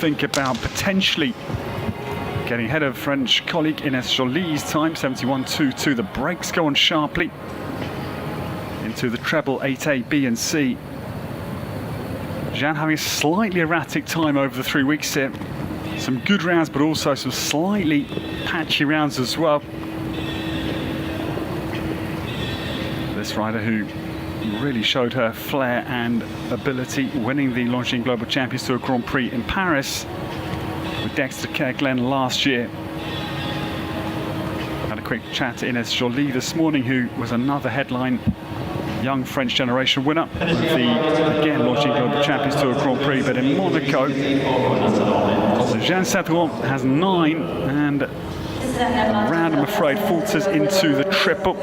think about potentially getting ahead of French colleague Ines Joly's time, 71.22. The brakes go on sharply into the treble 8A, B and C. Jeanne having a slightly erratic time over the 3 weeks here. Some good rounds, but also some slightly patchy rounds as well. This rider who really showed her flair and ability, winning the Longines Global Champions Tour Grand Prix in Paris with Dexter Kerr-Glenn last year. Had a quick chat to Ines Joly this morning, who was another headline young French generation winner of the, again, Longines Global Champions Tour Grand Prix, but in Monaco. So Jeanne Sadron has 9, and around, I'm afraid, falters into the triple.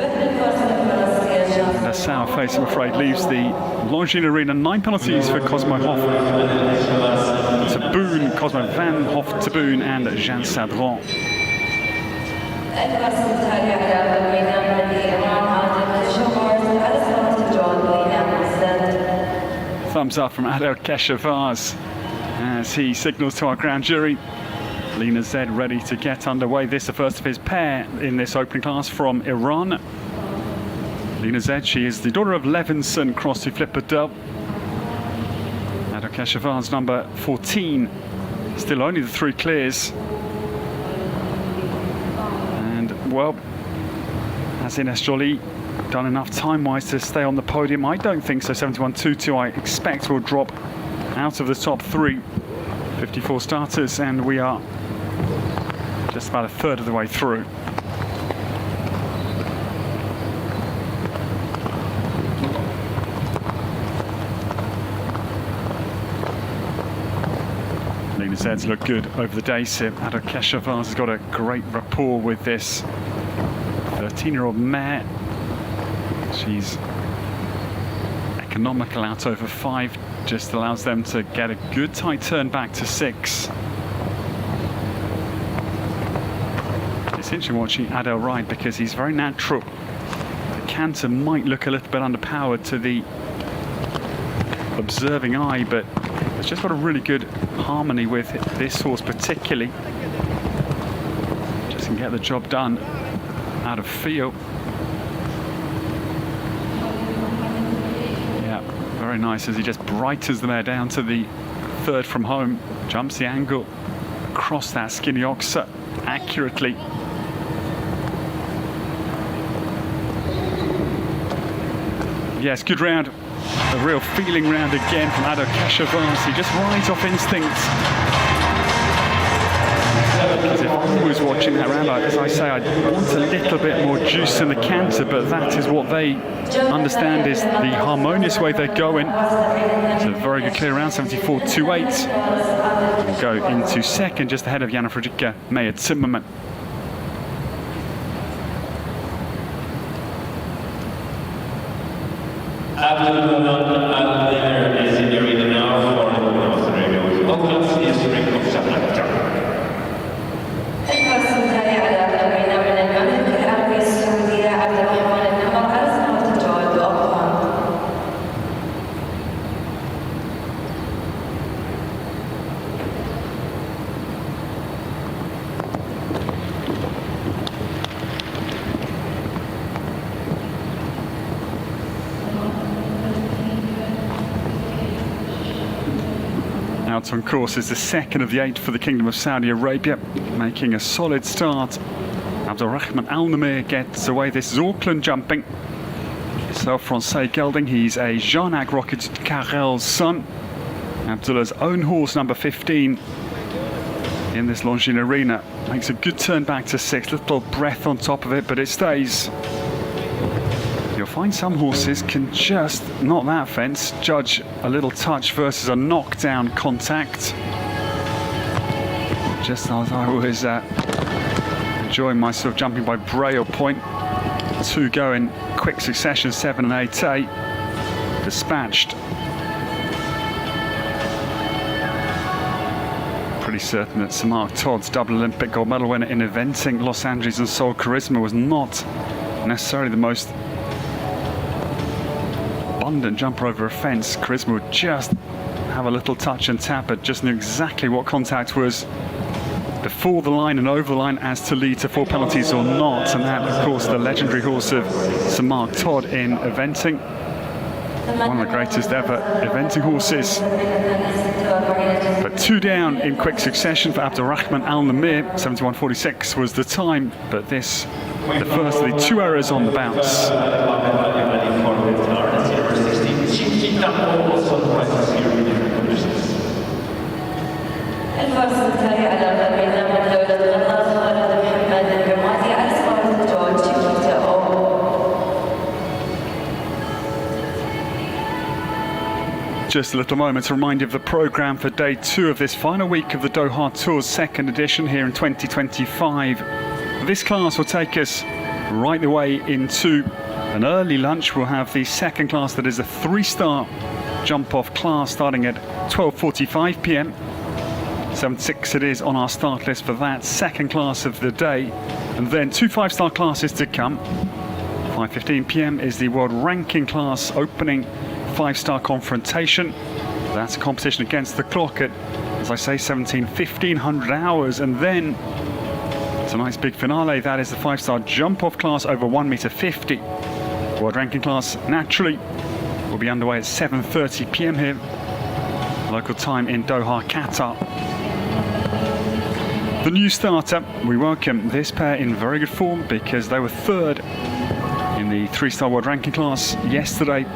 And a sour face, I'm afraid, leaves the Longines Arena. 9 penalties for Cosmo Hoff to Boone, Cosmo Van Hoff to Boone, and Jeanne Sadron. Thumbs up from Adel Keshavaz as he signals to our grand jury. Lina Z ready to get underway. This is the first of his pair in this opening class from Iran. Lina Z, she is the daughter of Levinson Cross Flipper Dub. Adel Keshavaz, number 14. Still only the 3 clears. And, well, as Ines Joly done enough time-wise to stay on the podium? I don't think so. 71.22, I expect, will drop out of the top 3. 54 starters, and we are just about a third of the way through. Lina Zed's look good over the day. Adel Keshavaz has got a great rapport with this 13-year-old mare. She's economical out over 5, just allows them to get a good tight turn back to 6. It's interesting watching Adel ride because he's very natural. The canter might look a little bit underpowered to the observing eye, but it's just got a really good harmony with this horse particularly. Just can get the job done out of feel. Very nice as he just brightens the mare down to the 3rd from home, jumps the angle across that skinny oxer accurately. Yes, good round, a real feeling round again from Adel Keshavaz. He just rides off instinct. Because if I was watching that round, as I say, I want a little bit more juice in the canter, but that is what they understand is the harmonious way they're going. It's a very good clear round, 74.28. We'll go into second, just ahead of Jana Fredrika Meyer-Zimmermann. Is in the arena now for North America with Longines, the history of Shaqab. Out on course is the second of the 8 for the Kingdom of Saudi Arabia, making a solid start. Abdelrahman Al Namir gets away. This is Auckland jumping. Francais gelding. He's a Jarnac Rocket Carrel's son. Abdullah's own horse, number 15, in this Longines Arena. Makes a good turn back to 6. Little breath on top of it, but it stays. You'll find some horses can just, not that fence, judge a little touch versus a knockdown contact. Just as I was enjoying myself jumping by Braille Point. 2 go in quick succession, 7 and 8A. Dispatched. Pretty certain that Sir Mark Todd's double Olympic gold medal winner in eventing Los Angeles and Sol Charisma was not necessarily the most abundant jumper over a fence. Charisma would just have a little touch and tap, but just knew exactly what contact was before the line and over the line as to lead to 4 penalties or not. And that, of course, the legendary horse of Sir Mark Todd in eventing. One of the greatest ever eventing horses. But 2 down in quick succession for Abdurrahman Al Namir. 71.46 was the time, but this, the first of the 2 errors on the bounce. Just a little moment to remind you of the programme for day 2 of this final week of the Doha Tour's 2nd edition here in 2025. This class will take us right the way into an early lunch. We'll have the second class, that is a 3-star jump-off class, starting at 12:45 p.m. 7:06 it is on our start list for that second class of the day. And then 2 5-star classes to come. 5:15 p.m. is the world ranking class opening 5-star confrontation. That's a competition against the clock at, as I say, 1500 hours. And then tonight's big finale, that is the 5-star jump-off class over 1.50 m. World ranking class, naturally, will be underway at 7:30 p.m. here, local time in Doha, Qatar. The new starter, we welcome this pair in very good form because they were 3rd in the 3-star world ranking class yesterday,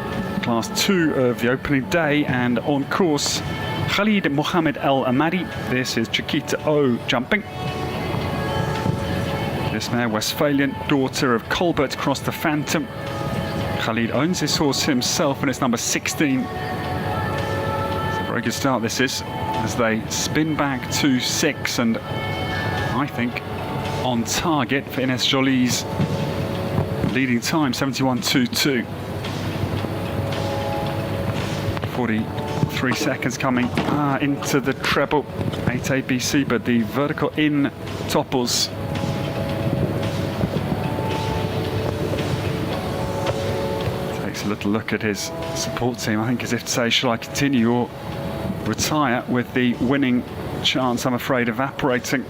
class 2 of the opening day, and on course Khalid Mohammed El Amadi. This is Chiquita O jumping. This mare, Westphalian, daughter of Colbert Cross the Phantom. Khalid owns this horse himself, and it's number 16. It's a very good start, this is, as they spin back to 6, and I think on target for Ines Jolie's leading time, 71.22. 43 seconds coming into the treble, 8 ABC, but the vertical in topples. Takes a little look at his support team, I think, as if to say, shall I continue or retire, with the winning chance, I'm afraid, evaporating.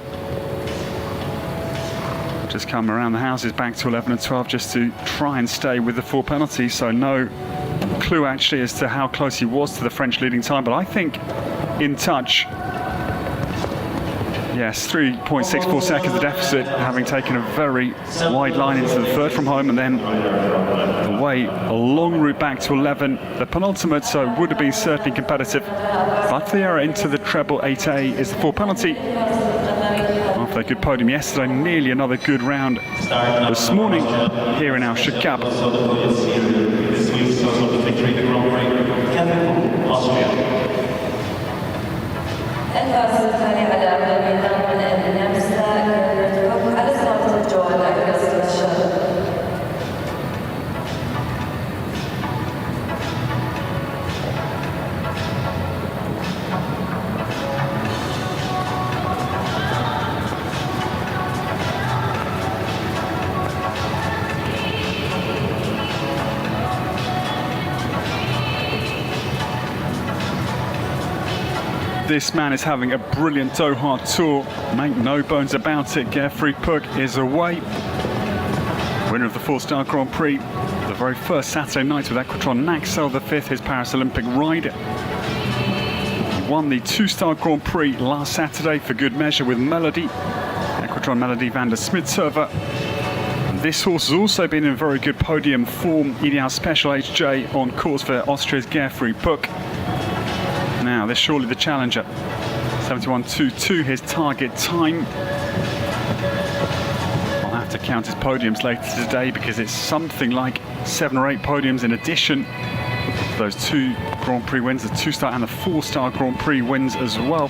Just come around the houses back to 11 and 12 just to try and stay with the 4 penalties, so no clue actually as to how close he was to the French leading time, but I think in touch. Yes, 3.64 seconds of deficit, having taken a very wide line into the 3rd from home, and then away a long route back to 11, the penultimate, so would have been certainly competitive. But the error into the treble 8A is the 4 penalty. After a good podium yesterday, nearly another good round this morning here in our Shaqab. This man is having a brilliant Doha tour, make no bones about it. Geoffrey Puck is away. Winner of the 4-star Grand Prix, the very first Saturday night with Equestrian Naxel V, his Paris Olympic ride. He won the 2-star Grand Prix last Saturday for good measure with Melody, Equestrian Melody van der Smitshoeve. This horse has also been in very good podium form, Ideal Special HJ on course for Austria's Geoffrey Puck. Now, this is surely the challenger. 71.22, his target time. I'll have to count his podiums later today because it's something like 7 or 8 podiums in addition to those 2 Grand Prix wins, the 2-star and the 4-star Grand Prix wins as well.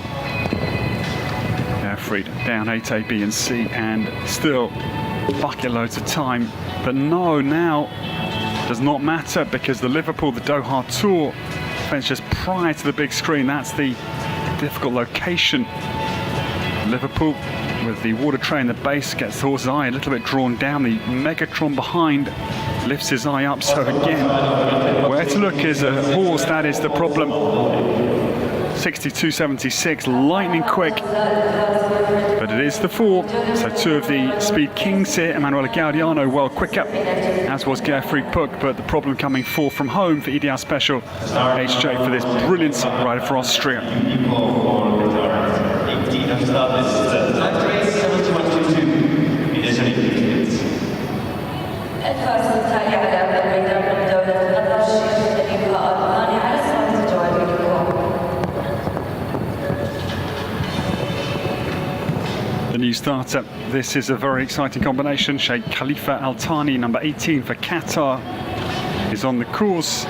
Geoffrey down 8A, B and C, and still bucket loads of time. But no, now does not matter because the Liverpool, the Doha Tour, just prior to the big screen. That's the difficult location. Liverpool with the water tray in the base gets the horse's eye a little bit drawn down. The Megatron behind lifts his eye up. So again, where to look is a horse, that is the problem. 62.76, lightning quick. But it is the 4, so 2 of the speed kings here. Emanuele Gaudiano well quicker, as was Gerfried Puck, but the problem coming 4 from home for Ideal Special HJ for this brilliant rider for Austria. The new starter, this is a very exciting combination. Sheikh Khalifa Al Thani, number 18 for Qatar, is on the course.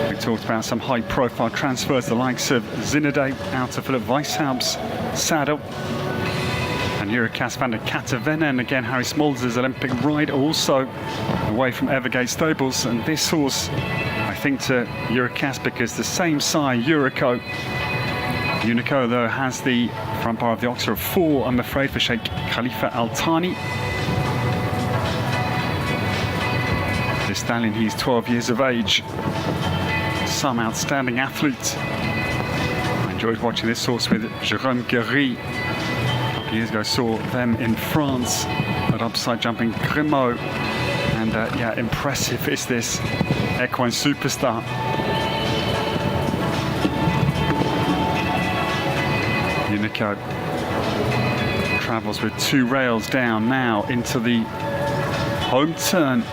We talked about some high-profile transfers, the likes of Zinedine out of Philip Weishaupt's saddle, and Jurkas van der Kattervenen, again Harry Smulders' Olympic ride, also away from Evergate Stables. And this horse, I think, to Jurkas because the same sire, Unico, though, has the front bar of the Oxford of 4, I'm afraid, for Sheikh Khalifa Al Thani. This stallion, he's 12 years of age. Some outstanding athlete. I enjoyed watching this horse with Jérôme Guéry. A couple of years ago, saw them in France at upside jumping Grimaud. And yeah, impressive is this equine superstar. Unico travels with 2 rails down now into the home turn.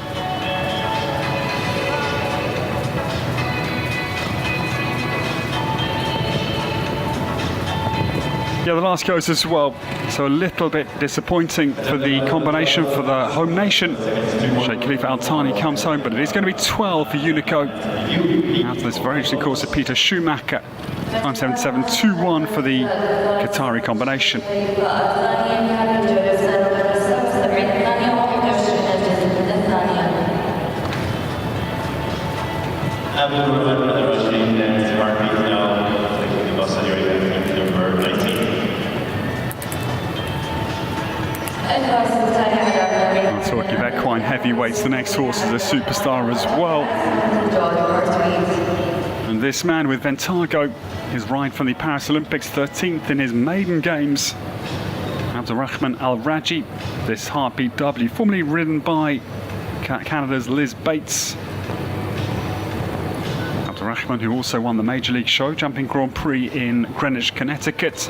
Yeah, the last goes as well, so a little bit disappointing for the combination for the home nation. Sheikh Khalifa Al Thani comes home, but it is going to be 12 for Unico. Out of this very interesting course of Peter Schumacher. Time 77.21 for the Qatari combination. Talking about equine heavyweights, the next horse is a superstar as well. And this man with Ventago, his ride from the Paris Olympics, 13th in his maiden games. Abdulrahman Al Raji, this Heartbeat W, formerly ridden by Canada's Liz Bates. Abdulrahman, who also won the Major League Show Jumping Grand Prix in Greenwich, Connecticut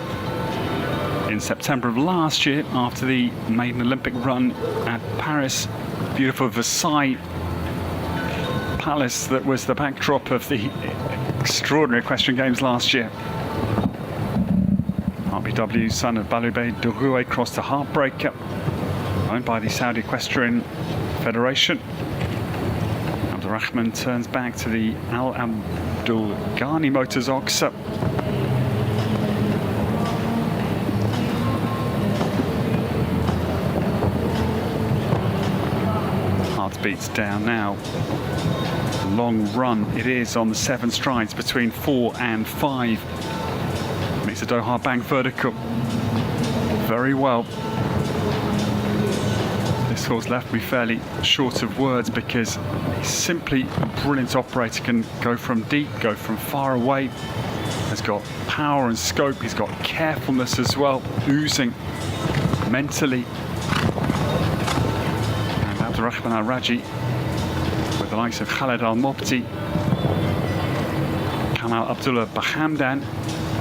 in September of last year after the maiden Olympic run at Paris. Beautiful Versailles Palace that was the backdrop of the extraordinary Equestrian Games last year. RBW, son of Baloubet Dourouet, crossed the Heartbreaker, owned by the Saudi Equestrian Federation. Abdulrahman turns back to the Al Abdul Ghani Motors Oxa. Beats down now. Long run it is on the 7 strides between 4 and 5. Makes a Doha bank vertical. Very well. This horse left me fairly short of words because he's simply a brilliant operator. Can go from deep, go from far away. Has got power and scope. He's got carefulness as well, oozing mentally. Abdulrahman Al Raji with the likes of Khaled Al Mopti, Kamal Abdullah Bahamdan,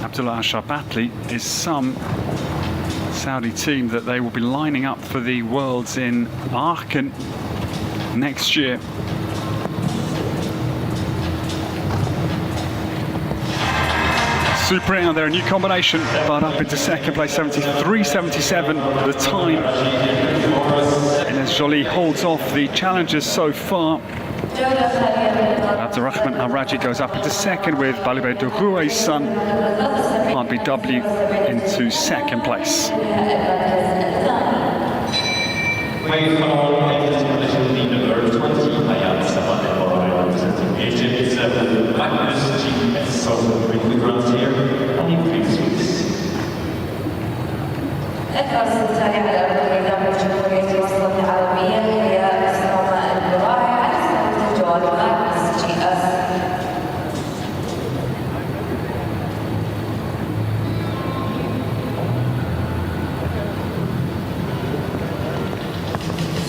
Abdullah Al Shabatli is some Saudi team that they will be lining up for the Worlds in Aachen next year. Super out there, a new combination, but up into second place, 73.77 the time. And as Jolie holds off the challengers so far, Abdulrahman Al Raji goes up into second with Baloubet Dourouet's son, RBW, into second place.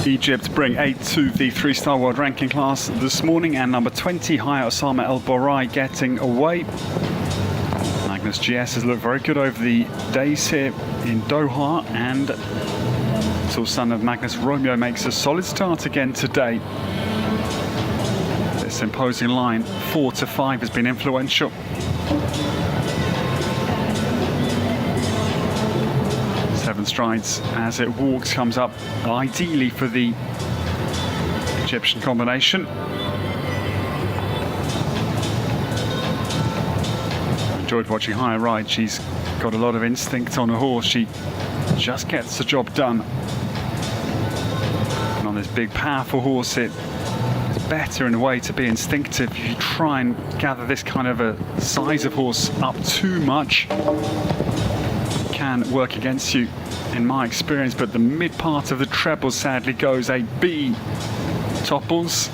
Egypt bring 8 to the 3-star world ranking class this morning, and number 20, Haya Osama El Borai, getting away. Magnus GS has looked very good over the days here in Doha, and tall son of Magnus Romeo makes a solid start again today. This imposing line, 4 to 5, has been influential. Seven strides as it walks, comes up ideally for the Egyptian combination. Enjoyed watching Haya ride. She's got a lot of instinct on a horse. She just gets the job done. And on this big, powerful horse, it's better in a way to be instinctive. If you try and gather this kind of a size of horse up too much, it can work against you, in my experience. But the mid part of the treble sadly goes a B. Topples.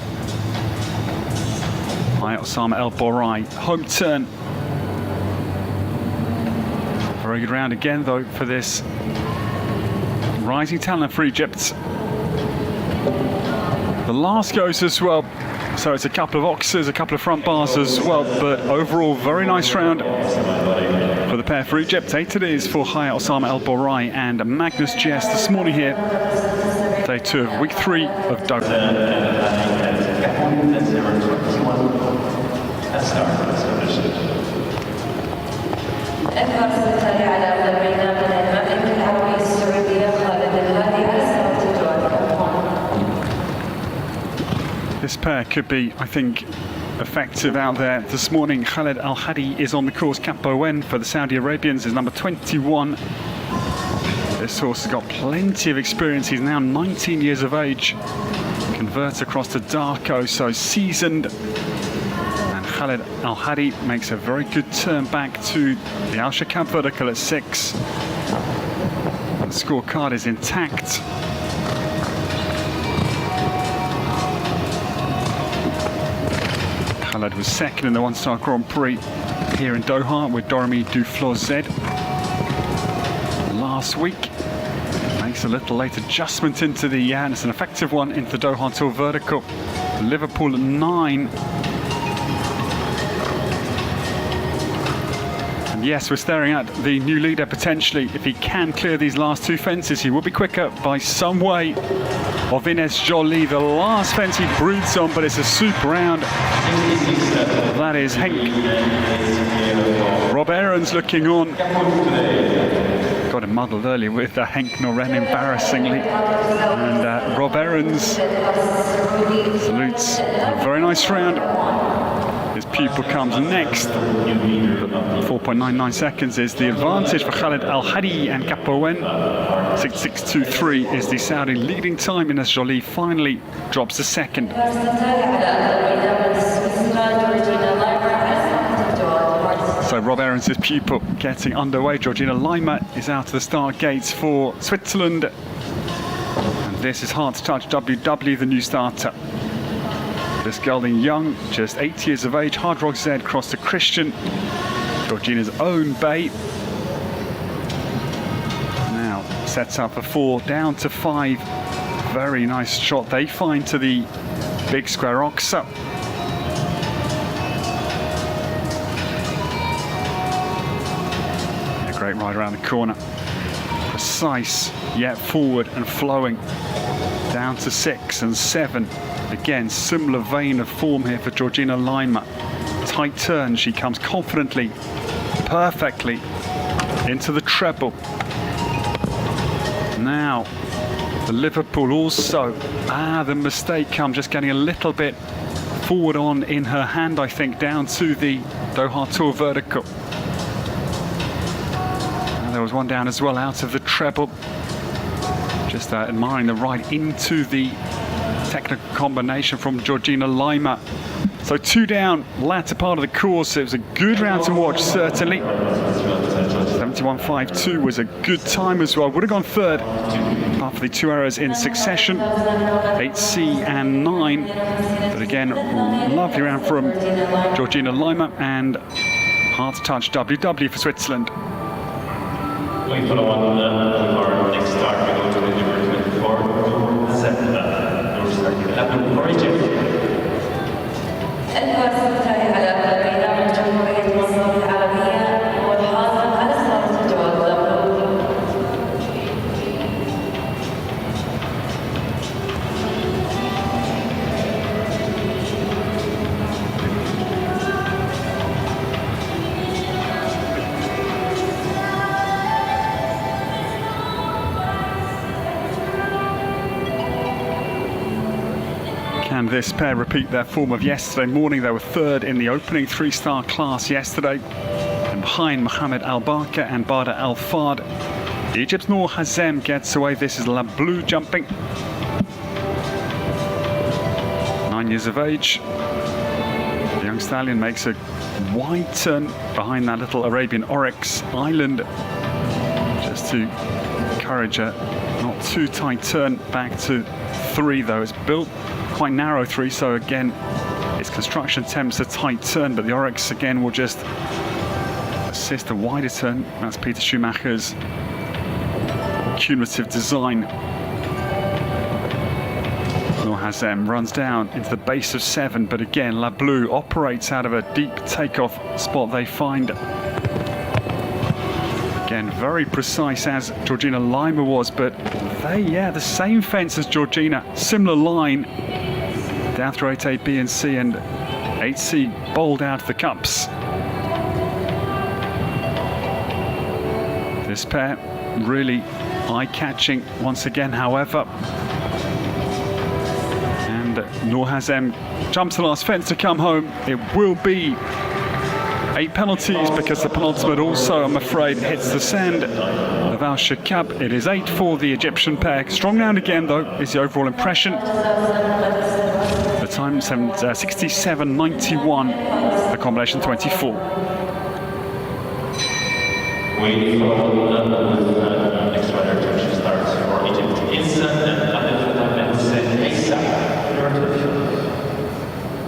By Osama El Borai. Home turn. Very good round again, though, for this rising talent for Egypt. The last goes as well, so it's a couple of oxes, a couple of front bars as well, but overall very nice round for the pair for Egypt. 8 it is for Haya Osama El Borai and Magnus GS this morning here. Day 2 of week 3 of Doha. This pair could be, I think, effective out there this morning. Khaled Al Hadi is on the course. Capo N for the Saudi Arabians is number 21. This horse has got plenty of experience. He's now 19 years of age. Converts across to Darko, so seasoned. And Khaled Al Hadi makes a very good turn back to the Al Shaqab vertical at 6. And the scorecard is intact. Khaled was second in the one-star Grand Prix here in Doha with Doremi Duflos Z last week. Makes a little late adjustment into the, and it's an effective one, into the Doha Tour vertical. Liverpool at 9. And yes, we're staring at the new leader potentially. If he can clear these last 2 fences, he will be quicker by some way of Ines Jolie. The last fence he breathes on, but it's a super round. That is Henk. Rob Aarons looking on. Got him muddled earlier with Henk Noren, embarrassingly. And Rob Aarons salutes a very nice round. His pupil comes next. 4.99 seconds is the advantage for Khaled Al Hadi and Capoen. 6.623 is the Saudi leading time. Ines Jolie finally drops a second. So Rob Aarons' pupil getting underway. Georgina Lima is out of the start gates for Switzerland. And this is Hard to Touch WW, the new starter. This gelding young, just 8 years of age. Hard Rock Z crossed to Christian, Georgina's own bay. Now sets up for 4, down to 5. Very nice shot they find to the big square oxa. A great ride around the corner. Precise, yet forward and flowing. Down to 6 and 7. Again, similar vein of form here for Georgina Lima. Tight turn, she comes confidently, perfectly into the treble. Now, the Liverpool also, the mistake comes just getting a little bit forward on in her hand, I think, down to the Doha Tour vertical. And there was one down as well, out of the treble. Just admiring the ride into the technical combination from Georgina Lima. So 2 down, latter part of the course. It was a good round to watch, certainly. 71.52 was a good time as well. Would have gone third after the 2 errors in succession. 8C and 9. But again, lovely round from Georgina Lima, and Hard to Touch WW for Switzerland. We follow on with our next start. We go to the number 24, Nur starting at for Egypt. الفارس الثاني على بينما جمهورية مصر العربية هو الحاصل على صورة الجواب. Can this pair repeat their form of yesterday morning? They were third in the opening three-star class yesterday, and behind Mohamed Al Barka and Bada Al Fard. Egypt's Noor Hazem gets away. This is La Blue jumping. 9 years of age. The young stallion makes a wide turn behind that little Arabian Oryx Island, just to encourage a not too tight turn back to 3, though. It's built quite narrow 3, so again its construction attempts a tight turn, but the Oryx again will just assist a wider turn. That's Peter Schumacher's cumulative design. Noor Hazem runs down into the base of 7, but again La Blue operates out of a deep takeoff spot they find. Again, very precise as Georgina Lima was, but the same fence as Georgina, similar line down through 8A, B and C, and 8C bowled out of the cups. This pair really eye-catching once again, however. And Noor Hazem jumps the last fence to come home. It will be 8 penalties because the penultimate also, I'm afraid, hits the sand of Al Shaqab. It is 8 for the Egyptian pair. Strong round again, though, is the overall impression. The time 67.91, the combination 24. We follow on with the next rider, which starts for Egypt. It's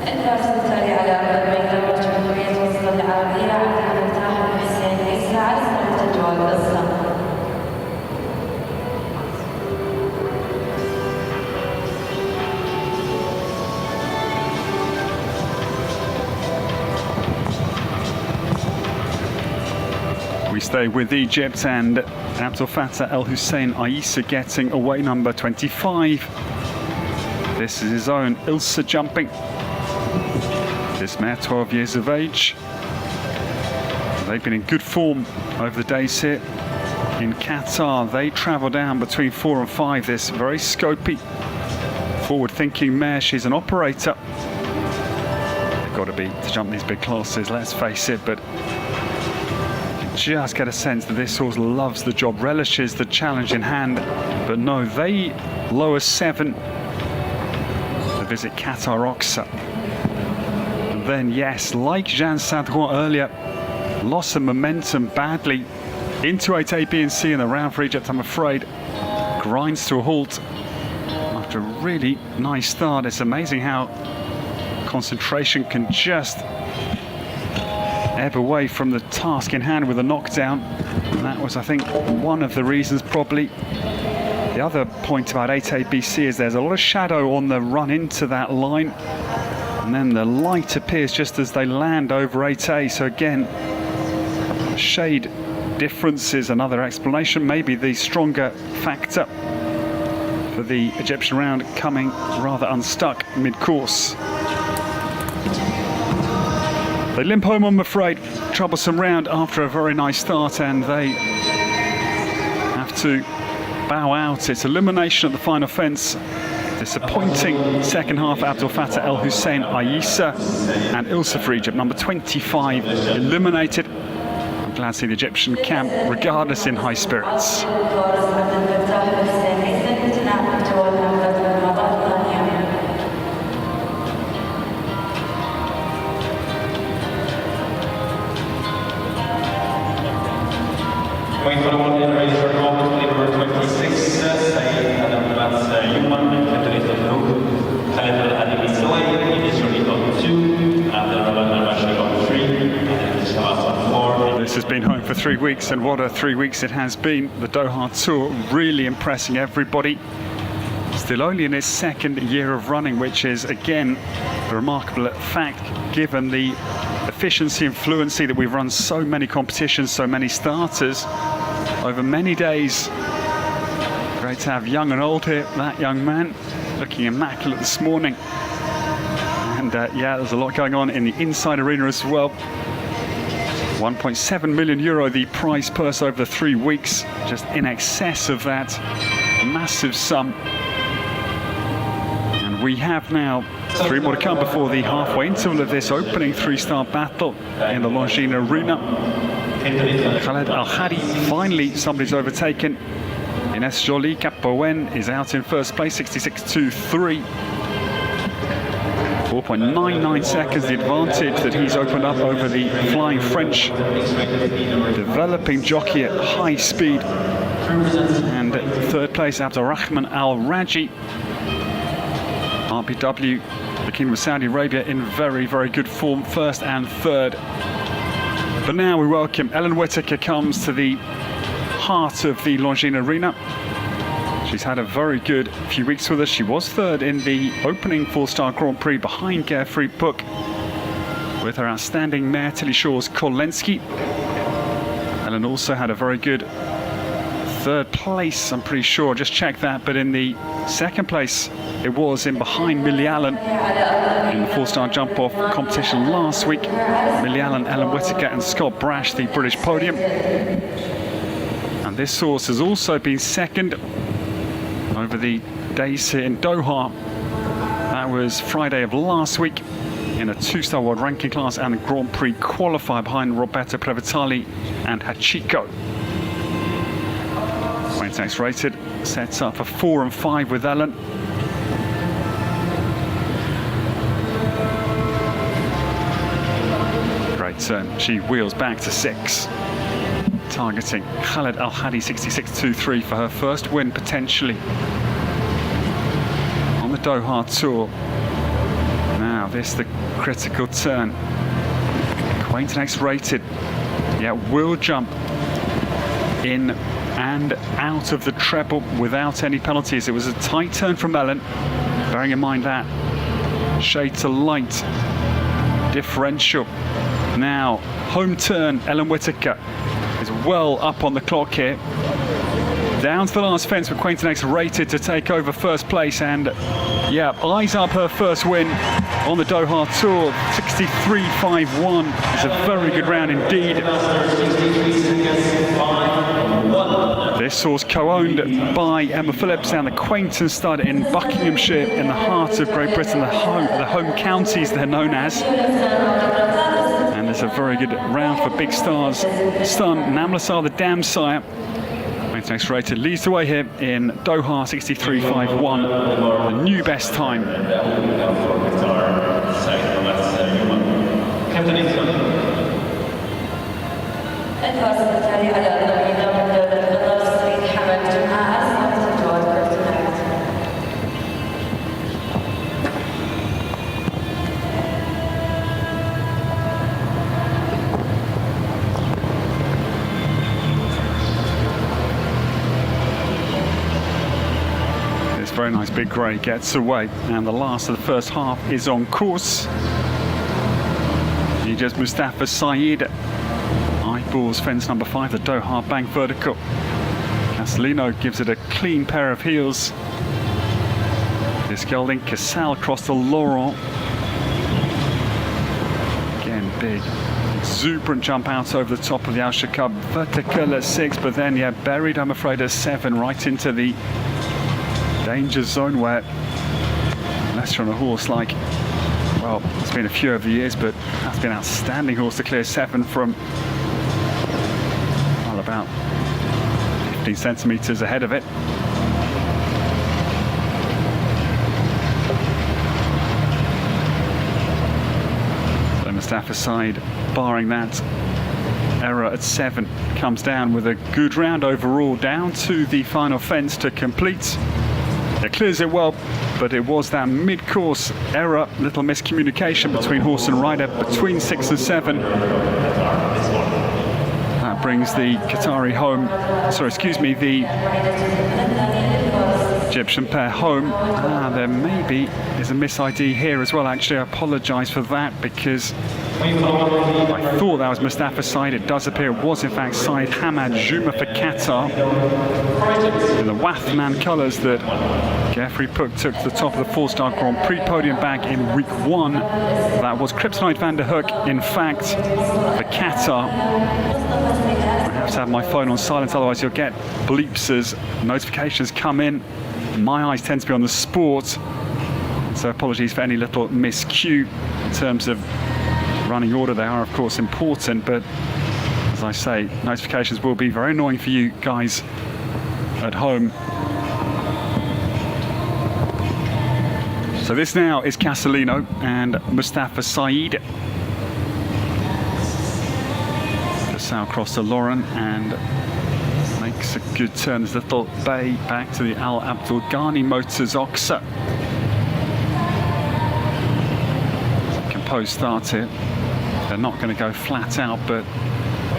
الفارس الثاني على بينما جمهورية مصر العربية عبد الفتاح حسين عيسى على صورة الجواب الأصلي. We stay with Egypt and Abdel Fattah El Hussein Aissa getting away number 25. This is his own Ilsa jumping. This mare, 12 years of age. They've been in good form over the days here in Qatar. They travel down between 4 and 5. This very scopy, forward-thinking mare. She's an operator. They've got to be to jump these big classes, let's face it, but just get a sense that this horse loves the job, relishes the challenge in hand. But no, they lower 7 to visit Qatar Oxa. And then, yes, like Jean Sadron earlier, lost some momentum badly into 8A, B and C in the round for Egypt, I'm afraid. Grinds to a halt after a really nice start. It's amazing how concentration can just ebb away from the task in hand with a knockdown. And that was, I think, one of the reasons probably. The other point about 8ABC is there's a lot of shadow on the run into that line, and then the light appears just as they land over 8A. So again, shade difference is another explanation, maybe the stronger factor for the Egyptian round coming rather unstuck mid-course. They limp home, I'm afraid. Troublesome round after a very nice start, and they have to bow out. It's elimination at the final fence. Disappointing second half. Abdel Fattah El Hussein Aissa and Ilsa for Egypt, number 25, eliminated. I'm glad to see the Egyptian camp, regardless, in high spirits. We follow on in race for number 26, Saeed Al-Abbas Yuman, candidate of Noor, Khaled Al-Adimi Zawai, initially on 2, Abdel Rahman Al-Bashir on 3, and Shabazz on 4. This This has been home for 3 weeks, and what a 3 weeks it has been. The Doha Tour really impressing everybody. Still only in its second year of running, which is again a remarkable fact given the efficiency and fluency that we've run so many competitions, so many starters over many days. Great to have young and old here. That young man looking immaculate this morning. And yeah, there's a lot going on in the inside arena as well. 1.7 million euro the prize purse over the 3 weeks, just in excess of that massive sum. And we have now 3 more to come before the halfway interval of this opening 3-star battle in the Longines arena. Khaled Al-Hadi, finally somebody's overtaken. Ines Jolie Capoen is out in first place, 66.23. 4.99 seconds the advantage that he's opened up over the flying French developing jockey at high speed. And third place Abdulrahman Al-Raji, RBW, the Kingdom of Saudi Arabia, in very, very good form, first and third. But now we welcome Ellen Whittaker, comes to the heart of the Longines arena. She's had a very good few weeks with us. She was third in the opening 4-star Grand Prix behind Gerfried Book with her outstanding mare Tilly Shaw's Kolensky. Ellen also had a very good third place, I'm pretty sure, just check that, but in the second place it was in behind Millie Allen in the 4-star jump off competition last week. Millie Allen, Ellen Whittaker and Scott Brash, the British podium. And this horse has also been second over the days here in Doha. That was Friday of last week in a 2-star world ranking class and a Grand Prix qualifier behind Roberto Previtali and Hachiko. Quintex rated, sets up for 4 and 5 with Ellen. Great turn, she wheels back to 6. Targeting Khaled Al-Hadi, 66.23 for her first win potentially on the Doha Tour. Now this the critical turn. Quintex rated, yeah, will jump in and out of the treble without any penalties. It was a tight turn from Ellen, bearing in mind that shade to light differential. Now home turn, Ellen Whittaker is well up on the clock here. Down to the last fence with Quintex rated to take over first place, and yeah, eyes up her first win on the Doha Tour. 63.51 is a very good round indeed. This horse co-owned by Emma Phillips and the Quainton stud in Buckinghamshire, in the heart of Great Britain, the home counties they're known as. And there's a very good round for big stars. Stun, Namlasar the Dam Sire. Quintex rated leads the way here in Doha, 63.51, the new best time. Very nice big grey gets away, and the last of the first half is on course. Just Mustafa Saeed, eyeballs fence number 5, the Doha Bank vertical. Castellino gives it a clean pair of heels. This gelding, Casal across the Laurent. Again, big exuberant jump out over the top of the Al Shaqab, vertical at 6, but then yeah, buried, I'm afraid, at 7, right into the danger zone, where unless you're on a horse like, well, it's been a few over the years, but that's been an outstanding horse to clear 7 from, well, about 15 centimetres ahead of it. So Mustafa Saeed, barring that error at 7, comes down with a good round overall, down to the final fence to complete. It clears it well, but it was that mid-course error, little miscommunication between horse and rider, between 6 and 7. brings the Qatari home, the Egyptian pair home. There maybe is a mis-ID here as well. Actually, I apologise for that because I thought that was Mustafa Said. It does appear it was in fact Said Hamad Juma for Qatar. In the Wathman colours that Geoffrey Puck took to the top of the 4-star Grand Prix podium back in week 1. That was Kryptonite van der Hoek, in fact, for Qatar. I have to have my phone on silent, otherwise you'll get bleeps as notifications come in. My eyes tend to be on the sport, so apologies for any little miscue in terms of running order. They are of course important, but as I say, notifications will be very annoying for you guys at home. So this now is Castellino and Mustafa Said. Just now across to Lauren and makes a good turn. There's a little bay back to the Al Abdul Ghani Motors Oxa. Composed start here. They're not going to go flat out, but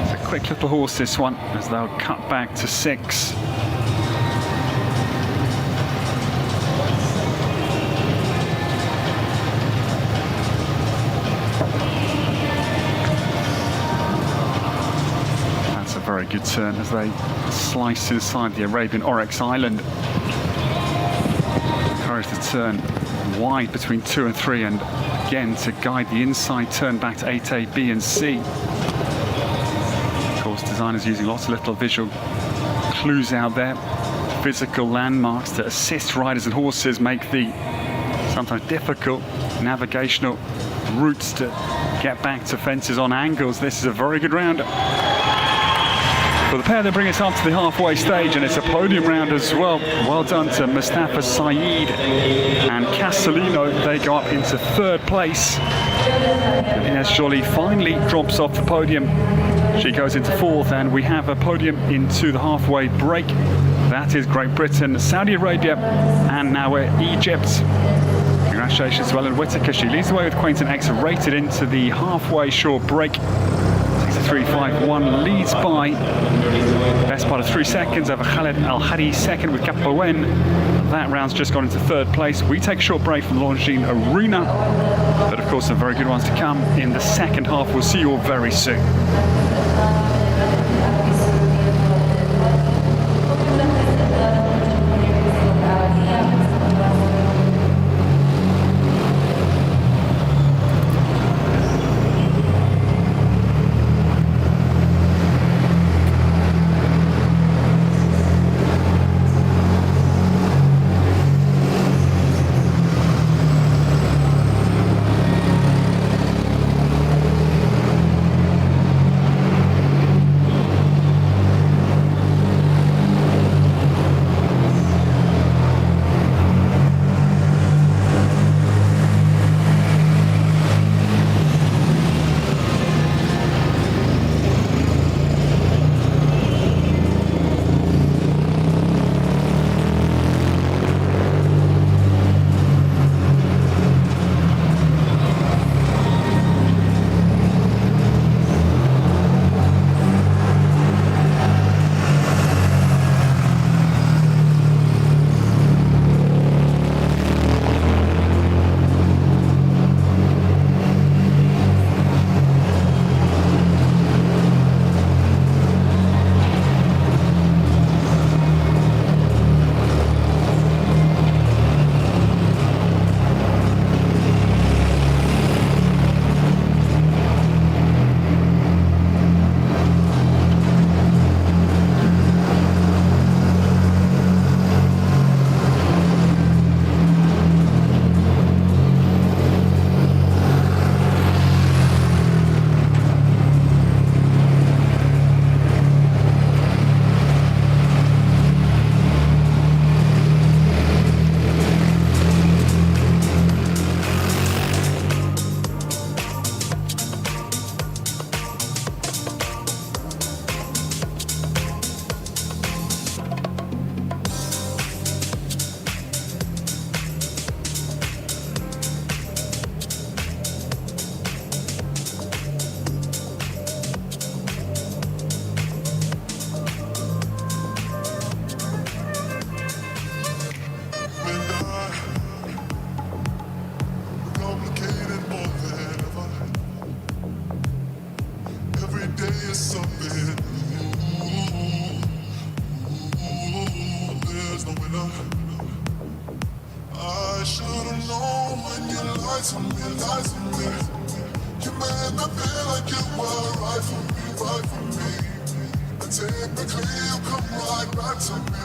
it's a quick little horse this one as they'll cut back to 6. Very good turn as they slice inside the Arabian Oryx Island. Encourage the turn wide between 2 and 3, and again to guide the inside turn back to 8A, B and C. Of course, designers using lots of little visual clues out there, physical landmarks to assist riders and horses make the sometimes difficult navigational routes to get back to fences on angles. This is a very good round. For the pair, they bring us up to the halfway stage, and it's a podium round as well. Well done to Mustafa Said and Castellino. They go up into 3rd place. And Ines Joly finally drops off the podium. She goes into 4th, and we have a podium into the halfway break. That is Great Britain, Saudi Arabia, and now we're Egypt. Congratulations to Ellen Whittaker. She leads the way with Quainton X, rated into the halfway short break. 63.51, leads by best part of 3 seconds over Khaled Al Hadi, second with Capoen. That round's just gone into 3rd place. We take a short break from the Longines Arena, but of course some very good ones to come in the second half. We'll see you all very soon. to me, lie to me. You made me feel like you were right for me. And typically you come right back to me.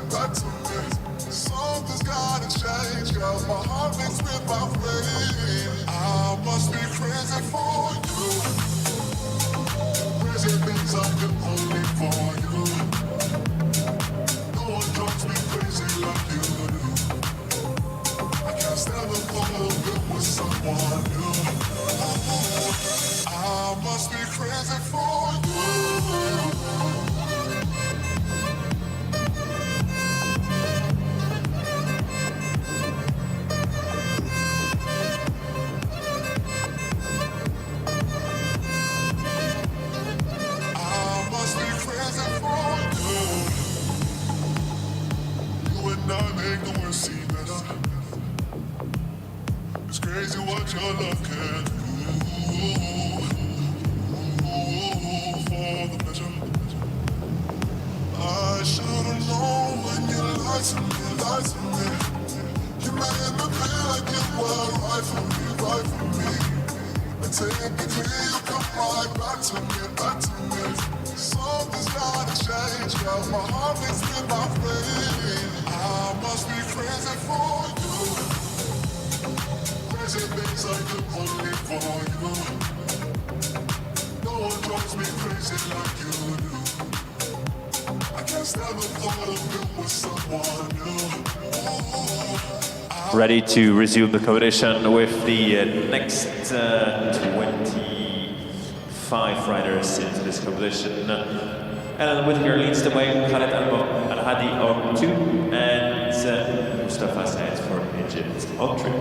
Something's gotta change, girl. My heart beats with my brain. I must be crazy for you. Crazy things I do only for you. No one drives me crazy like you do. I can't stand the thought of it with someone new. I must be crazy for you. Crazy what your love can do for the pleasure. I should've known when you lied to me. You made me feel like you were right for me. And typically you come right back to me. Something's gotta change, girl. My heart beats with my brain. I must be crazy for you. Crazy things I do only for you. No one drives me crazy like you do. I can't stand the thought of it with someone new. Ready to resume the competition with the next 25 riders into this competition. Alan Whittaker leads the way, Khaled Al-Hadi on 2, and Mustafa Said for Egypt on 3.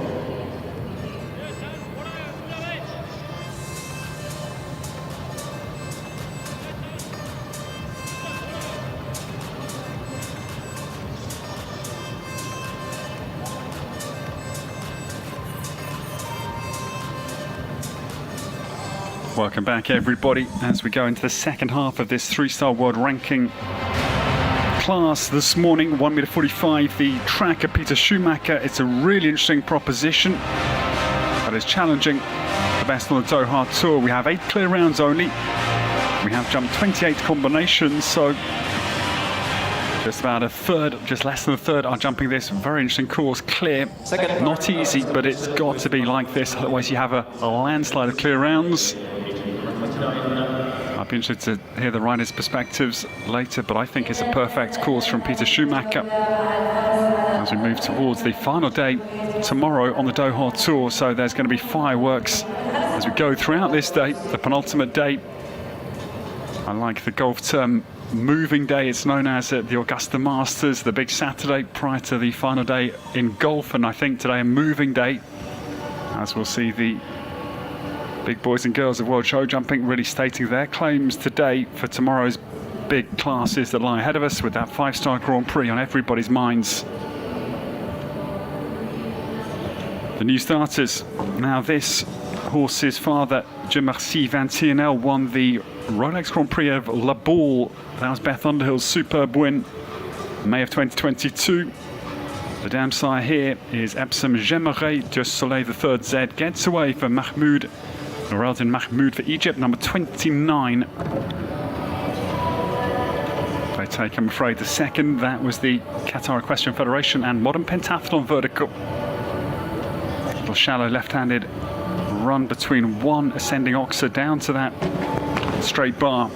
Welcome back, everybody, as we go into the second half of this 3-star world ranking class this morning. 1m45, the tracker Peter Schumacher. It's a really interesting proposition that is challenging the best on the Doha Tour. We have 8 clear rounds only. We have jumped 28 combinations, so just about a third, just less than a third are jumping this very interesting course clear. Not easy, but it's got to be like this, otherwise you have a landslide of clear rounds. I'd be interested to hear the riders' perspectives later, but I think it's a perfect course from Peter Schumacher as we move towards the final day tomorrow on the Doha Tour. So there's going to be fireworks as we go throughout this day, the penultimate day. I like the golf term moving day. It's known as the Augusta Masters, the big Saturday prior to the final day in golf, and I think today a moving day, as we'll see the big boys and girls of world show jumping really stating their claims today for tomorrow's big classes that lie ahead of us, with that 5-star Grand Prix on everybody's minds. The new starters. Now, this horse's father, Je Merci Van Tienel, won the Rolex Grand Prix of La Baule. That was Beth Underhill's superb win, May of 2022. The dam sire here is Epsom J'aimerais de Soleil, the third Z. Gets away for Mahmoud, Noreldin Mahmoud for Egypt, number 29. They take, I'm afraid, the second. That was the Qatar Equestrian Federation and Modern Pentathlon vertical. A little shallow left-handed run between one ascending oxer down to that straight bar.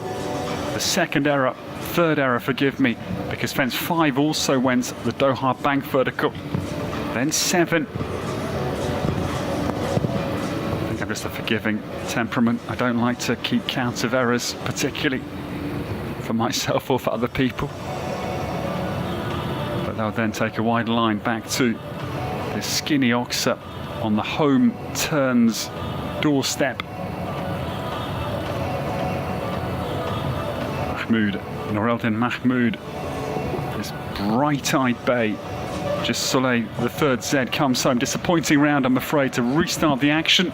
The second error, third error, forgive me, because fence 5 also went the Doha bank vertical. Then 7. I think I'm just a forgiving temperament. I don't like to keep count of errors, particularly for myself or for other people. But they'll then take a wide line back to this skinny oxer on the home turns doorstep. Mahmoud, Noreldin Mahmoud, this bright-eyed bay. Just Soleil, the third Z, comes home. Disappointing round, I'm afraid, to restart the action.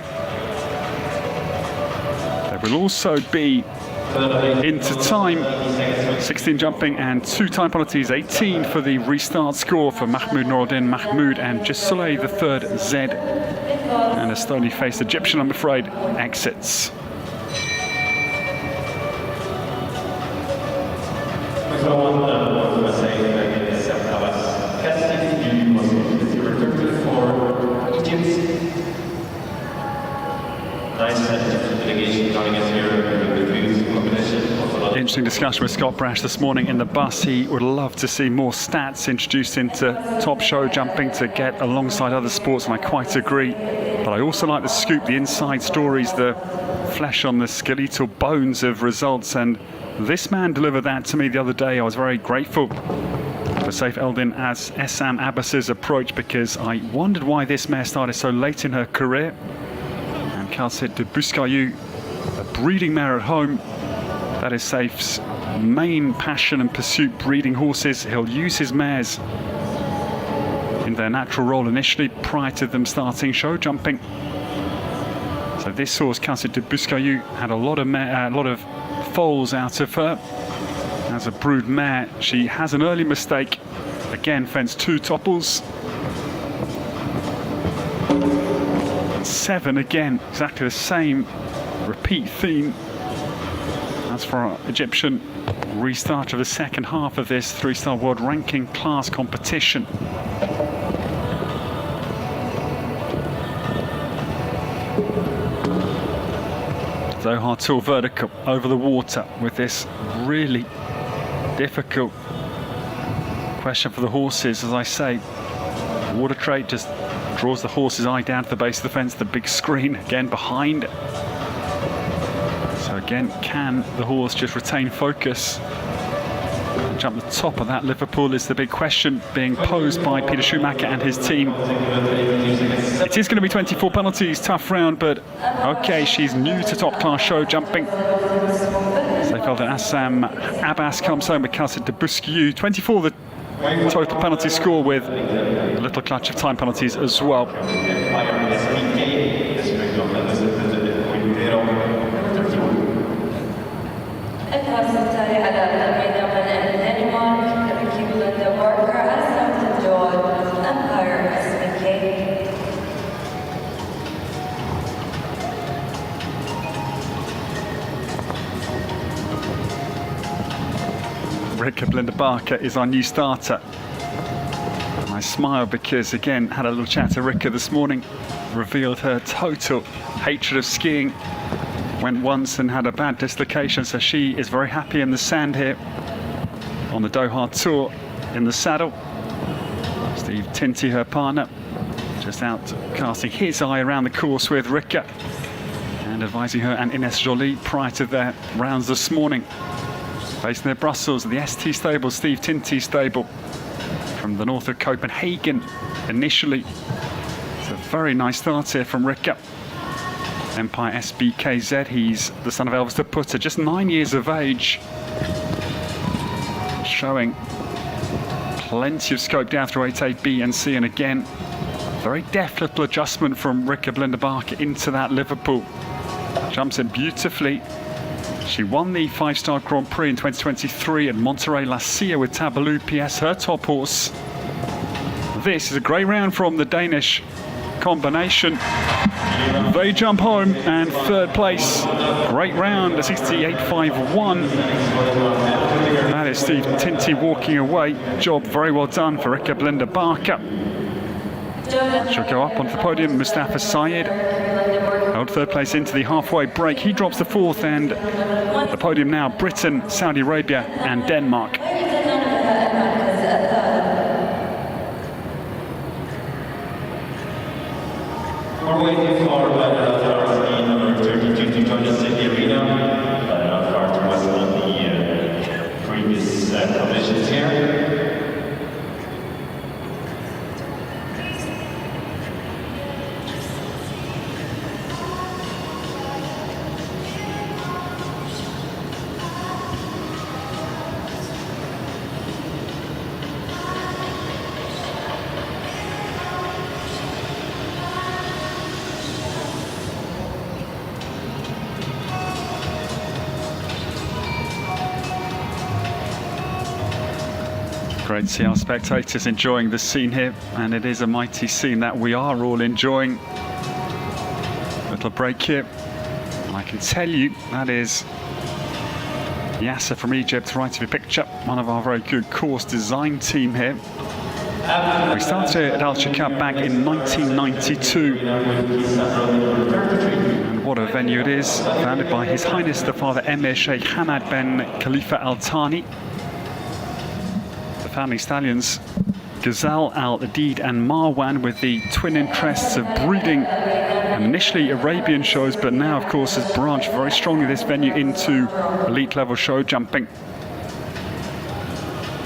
There will also be into time. 16 jumping and 2 time penalties, 18 for the restart score for Mahmoud Noureddin Mahmoud and Jasoulay the third Z. And a stony-faced Egyptian, I'm afraid, exits. Interesting discussion with Scott Brash this morning in the bus. He would love to see more stats introduced into top show jumping to get alongside other sports, and I quite agree. But I also like the scoop, the inside stories, the flesh on the skeletal bones of results, and this man delivered that to me the other day. I was very grateful for Saif Eldin as Essam Abbas's approach, because I wondered why this mare started so late in her career. And Khalid de Buscayu, a breeding mare at home, that is Saif's main passion and pursuit, breeding horses. He'll use his mares in their natural role initially, prior to them starting show jumping. So this horse, Khalid de Buscayu, had a lot of foals out of her. As a brood mare, she has an early mistake. Again, fenced 2 topples. 7 again, exactly the same repeat theme. As for our Egyptian restart of the second half of this 3-star world ranking class competition. Doha Tour vertical over the water with this really difficult question for the horses. As I say, Water Trade just draws the horse's eye down to the base of the fence, the big screen again behind. So again, can the horse just retain focus and jump the top of that Liverpool is the big question being posed by Peter Schumacher and his team. It is going to be 24 penalties, tough round, but okay, she's new to top class show jumping. So felt that Essam Abbas comes home with Khalid de Buscayu. 24 the total penalty score, with a little clutch of time penalties as well. Belinda Barker is our new starter. And I smile because, again, had a little chat to Rika this morning, revealed her total hatred of skiing. Went once and had a bad dislocation, so she is very happy in the sand here on the Doha Tour in the saddle. Steve Tinty, her partner, just out casting his eye around the course with Rika and advising her and Ines Jolie prior to their rounds this morning. Based near Brussels, the ST stable, Steve Tinty stable, from the north of Copenhagen initially. It's a very nice start here from Rika. Empire SBKZ, he's the son of Elvis de Putter, just 9 years of age. Showing plenty of scope down through 8A, B and C, and again, very deft little adjustment from Rika Belinda Barker into that Liverpool. Jumps it beautifully. She won the 5-star Grand Prix in 2023 at Monterey La Silla with Tabalou PS, her top horse. This is a great round from the Danish combination. They jump home and 3rd place. Great round, a 68.51. That is Steve Tinty walking away. Job very well done for Rika Belinda Barker. She'll go up onto the podium. Mustafa Syed held 3rd place into the halfway break. He drops the 4th, and the podium now Britain, Saudi Arabia and Denmark. We're waiting for number 32 to join us in the arena. Carter was on the previous collisions here. Great to see our spectators enjoying the scene here, and it is a mighty scene that we are all enjoying. Little break here, and I can tell you that is Yasser from Egypt right of your picture, one of our very good course design team here. We started at Al Shaqab back in 1992, and what a venue it is, founded by His Highness the Father Emir Sheikh Hamad bin Khalifa Al Thani. The family stallions Ghazal Al Adid and Marwan, with the twin interests of breeding and initially Arabian shows, but now of course has branched very strongly this venue into elite level show jumping.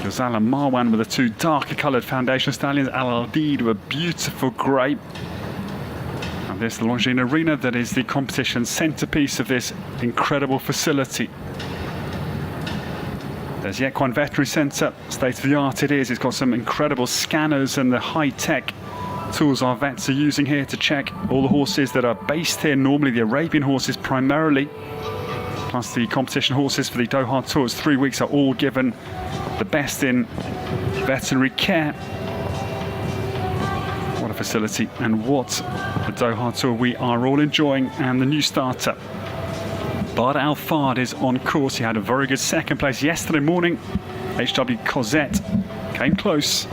Ghazal and Marwan were the two darker coloured foundation stallions. Al Adid were beautiful grey. And this is the Longines Arena that is the competition centrepiece of this incredible facility. There's the Equestrian Veterinary Centre, state of the art it is. It's got some incredible scanners and the high-tech tools our vets are using here to check all the horses that are based here, normally the Arabian horses primarily, plus the competition horses for the Doha Tours. 3 weeks are all given the best in veterinary care. What a facility, and what a Doha Tour we are all enjoying. And the new starter, Bad Al Fard, is on course. He had a very good second place yesterday morning. HW Cosette came close.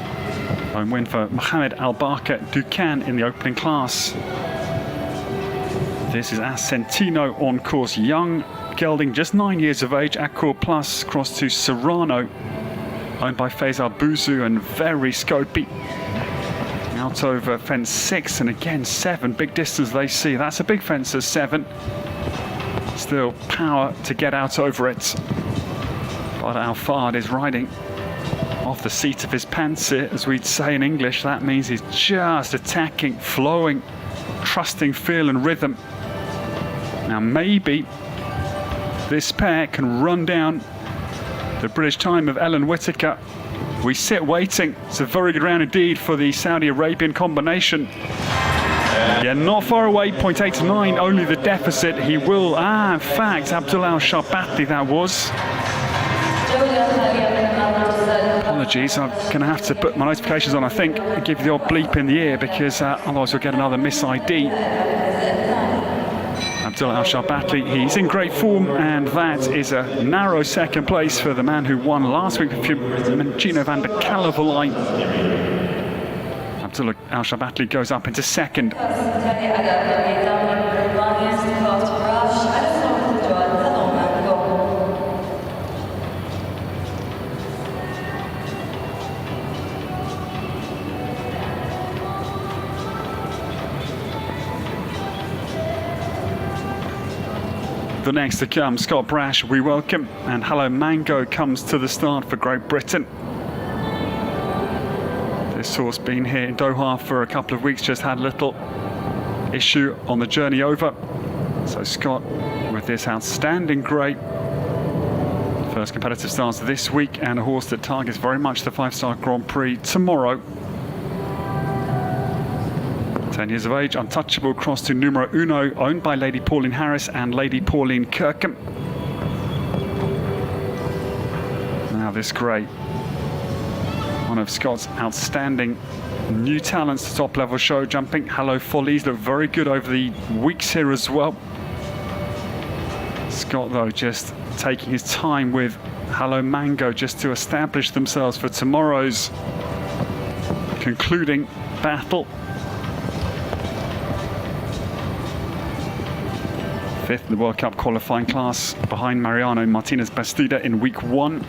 Home win for Mohamed Al Barker Dukan in the opening class. This is Ascentino on course. Young gelding, just 9 years of age. Accor Plus crossed to Serrano, owned by Faisal Bouzou, and very scopy. Out over fence 6 and again 7. Big distance they see. That's a big fence of 7. Still power to get out over it. But Al Fard is riding off the seat of his pants here, as we'd say in English. That means he's just attacking, flowing, trusting feel and rhythm. Now maybe this pair can run down the British time of Ellen Whittaker. We sit waiting. It's a very good round indeed for the Saudi Arabian combination. Yeah, not far away, 0.89, only the deficit. He will, in fact, Abdullah Al-Sharbati that was. Apologies, I'm going to have to put my notifications on, I think, and give you the odd bleep in the ear, because otherwise we'll get another miss ID. Abdullah Al-Sharbati, he's in great form, and that is a narrow second place for the man who won last week, Gino van der Kalevalai. Abdullah Al-Sharbati goes up into second. The next to come, Scott Brash, we welcome, and Hello Mango comes to the start for Great Britain. This horse been here in Doha for a couple of weeks, just had a little issue on the journey over. So Scott with this outstanding grey. First competitive starts this week, and a horse that targets very much the 5-star Grand Prix tomorrow. 10 years of age, untouchable, cross to Numero Uno, owned by Lady Pauline Harris and Lady Pauline Kirkham. Now this grey, one of Scott's outstanding new talents to top level show jumping. Hello Follies look very good over the weeks here as well. Scott though just taking his time with Hello Mango just to establish themselves for tomorrow's concluding battle. 5th in the World Cup qualifying class, behind Mariano Martinez Bastida in week 1.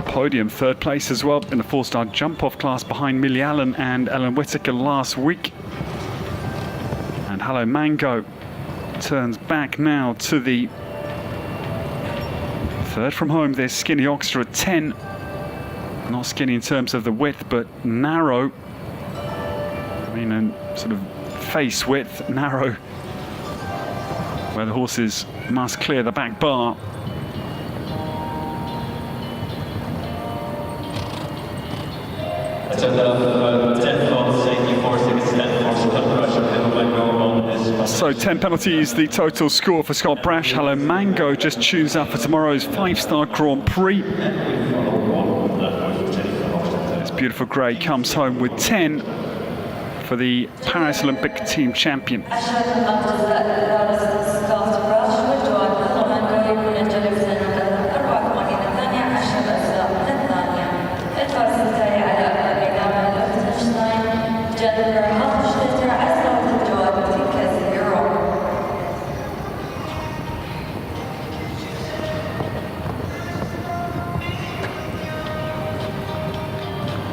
Podium 3rd place as well in the 4-star jump-off class, behind Millie Allen and Ellen Whittaker last week. And Hello Mango turns back now to the 3rd from home. This skinny Oxford at 10. Not skinny in terms of the width, but narrow. I mean, a sort of face width, narrow, where the horses must clear the back bar. So 10 penalties, the total score for Scott Brash. Hello Mango just tunes up for tomorrow's 5-star Grand Prix. beautiful grey comes home with 10 for the Paris Olympic team champion.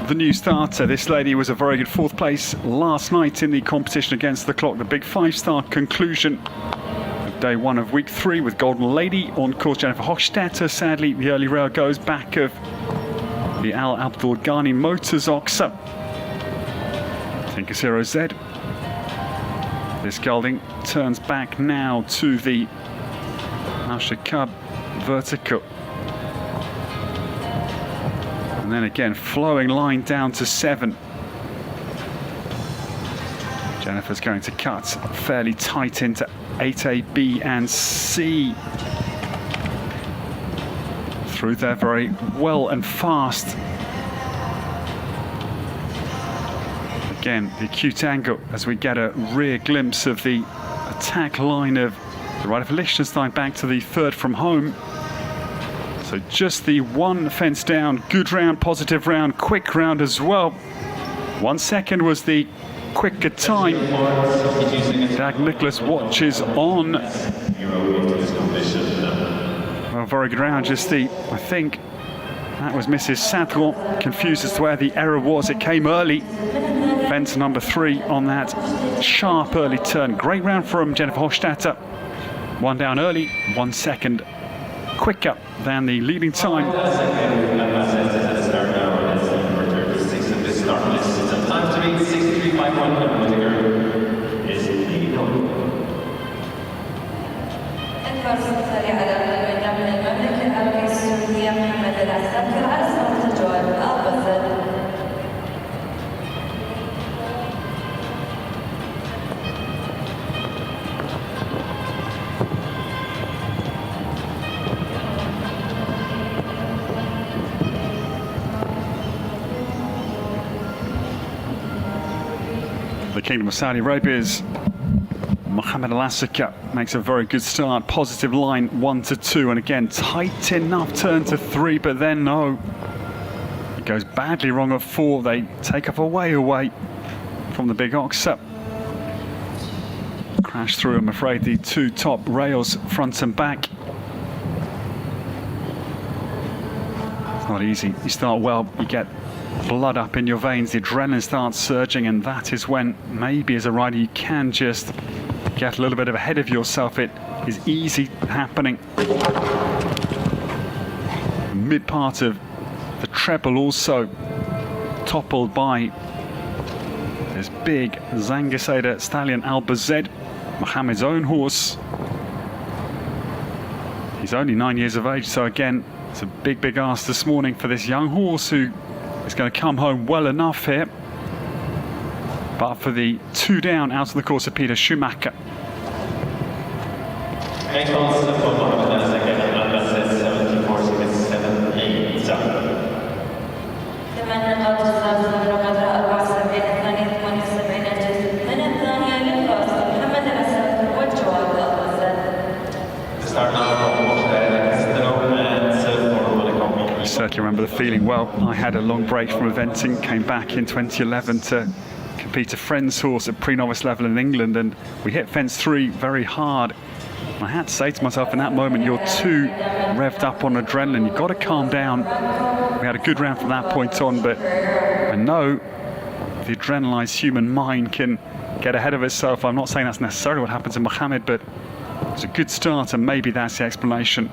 The new starter, this lady was a very good 4th place last night in the competition against the clock. The big 5-star conclusion of day 1 of week 3 with Golden Lady on course. Jennifer Hochstetter, sadly the early rail goes back of the Al Abdul Ghani Motors Oxa. Tinker 0Z. This gelding turns back now to the Al Shaqab vertical. And then again, flowing line down to 7. Jennifer's going to cut fairly tight into 8A, B and C. Through there very well and fast. Again, the acute angle as we get a rear glimpse of the attack line of the rider for Liechtenstein back to the 3rd from home. So just the 1 fence down, good round, positive round, quick round as well. 1 second was the quicker time. Dag Nicholas watches on. Well, very good round, just the, I think, that was Mrs. Sadron, confused as to where the error was. It came early. Fence number 3 on that sharp early turn. Great round from Jennifer Hochstetter. 1 down early, 1 second quicker than the leading time. The Kingdom of Saudi Arabia's Mohammed Al Asika makes a very good start. Positive line 1 to 2, and again tight enough turn to 3, but then no. It goes badly wrong at 4. They take off away from the big Oxa. Crash through, I'm afraid, the 2 top rails, front and back. It's not easy. You start well, you get blood up in your veins, the adrenaline starts surging, and that is when maybe as a rider you can just get a little bit ahead of yourself. It is easy happening. Mid part of the treble also toppled by this big Zangaseda stallion Albazed, Mohammed's own horse. He's only 9 years of age, so again it's a big ask this morning for this young horse who is going to come home well enough here. But for the 2 down out of the course of Peter Schumacher. I certainly remember the feeling well. I had a long break from eventing, came back in 2011 to compete a friend's horse at pre-novice level in England, and we hit fence 3 very hard. I had to say to myself in that moment, you're too revved up on adrenaline, you've got to calm down. We had a good round from that point on, but I know the adrenalized human mind can get ahead of itself. I'm not saying that's necessarily what happened to Mohammed, but it's a good start, and maybe that's the explanation.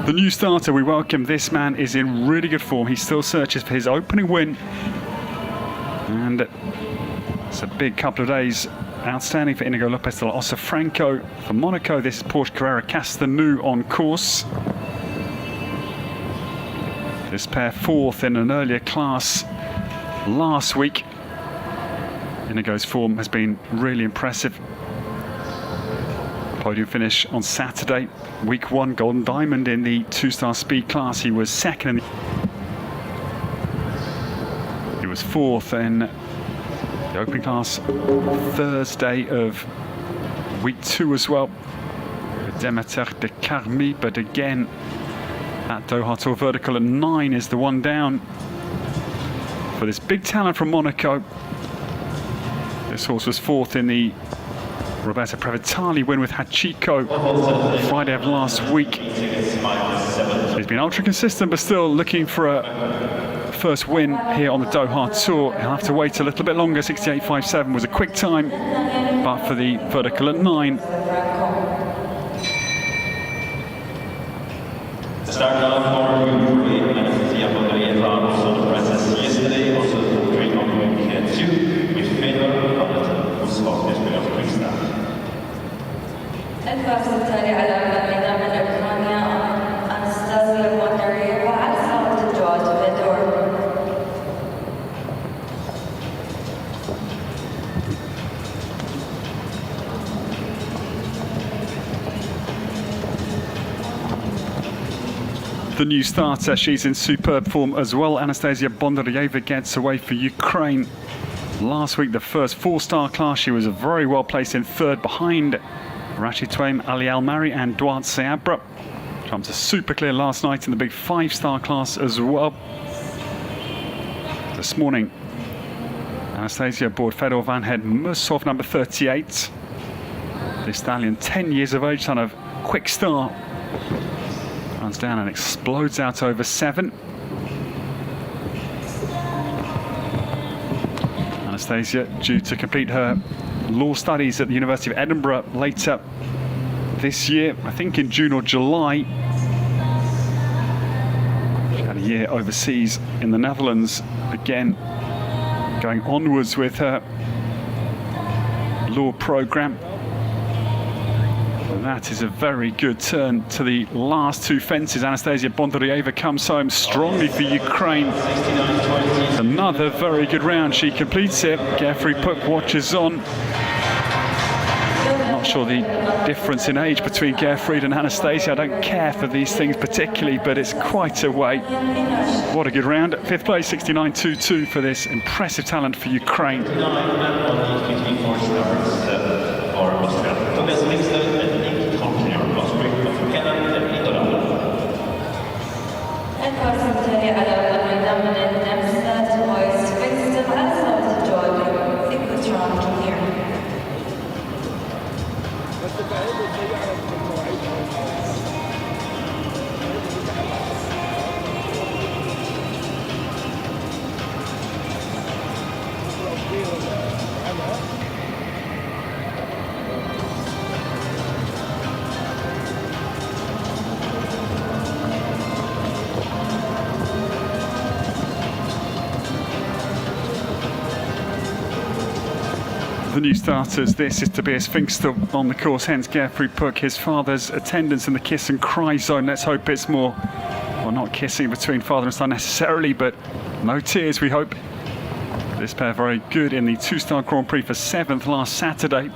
The new starter, we welcome. This man is in really good form. He still searches for his opening win, and it's a big couple of days. Outstanding for Inigo Lopez de la Osa Franco. For Monaco, this is Porsche Carrera Castanou on course. This pair 4th in an earlier class last week. Inigo's form has been really impressive. Podium finish on Saturday. Week 1 Golden Diamond in the 2-star speed class. He was 2nd in the was fourth in the opening class Thursday of week 2 as well, with Demeter de Carmi, but again, that Doha Tour vertical at 9 is the one down for this big talent from Monaco. This horse was fourth in the Roberto Previtali win with Hachiko Friday of last week. He's been ultra consistent, but still looking for a first win here on the Doha Tour. He'll have to wait a little bit longer. 68.57 was a quick time, but for the vertical at 9. Start off for Anastasia Bondarieva, also the presence yesterday, also the train on week 2, with favor of the Scottish of Krista. الفارس التالي على ميدان من أوكرانيا أناستازيا بونداريفا على صالة الجواد فيدور. The new starter, she's in superb form as well. Anastasia Bondarieva gets away for Ukraine. Last week, the first 4-star class, she was very well placed in third behind Rashid Twaim, Ali Al-Mari and Duarte Seabra. Jumped to super clear last night in the big 5-star class as well. This morning, Anastasia aboard Fedor Van Het Musov, number 38. This stallion, 10 years of age, son of quick start. Runs down and explodes out over 7. Anastasia due to complete her law studies at the University of Edinburgh later this year, I think in June or July. She had a year overseas in the Netherlands, again going onwards with her law programme. That is a very good turn to the last 2 fences. Anastasia Bondarieva comes home strongly for Ukraine. Another very good round. She completes it. Geoffrey Puck watches on. Not sure the difference in age between Gerfried and Anastasia. I don't care for these things particularly, but it's quite a way. What a good round. 5th place, 69.22 for this impressive talent for Ukraine. The new starters, this is Tobias Finkster on the course, hence Geoffrey Puck, his father's attendance in the kiss and cry zone. Let's hope it's more, well, not kissing between father and son necessarily, but no tears, we hope. This pair very good in the 2-star Grand Prix for 7th last Saturday.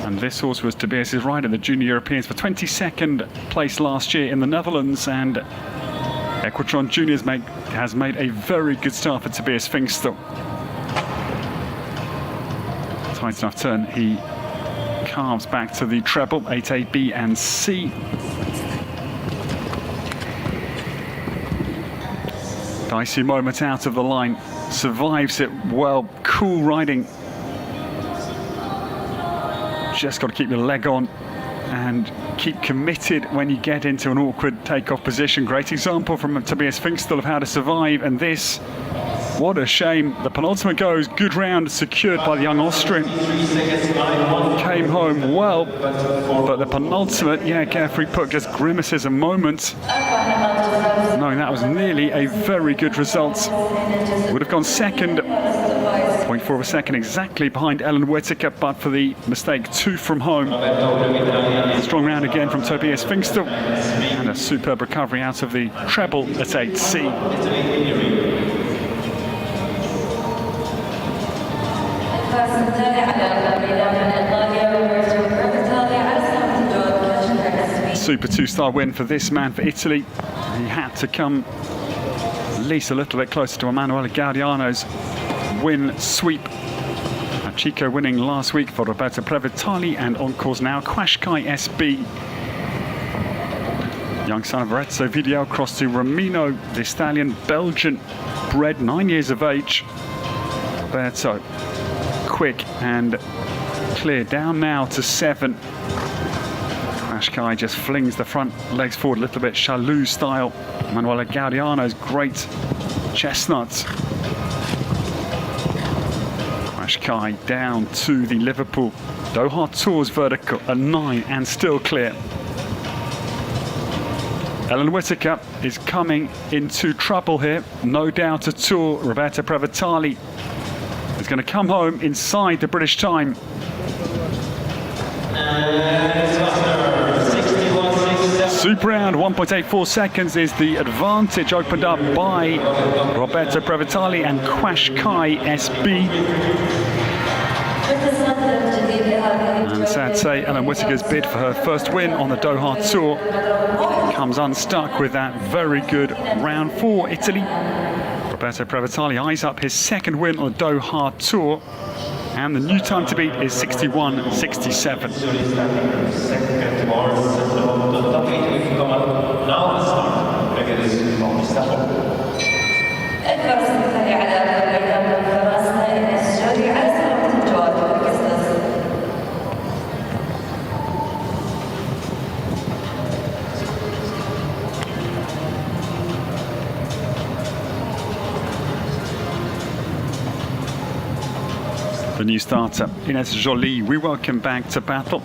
And this horse was Tobias's ride at the Junior Europeans for 22nd place last year in the Netherlands, and Equestrian Juniors has made a very good start for Tobias Finkster. Tight enough turn, he carves back to the treble, 8A, B and C. Dicey moment out of the line, survives it well, cool riding. Just got to keep your leg on and keep committed when you get into an awkward takeoff position. Great example from Tobias Finkster of how to survive, and this, what a shame. The penultimate goes, good round secured by the young Austrian. Came home well, but the penultimate, yeah, Geoffrey Puck just grimaces a moment, knowing that was nearly a very good result. Would have gone second, 0.4 of a second exactly behind Ellen Whittaker, but for the mistake 2 from home. Strong round again from Tobias Finkster, and a superb recovery out of the treble at 8C. Super 2-star win for this man for Italy. He had to come least a little bit closer to Emanuele Gaudiano's win sweep. Chico winning last week for Roberto Previtali, and on course now Qashqai SB. Young son of Arezzo Video across to Ramino, the stallion, Belgian bred, 9 years of age. Roberto quick and clear, down now to 7. Qashqai just flings the front legs forward a little bit, Chalou style. Emanuele Gaudiano's great chestnut. Qashqai down to the Liverpool Doha Tours vertical, a 9 and still clear. Ellen Whittaker is coming into trouble here, no doubt at all. Roberto Previtali is going to come home inside the British time. Super round, 1.84 seconds is the advantage opened up by Roberto Previtali and Qashqai SB. And sad to say, Ellen Whittaker's bid for her first win on the Doha Tour comes unstuck with that very good round 4 Italy. Roberto Previtali eyes up his second win on the Doha Tour, and the new time to beat is 61.67. The new starter, Ines Joly, we welcome back to battle.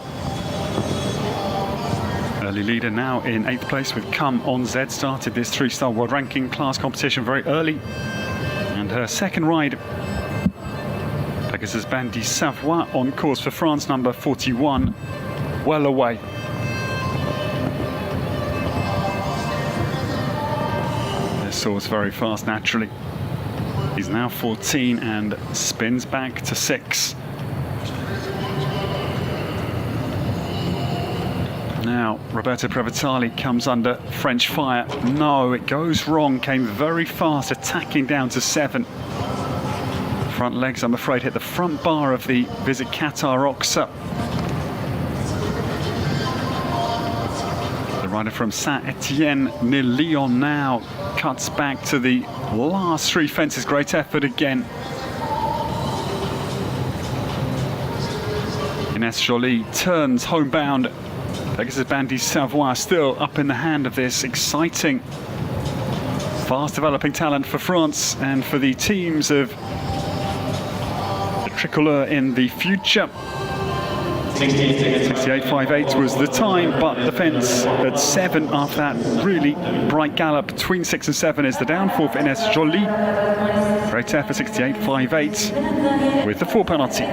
Early leader now in 8th place with Come On Z, started this 3-star world ranking class competition very early. And her second ride, Pegasus Bandy Savoie, on course for France, number 41, well away. This soars very fast naturally. He's now 14 and spins back to 6. Now, Roberto Previtali comes under French fire. No, it goes wrong. Came very fast, attacking down to 7. Front legs, I'm afraid, hit the front bar of the Visit Qatar Oxa. The rider from Saint-Etienne near Lyon now cuts back to the last 3 fences. Great effort again. Ines Joly turns homebound. Pegasus Bandy Savoie still up in the hand of this exciting, fast developing talent for France and for the teams of the tricolor in the future. 68.58 was the time, but the fence at 7 after that really bright gallop between 6 and 7 is the downfall for Ines Joly. Great effort, 68.58 with the 4 penalty.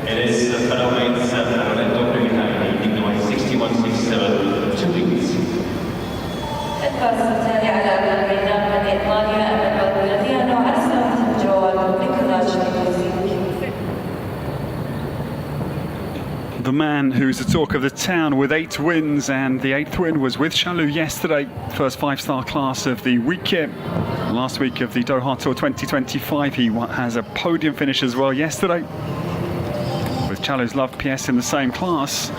It is the fellow mates in 61.67, 2 weeks. The man who's the talk of the town with 8 wins, and the 8th win was with Chalou yesterday. First 5-star class of the weekend. Last week of the Doha Tour 2025, he has a podium finish as well yesterday, with Chalou's Love PS in the same class.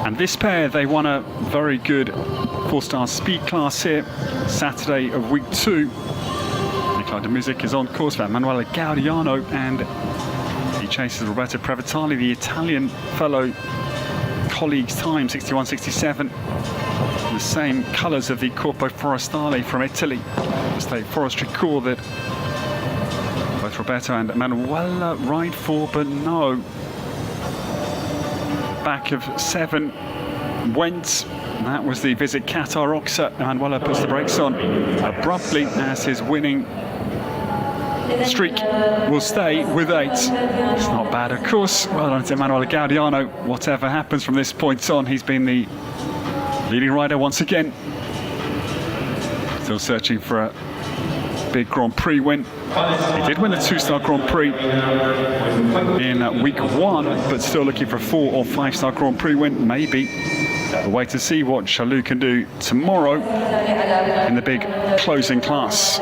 And this pair, they won a very good 4-star speed class here, Saturday of week 2. Nicola de Music is on course for Emanuele Gaudiano, and he chases Roberto Previtali, the Italian fellow colleague's time, 61.67. The same colours of the Corpo Forestale from Italy, the state forestry corps that both Roberto and Emanuele ride for, but no. Back of 7 went. That was the Visit Qatar Oxa. Emanuele puts the brakes on abruptly as his winning streak will stay with 8. It's not bad, of course. Well done to Emanuele Gaudiano. Whatever happens from this point on, he's been the leading rider once again. Still searching for a big Grand Prix win. He did win the 2-star Grand Prix in week 1, but still looking for a 4 or 5-star Grand Prix win, maybe. We'll wait to see what Chalou can do tomorrow in the big closing class.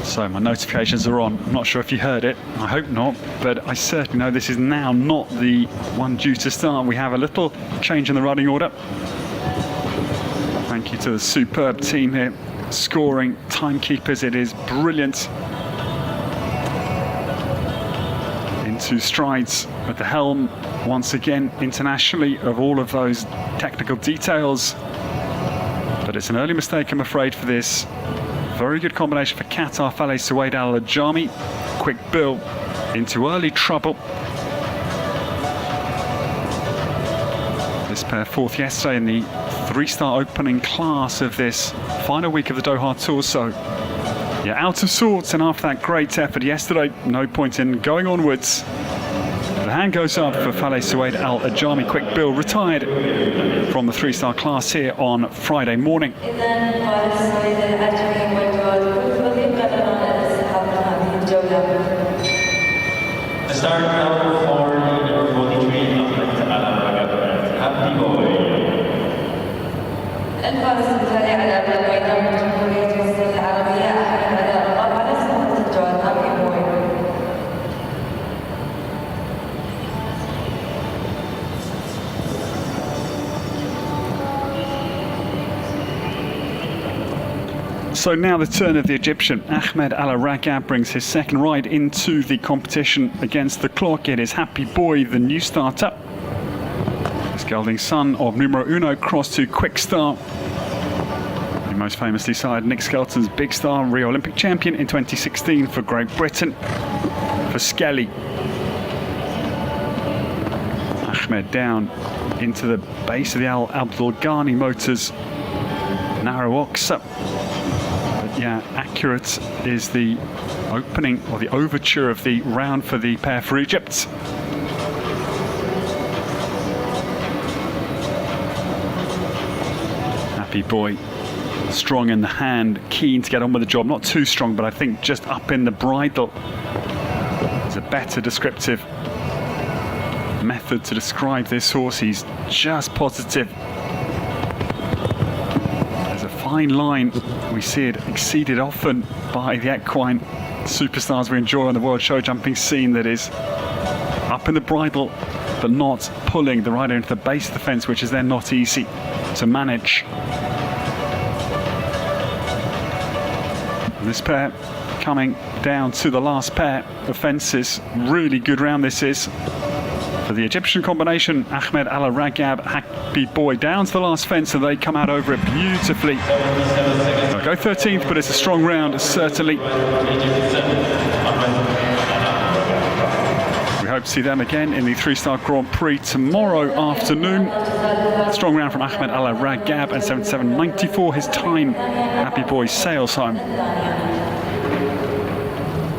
So my notifications are on. I'm not sure if you heard it. I hope not, but I certainly know this is now not the one due to start. We have a little change in the running order. Thank you to the superb team here, scoring timekeepers. It is brilliant. Into strides at the helm once again internationally of all of those technical details. But it's an early mistake, I'm afraid, for this. Very good combination for Qatar. Faleh Suwaid Al Ajami. Quick bill into early trouble. This pair 4th yesterday in the 3-star opening class of this final week of the Doha Tour. So, yeah, out of sorts. And after that great effort yesterday, no point in going onwards. The hand goes up for Faleh Suwaid Al Ajami. Quick bill retired from the 3-star class here on Friday morning. The start now for number 43, Happy Boy. الفارس المثالي على بين جمهورية مصر العربية أحمد الرقاب على سنة الجواد هابي بوي. So now the turn of the Egyptian. Ahmed Al Ragab brings his second ride into the competition against the clock. It is Happy Boy, the new starter. This gelding son of numero uno crossed to Quick Star. He most famously sired Nick Skelton's Big Star, Rio Olympic champion in 2016 for Great Britain, for Skelly. Ahmed down into the base of the Al Abdul Ghani Motors narrow ox. Yeah, accurate is the opening or the overture of the round for the pair for Egypt. Happy Boy, strong in the hand, keen to get on with the job. Not too strong, but I think just up in the bridle is a better descriptive method to describe this horse. He's just positive. Fine line, we see it exceeded often by the equine superstars we enjoy on the world show jumping scene, that is up in the bridle but not pulling the rider into the base of the fence, which is then not easy to manage. And this pair coming down to the last pair of fences. Really good round this is for the Egyptian combination. Ahmed Al Ragab, Happy Boy down to the last fence, and they come out over it beautifully. They'll go 13th, but it's a strong round, certainly. We hope to see them again in the 3-star Grand Prix tomorrow afternoon. Strong round from Ahmed Al Ragab, and 77.94 his time. Happy Boy sails home.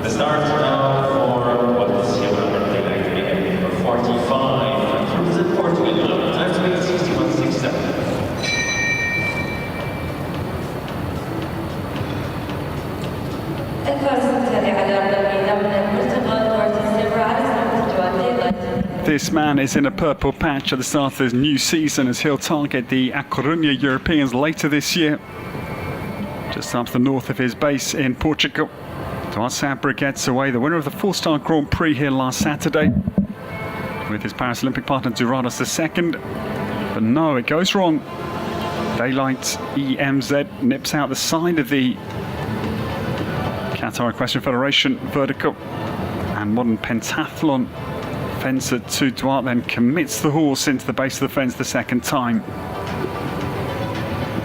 The start now for what is here number 45. Cruise in Portugal. Time to make 61.67. الفارس المثالي على بين المرتقى نورت السبرة على سنة الجواد. This man is in a purple patch at the start of this new season, as he'll target the A Coruña Europeans later this year, just up to the north of his base in Portugal. Duarte Sabra gets away, the winner of the 4-star Grand Prix here last Saturday, with his Paris Olympic partner Durados II. But no, it goes wrong. Daylight EMZ nips out the side of the Qatar Equestrian Federation vertical, and modern pentathlon fencer to Duarte then commits the horse into the base of the fence the second time.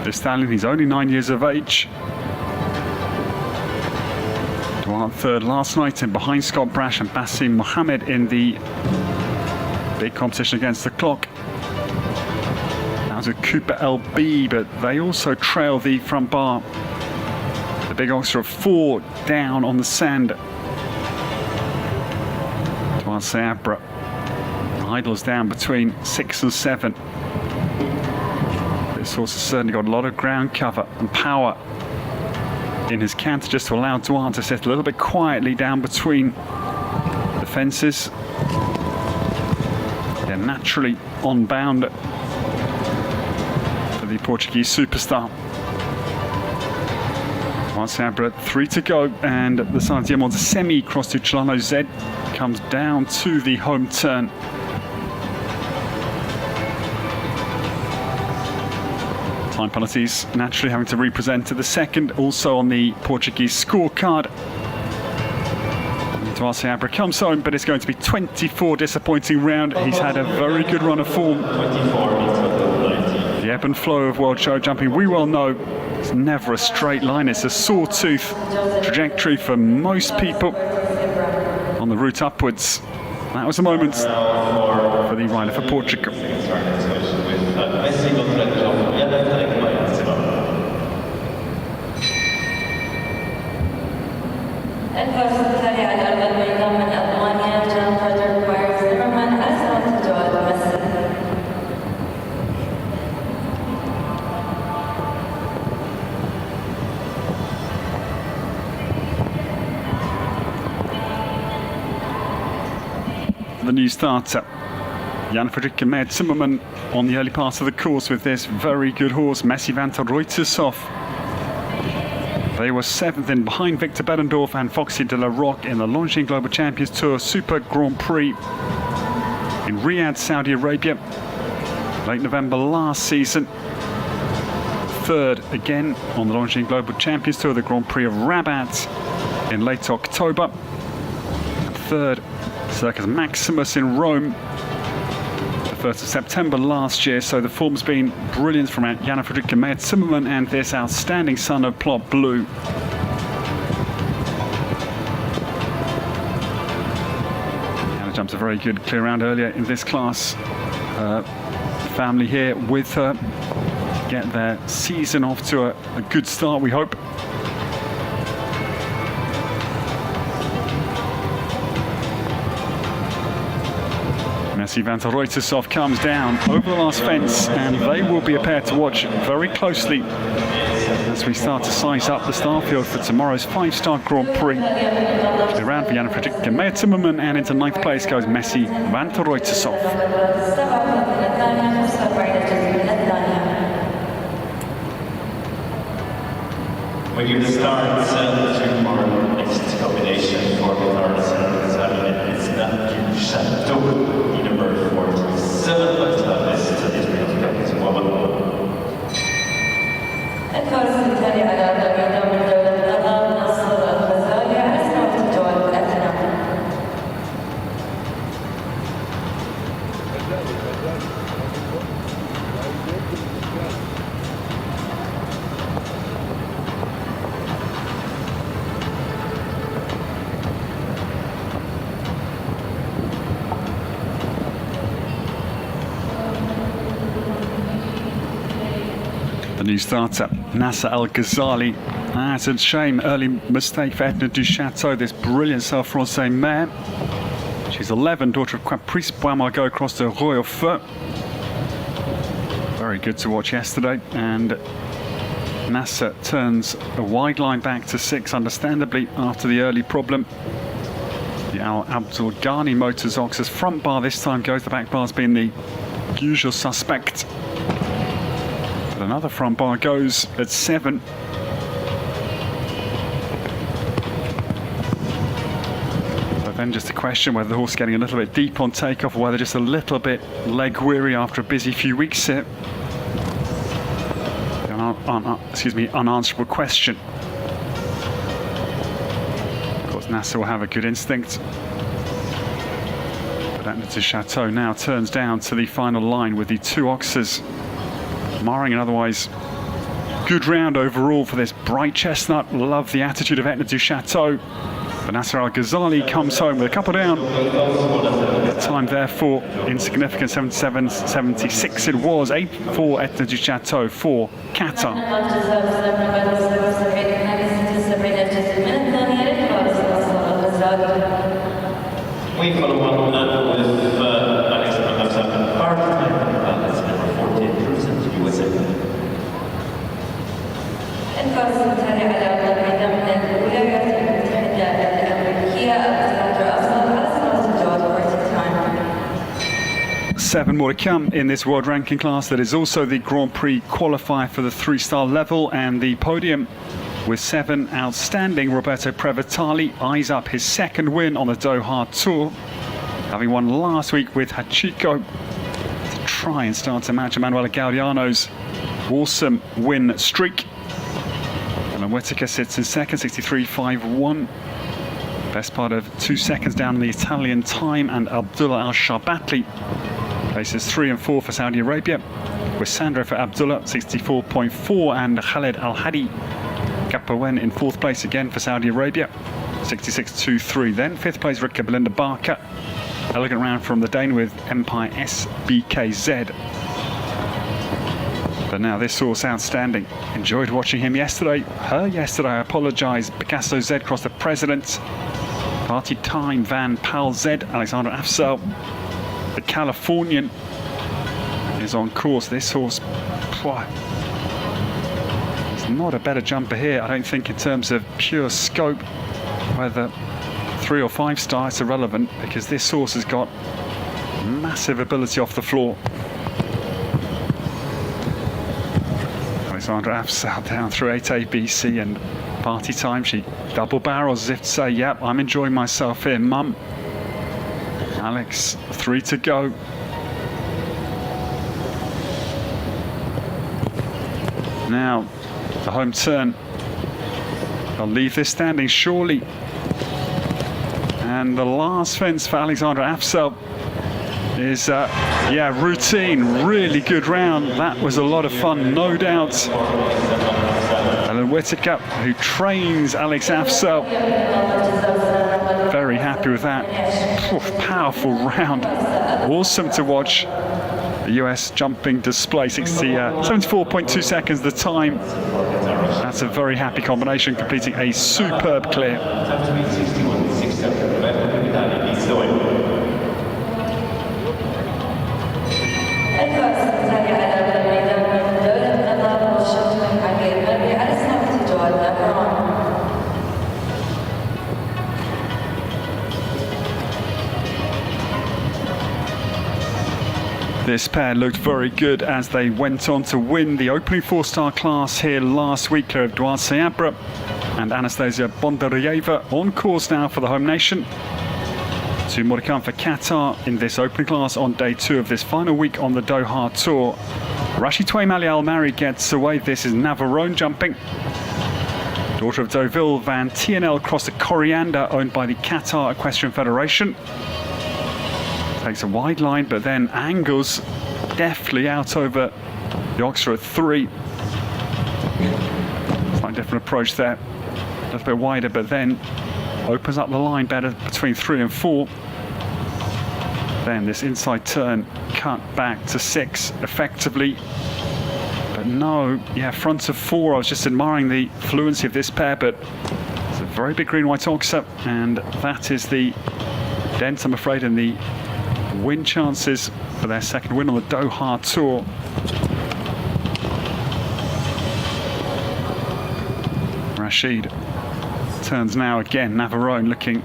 The stallion, he's only 9 years of age. Duarte third last night, and behind Scott Brash and Basim Mohammed in the big competition against the clock. That was a Cooper LB, but they also trail the front bar. The big oxer of 4 down on the sand. Duarte Abra idles down between 6 and 7. This horse has certainly got a lot of ground cover and power in his canter, just to allow Duarte to sit a little bit quietly down between the fences. They're naturally on bound for the Portuguese superstar. Duarte Abra, 3 to go, and the San Diamond semi cross to Chilano Z comes down to the home turn. Time penalties naturally having to represent to the second, also on the Portuguese scorecard. Duarte Abra comes home, but it's going to be 24 disappointing round. He's had a very good run of form. The ebb and flow of World Show Jumping, we well know, it's never a straight line. It's a sawtooth trajectory for most people on the route upwards. That was a moment for the rider for Portugal. الفرصة التالية على أرض الميدان من ألمانيا جان فاجر باير زيمرمان أسرع جواد مسد. The new starter, Jan Fredrik Med Zimmerman, on the early part of the course with this very good horse, Messi van der Ruytershof. They were 7th in behind Victor Beddendorf and Foxy de la Roque in the Longines Global Champions Tour Super Grand Prix in Riyadh, Saudi Arabia, late November last season. 3rd again on the Longines Global Champions Tour, the Grand Prix of Rabat in late October. 3rd, Circus Maximus in Rome, the 1st of September last year. So the form's been brilliant from Jan Fredrik Med Zimmerman and this outstanding son of Plot Blue. Anna jumps a very good clear round earlier in this class. Family here with her get their season off to a good start, we hope. Messi van der Ruytershof comes down over the last fence, and they will be a pair to watch very closely as we start to size up the start field for tomorrow's 5-star Grand Prix. Around for Jan Fredrik Med Zimmerman, and into 9th place goes Messi van der Ruytershof. We give the start for next combination for Qatar. It's not Shaqab, number 47, but that is Israel as well. الفرصة التالية على أرض الميدان من دولة قطر نصر الغزالي أسرع جواد الأثنى. The new starter, Nasser Al Ghazali. It's a shame, early mistake for Edna du Château, this brilliant self-Francais mare. She's 11, daughter of Caprice Bois-Margot across the Royal Feu. Very good to watch yesterday, and Nasser turns a wide line back to 6, understandably, after the early problem. The Al Abdul Ghani Motors Ox's front bar this time goes, the back bar's been the usual suspect. But another front bar goes at 7. But then just a question whether the horse is getting a little bit deep on takeoff, or whether just a little bit leg weary after a busy few weeks here. Unanswerable question. Of course, Nasser will have a good instinct. But Edna du Château now turns down to the final line with the 2 oxes, marring an otherwise good round overall for this bright chestnut. Love the attitude of Edna du Château. But Nasser Al Ghazali comes home with a couple down. The time therefore insignificant, 77.76 it was. 8 for Edna du Château for Qatar. We follow on with Alex Ramsey and part-time that's number 14, represent USA. الفرص التالية على واحدة من الولايات المتحدة الأمريكية القطار أفضل على سنوات الجواد quarter time. 7 more to come in this world ranking class that is also the Grand Prix qualifier for the 3-star level, and the podium with 7 outstanding. Roberto Previtali eyes up his second win on the Doha Tour, having won last week with Hachiko to try and start to match Emanuele Gaudiano's awesome win streak. And Whittaker sits in second, 63.51. Best part of 2 seconds down in the Italian time, and Abdullah Al-Shabatli places 3 and 4 for Saudi Arabia, with Sandro for Abdullah 64.4 and Khaled Al-Hadi Kapawen in 4th place again for Saudi Arabia 66.23. Then 5th place Rika Belinda Barker, elegant round from the Dane with Empire SBKZ. But now this horse outstanding. Enjoyed watching him yesterday. Her yesterday, I apologise. Picasso Z crossed the President. Party Time Van Pal Z, Alexander Afsal. The Californian is on course. This horse, it's not a better jumper here, I don't think, in terms of pure scope. Whether 3 or 5 star, it's irrelevant, because this horse has got massive ability off the floor. Alexandra Afsal down through 8ABC and Party Time. She double barrels as if to say, yep, I'm enjoying myself here, mum. Alex, 3 to go. Now, the home turn. They'll leave this standing, surely. And the last fence for Alexandra Afsal is, routine. Really good round. That was a lot of fun, no doubt. Ellen Whittaker, who trains Alex Afsal, very happy with that. Powerful round. Awesome to watch. The US jumping display, 74.2 seconds the time. That's a very happy combination, completing a superb clear. This pair looked very good as they went on to win the opening 4-star class here last week. Claire Edouard Seabra and Anastasia Bondaryeva on course now for the home nation. 2 more to come for Qatar in this opening class on day 2 of this final week on the Doha Tour. Rashid Twaim Ali Al Mari gets away. This is Navarone jumping. Daughter of Deauville Van TNL crossed the Coriander, owned by the Qatar Equestrian Federation. Takes a wide line, but then angles deftly out over the Oxford at 3. Slightly different approach there. A little bit wider, but then opens up the line better between 3 and 4. Then this inside turn cut back to 6 effectively. But no, front of 4. I was just admiring the fluency of this pair, but it's a very big green-white oxer, and that is the dent, I'm afraid, in the win chances for their second win on the Doha Tour. Rashid turns now again. Navarone looking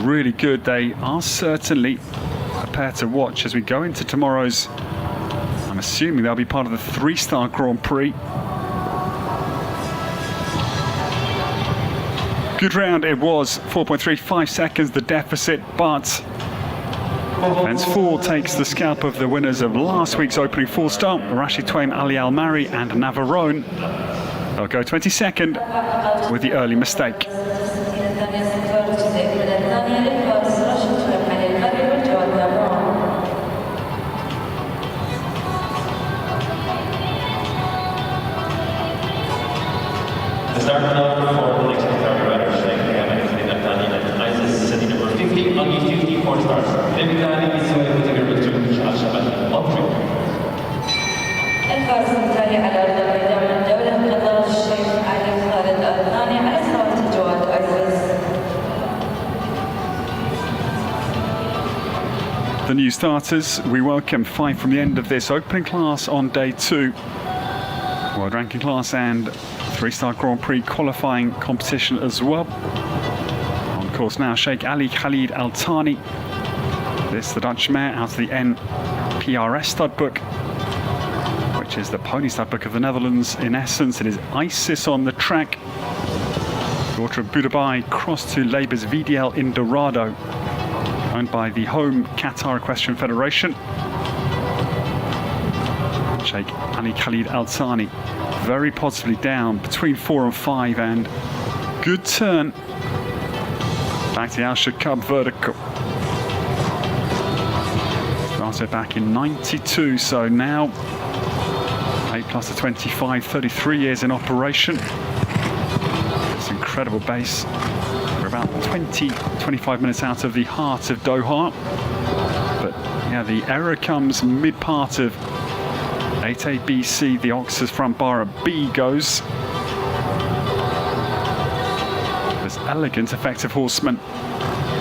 really good. They are certainly a pair to watch as we go into tomorrow's, I'm assuming they'll be part of the 3-star Grand Prix. Good round it was, 4.35 seconds the deficit, but fence 4 takes the scalp of the winners of last week's opening 4-star, Rashid Twaim Ali Al Mari and Navarone. They'll go 22nd with the early mistake. The start now for the next Qatar rider, setting number 50, only 54 stars. Previtali is away with the girl to Shaqab on 3. الفرص التالية على أرض الميدان من دولة قطر الشيخ علي خالد الثاني على سنوات الجواد أيزز. The new starters, we welcome 5 from the end of this opening class on day 2. World ranking class and 3-star Grand Prix qualifying competition as well. On course now, Sheikh Ali Khalid Al Thani. This, the Dutch mare, out of the NPRS stud book, which is the pony stud book of the Netherlands. In essence, it is Isis on the track. Daughter of Budabai, crossed to Labour's VDL in Dorado, owned by the home Qatar Equestrian Federation. Sheikh Ali Khalid Al Thani, very possibly down between 4 and 5, and good turn back to the Al Shaqab vertical. Started back in 92, so now 8 plus the 25, 33 years in operation. This incredible base. We're about 20-25 minutes out of the heart of Doha, but yeah, the error comes mid-part of 8ABC. The Ox's front bar at B goes. This elegant, effective horseman.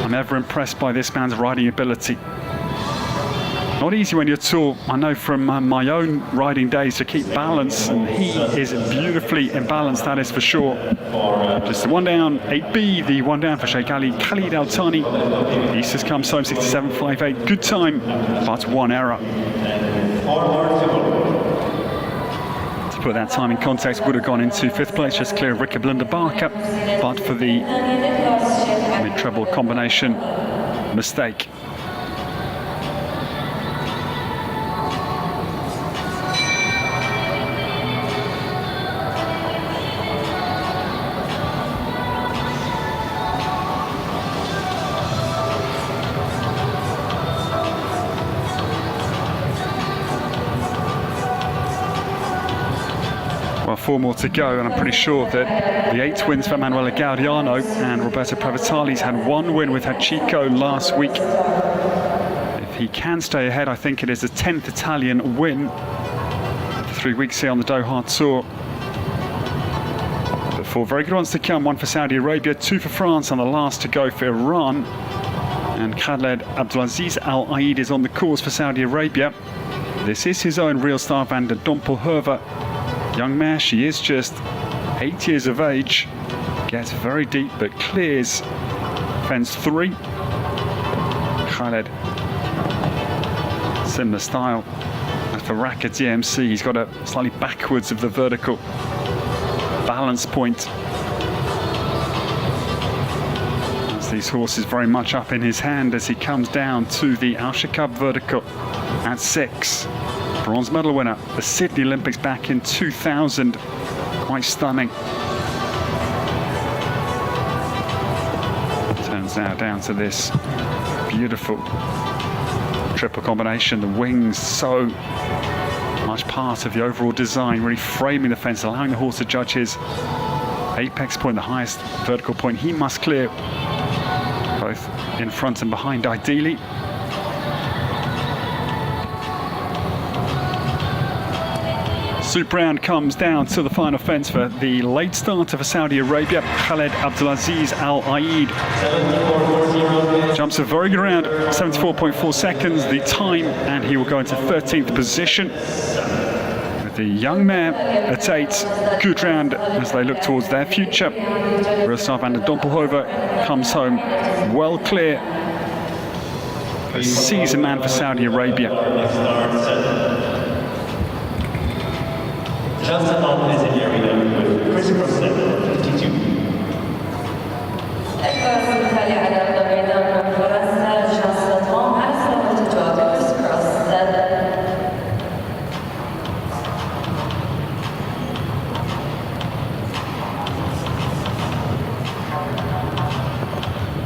I'm ever impressed by this man's riding ability. Not easy when you're tall. I know from my own riding days to keep balance, and he is beautifully imbalanced, that is for sure. Just the one down, 8B, the one down for Sheikh Ali Khalid Al Thani. Isis comes home 67.58. Good time, but one error. To put that time in context, would have gone into 5th place, just clear of Ricky Barker, but for the mid-treble combination mistake. Well, 4 more to go, and I'm pretty sure that the 8 wins for Manuela Gaudiano and Roberto Previtali's had 1 win with Hachiko last week. If he can stay ahead, I think it is the 10th Italian win for 3 weeks here on the Doha Tour. But 4 very good ones to come, 1 for Saudi Arabia, 2 for France, and the last to go for Iran. And Khaled Abdulaziz Al Aid is on the course for Saudi Arabia. This is his own real star van der Dompelhoeve. Young mare, she is just 8 years of age, gets very deep but clears fence 3. Khaled, similar style as for Raka DMC. He's got a slightly backwards of the vertical balance point. As these horses very much up in his hand as he comes down to the Al Shaqab vertical at 6. Bronze medal winner, the Sydney Olympics back in 2000. Quite stunning. Turns now down to this beautiful triple combination. The wings so much part of the overall design, really framing the fence, allowing the horse to judge his apex point, the highest vertical point he must clear, both in front and behind ideally. Super round comes down to the final fence for the late starter for Saudi Arabia, Khaled Abdulaziz Al Aid. Jumps a very good round, 74.4 seconds the time, and he will go into 13th position. With the young mare at 8, good round as they look towards their future. Real star van der Dompelhoeve comes home well clear. A seasoned man for Saudi Arabia. Just on this area with crisscross 52.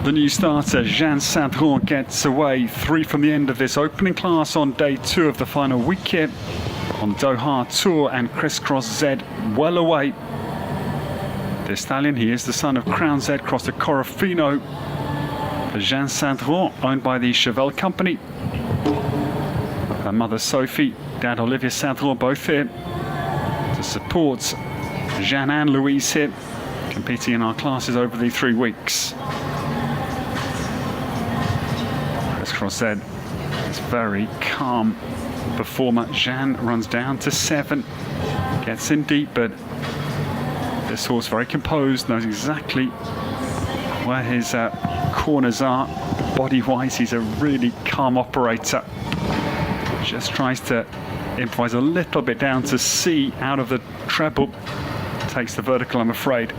The new starter, Jean Saint-Laurent, gets away 3 from the end of this opening class on day 2 of the final week here on Doha Tour, and Crisscross Z well away. This stallion, he is the son of Crown Z, crossed to Corofino. Jean Saint-Laurent, owned by the Chevelle Company. Her mother Sophie, dad Olivier Saint-Laurent, both here to support Jeanne and Louise here, competing in our classes over the 3 weeks. Crozet is very calm performer. Jeanne runs down to 7, gets in deep, but this horse very composed, knows exactly where his corners are. Body-wise, he's a really calm operator. Just tries to improvise a little bit down to C out of the treble. Takes the vertical, I'm afraid.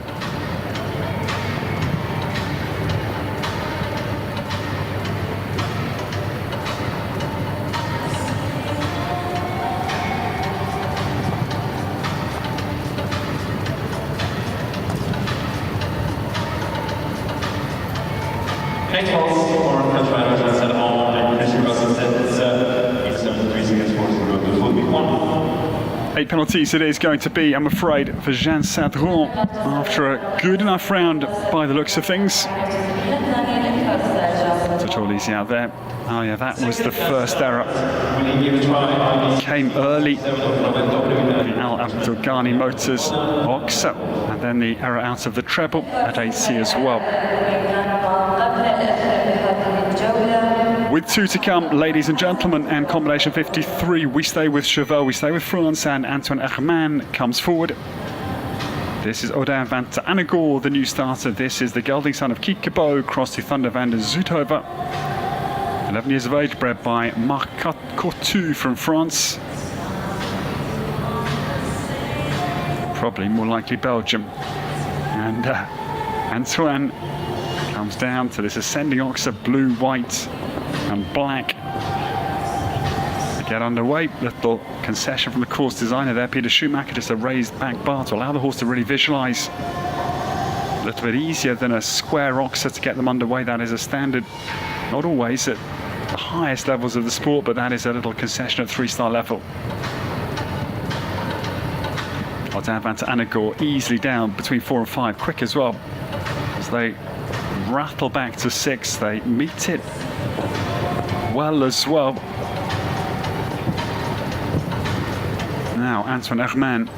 Eight penalties it is going to be, I'm afraid, for Jeanne Sadron after a good enough round by the looks of things. It's all easy out there. Oh yeah, that was the first error. Came early. The Al Abdul Ghani Motors Oxa, and then the error out of the treble at 8C as well. With 2 to come, ladies and gentlemen, and combination 53, we stay with Cheval, we stay with France, and Antoine Herman comes forward. This is Odin van te Annegor, the new starter. This is the gelding son of Kiekebo, crossed to Thunder van der Zuidhoven. 11 years of age, bred by Marc Courtois from France. Probably more likely Belgium. And Antoine comes down to this ascending oxa, blue, white and black. To get underway, little concession from the course designer there, Peter Schumacher, just a raised back bar to allow the horse to really visualise. A little bit easier than a square oxa to get them underway. That is a standard, not always at the highest levels of the sport, but that is a little concession at 3-star level. Odin van te Annegor easily down between 4 and 5, quick as well. As they rattle back to 6, they meet it well as well. Now Antoine Herman,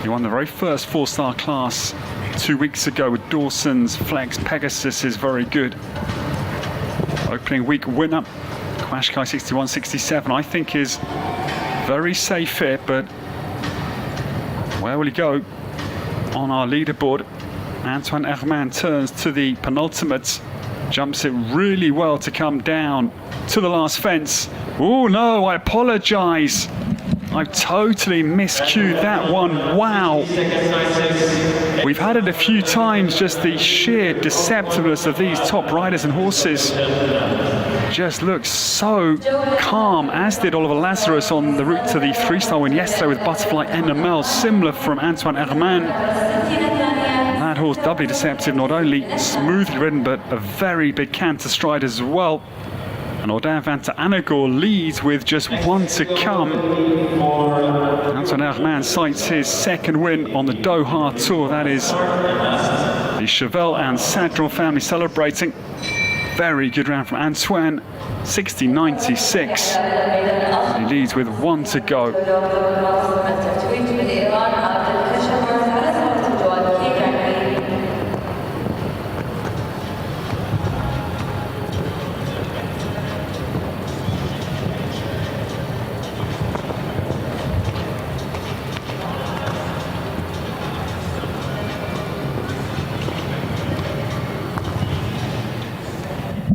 he won the very first 4-star class 2 weeks ago with Dawson's Flex. Pegasus is very good. Opening week winner, Qashqai 61-67, I think is very safe here, but where will he go on our leaderboard? Antoine Herman turns to the penultimate, jumps it really well to come down to the last fence. Oh no, I apologise. I've totally miscued that one. Wow. We've had it a few times, just the sheer deceptiveness of these top riders and horses. Just looks so calm, as did Oliver Lazarus on the route to the 3-star win yesterday with Butterfly NML, similar from Antoine Herman. That horse doubly deceptive, not only smoothly ridden, but a very big canter stride as well. And Odin van te Annegor leads with just 1 to come. Antoine Herman sights his second win on the Doha Tour. That is the Cheval and Sadron family celebrating. Very good round from Antoine, 60-96. He leads with 1 to go.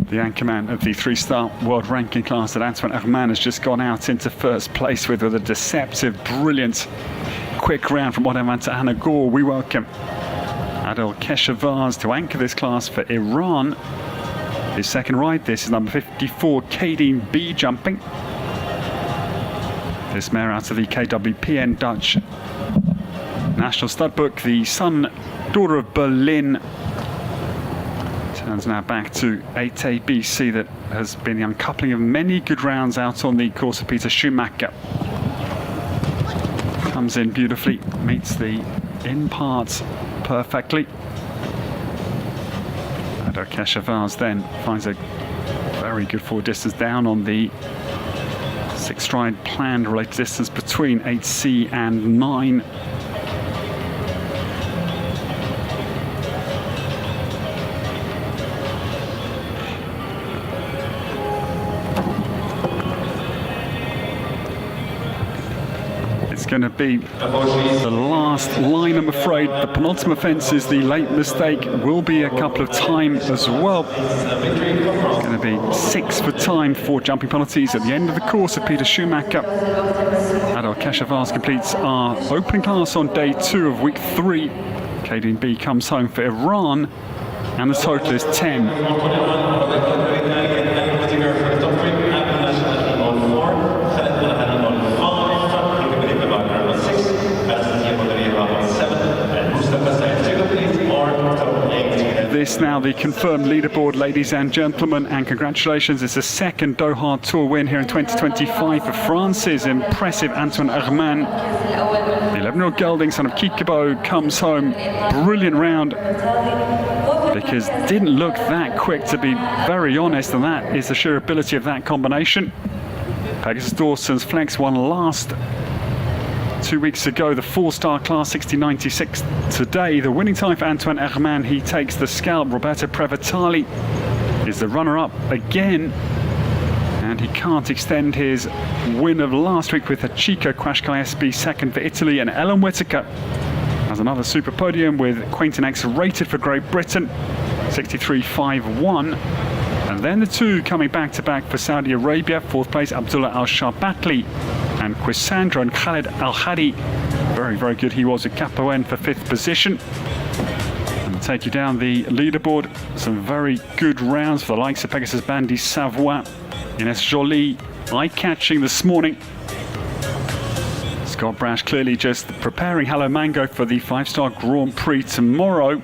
The anchorman of the 3-star world ranking class that Antoine Herman has just gone out into first place with a deceptive, brilliant, quick round from Odin van te Annegor. We welcome Adel Keshavaz to anchor this class for Iran. His second ride, this is number 54, Kadeen B jumping. This mare out of the KWPN Dutch National Stud Book, the son, daughter of Berlin. Turns now back to 8ABC that has been the uncoupling of many good rounds out on the course of Peter Schumacher. Comes in beautifully, meets the in parts perfectly. Adel Keshavaz then finds a very good forward distance down on the 6-stride planned related distance between 8C and 9. going to be the last line, I'm afraid. The penultimate fence is the late mistake. Will be a couple of time as well. It's going to be 6 for time for jumping penalties at the end of the course of Peter Schumacher. Adel Kashavars completes our opening class on day 2 of week 3. KDB comes home for Iran, and the total is 10. This now the confirmed leaderboard, ladies and gentlemen, and congratulations. It's the second Doha Tour win here in 2025 for France's impressive Antoine Herman. The 11-year-old gelding, son of Kikabo, comes home. Brilliant round, because didn't look that quick, to be very honest, and that is the sheer ability of that combination. Pegasus Dawson's Flex won last 2 weeks ago, the 4-star class 60.96 today. The winning time for Antoine Herman, he takes the scalp. Roberto Previtali is the runner-up again, and he can't extend his win of last week with a Chico Quashkai SB second for Italy, and Ellen Whittaker has another super podium with Quainton X rated for Great Britain, 63.51. And then the two coming back-to-back for Saudi Arabia. 4th place, Abdullah Al-Shabatli and Quisandro, and Khaled Al-Hadi. Very, very good he was at Capoen for 5th position. And we'll take you down the leaderboard. Some very good rounds for the likes of Pegasus Bandy Savoie, Ines Jolie, eye-catching this morning. Scott Brash clearly just preparing Hello Mango for the 5-star Grand Prix tomorrow.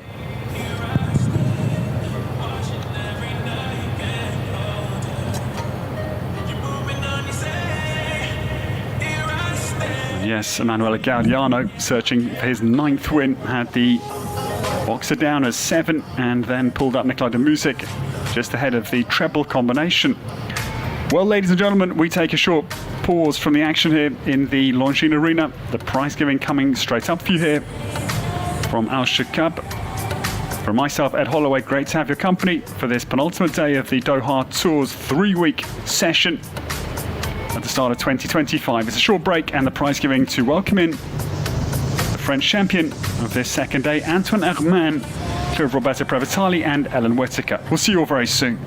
Yes, Emanuele Gaudiano searching for his 9th win, had the boxer down as 7 and then pulled up Nikolai de Music just ahead of the treble combination. Well, ladies and gentlemen, we take a short pause from the action here in the Longines Arena. The prize giving coming straight up for you here from Al Shaqab. From myself, Ed Holloway, great to have your company for this penultimate day of the Doha Tour's 3-week session at the start of 2025. It's a short break and the prize giving to welcome in the French champion of this second day, Antoine Herman, clear of Roberto Previtali and Ellen Whittaker. We'll see you all very soon.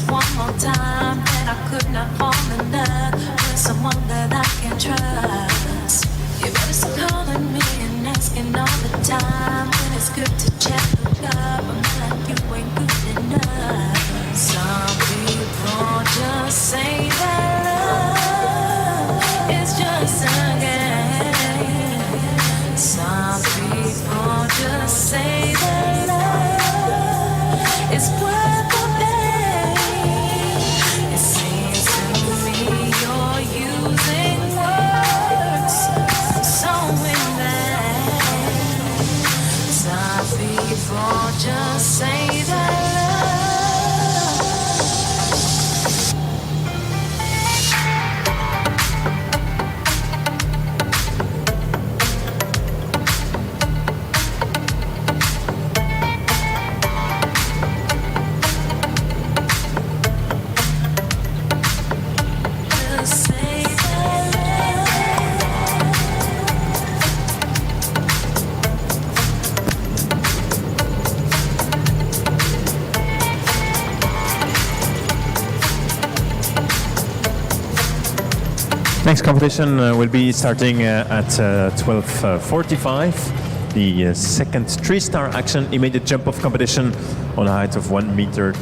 One more time, and I could not fall in love with someone that I can trust. You better stop calling me and asking all the time when it's good to chat with God, but man, you ain't good enough. Some people just say that love is just a game. Some people just say that love is worth the pain. Just say that Next competition will be starting at 12:45. The second 3-star action, immediate jump-off competition on a height of 1.35 meters.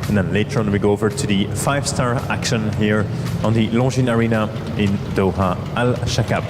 And then later on we go over to the 5-star action here on the Longines Arena in Doha, Al Shaqab.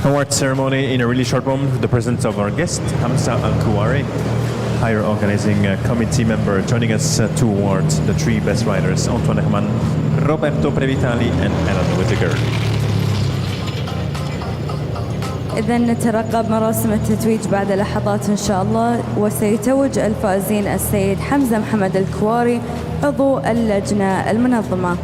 award ceremony in a really short moment with the presence of our guest, Hamza Al-Kuwari, higher organizing committee member, joining us to award the three best riders, Antoine Herman, Roberto Previtali and Alan Whittaker. إذا نترقب مراسم التتويج بعد لحظات إن شاء الله، وسيتوج الفائزين السيد حمزة محمد الكواري عضو اللجنة المنظمة.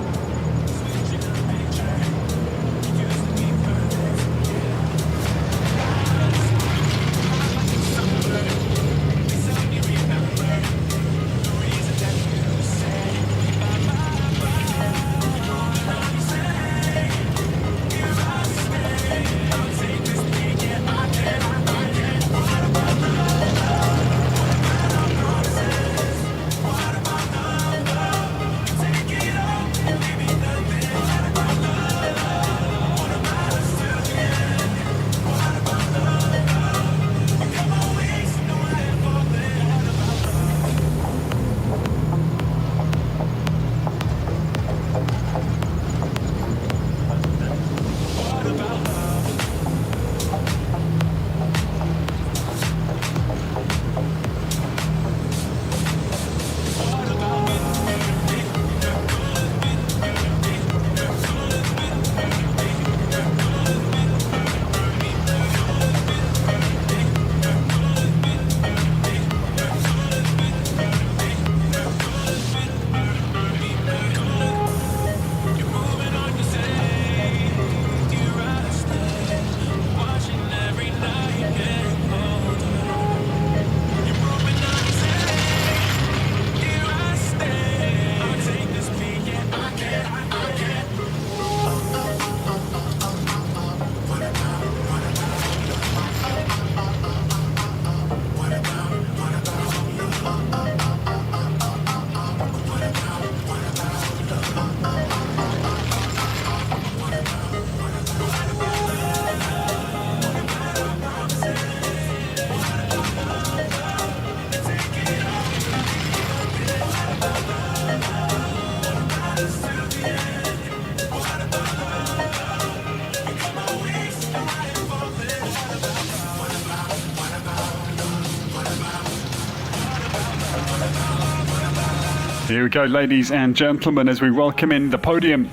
Here we go, ladies and gentlemen, as we welcome in the podium,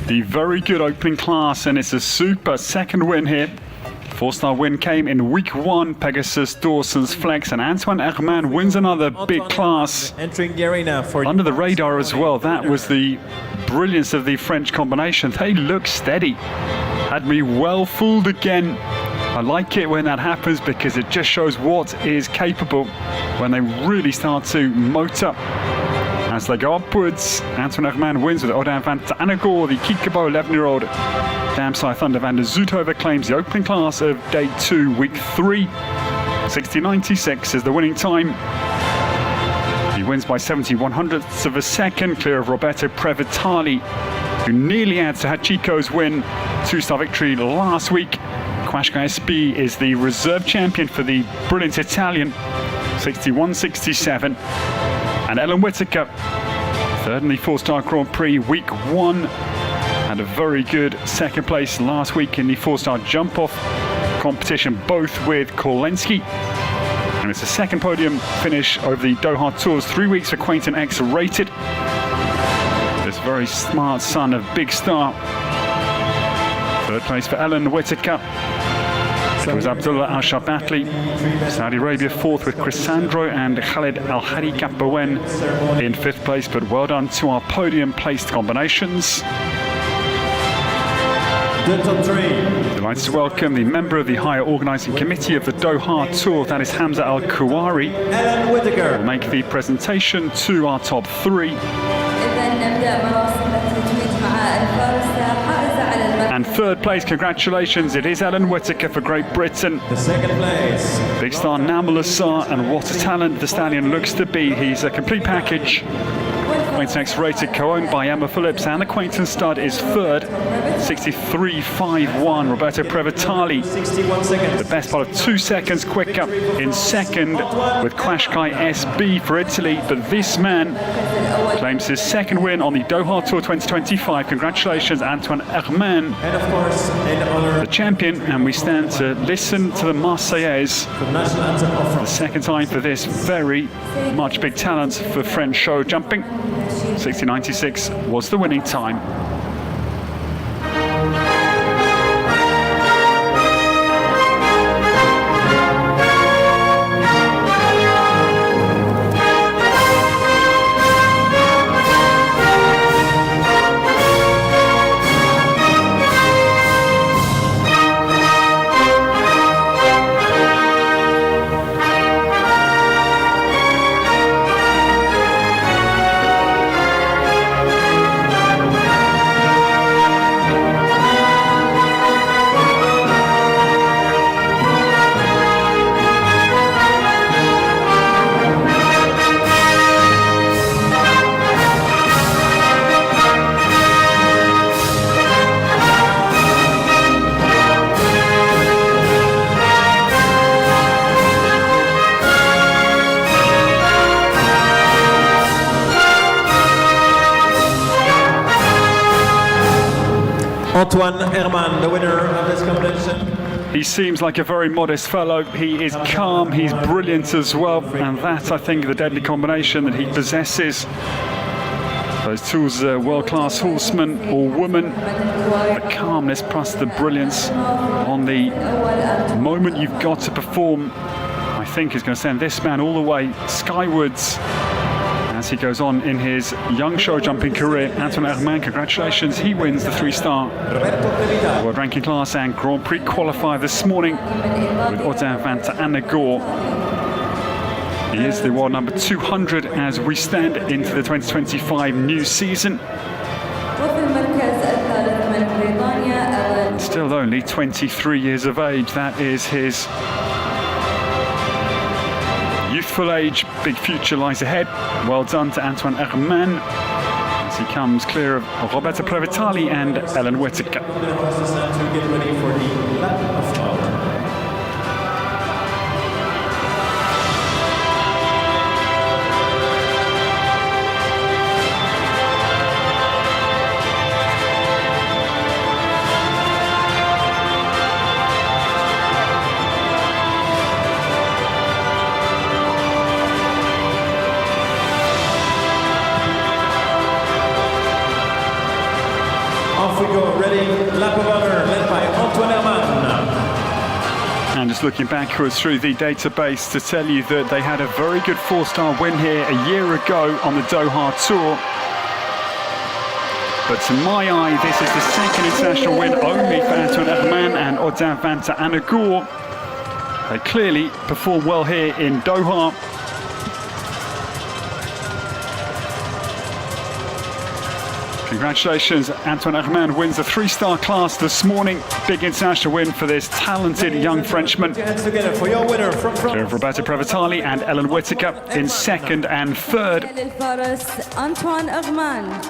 the very good opening class, and it's a super second win here. Four-star win came in week one, Pegasus, Dawson's Flex, and Antoine Herman wins another big class. Entering the arena for under the radar as well. That was the brilliance of the French combination. They look steady. Had me well fooled again. I like it when that happens because it just shows what is capable when they really start to motor. As they go upwards, Antoine Herman wins with Odin van Tanegor, the Kiekabo 11-year-old Damsai Thunder van der Zoethoven claims the opening class of day 2, week 3. 60.96 is the winning time. He wins by 70/100ths of a second, clear of Roberto Previtali, who nearly adds to Hachiko's win, 2-star victory last week. Quashka SB is the reserve champion for the brilliant Italian, 61.67. And Ellen Whittaker, third in the 4-star Grand Prix week 1, had a very good second place last week in the 4-star jump-off competition, both with Kolensky. And it's a second podium finish over the Doha Tours, 3 weeks for Quainton X rated. This very smart son of Big Star. Third place for Ellen Whittaker. It was Abdullah Al-Shabatli, Saudi Arabia, fourth with Chrysandro and Khaled Al-Hadi Kapawen in fifth place, but well done to our podium placed combinations. the top 3. Delighted to welcome the member of the higher organising committee of the Doha Tour, that is Hamza Al-Kuwari. Alan Whittaker will make the presentation to our top 3. And third place, congratulations, it is Ellen Whittaker for Great Britain. The second place. Big Star Namal Assar, and what a talent the stallion looks to be. He's a complete package points X-rated, co-owned by Emma Phillips, and the Quainton stud is third, 63.51. Roberto Previtali, 61 seconds. the best part of 2 seconds quicker in second with Qashqai SB for Italy. But this man claims his second win on the Doha Tour 2025. Congratulations, Antoine Herman, And of course, in honor the champion. And we stand to listen to the Marseillaise, of the national anthem of the France. second time for this very much big talent for French show jumping. 60.96 was the winning time. Antoine Herman, the winner of this competition. He seems like a very modest fellow. He is calm, he's brilliant as well, and that, I think, the deadly combination that he possesses. Those two as a world-class horseman or woman, the calmness plus the brilliance on the moment you've got to perform, I think is going to send this man all the way skywards as he goes on in his young show jumping career. Antoine Herman, congratulations, he wins the 3-star world ranking class and Grand Prix qualifier this morning with Audin van ter Annegoor. He is the world number 200 as we stand into the 2025 new season. Still only 23 years of age. That is his youthful age. Big future lies ahead. Well done to Antoine Herman as he comes clear of Roberto Previtali and Ellen Whittaker. The horses stand to get ready for the lap of power. Off we go, ready, lap of honor, led by Antoine Herman. And just looking backwards through the database to tell you that they had a very good 4-star win here a year ago on the Doha Tour. But to my eye, this is the second international win only for Antoine Herman and Audin van ter Annegoor. They clearly perform well here in Doha. Congratulations, Antoine Herman wins the 3-star class this morning. Big international win for this talented young Frenchman. Hands together for your winner from Clear France. of Roberto Previtali and Ellen Whittaker in second and third. للفارس أنطوان أغمان.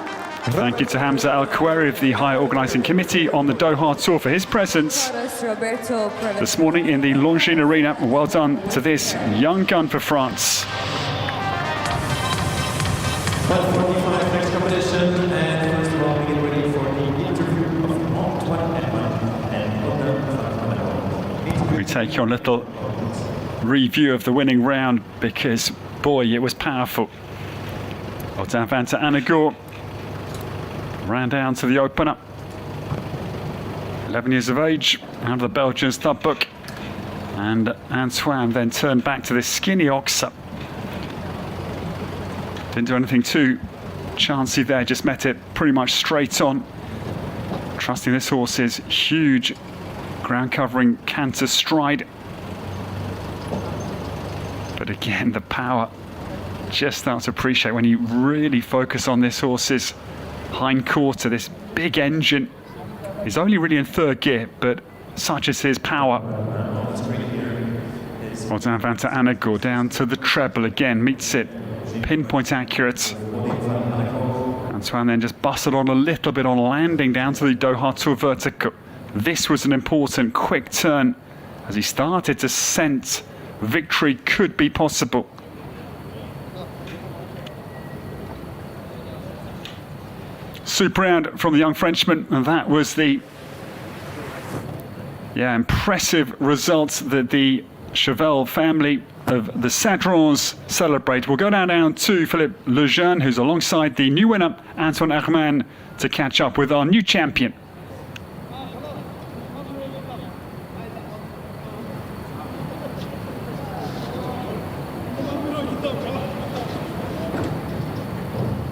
Thank you to Hamza Al-Khoury of the High Organising Committee on the Doha Tour for his presence فارس روبرتو this morning in the Longines Arena. Well done to this young gun for France. 1:45 next competition, and first of all, we get ready for the interview of Antoine Herman and Audin van ter Annegoor. We take your little review of the winning round because, boy, it was powerful. Audin van ter Annegoor ran down to the opener. 11 years of age, out of the Belgian stud book. And Antoine then turned back to this skinny ox. Didn't do anything too chancy there, just met it pretty much straight on. Trusting this horse's huge ground covering canter stride. But again, the power, just start to appreciate when you really focus on this horse's hind quarter, this big engine. He's only really in third gear, but such is his power. Audin van ter Annegoor down to the treble again, meets it pinpoint accurate. Antoine then just bustled on a little bit on landing down to the Doha Tour vertical. This was an important quick turn as he started to sense victory could be possible. Super round from the young Frenchman, and that was the impressive results that the Cheval family of the Sadrons celebrate. We'll go down to Philippe Lejeune, who's alongside the new winner, Antoine Herman, to catch up with our new champion.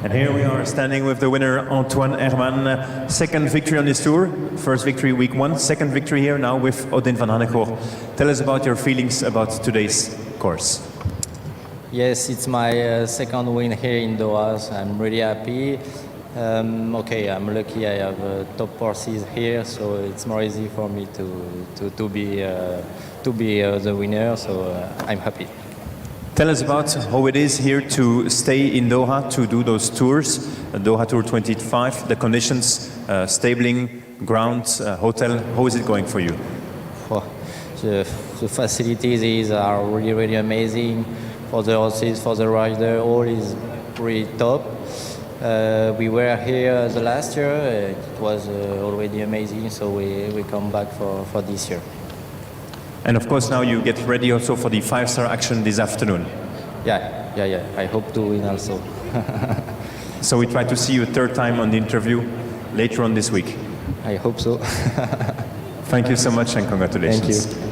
And here we are standing with the winner, Antoine Herman. Second victory on this tour. First victory week 1, second victory here now with Odin van Hanecourt. Tell us about your feelings about today's course. Yes, it's my second win here in Doha, so I'm really happy. Okay, I'm lucky I have top horses here, so it's more easy for me to be the winner, so I'm happy. Tell us about how it is here to stay in Doha to do those tours, Doha Tour 25, the conditions, stabling, ground, hotel, how is it going for you? Oh, the facilities are really, really amazing. For the horses, for the rider, all is really top. We were here the last year, it was already amazing, so we come back for this year. And of course now you get ready also for the 5-star action this afternoon. Yeah, I hope to win also. So we try to see you a third time on the interview later on this week. I hope so. Thank you so much and congratulations. Thank you.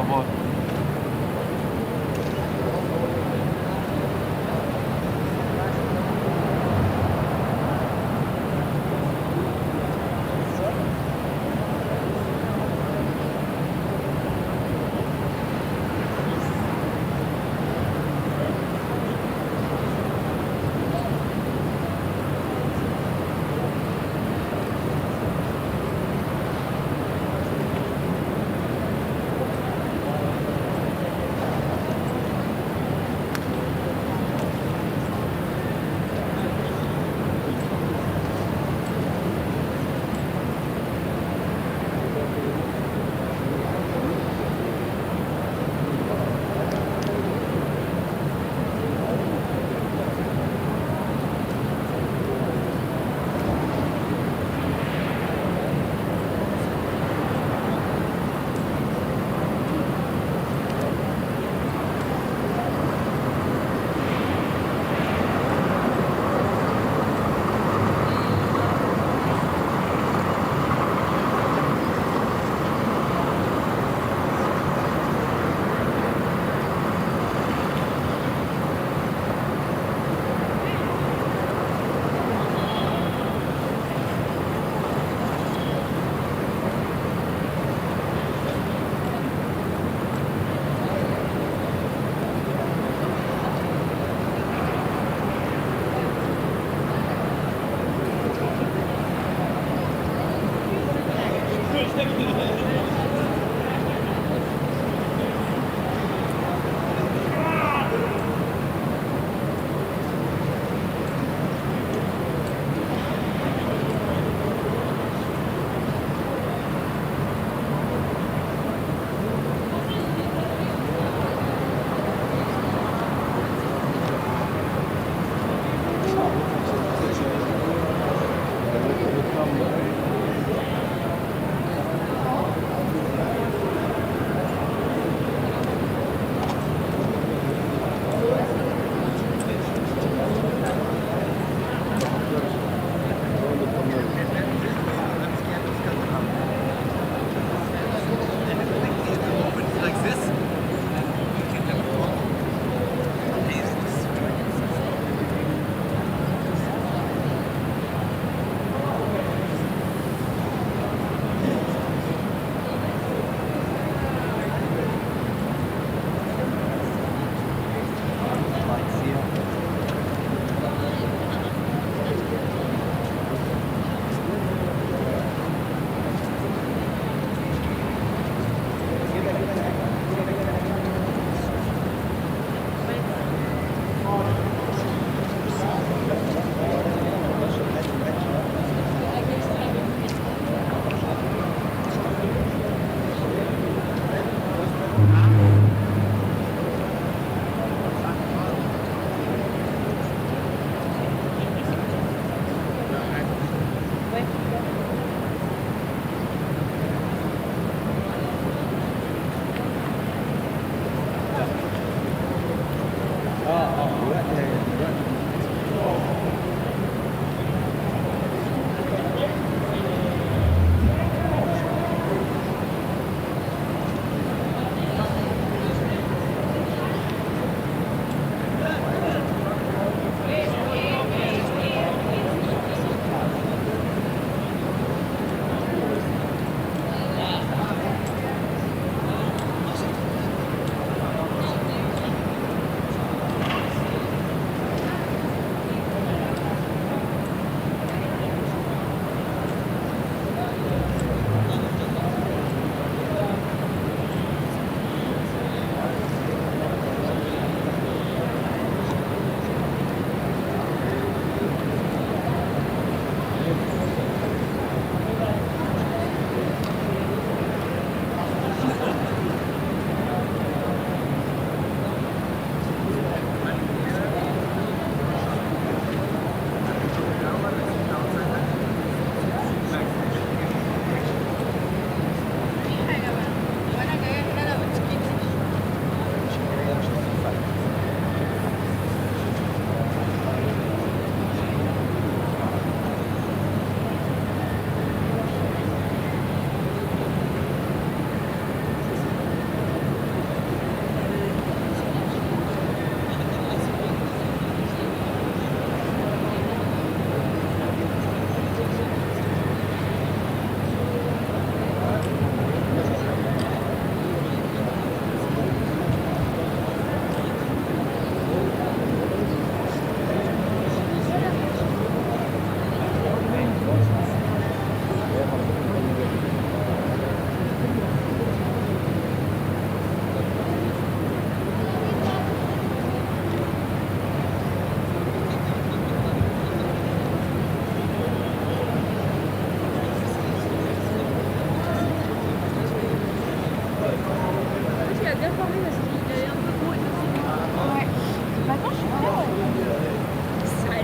revoir.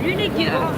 Salut les gars.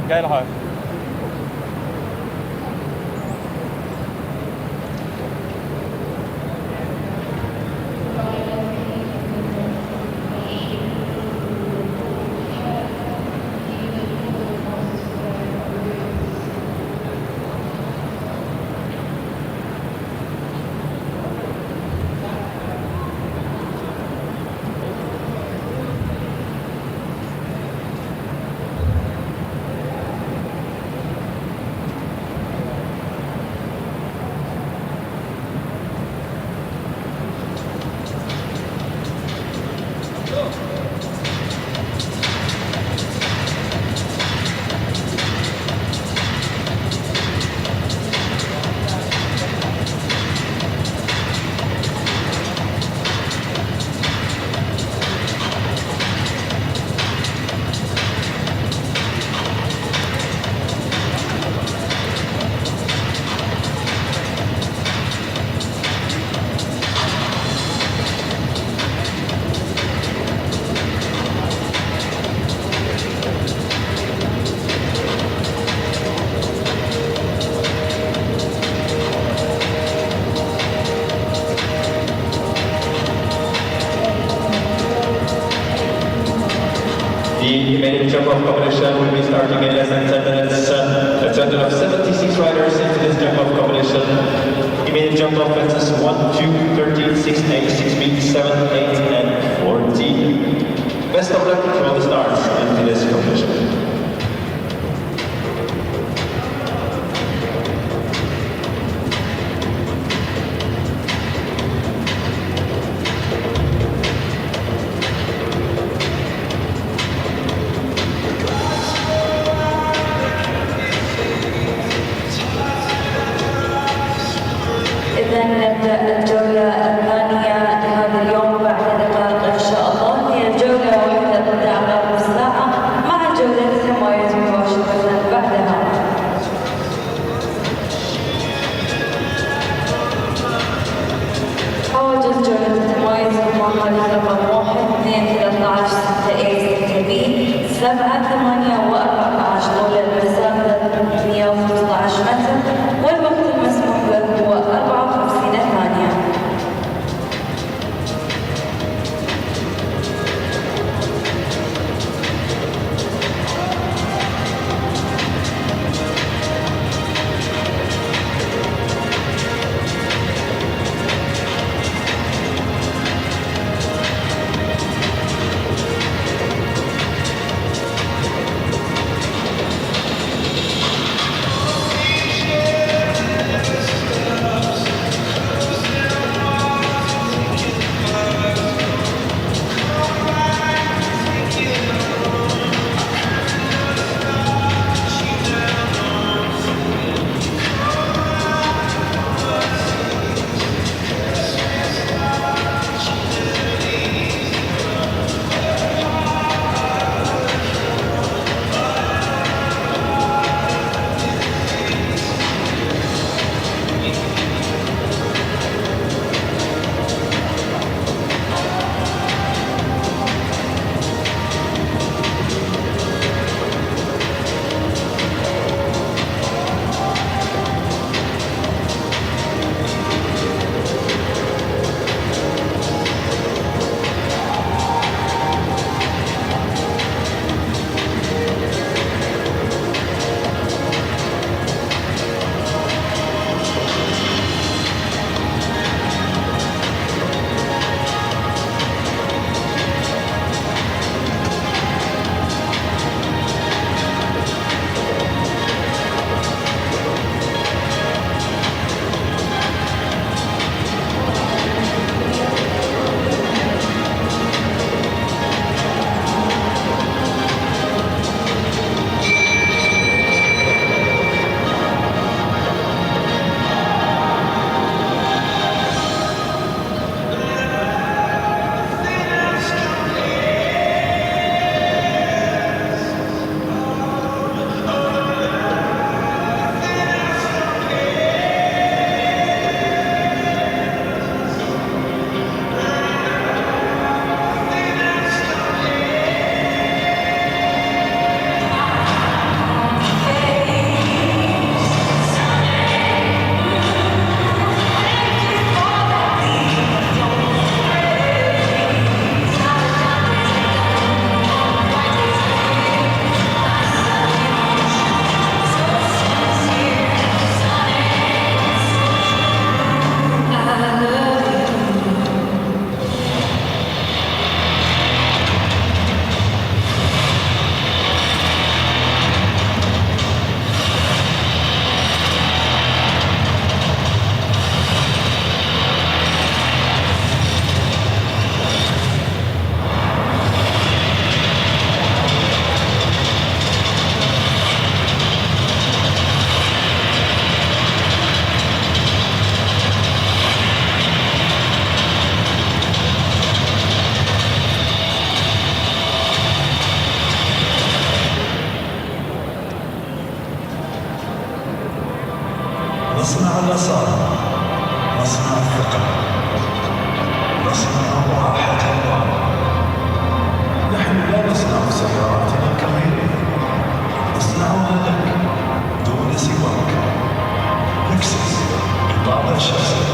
جاي لحضرتك. The main jump off competition will be starting in less than 10 minutes. A total of 76 riders into this jump off competition. The main jump off fences 1, 2, 13, 6, 8, 6 feet, 7, 8, and 14. Best of luck to all the stars into this competition. إذا نبدأ الجولة الثانية لهذا اليوم بعد دقائق إن شاء الله. هي الجولة واحدة ضد عقارب الساعة مع الجولة الثمانية مباشرة بعدها. حواجز جولة التمايز هم حواجز رقم 1 2 13 6 A 6 B 7 8 و14 طول المسافة 115 متر والوقت المسموح به هو 54 ثانية. نصنع الأصالة، نصنع الثقة، نصنع راحة البال. نحن لا نصنع سياراتنا كغيرنا، نصنعها لك دون سواك. لكسس بطابع شخصي.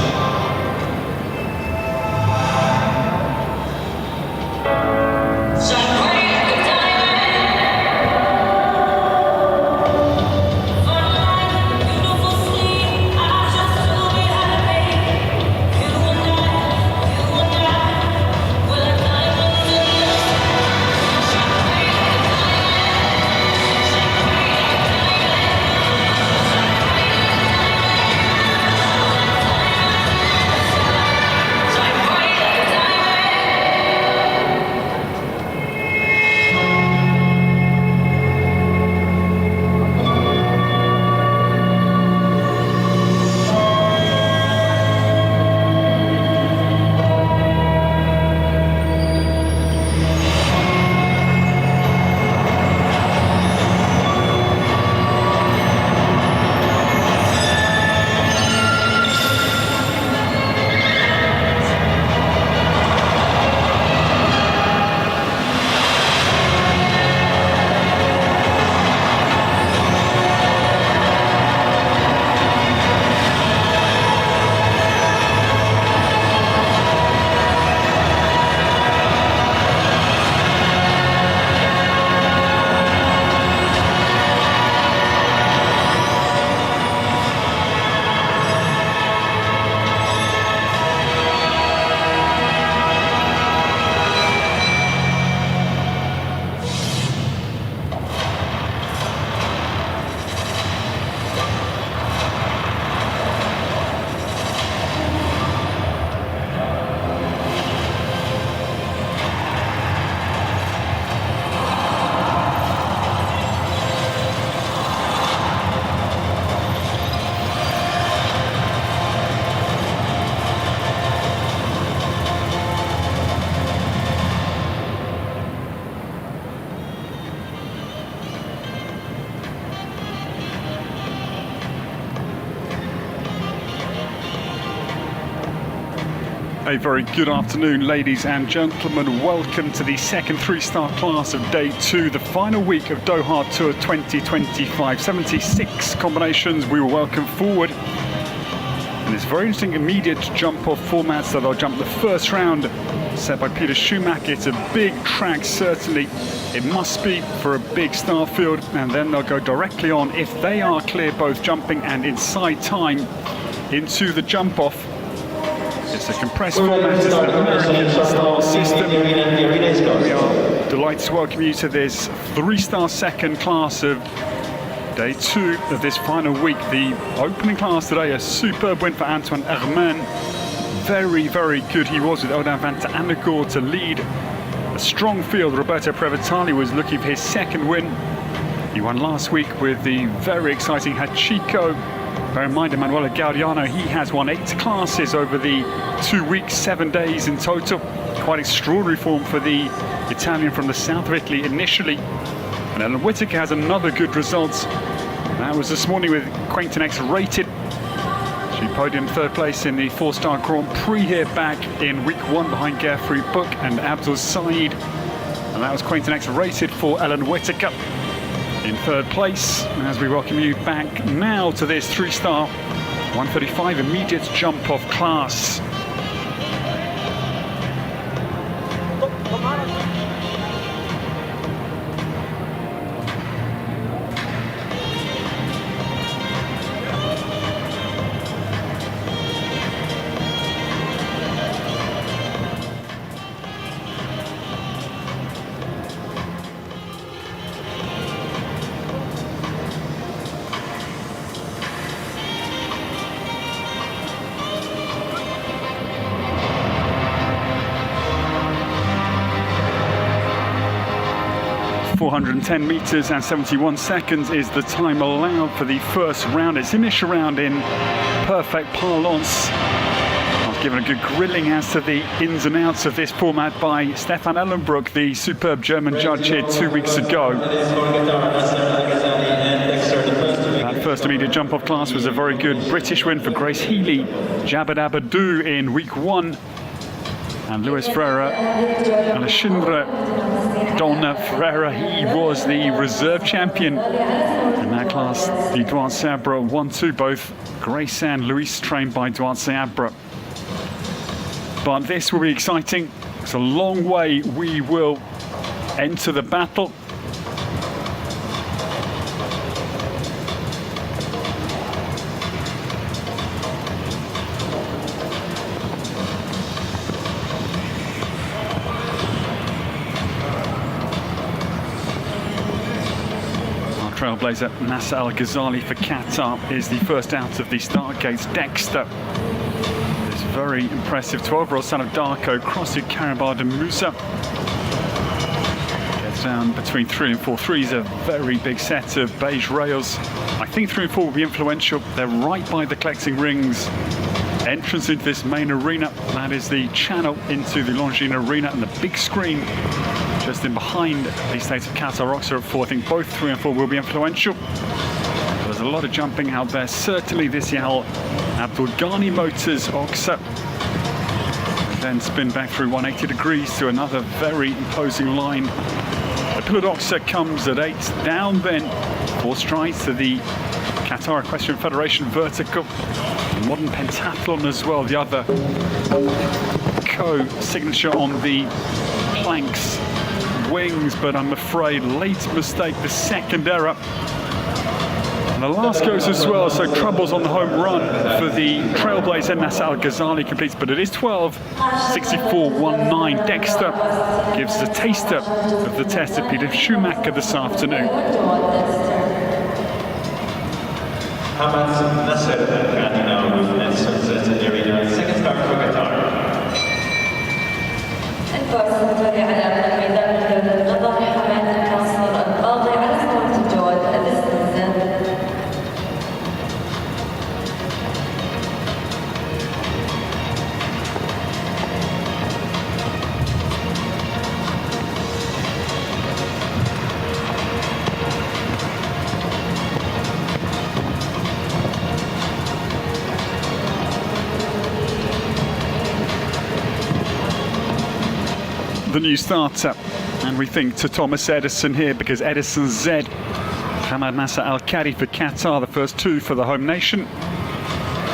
A very good afternoon, ladies and gentlemen. Welcome to the second three-star class of day two, the final week of Doha Tour 2025. 76 combinations we will welcome forward. And it's very interesting immediate jump-off format, so they'll jump the first round set by Peter Schumacher. It's a big track, certainly. It must be for a big start field, and then they'll go directly on, if they are clear, both jumping and inside time, into the jump-off. It's a compressed format, it's an American-style system. We are delighted to welcome you to this three-star second class of day two of this final week. The opening class today, a superb win for Antoine Herman. Very, very good he was with Odin van der Annegaard to lead a strong field. Roberto Previtali was looking for his second win. He won last week with the very exciting Hachiko. Bear in mind, Emanuele Gaudiano, he has won 8 classes over the 2 weeks, 7 days in total. Quite extraordinary form for the Italian from the south of Italy initially. And Ellen Whittaker has another good result. That was this morning with Quainton X rated. She podiumed third place in the 4-star Grand Prix here back in week 1 behind Gerfried Book and Abdul Said. And that was Quainton X rated for Ellen Whittaker in third place. And as we welcome you back now to this 3-star 135 immediate jump-off class. .410 meters and 71 seconds is the time allowed for the first round. Its initial round in perfect parlance. I was given a good grilling as to the ins and outs of this format by Stefan Ellenbrook, the superb German judge here 2 weeks ago. That first immediate jump-off class was a very good British win for Grace Healy, Jabba Dabba Doo in week 1. And Luis Ferreira, Alexandre Donna Ferreira, he was the reserve champion in that class. The Duarte Sabra 1-2, both Grace and Luis trained by Duarte Sabra. But this will be exciting. It's a long way we will enter the battle. Trailblazer Nasser Al Ghazali for Qatar is the first out of the start gates. Dexter, this very impressive 12-year-old son of Darko, crossing Karabah de Musa. Gets down between 3 and 4 threes, a very big set of beige rails. I think 3 and 4 will be influential. They're right by the collecting rings. Entrance into this main arena, that is the channel into the Longines arena, and the big screen just in behind the state of Qatar rocks are at 4. I think both 3 and 4 will be influential. There's a lot of jumping out there. Certainly this Yal Abdul Ghani Motors Oxa. Then spin back through 180 degrees to another very imposing line. The pillared Oxa comes at 8. Down then 4 strides to the Qatar Equestrian Federation vertical. Modern pentathlon as well, the other co-signature on the planks. Wings, but I'm afraid late mistake, the second error. And the last goes as well, so troubles on the home run for the Trailblazer. Nasser Al Ghazali completes, but it is 12:64.19. Dexter gives us a taster of the test at Peter Schumacher this afternoon. Hamad Nasser Al-Ghani now with Nelson Zeta Arena. Second start for Qatar. الفرصة على الميدان كرة القدم حماد الناصر القاضي على صورة الجواد الاستنزاف. The new starter, and we think to Thomas Edison here, because Edison Z, Hamad Nasser Al-Kadi for Qatar, the first 2 for the home nation.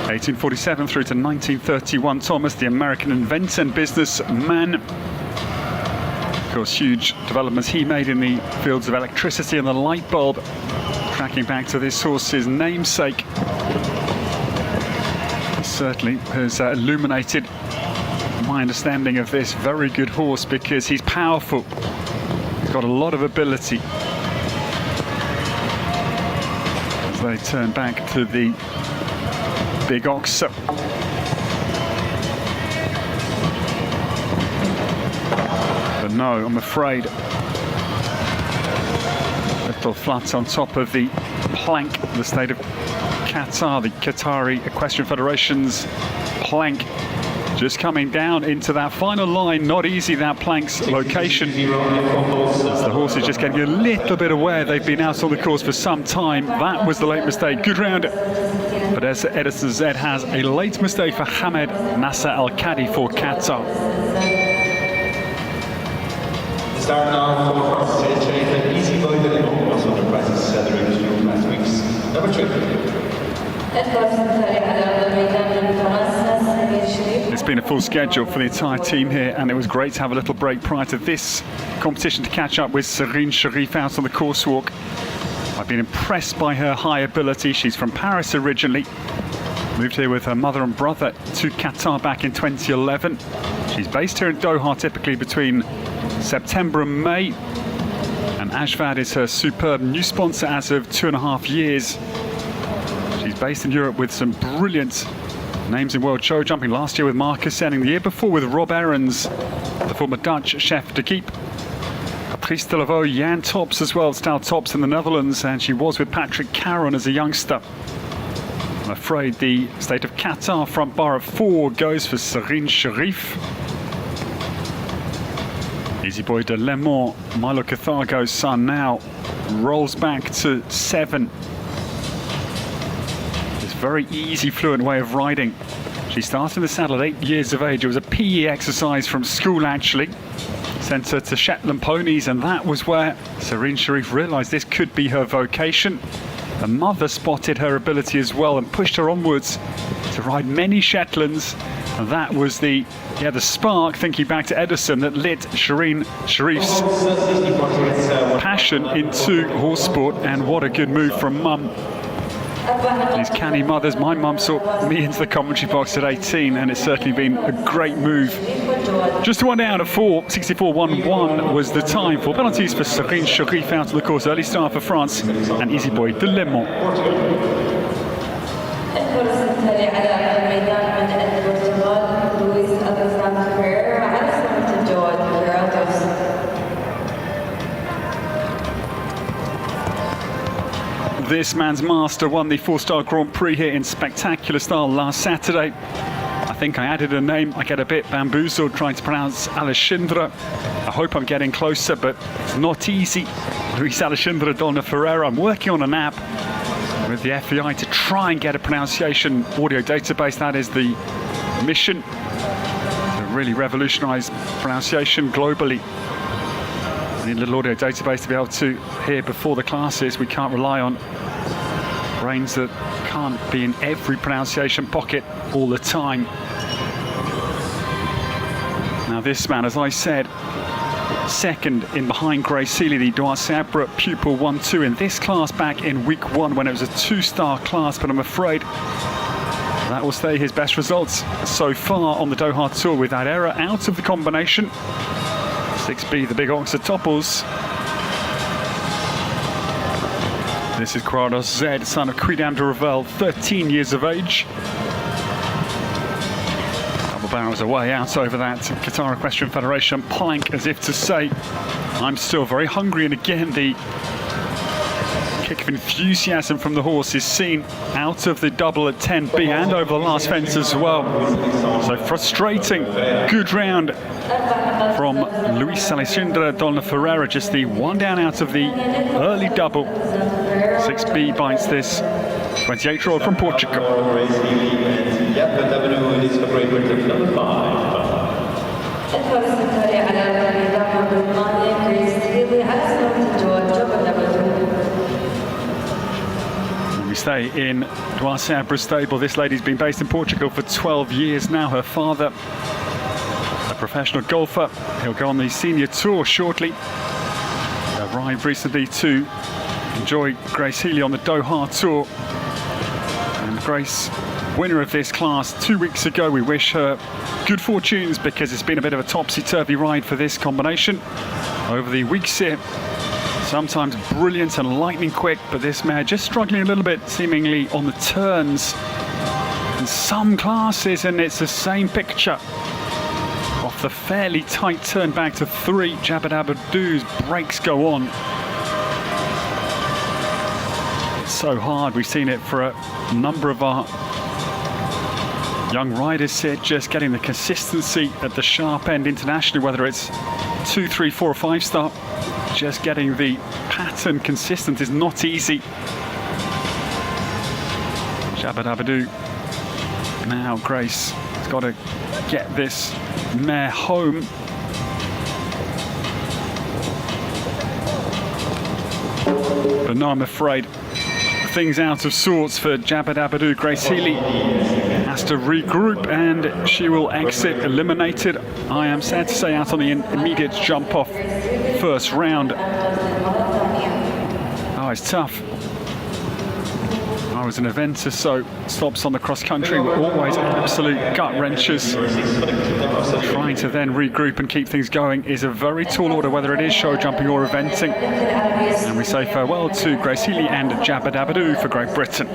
1847 through to 1931, Thomas, the American inventor and businessman. Of course, huge developments he made in the fields of electricity and the light bulb, tracking back to this horse's namesake. He certainly has illuminated my understanding of this very good horse, because he's powerful. He's got a lot of ability. As they turn back to the big Oxa. But no, I'm afraid little flat on top of the plank, the state of Qatar, the Qatari Equestrian Federation's plank. Just coming down into that final line, not easy, that plank's location. As the horse is just getting a little bit aware. They've been out on the course for some time. That was the late mistake. Good round. But as Edison Z has a late mistake for Hamad Nasser Al-Kadi for Qatar. Start now for CSI3, easy boy the Limon, also the prizes celebrated during last week's number 2. It's been a full schedule for the entire team here, and it was great to have a little break prior to this competition to catch up with Serene Sharif out on the course walk. I've been impressed by her high ability. She's from Paris originally, moved here with her mother and brother to Qatar back in 2011. She's based here in Doha typically between September and May, and Ashvad is her superb new sponsor as of 2.5 years. She's based in Europe with some brilliant names in world show jumping. Last year with Marcus Senning, the year before with Rob Aarons, the former Dutch chef de keep. Patrice Delaveau, Jan Tops as well, Stal Tops in the Netherlands, and she was with Patrick Caron as a youngster. I'm afraid the state of Qatar front bar at 4 goes for Serene Sharif. Easy boy de Lemon, Milo Cathargo's son, now rolls back to 7. very easy, fluent way of riding. She started in the saddle at 8 years of age. It was a PE exercise from school, actually. Sent her to Shetland ponies, and that was where Serene Sharif realised this could be her vocation. The mother spotted her ability as well and pushed her onwards to ride many Shetlands. And that was the spark, thinking back to Edison, that lit Serene Sharif's passion into horse sport. And what a good move from mum. These canny mothers. My mum saw me into the commentary box at 18, and it's certainly been a great move. Just one down at 4:64.11 was the time for penalties for Serene Sharif out of the course. Early start for France and Easy Boy de Le Mans. This man's master won the 4-star Grand Prix here in spectacular style last Saturday. I think I added a name. I get a bit bamboozled trying to pronounce Alexandra. I hope I'm getting closer, but it's not easy. Luis Alexandra Donna Ferreira. I'm working on an app with the FEI to try and get a pronunciation audio database. That is the mission, to really revolutionise pronunciation globally. We need a little audio database to be able to hear before the classes. We can't rely on brains that can't be in every pronunciation pocket all the time. Now this man, as I said, second in behind Grace Seeley, the Doha Sabra pupil 1-2 in this class back in week 1 when it was a 2-star class, but I'm afraid that will stay his best results so far on the Doha Tour with that error out of the combination. 6B, the big Oxford Topples. This is Quados Z, son of Quidam de Revel, 13 years of age. Double barrels away out over that Qatar Equestrian Federation plank, as if to say, I'm still very hungry. And again, the kick of enthusiasm from the horse is seen out of the double at 10B and over the last fence as well. So frustrating. Good round from Luis Alexandra Donna Ferreira, just the one down out of the early double. 6B bites this 28-year-old from Portugal. We stay in Doha Sabra stable. This lady's been based in Portugal for 12 years now. Her father, a professional golfer. He'll go on the senior tour shortly. Arrived recently to enjoy Grace Healy on the Doha Tour. And Grace, winner of this class 2 weeks ago. We wish her good fortunes because it's been a bit of a topsy-turvy ride for this combination over the weeks here. Sometimes brilliant and lightning quick, but this mare just struggling a little bit, seemingly on the turns in some classes, and it's the same picture. Off the fairly tight turn back to 3, Jabba Dabba Doo's brakes go on. It's so hard. We've seen it for a number of our young riders here, just getting the consistency at the sharp end internationally, whether it's 2, 3, 4 or 5 star. Just getting the pattern consistent is not easy. Jabba Dabba Doo. Now Grace has got to get this mare home. But no, I'm afraid things out of sorts for Jabba Dabba Doo. Grace Healy has to regroup and she will exit eliminated. I am sad to say out on the immediate jump off first round. Oh, it's tough. I was an eventer, so stops on the cross country were always absolute gut wrenchers. Trying to then regroup and keep things going is a very tall order, whether it is show jumping or eventing. And we say farewell to Grace Healy and Jabba Dabba Doo for Great Britain.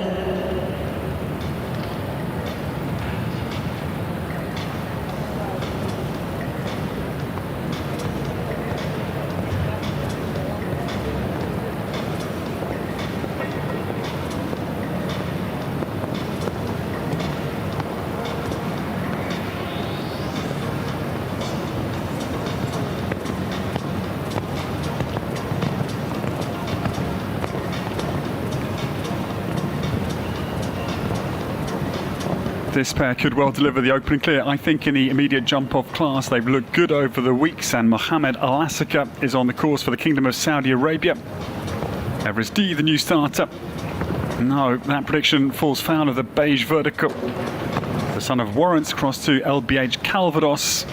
This pair could well deliver the opening clear. I think in the immediate jump-off class, they've looked good over the weeks, and Mohammed Al-Asaka is on the course for the Kingdom of Saudi Arabia. Everest D, the new starter. No, that prediction falls foul of the beige vertical. The son of Warrants crossed to LBH Calvados.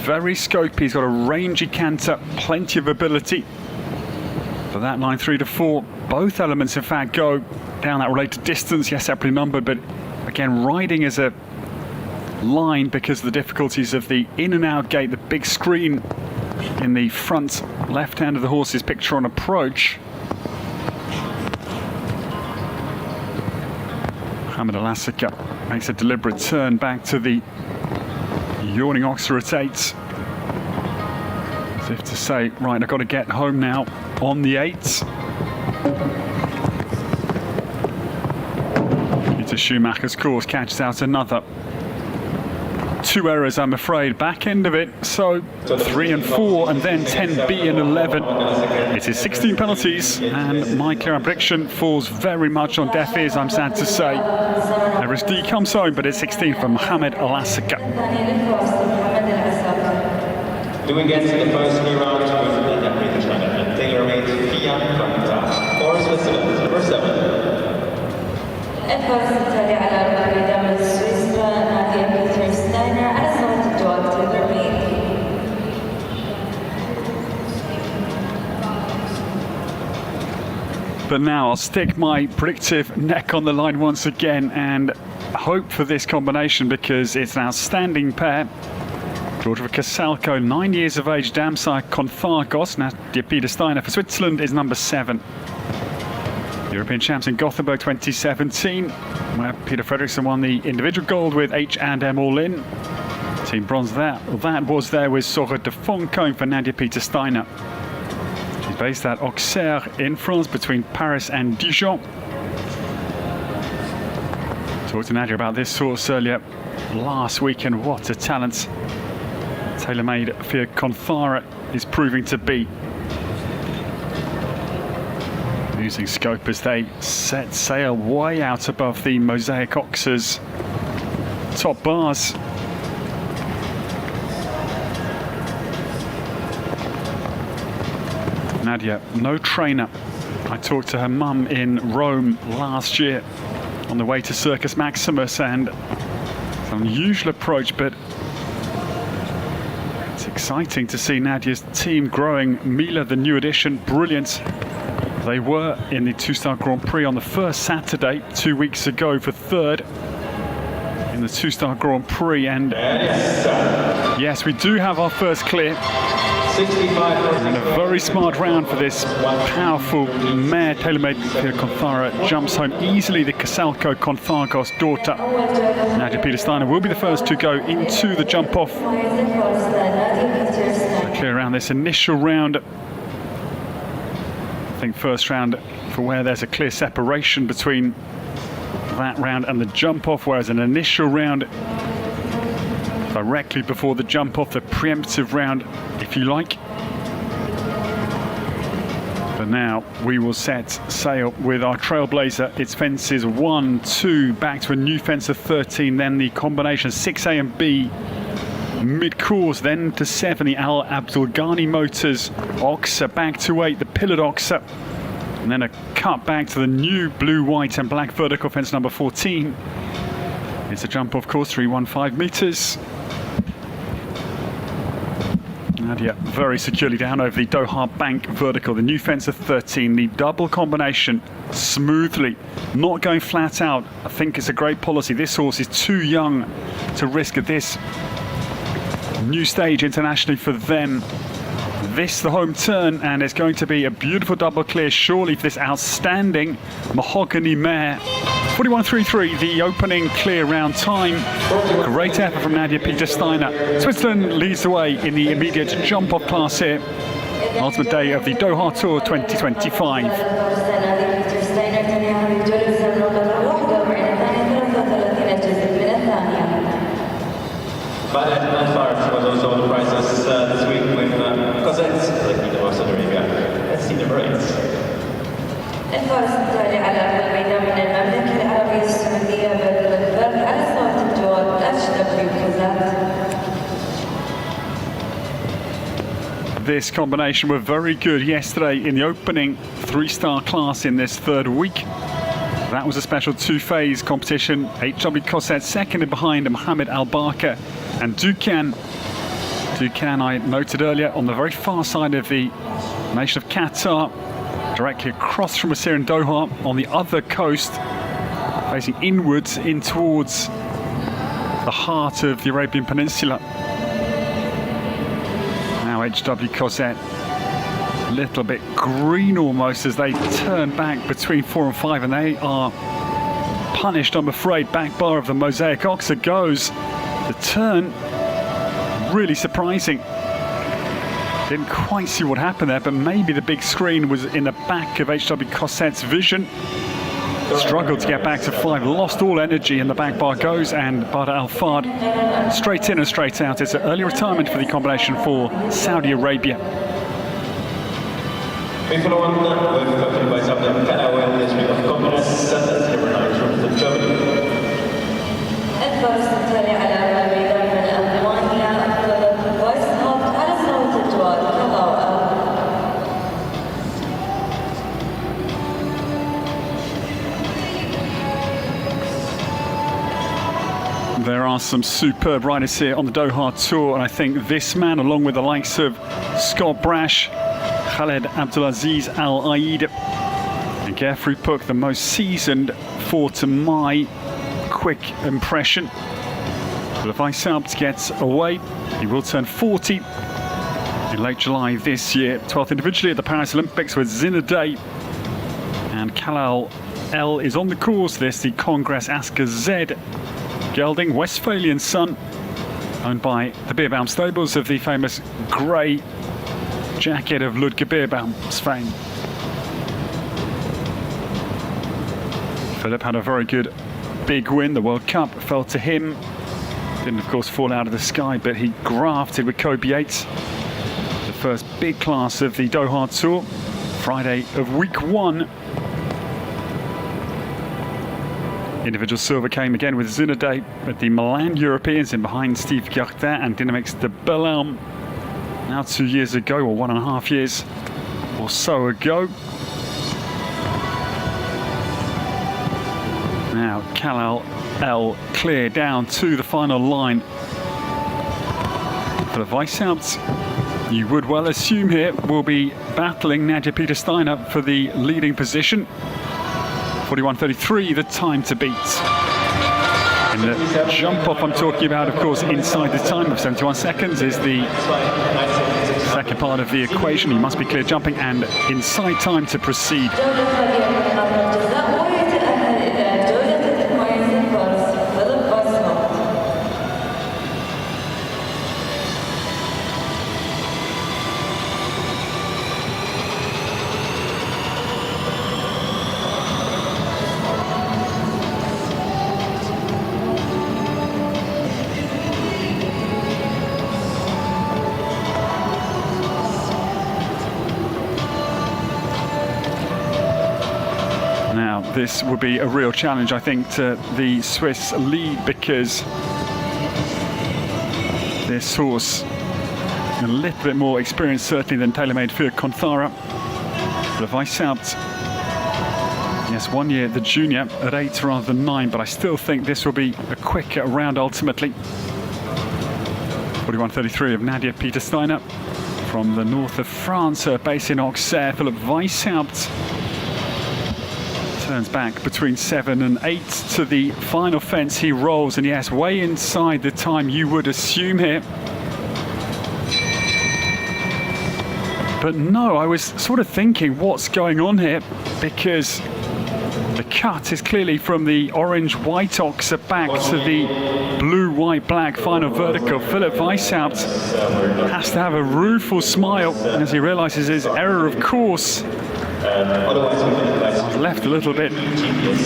Very scopy, he's got a rangy canter, plenty of ability. But that line 3 to 4, both elements in fact go down that related distance, yes, separately numbered, but again, riding as a line because of the difficulties of the in and out gate, the big screen in the front left hand of the horse's picture on approach. Mohammed Al-Asaka makes a deliberate turn back to the yawning Oxer at 8. As if to say, right, I've got to get home now on the 8. Peter Schumacher's course catches out another. 2 errors, I'm afraid, back end of it. So 3 and 4, and then 10B and 11. It is 16 penalties, and my clear prediction falls very much on deaf ears, I'm sad to say. Everest D comes home, but it's 16 for Mohammed Al-Asaka. Do we get to the first three rounds with the British and tailor-made Fiat from Qatar? For Switzerland, number 7. الفرس التالي على القاعدة من سويسرا نادية إكويستريان على صوت الجواب تيلر-ميد. But now I'll stick my predictive neck on the line once again and hope for this combination because it's an outstanding pair. Georgia Kasalko, 9 years of age, Damsai Konthargos. Nadia Peter Steiner for Switzerland is number 7. European champs in Gothenburg 2017, where Peter Fredriksson won the individual gold with H&M All In. Team bronze that was there with Sora de Foncombe for Nadia Peter Steiner. She's based at Auxerre in France between Paris and Dijon. Talked to Nadia about this horse earlier last week, and what a talent tailor-made for Konthara is proving to be. Using scope as they set sail way out above the Mosaic Oxers top bars. Nadia, no trainer. I talked to her mum in Rome last year on the way to Circus Maximus, and it's an unusual approach, but it's exciting to see Nadia's team growing. Mila, the new addition, brilliant. They were in the two-star Grand Prix on the first Saturday 2 weeks ago for 3rd in the two-star Grand Prix, and yes, we do have our first clear. 65. And a very smart round for this powerful mare, tailor-made for Konthara. Jumps home easily, the Kasalko Konthargos daughter. Nadia Peter Steiner will be the first to go into the jump-off. Clear around this initial round. I think first round for where there's a clear separation between that round and the jump-off, whereas an initial round directly before the jump-off, the preemptive round, if you like. But now we will set sail with our Trailblazer. It's fences 1, 2, back to a new fence of 13, then the combination 6A and B mid-course, then to 7, the Al Abdul Ghani Motors Oxer, back to 8, the Pillared Oxer, and then a cut back to the new blue, white and black vertical fence number 14. It's a jump off course, 315 meters. Nadia very securely down over the Doha Bank vertical, the new fence of 13, the double combination smoothly, not going flat out. I think it's a great policy. This horse is too young to risk at this new stage internationally for them. This the home turn, and it's going to be a beautiful double clear surely for this outstanding mahogany mare. 41.33 the opening clear round time. Great effort from Nadia Peter Steiner. Switzerland leads the way in the immediate jump off class here. Ultimate day of the Doha Tour 2025. But as far as was also the prizes this week with because it's like Saudi Arabia. Let's see the brains. الفرس التالي على أرض الميدان من المملكة العربية السعودية بدر الفرد على this combination were very good yesterday in the opening 3-star class in this third week. That was a special 2-phase competition. HW Cosset second behind Mohamed Al-Barka and Dukan. Dukan, I noted earlier, on the very far side of the nation of Qatar, directly across from us here in Doha, on the other coast, facing inwards in towards the heart of the Arabian Peninsula. Now HW Cosset, a little bit green almost as they turn back between 4 and 5, and they are punished, I'm afraid. Back bar of the Mosaic Oxer goes. The turn, really surprising. Didn't quite see what happened there, but maybe the big screen was in the back of HW Cosset's vision. Struggled to get back to 5, lost all energy, and the back bar goes, and Badr Al-Fard straight in and straight out. It's an early retirement for the combination for Saudi Arabia. We follow on with captain by Sabda Kanawel, this week of combination, number 9 from the Germany. الفرس التالي على الميدان من ألمانيا ويسحب على صوت الجوال كضوء. There are some superb riders here on the Doha Tour, and I think this man, along with the likes of Scott Brash, Khaled Abdulaziz Al Aid, and Geoffrey Puck, the most seasoned, for to my quick impression. But if Weishaupt gets away, he will turn 40 in late July this year. 12th individually at the Paris Olympics with Zinedine, and Kalal L is on the course. This, the Congress Asker Z gelding, Westphalian son, owned by the Beerbaum stables of the famous grey jacket of Ludger Beerbaum's fame. Philip had a very good big win. The World Cup fell to him. Didn't, of course, fall out of the sky, but he grafted with Kobe Yates. The first big class of the Doha Tour, Friday of week 1. Individual silver came again with Zinedine at the Milan Europeans, in behind Steve Gardin and Dynamics de Bellarme. Now 2 years ago, or 1.5 years or so ago. Now Kalal L clear down to the final line. For the Weishaupt, you would well assume here, will be battling Nadia Peter Steiner for the leading position. 41.33, the time to beat. In the jump off I'm talking about, of course, inside the time of 71 seconds is the second part of the equation. He must be clear jumping and inside time to proceed. This would be a real challenge, I think, to the Swiss lead, because this horse a little bit more experience certainly than tailor-made for Conthara. The Weishaupt, yes, 1 year the junior at 8 rather than 9, but I still think this will be a quick round ultimately. 41.33 of Nadia Peter Steiner from the north of France, her base in Auxerre. Philip Weishaupt turns back between 7 and 8 to the final fence. He rolls, and yes, way inside the time you would assume here. But no, I was sort of thinking, what's going on here? Because the cut is clearly from the orange-white oxer back to the blue-white-black final vertical. Philip Weishaupt has to have a rueful smile as he realizes his error of course. I was left a little bit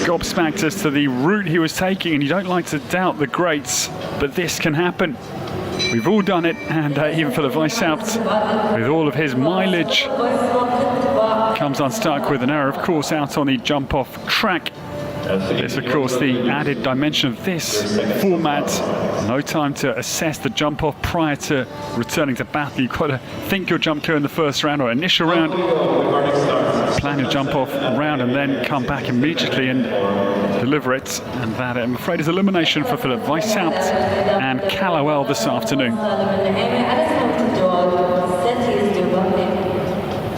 gobsmacked as to the route he was taking, and you don't like to doubt the greats, but this can happen. We've all done it, and even Philip Weishaupt, with all of his mileage, comes unstuck with an error, of course, out on the jump-off track. It's, of course, the added dimension of this format. No time to assess the jump off prior to returning to battle. You've got to think your jump clear in the first round or initial round, plan your jump off round, and then come back immediately and deliver it. And that, I'm afraid, is elimination for Philip Weishaupt and Callowell this afternoon.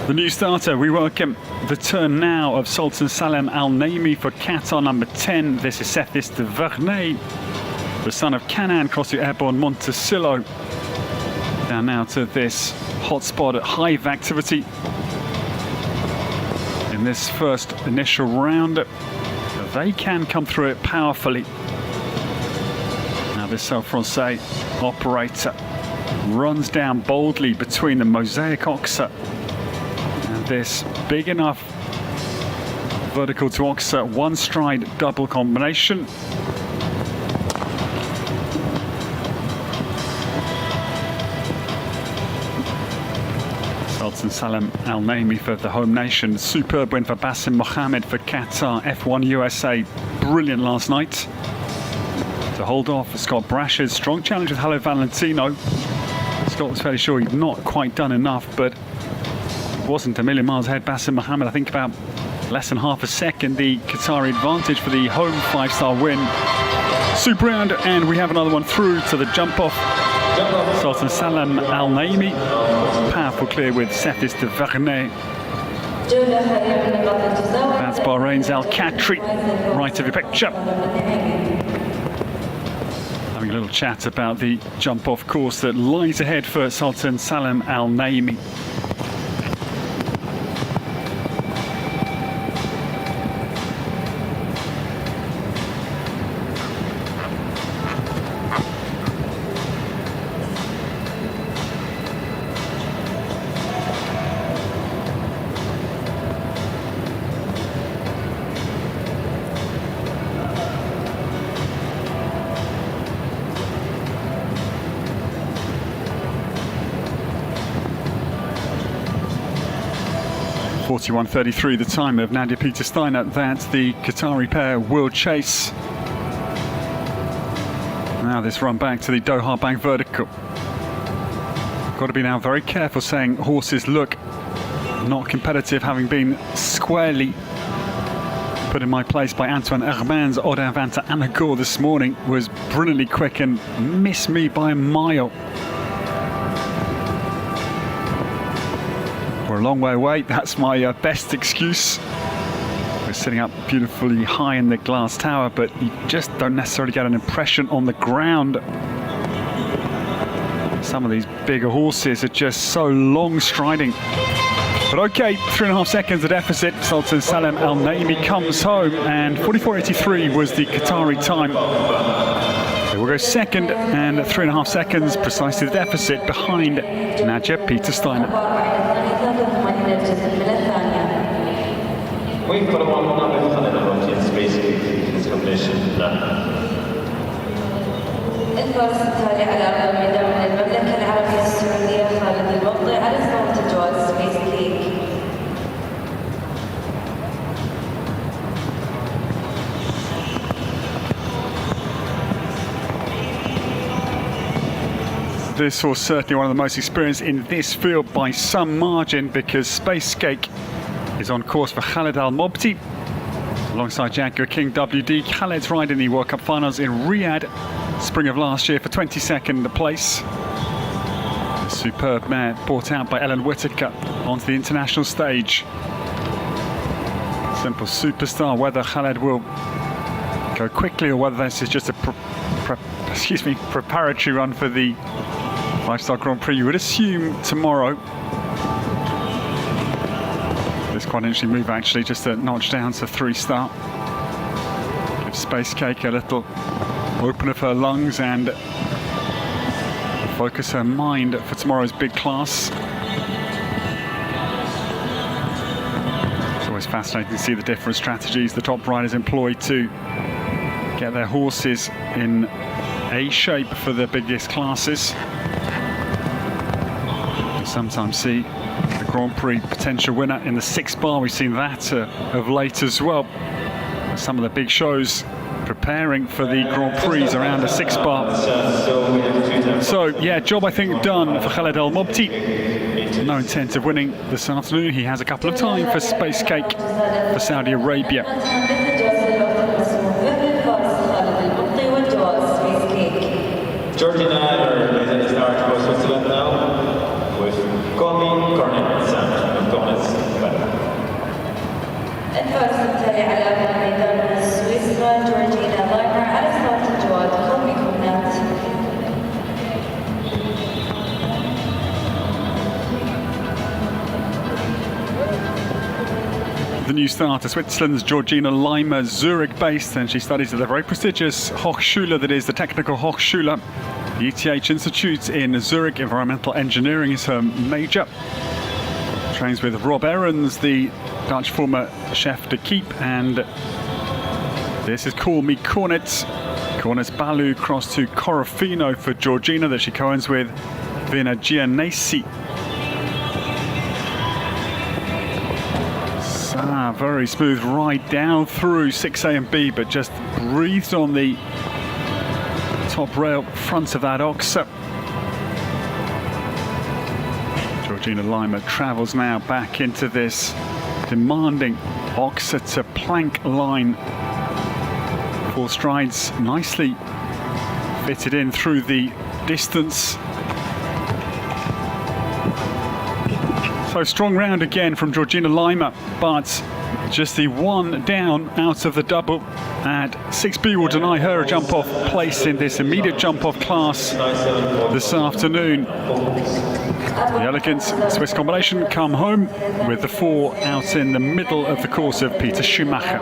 The new starter, we welcome the turn now of Sultan Salem Al Naimi for Qatar, number 10. This is Sethis de Vernay, the son of Canaan, cross to airborne Montesillo. Down now to this hotspot at Hive activity in this first initial round. They can come through it powerfully. Now this Sail Francais operator runs down boldly between the Mosaic Oxer and this big enough vertical to Oxer one stride double combination. Sultan Salem Al Naimi for the home nation. Superb win for Bassem Mohammed for Qatar. F1 USA, brilliant last night. To hold off Scott Brasher's strong challenge with Hello Valentino. Scott was fairly sure he'd not quite done enough, but wasn't a million miles ahead. Bassem Mohammed, I think about less than half a second. The Qatari advantage for the home 5-star win. Super round, and we have another one through to the jump off. Sultan Salem Al Naimi, powerful clear with Sethis de Vernay. That's Bahrain's Al Khatri, right of your picture. Having a little chat about the jump off course that lies ahead for Sultan Salem Al Naimi. .41.33 the time of Nadia Peter Steiner that the Qatari pair will chase. Now this run back to the Doha bank vertical. Got to be now very careful saying horses look not competitive, having been squarely put in my place by Antoine Herman's Odin Vanta Anagor this morning. Was brilliantly quick and missed me by a mile. We're a long way away, that's my best excuse. We're sitting up beautifully high in the glass tower, but you just don't necessarily get an impression on the ground. Some of these bigger horses are just so long striding. But okay, 3.5 seconds of deficit. Sultan Salem Al Naimi comes home, and 44.83 was the Qatari time. We'll go second, and 3.5 seconds, precisely the deficit behind Nadia Peter Steiner. We've got a 100 Longines basically in this competition. الفرس التالي على أرض الميدان من المملكة العربية السعودية خالد المقضي على صوت الجواز سبيس ليج. This was certainly one of the most experienced in this field by some margin, because Space Cake is on course for Khaled Al Mobti alongside Jaguar King WD. Khaled's ride in the World Cup finals in Riyadh spring of last year for 22nd place. A superb mare brought out by Ellen Whittaker onto the international stage. Simple superstar. Whether Khaled will go quickly or whether this is just a preparatory run for the 5-star Grand Prix, you would assume tomorrow. This quite interesting move actually, just a notch down to 3-star. Give Space Cake a little open of her lungs and focus her mind for tomorrow's big class. It's always fascinating to see the different strategies the top riders employ to get their horses in A shape for the biggest classes. You sometimes see the Grand Prix potential winner in the 6 bar. We've seen that of late as well. Some of the big shows preparing for the Grand Prix around a 6-bar. So, yeah, job I think done for Khaled El Mobti. No intent of winning this afternoon. He has a couple of time for Space Cake for Saudi Arabia. Georgina is at the start for Switzerland now with Colby Cornet and Thomas Bell. الفارس التالي على ميدان سويسرا جورجينا لايمر على ستارت الجواد كوبي كونات. The new starter, Switzerland's Georgina Leimer, Zurich-based, and she studies at the very prestigious Hochschule, that is the Technical Hochschule. The ETH Institute in Zurich. Environmental engineering is her major. Trains with Rob Aarons, the Dutch former chef d'equipe, and this is Call Me Cornet. Cornet's Balu cross to Corofino for Georgina, that she co-owns with Vina Gianesi. Very smooth ride down through 6A and B, but just breathed on the top rail front of that Oxa. Georgina Leimer travels now back into this demanding Oxa to plank line. 4 strides nicely fitted in through the distance. So strong round again from Georgina Leimer, but just the one down out of the double at 6B will deny her a jump-off place in this immediate jump-off class this afternoon. The elegant Swiss combination come home with the 4 out in the middle of the course of Peter Schumacher.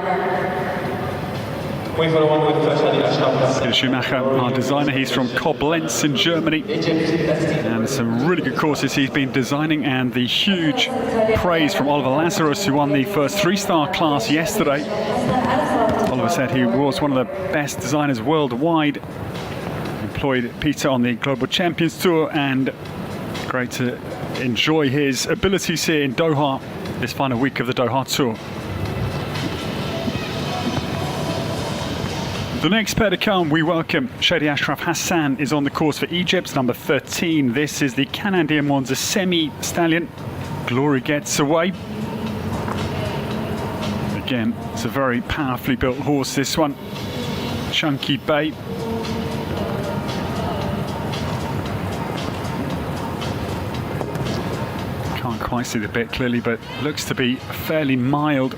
Peter Schumacher, our designer, he's from Koblenz in Germany, and some really good courses he's been designing, and the huge praise from Oliver Lazarus, who won the first 3-star class yesterday. Oliver said he was one of the best designers worldwide. Employed Peter on the Global Champions Tour, and great to enjoy his abilities here in Doha this final week of the Doha Tour. The next pair to come, we welcome Shadi Ashraf Hassan, is on the course for Egypt, number 13. This is the Canadian Monza semi-stallion. Glory gets away. Again, it's a very powerfully built horse, this one. Chunky bait. Can't quite see the bit clearly, but looks to be a fairly mild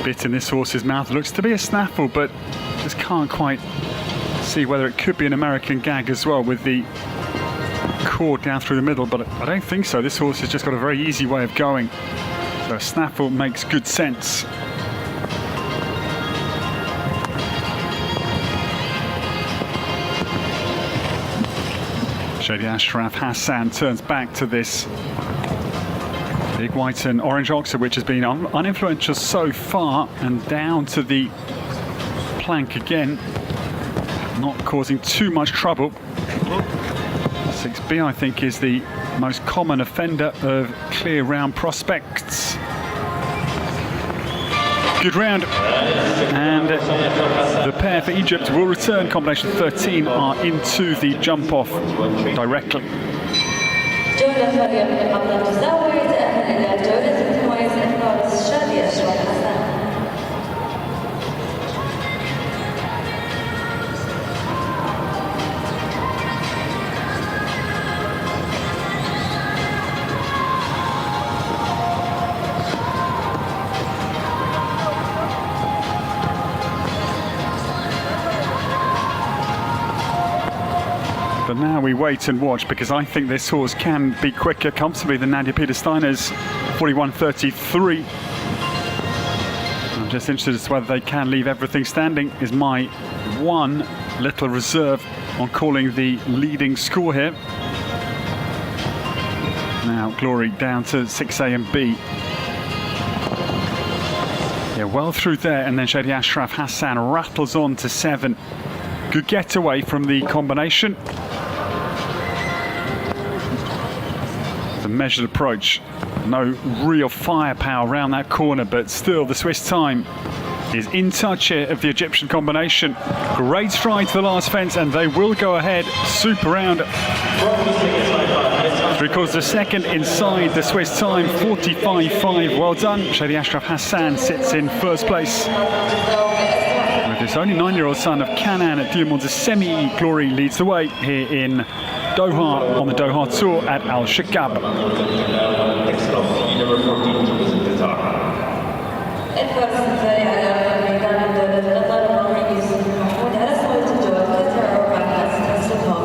bit in this horse's mouth. Looks to be a snaffle, but just can't quite see whether it could be an American gag as well, with the cord down through the middle, but I don't think so. This horse has just got a very easy way of going, so a snaffle makes good sense. Shadi Ashraf Hassan turns back to this big white and orange Oxer, which has been uninfluential so far, and down to the plank again, not causing too much trouble. 6B, I think, is the most common offender of clear round prospects. Good round, and the pair for Egypt will return. Combination 13 are into the jump off directly. جولة فريق القطر تزاول تأهل إلى جولة التميز الفارس شادي أشرف حسن. But now we wait and watch, because I think this horse can be quicker comfortably than Nadia Peter Steiner's 41.33. I'm just interested as to whether they can leave everything standing, is my one little reserve on calling the leading score here. Now Glory down to 6A and B. Yeah, well through there, and then Shadi Ashraf Hassan rattles on to 7. Good getaway from the combination. The measured approach, no real firepower around that corner, but still the Swiss time is in touch here of the Egyptian combination. Great stride to the last fence, and they will go ahead. Super round. 3/4 second inside the Swiss time, 45.5. Well done. Shadi Ashraf Hassan sits in first place. With his only 9-year-old son of Canaan at Diamonds, semi-glory leads the way here in Doha on the Doha Tour at Al Shaqab. Next up, number 14 to visit Qatar. الفرس الثاني على ميدان الدولة قطر لونجينيز محمود على صوت الجواب قطر ربع تنسبها.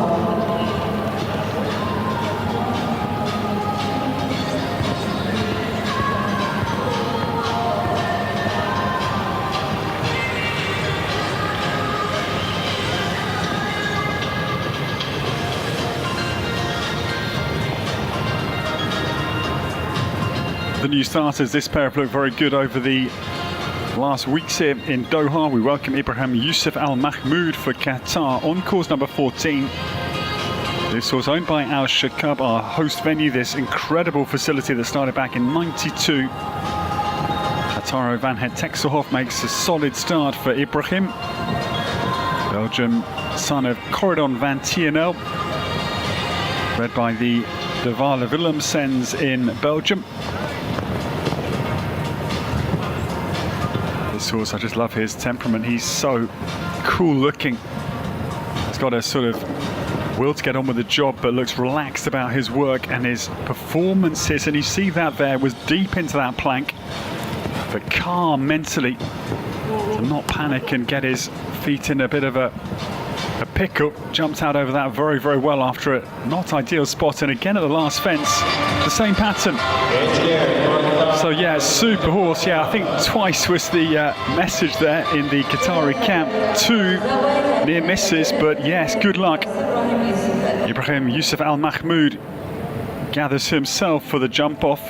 The new starters, this pair have looked very good over the last weeks here in Doha. We welcome Ibrahim Yusuf Al Mahmoud for Qatar on course number 14. This was owned by Al Shaqab, our host venue, this incredible facility that started back in '92. Qataro Van Het Texelhof makes a solid start for Ibrahim. Belgium, son of Corridon van Tienel, led by the De Waele Willemsens in Belgium. This horse, I just love his temperament. He's so cool looking. He's got a sort of will to get on with the job, but looks relaxed about his work and his performances. And you see that there was deep into that plank, but calm mentally to not panic and get his feet in a bit of a pickup. Jumped out over that very, very well after a not ideal spot. And again at the last fence, the same pattern. So yeah, super horse. Yeah, I think twice was the message there in the Qatari camp. 2 near misses, but yes, good luck. Ibrahim Yusuf Al Mahmoud gathers himself for the jump off.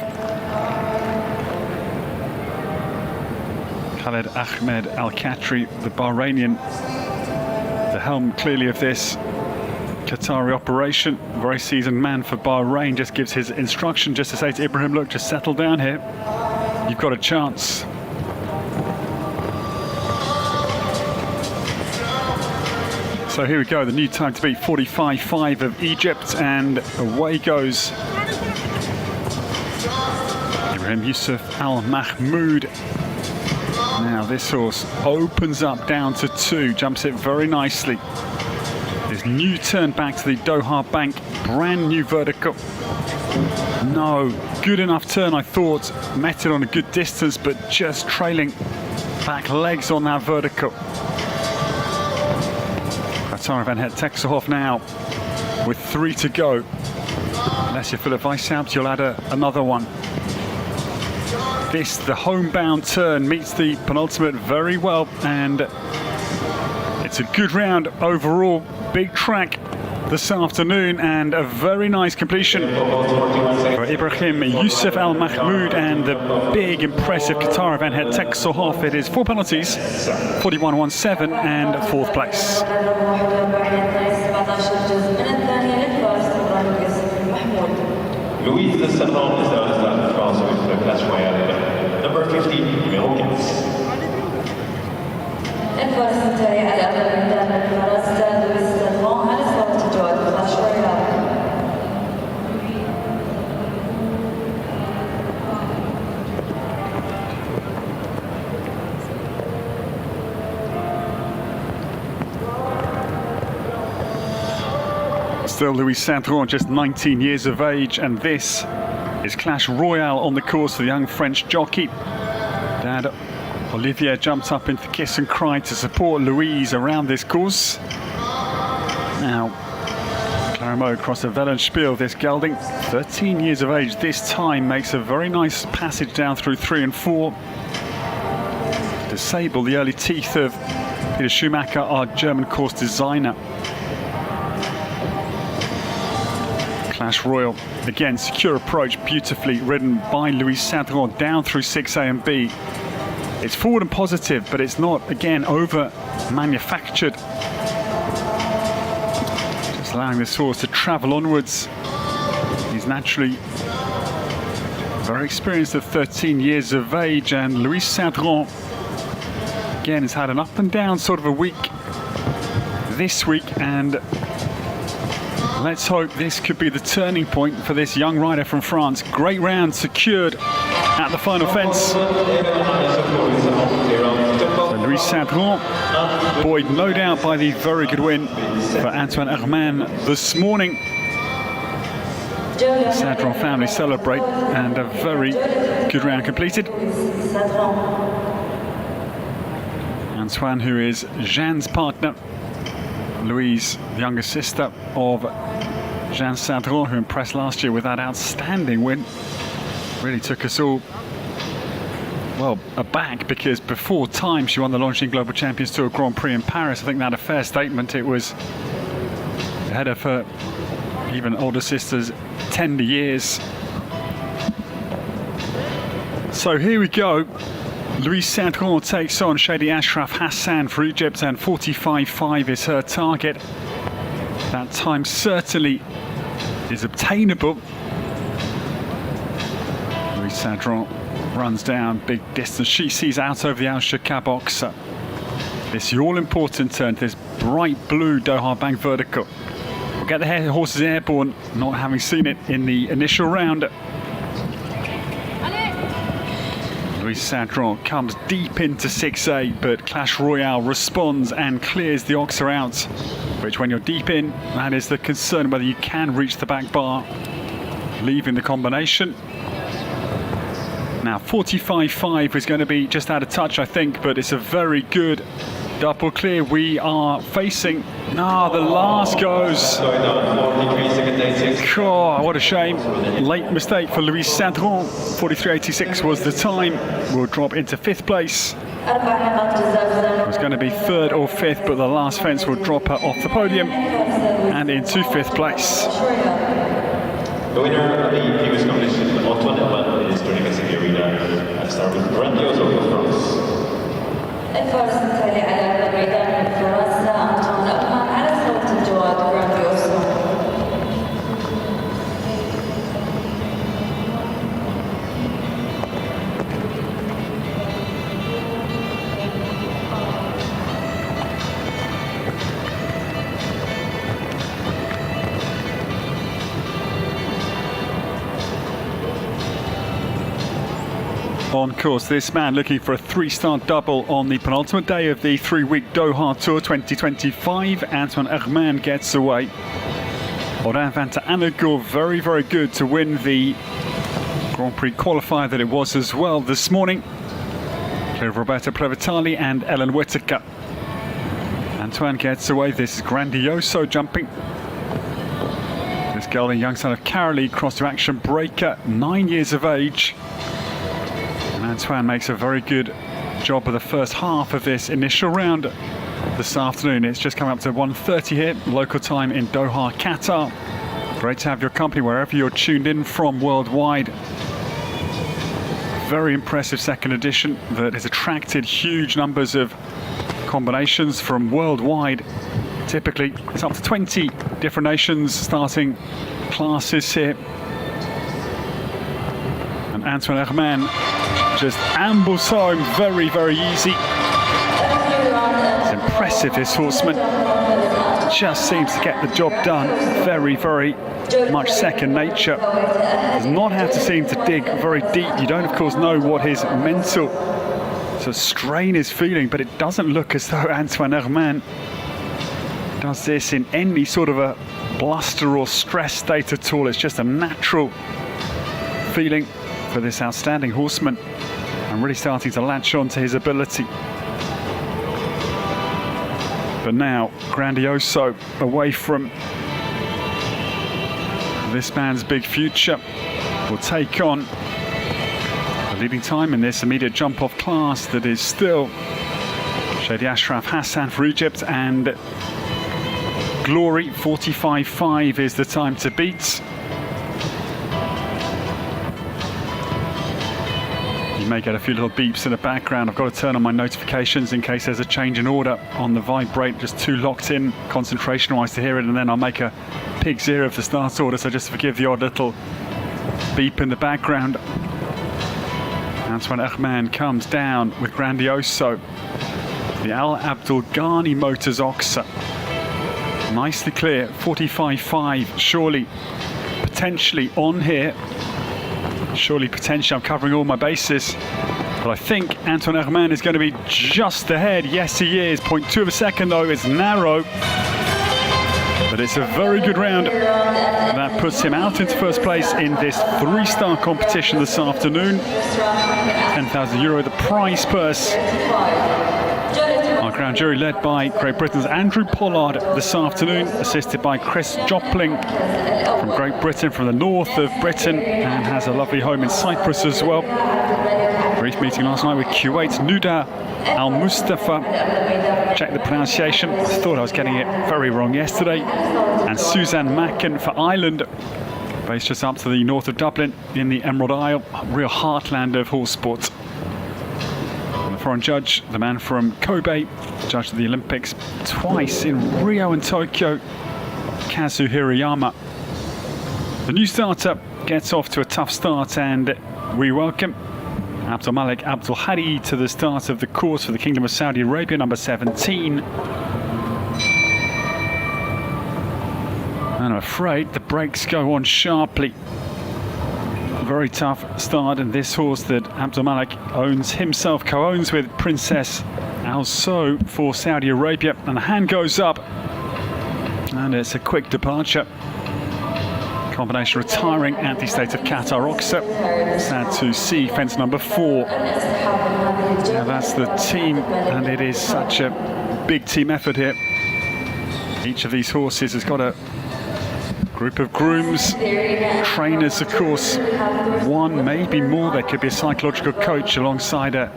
Khaled Ahmed Al Khatri, the Bahrainian, the helm clearly of this Qatari operation. Very seasoned man for Bahrain, just gives his instruction just to say to Ibrahim, look, just settle down here. You've got a chance. So here we go, the new time to beat, 45.5 of Egypt, and away goes Ibrahim Yusuf Al Mahmoud. Now this horse opens up down to 2, jumps it very nicely. His new turn back to the Doha bank, brand new vertical. No, good enough turn I thought, met it on a good distance, but just trailing back legs on that vertical. Qatar Van Het Texelhof now with 3 to go. Unless you're full of ice out, you'll add another one. This, the homebound turn, meets the penultimate very well, and it's a good round overall. Big track this afternoon, and a very nice completion for Ibrahim Yusuf Al Mahmoud and the big, impressive Qatar Van Het Texelhof. It is 4 penalties, 41.17 and 4th place. Louise de Serron is now starting France with the Clash Royale. Number 15, Longines. الفرس الثاني على أغلب ميدان الفرس لويس سيرفون على صوت الجواب كلاش رويال. Still Louis Saint-Laurent, just 19 years of age, and this is Clash Royale on the course for the young French jockey. Dad Olivier jumps up into kiss and cry to support Louise around this course. Now, Claremont across the Wellenspiel, this gelding, 13 years of age this time, makes a very nice passage down through 3 and 4. Disable the early teeth of Peter Schumacher, our German course designer. Clash Royal, again, secure approach, beautifully ridden by Louis Saint-Laurent down through 6A and B. It's forward and positive, but it's not, again, over manufactured. Just allowing this horse to travel onwards. He's naturally very experienced at 13 years of age, and Louis Saint-Laurent again has had an up and down sort of a week this week, and let's hope this could be the turning point for this young rider from France. Great round secured at the final fence. So Louis Sadron, buoyed no doubt by the very good win for Antoine Herman this morning. The Sadron family celebrate, and a very good round completed. Antoine, who is Jeanne's partner, Louise, the younger sister of Jean Sadron, who impressed last year with that outstanding win, really took us all, well, aback, because before time she won the Longines Global Champions Tour Grand Prix in Paris. I think that a fair statement. It was ahead of her even older sister's tender years. So here we go. Louise Sadron takes on Shadi Ashraf Hassan for Egypt, and 45.5 is her target. That time certainly is obtainable. Louise Sadron runs down big distance. She sees out over the Shaqab box. This all-important turn, this bright blue Doha bank vertical. We'll get the horses airborne, not having seen it in the initial round. Louise Sadron comes deep into 6A, but Clash Royale responds and clears the Oxer out, which when you're deep in, that is the concern, whether you can reach the back bar, leaving the combination. Now 45.5 is going to be just out of touch, I think, but it's a very good double clear. We are facing, the last goes. Oh, what a shame. Late mistake for Louise Sadron. 43.86 was the time. Will drop into 5th place. It was going to be 3rd or 5th, but the last fence will drop her off the podium and into 5th place. The winner of the previous competition, Antoine Herman, is turning us in the arena. I start with Grandiose of France. الفرس التالي على الميدان من فرنسا أنطون أرمان على صوت الجواد غرانديوسو. On course, this man looking for a 3-star double on the penultimate day of the 3-week Doha Tour 2025. Antoine Herman gets away. Audin van der Annegour, very, very good to win the Grand Prix qualifier that it was as well this morning. Clear of Roberto Previtali and Ellen Whittaker. Antoine gets away. This is Grandioso jumping. This gelding, young son of Carolee, cross to action breaker, 9 years of age. Antoine makes a very good job of the first half of this initial round this afternoon. It's just come up to 1:30 here, local time in Doha, Qatar. Great to have your company wherever you're tuned in from worldwide. Very impressive second edition that has attracted huge numbers of combinations from worldwide. Typically, it's up to 20 different nations starting classes here. And Antoine Herman just ambles home very, very easy. It's impressive, this horseman. Just seems to get the job done. Very, very much second nature. Does not have to seem to dig very deep. You don't, of course, know what his mental sort of strain is feeling, but it doesn't look as though Antoine Herman does this in any sort of a bluster or stress state at all. It's just a natural feeling for this outstanding horseman, and really starting to latch on to his ability. But now, Grandioso away from this man's big future will take on the leading time in this immediate jump-off class that is still Shadi Ashraf Hassan for Egypt, and Glory. 45.5 is the time to beat. May get a few little beeps in the background. I've got to turn on my notifications in case there's a change in order on the vibrate. Just too locked in concentration wise to hear it, and then I'll make a pig's ear of the start order, so just forgive the odd little beep in the background. Antoine Herman comes down with Grandioso. The Al Abdul Ghani Motors Oxa. Nicely clear, 45.5, surely, potentially on here. Surely, potentially, I'm covering all my bases. But I think Antoine Herman is going to be just ahead. Yes, he is. 0.2 of a second, though. It's narrow. But it's a very good round. That puts him out into first place in this 3-star competition this afternoon. €10,000, the prize purse. Our grand jury led by Great Britain's Andrew Pollard this afternoon, assisted by Chris Jopling from Great Britain, from the north of Britain, and has a lovely home in Cyprus as well. Brief meeting last night with Kuwait's Nuda Al Mustafa. Check the pronunciation. I thought I was getting it very wrong yesterday. And Suzanne Macken for Ireland, based just up to the north of Dublin in the Emerald Isle, real heartland of horse sport. And the foreign judge, the man from Kobe, judged the Olympics twice in Rio and Tokyo, Kazu Hirayama. The new starter gets off to a tough start, and we welcome Abdul Malik Abdul Hadi to the start of the course for the Kingdom of Saudi Arabia, number 17. And I'm afraid the brakes go on sharply. Very tough start, and this horse that Abdul Malik owns himself, co-owns with Princess Al So for Saudi Arabia, and the hand goes up, and it's a quick departure. Combination retiring at the state of Qatar Oxa. Sad to see fence number 4. Yeah, that's the team, and it is such a big team effort here. Each of these horses has got a group of grooms, trainers, of course, one, maybe more. There could be a psychological coach alongside a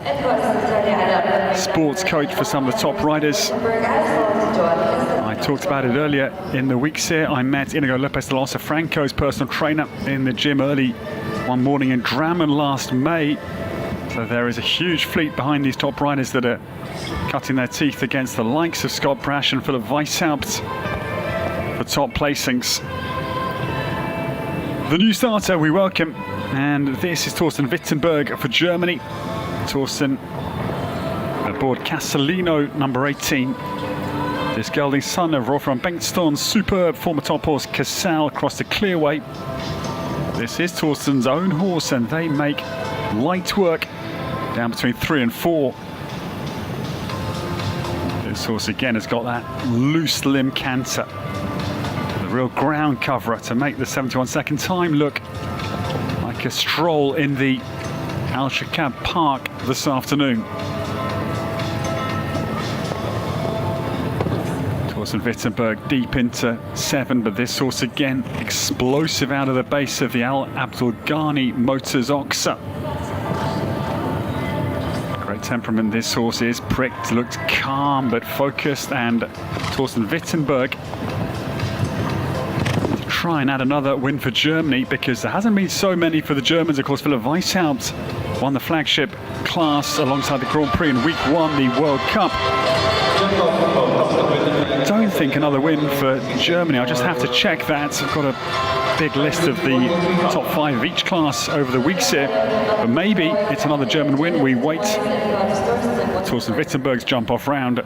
sports coach for some of the top riders. I talked about it earlier in the weeks here. I met Inigo Lopez de Losa Franco's personal trainer in the gym early one morning in Drammen last May. So there is a huge fleet behind these top riders that are cutting their teeth against the likes of Scott Brash and Philip Weishaupt for top placings. The new starter we welcome, and this is Thorsten Wittenberg for Germany. Thorsten aboard Castellino, number 18. This gelding son of Wolfram Bengtsson's superb former top horse Casal across the clearway. This is Thorsten's own horse, and they make light work down between 3 and 4. This horse again has got that loose limb canter. The real ground coverer to make the 71-second time look like a stroll in the Al Shaqab Park this afternoon. Thorsten Wittenberg deep into 7, but this horse again explosive out of the base of the Al Abdul Ghani Motors Oxa. Great temperament this horse is, pricked, looked calm but focused, and Thorsten Wittenberg to try and add another win for Germany, because there hasn't been so many for the Germans. Of course, Philip Weishaupt won the flagship class alongside the Grand Prix in week 1, the World Cup. I don't think another win for Germany. I'll just have to check that. I've got a big list of the top 5 of each class over the weeks here, but maybe it's another German win. We wait. Thorsten Wittenberg's jump off round.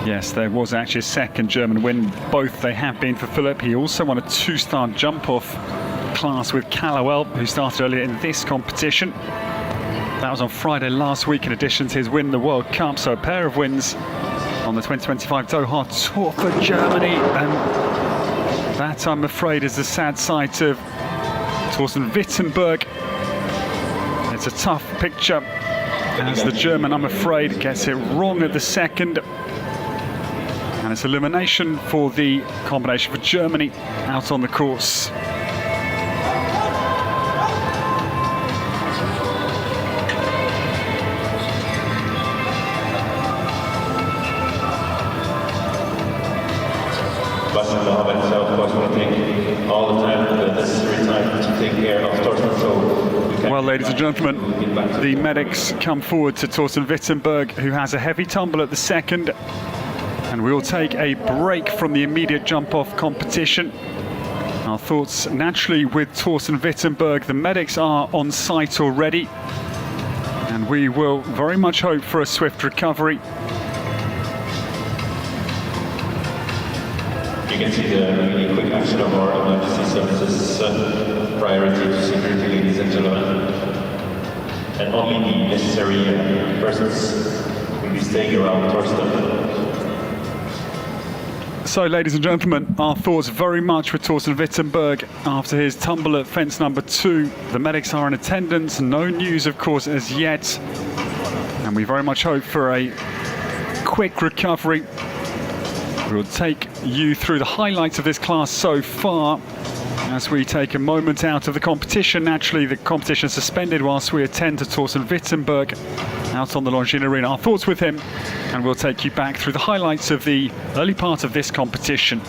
Yes, there was actually a second German win. Both they have been for Philip. He also won a 2-star jump-off class with Callowell, who started earlier in this competition. That was on Friday last week, in addition to his win in the World Cup. So a pair of wins on the 2025 Doha Tour for Germany. And that, I'm afraid, is the sad sight of Thorsten Wittenberg. It's a tough picture, as the German, I'm afraid, gets it wrong at the second. And it's elimination for the combination for Germany out on the course. Sebastian Mohammed, so of course want to take all the time, the necessary time to take care of Torsten. So well, ladies and gentlemen, the medics come forward to Torsten Wittenberg, who has a heavy tumble at the second, and we will take a break from the immediate jump-off competition. Our thoughts naturally with Torsten Wittenberg. The medics are on site already, and we will very much hope for a swift recovery. You can see the really quick action of our emergency services priority to security, ladies and gentlemen. And only the necessary persons will be staying around Torsten. So, ladies and gentlemen, our thoughts very much with Torsten Wittenberg after his tumble at fence number 2. The medics are in attendance. No news, of course, as yet. And we very much hope for a quick recovery. We'll take you through the highlights of this class so far as we take a moment out of the competition. Naturally, the competition suspended whilst we attend to Torsten Wittenberg out on the Longines Arena. Our thoughts with him, and we'll take you back through the highlights of the early part of this competition.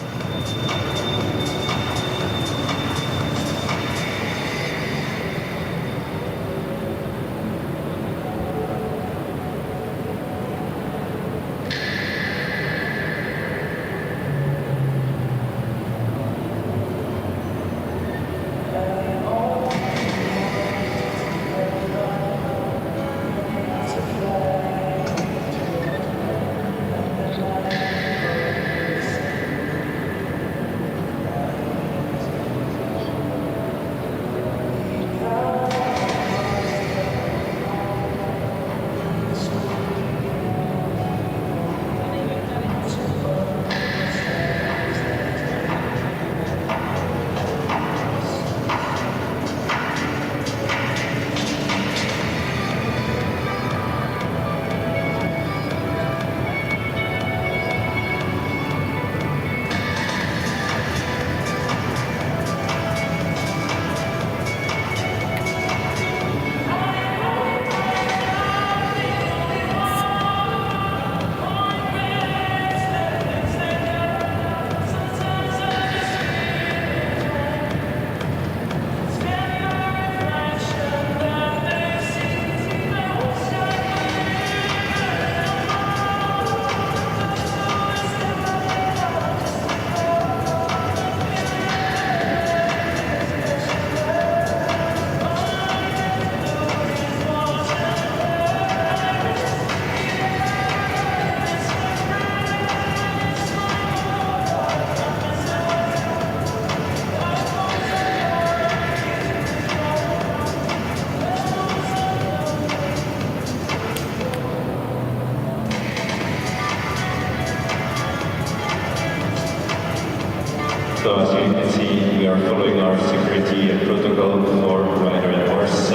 So as you can see, we are following our security protocol for rider and horse.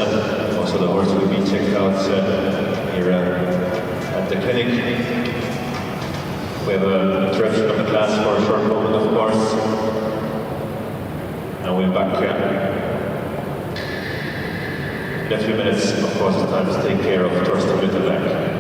Also the horse will be checked out here at the clinic. We have an interruption of the class for a short moment, of course. And we're back in a few minutes. Of course, it's time to take care of Torsten Wittenberg.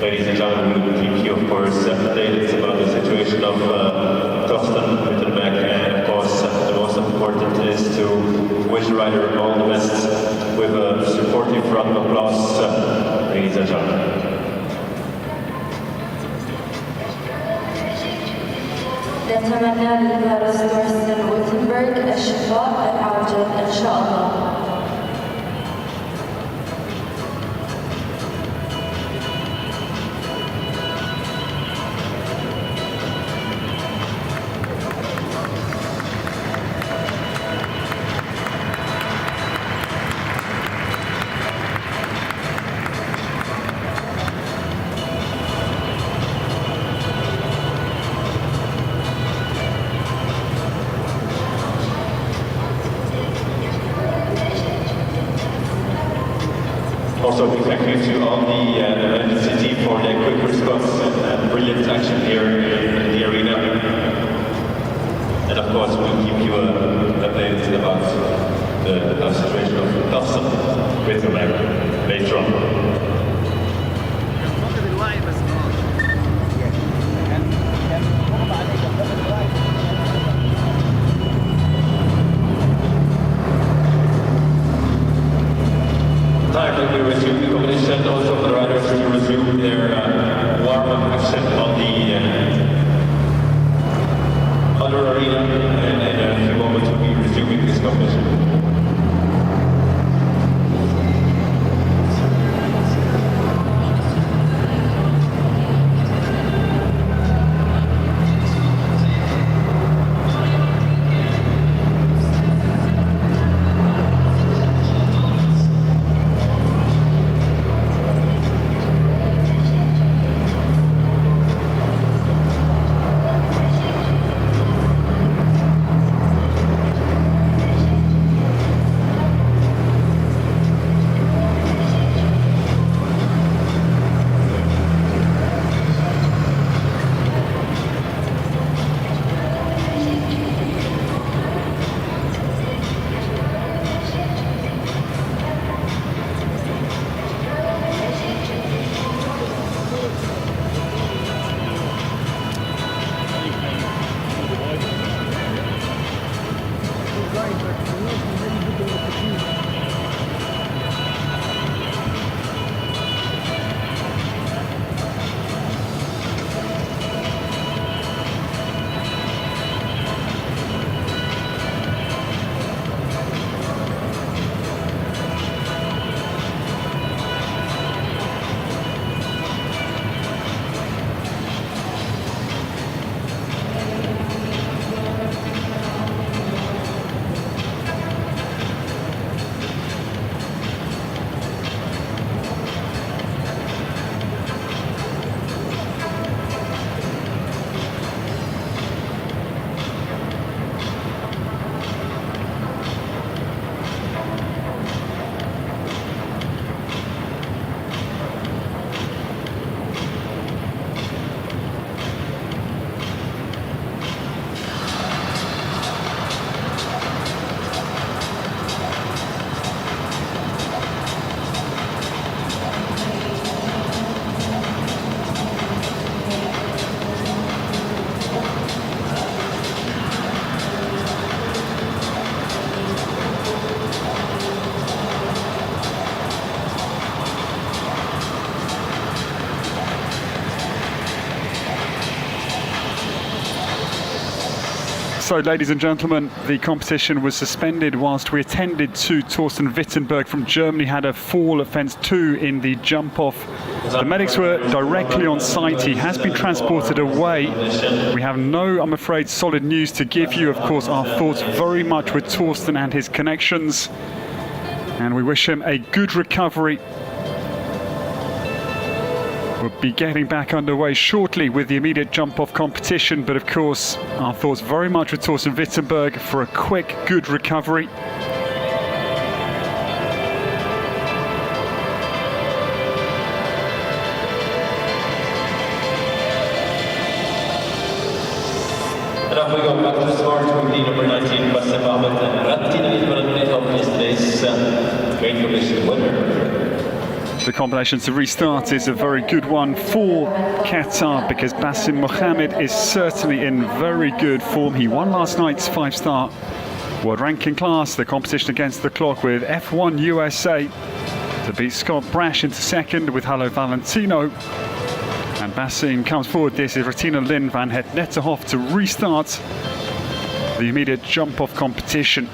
ladies and gentlemen, we will keep you, of course, updated about the situation of Dustin Wittenberg, and of course, the most important is to wish the rider all the best with a supportive round of applause, ladies and gentlemen. نتمنى للفارس دورسن ويتنبرغ الشفاء العاجل إن شاء الله. Also, big thank you to all the emergency team for their quick response and brilliant action here in the arena. And of course, we'll keep you updated about the situation of Dustin Wittenberg later on. Time that we resume the competition, also for the riders to resume their warm-up action on the other arena, and in a few moments we'll be resuming this competition. So, ladies and gentlemen, the competition was suspended whilst we attended to Thorsten Wittenberg from Germany had a fall at fence 2 in the jump-off. The medics were directly on site. He has been transported away. We have no, I'm afraid, solid news to give you. Of course, our thoughts very much with Thorsten and his connections. And we wish him a good recovery. We'll be getting back underway shortly with the immediate jump-off competition, but of course, our thoughts very much with Thorsten Wittenberg for a quick, good recovery. And off we go back to the start with the number 19, Bassem Ahmed, and Rattina is going to of yesterday's main competition winner. the combination to restart is a very good one for Qatar, because Bassem Mohammed is certainly in very good form. He won last night's 5-star world ranking class, the competition against the clock with F1 USA, to beat Scott Brash into second with Hello Valentino. And Bassem comes forward. This is Retina Lynn van het Netterhof to restart the immediate jump-off competition.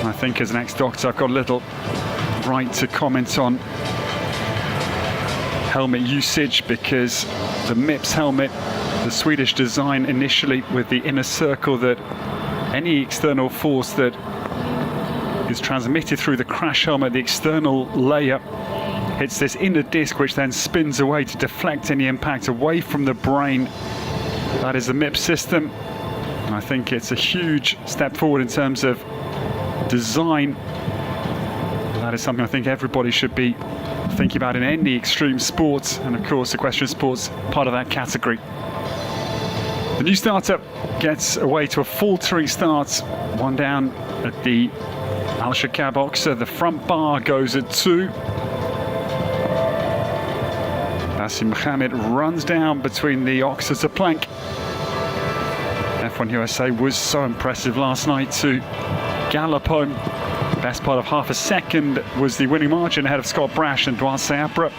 I think as an ex-doctor I've got a little right to comment on helmet usage, because the MIPS helmet, the Swedish design initially with the inner circle, that any external force that is transmitted through the crash helmet, the external layer, hits this inner disc, which then spins away to deflect any impact away from the brain. That is the MIPS system. And I think it's a huge step forward in terms of design. That is something I think everybody should be thinking about in any extreme sports, and of course equestrian sports part of that category. The new starter gets away to a faltering start, one down at the Al Shaqab Oxer. The front bar goes at 2. Bassem Mohammed runs down between the Oxer to plank. F1 USA was so impressive last night to gallop home. Best part of half a second was the winning margin ahead of Scott Brash and Dwight Seabra.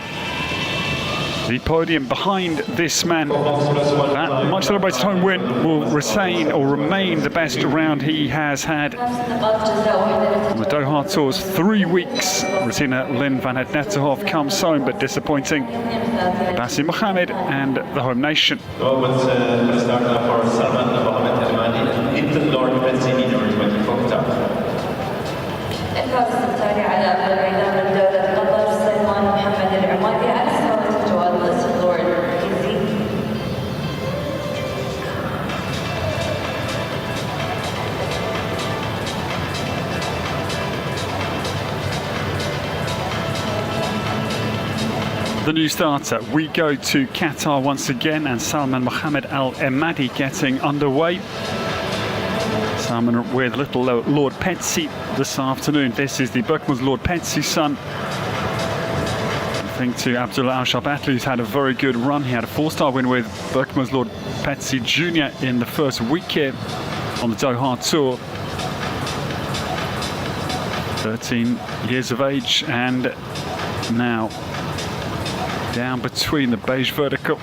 The podium behind this man. That much celebrated home win will remain the best round he has had on the Doha Tour's 3 weeks. Retina Lynn van het Netterhof comes home, but disappointing Bassem Mohammed and the home nation. الفائز الثاني على أفضل عنان من دولة قطر سلمان محمد العمادي على سلامة جواد الأسطوري الرئيسي. The new starter, we go to Qatar once again, and Salman Mohammed Al Emadi getting underway. Salman with little Lord Petsy this afternoon. This is the Berkman's Lord Petsy son. I think to Abdullah Al Shabatli, who's had a very good run. He had a 4-star win with Berkman's Lord Petsy Jr. in the first week here on the Doha Tour. 13 years of age, and now down between the beige vertical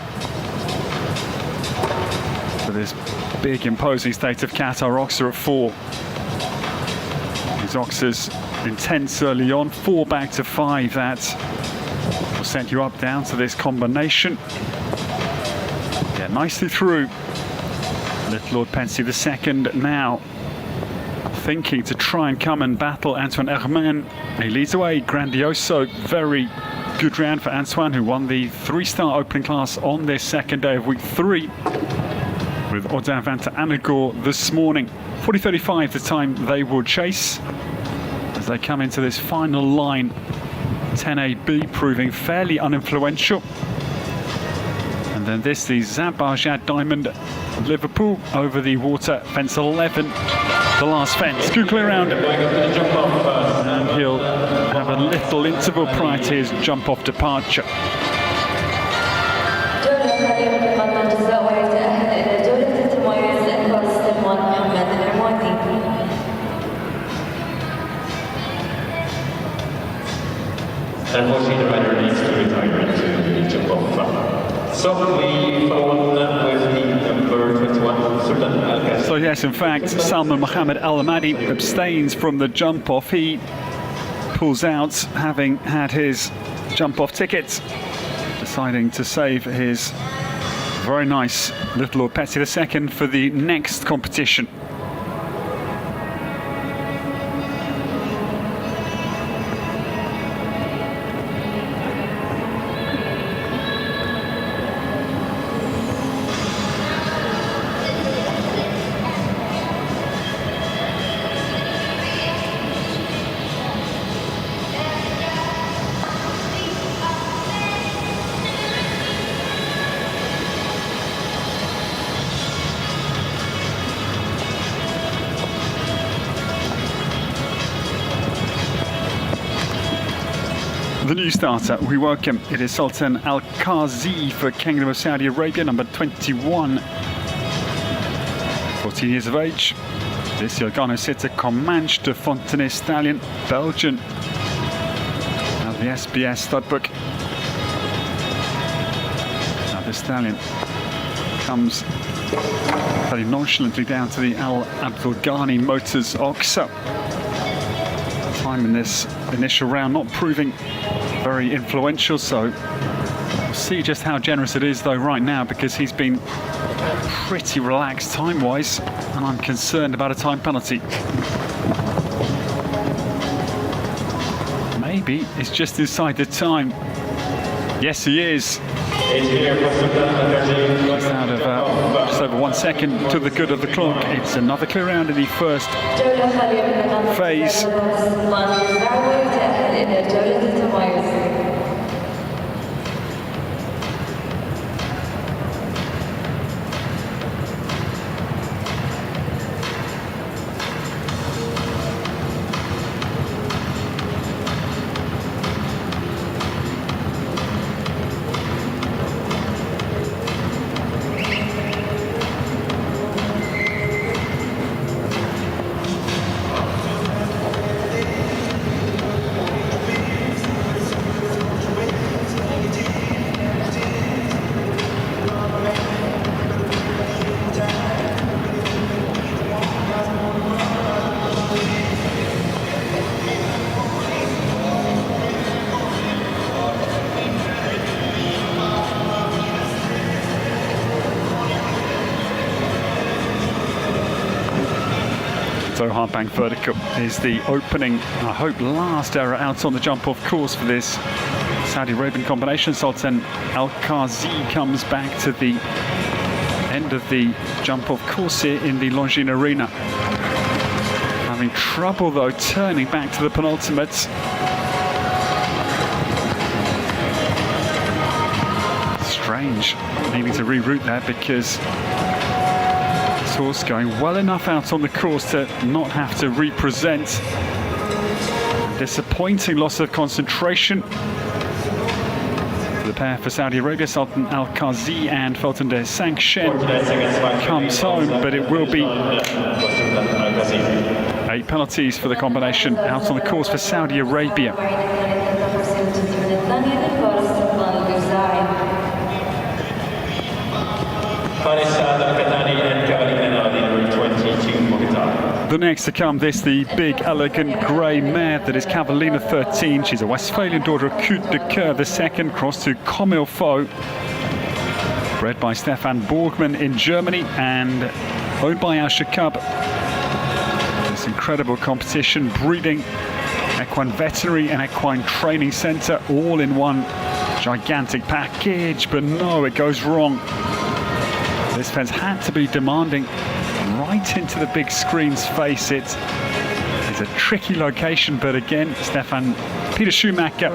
for this big imposing state of Qatar Oxer at 4. These Oxers intense early on, 4 back to 5. That will set you up down to this combination. Yeah, nicely through. Little Lord Pensy the second now, thinking to try and come and battle Antoine Herman. He leads away Grandioso. Very good round for Antoine, who won the 3-star opening class on this second day of week 3 with Odin van der Anegor this morning. 40.35 the time they will chase as they come into this final line. 10AB proving fairly uninfluential. And then this, the Zabarjad Diamond Liverpool over the water, fence 11, the last fence. Good clear round. And he'll have a little interval prior to his jump-off departure. Unfortunately, the rider needs to retire into the jump-off. So we follow up with the number 21, Sultan Al-Qassim. So yes, in fact, Salman Mohammed Al Emadi abstains from the jump-off. He pulls out, having had his jump-off ticket, deciding to save his very nice little Lord Petsy II for the next competition. The new starter, we welcome, it is Sultan Al-Qazi for Kingdom of Saudi Arabia, number 21. 14 years of age. This Logano sitter Comanche de Fontenay stallion, Belgian. Now the SBS stud book. Now the stallion comes fairly nonchalantly down to the Al Abdul Ghani Motors Oxa. Time in this initial round not proving very influential, so we'll see just how generous it is though right now, because he's been pretty relaxed time-wise, and I'm concerned about a time penalty. Maybe it's just inside the time. Yes, he is. Just out of just over 1 second to the good of the clock. It's another clear round in the first phase. Doha Bank Vertical is the opening, I hope last error out on the jump off course for this Saudi Arabian combination. Sultan Al-Qazi comes back to the end of the jump off course here in the Longines Arena. Having trouble though turning back to the penultimate. Strange needing to reroute there, because horse going well enough out on the course to not have to represent. Disappointing loss of concentration for the pair for Saudi Arabia. Sultan Al-Qazi and Fulton de Sankshen comes home, but it will be 8 penalties for the combination out on the course for Saudi Arabia. The next to come, this the big, elegant grey mare that is Cavallina 13. She's a Westphalian daughter of Coute de Coeur II, crossed to Comme il faut. Bred by Stefan Borgmann in Germany and owned by Shaqab. This incredible competition, breeding, equine veterinary and equine training centre, all in one gigantic package. But no, it goes wrong. This fence had to be demanding right into the big screen's face. It's a tricky location, but again, Peter Schumacher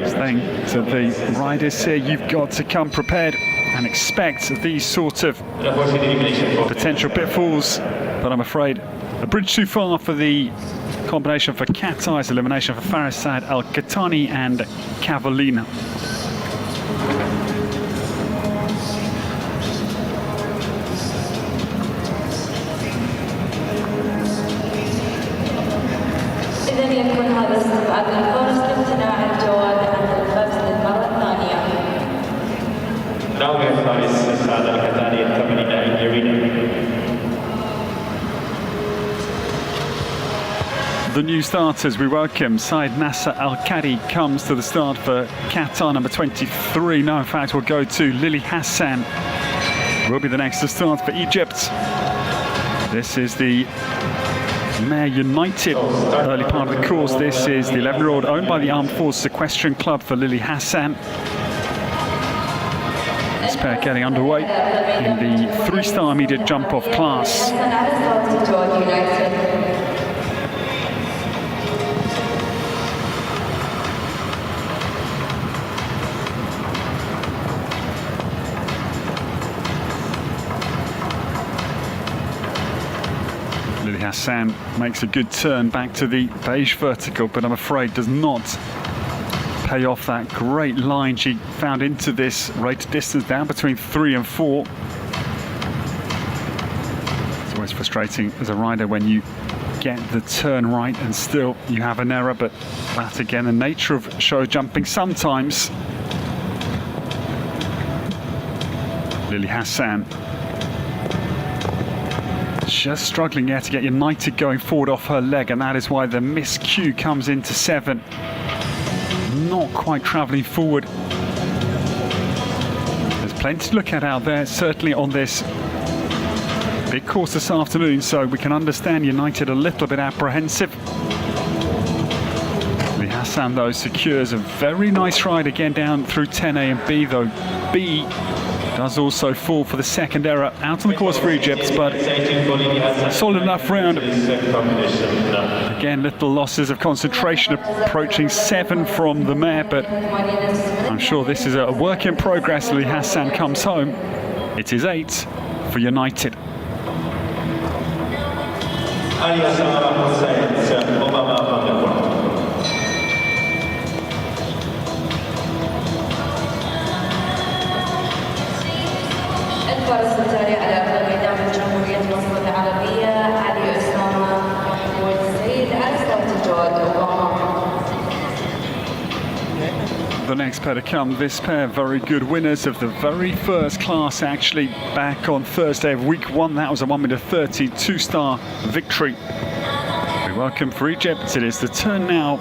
saying to the riders here, you've got to come prepared and expect these sort of potential pitfalls. But I'm afraid a bridge too far for the combination for Qatar's elimination for Farisad Al-Qahtani and Cavallina. Now we have Farisad Al-Qahtani and Cavallina in the arena. The new starters, we welcome Said Nasser Al-Qadi comes to the start for Qatar, number 23. No, in fact, we'll go to Lily Hassan. Will be the next to start for Egypt. This is the Mare United early part of the course. This is the 11-year-old owned by the Armed Forces Equestrian Club for Lily Hassan. This pair getting underway in the 3-star immediate jump-off class. Lily Hassan makes a good turn back to the beige vertical, but I'm afraid does not pay off that great line she found into this rated distance down between 3 and 4. It's always frustrating as a rider when you get the turn right and still you have an error, but that again, the nature of show jumping sometimes. Lily Hassan just struggling here to get United going forward off her leg, and that is why the miscue comes into 7. Not quite travelling forward. There's plenty to look at out there, certainly on this big course this afternoon, so we can understand United a little bit apprehensive. Lily Hassan, though, secures a very nice ride again down through 10A and B, though B does also fall for the second error out on the course for Egypt, but solid enough round. Again, little losses of concentration, approaching 7 from the mare, but I'm sure this is a work in progress. Lily Hassan comes home. It is 8 for United. الفرس التالي على أغلب ميدان جمهورية مصر العربية علي أسامة محمود سعيد على استاد الجواد أوباما. The next pair to come, this pair very good winners of the very first class, actually back on Thursday of week 1. That was a 1:30 2-star victory. We welcome for Egypt. It is the turn now.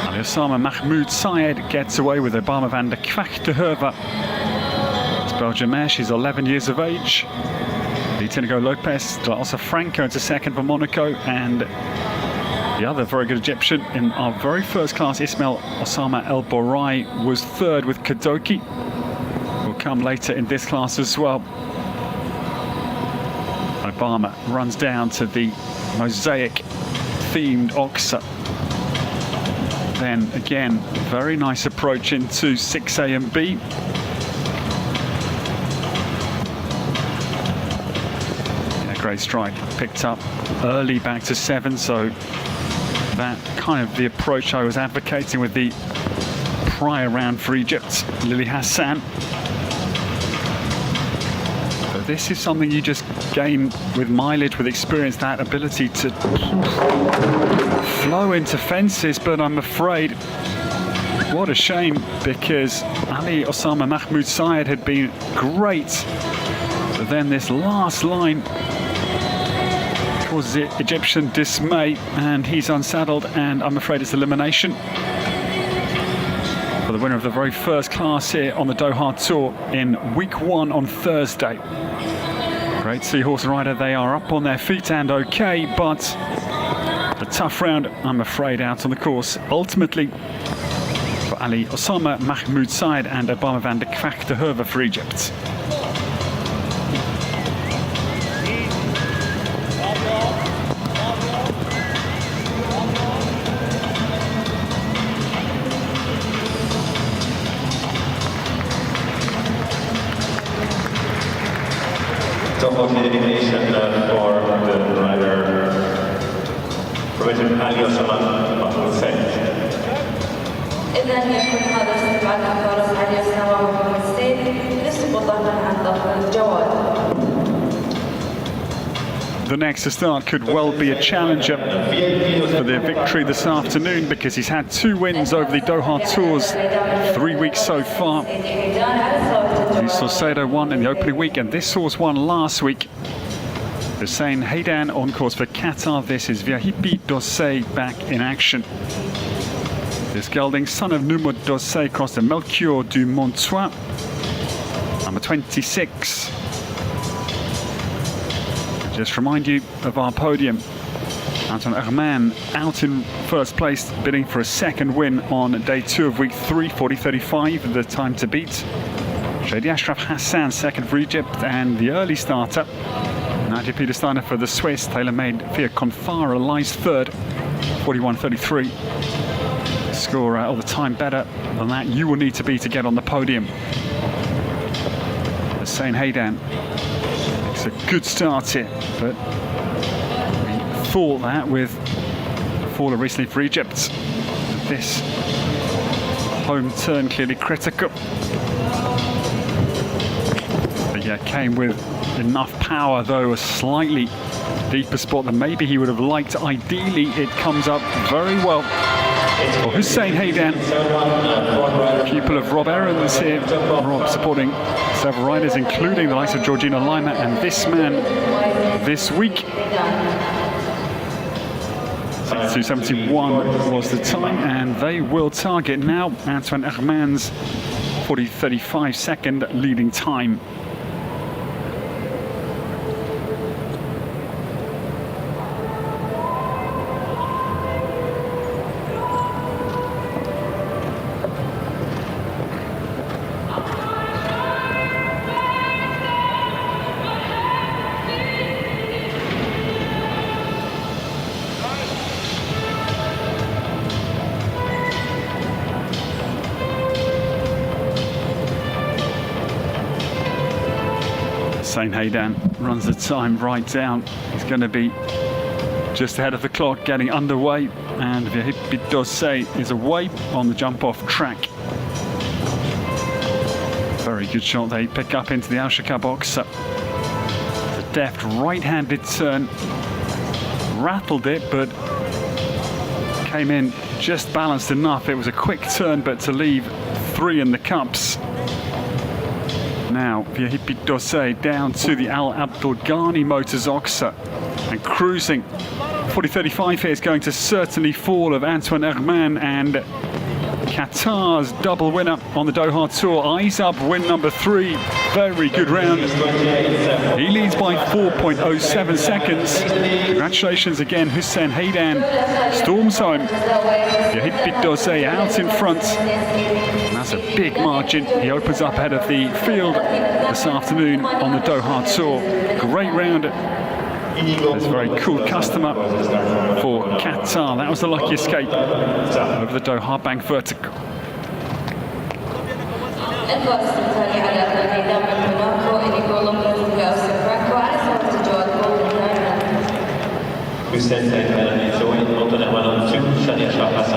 Ali Osama Mahmoud Syed gets away with Obama van der Kwak de Herve. Belgian mare, she's 11 years of age. Tinigo Lopez, Dalsa Franco into second for Monaco, and the other very good Egyptian in our very first class, Ismail Osama El Borai, was third with Kadoki. Will come later in this class as well. Obama runs down to the mosaic themed Oxa. Then again, very nice approach into 6A and B. Great strike picked up early back to 7, so that kind of the approach I was advocating with the prior round for Egypt. Lily Hassan. But this is something you just gain with mileage, with experience, that ability to flow into fences, but I'm afraid what a shame, because Ali Osama Mahmoud Syed had been great, but then this last line was the Egyptian dismay, and he's unsaddled, and I'm afraid it's elimination for the winner of the very first class here on the Doha Tour in week 1 on Thursday. Great Seahorse rider, they are up on their feet and okay, but a tough round, I'm afraid, out on the course. Ultimately, for Ali Osama Mahmoud Syed and Obama van der Kwak de Herve for Egypt. Top of the elimination for the rider provision Ali Osama Mahmoud Syed. إذا يكون هذا استبعاد الفارس علي أسامة محمود سعيد لسقوطه عن ظهر الجواد. The next to start could well be a challenger for the victory this afternoon, because he's had 2 wins over the Doha Tours 3 weeks so far. Saucedo won in the opening week, and this horse won last week. Hussein Haydan on course for Qatar. This is Viahipi Dossé back in action. This gelding, son of Numud Dossé, crossed the Melchior du Montois, number 26. Just remind you of our podium. Anton Erman out in first place, bidding for a second win on day 2 of week 3, 40.35, the time to beat. Shady Ashraf Hassan second for Egypt, and the early starter, Nadia Petersteiner for the Swiss, tailor-made Fia Confara lies third, 41.33. Score all the time better than that you will need to be to get on the podium. Hussein Haydan. It's a good start here, but we thought that with a faller recently for Egypt. this home turn clearly critical. But yeah, came with enough power, though a slightly deeper spot than maybe he would have liked. Ideally, it comes up very well for Hussein Haydan, pupil of Rob Aarons here. Rob supporting several riders, including the likes of Georgina Lima and this man this week. 62.71 was the time, and they will target now Antoine Herman's 40.35 second leading time. Hussein Haydan runs the time right down. He's going to be just ahead of the clock, getting underway, and Vyahipi Dosei is away on the jump-off track. Very good shot they pick up into the Al Shaqab box. The deft right-handed turn, rattled it, but came in just balanced enough. It was a quick turn, but to leave 3 in the cups. Now, Vyahipi Dosei down to the Al Abdul Ghani Motors Oxa and cruising. 40.35 here is going to certainly fall of Antoine Herman, and Qatar's double winner on the Doha Tour. Eyes up, win number 3. Very good round. He leads by 4.07 seconds. Congratulations again, Hussein Haydan storms home. Vyahipi Dosei out in front. And that's a big margin. He opens up ahead of the field this afternoon on the Doha Tour. Great round. It's a very cool customer for Qatar. That was the lucky escape over the Doha Bank vertical.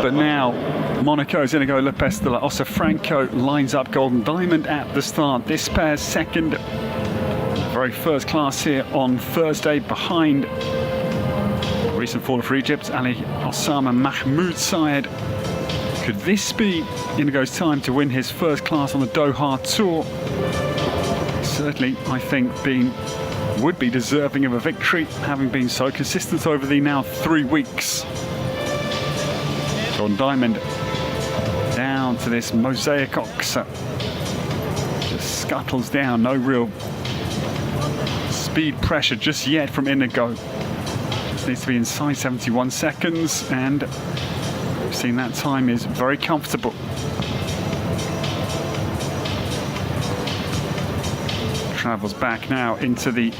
But now Monaco's Inigo Lopez de la Ossa Franco lines up Golden Diamond at the start. This pair's second. Very first class here on Thursday behind recent faller for Egypt, Ali Osama Mahmoud Syed. Could this be Inigo's time to win his first class on the Doha Tour? Certainly, I think, would be deserving of a victory, having been so consistent over the now 3 weeks. Golden Diamond down to this mosaic ox. Just scuttles down, no real speed pressure just yet from Inigo. Just needs to be inside 71 seconds, and we've seen that time is very comfortable. Travels back now into the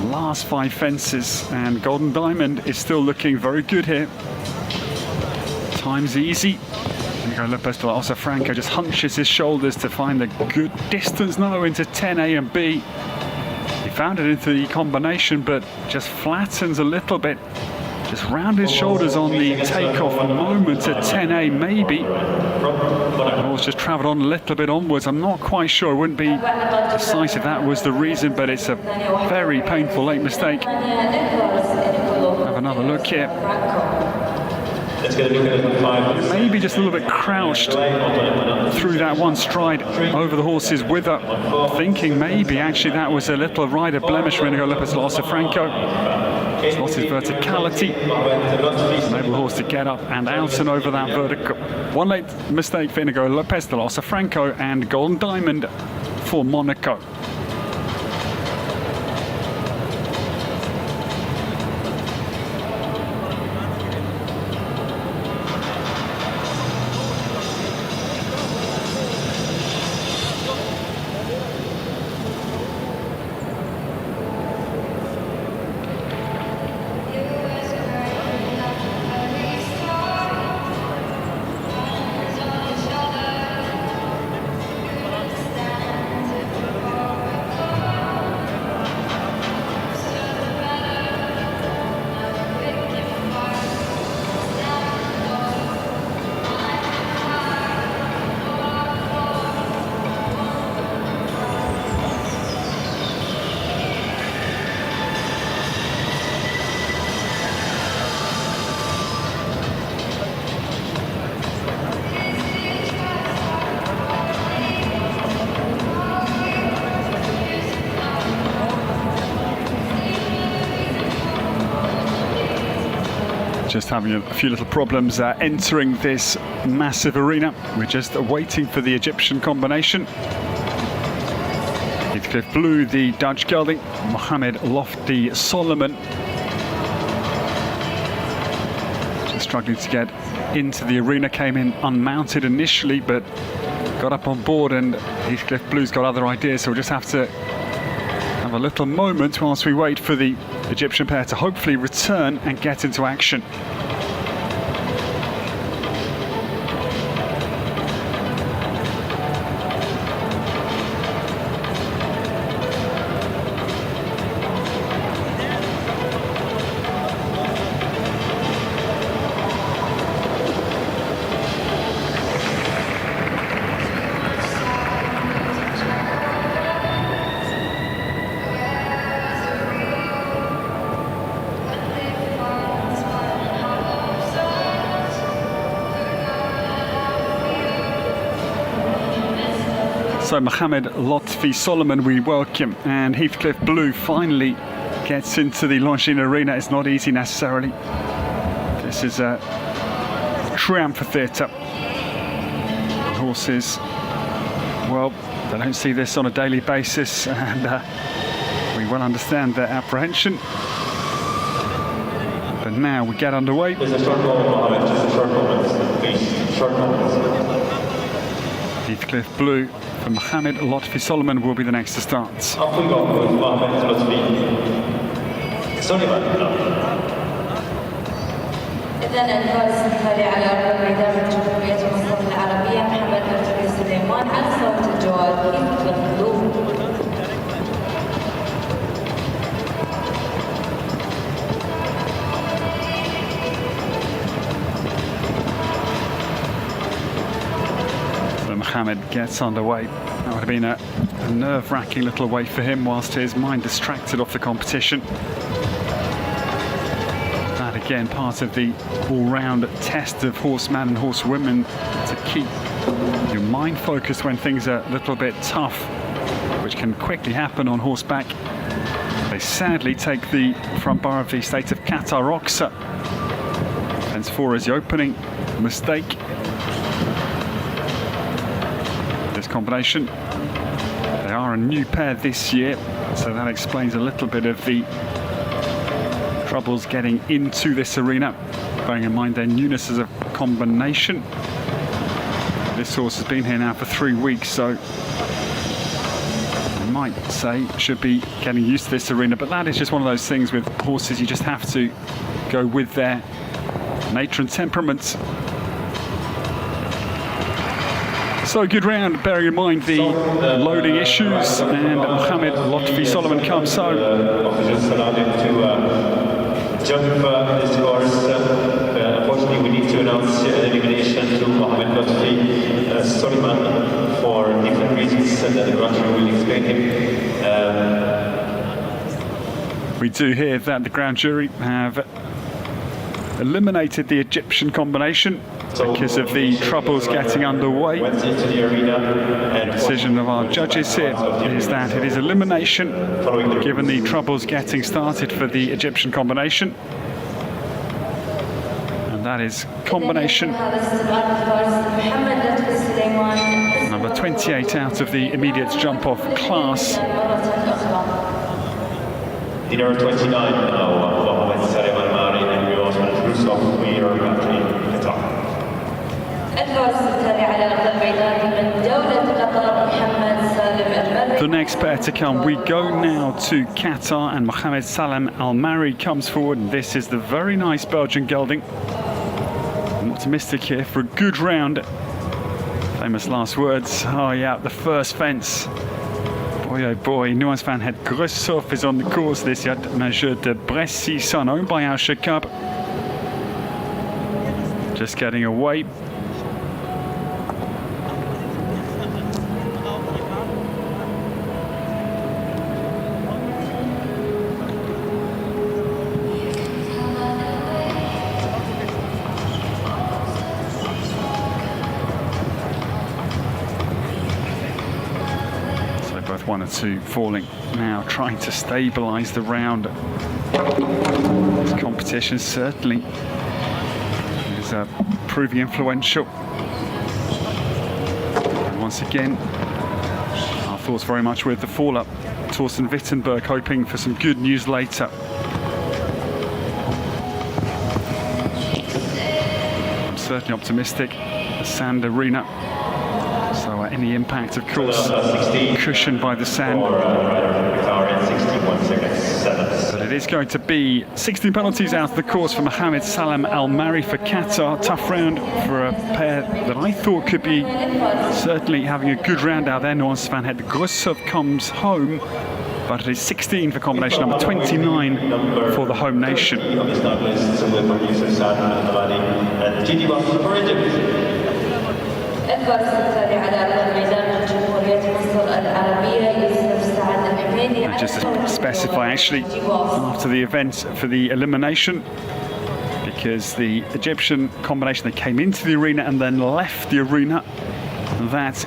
last 5 fences, and Golden Diamond is still looking very good here. Time's easy. Inigo Lopez de la Ossa Franco just hunches his shoulders to find the good distance now into 10A and B. He found it into the combination, but just flattens a little bit. Just round his shoulders on the takeoff moment at 10A, maybe. The horse just travelled on a little bit onwards. I'm not quite sure. It wouldn't be decisive that was the reason, but it's a very painful late mistake. Have another look here. Maybe just a little bit crouched through that one stride over the horse's wither, thinking maybe actually that was a little rider blemish when Inigo Lopez de la Ossa Franco. He's lost his verticality, enable the horse to get up and out and over that vertical. One late mistake for Inigo Lopez de la Ossa Franco, and Golden Diamond for Monaco. just having a few little problems entering this massive arena. We're just waiting for the Egyptian combination. Heathcliff Blue, the Dutch gelding, Mohammed Lofty Solomon. Just struggling to get into the arena, came in unmounted initially, but got up on board, and Heathcliff Blue's got other ideas, so we'll just have to have a little moment whilst we wait for the Egyptian pair to hopefully return and get into action. So Mohammed Lotfi Solomon we welcome, and Heathcliff Blue finally gets into the Longines arena. It's not easy necessarily. This is a triumph-theatre. Horses, well, they don't see this on a daily basis, and we well understand their apprehension. But now we get underway. There's a short moment, Mohammed, just a short moment, please, short moment. Heathcliff Blue for Mohammed Lotfi Solomon will be the next to start. Off we go with Mohammed Lotfi Solomon. إذن الفارس الثاني على أرض الميدان من جمهورية مصر العربية محمد لطفي سليمان على صوت الجوال هيثكليف بلو. Mohammed gets underway. That would have been a nerve-wracking little wait for him whilst his mind distracted off the competition. That again part of the all-round test of horseman and horsewomen, to keep your mind focused when things are a little bit tough, which can quickly happen on horseback. They sadly take the front bar of the state of Qatar Oxa. Fence 4 is the opening mistake. Combination. They are a new pair this year, so that explains a little bit of the troubles getting into this arena, bearing in mind their newness as a combination. This horse has been here now for 3 weeks, so I might say should be getting used to this arena, but that is just one of those things with horses. You just have to go with their nature and temperament. So good round, bearing in mind the loading issues, and Mohammed Lotfi Solomon comes. So officers allowed him to jump this horse. Unfortunately, we need to announce an elimination to Mohammed Lotfi Solomon for different reasons, and the director will explain him. We do hear that the grand jury have eliminated the Egyptian combination because of the troubles getting underway. The decision of our judges here is that it is elimination given the troubles getting started for the Egyptian combination. And that is combination number 28 out of the immediate jump-off class. The number 29 now, Mohammed Salim Al-Mari and Riyad Rusov, we are back in Qatar. The next pair to come, we go now to Qatar, and Mohammed Salam Al-Mari comes forward, and this is the very nice Belgian gelding. I'm optimistic here for a good round. Famous last words. Oh yeah, the first fence. Boy oh boy, Nuance van het Grushof is on the course this year. Major de Bressy, son owned by our Shaqab. Just getting away. One or two falling now, trying to stabilise the round. This competition certainly is proving influential. And once again, our thoughts very much with the faller, Thorsten Wittenberg, hoping for some good news later. I'm certainly optimistic. The sand arena. So any impact, of course, cushioned by the sand. But it is going to be 16 penalties out of the course for Mohammed Salam Al Mari for Qatar. Tough round for a pair that I thought could be certainly having a good round out there. Noah Van Het Grusov comes home, but it is 16 for combination number 29 for the home nation. And just to specify, actually, after the event for the elimination, because the Egyptian combination, they came into the arena and then left the arena. That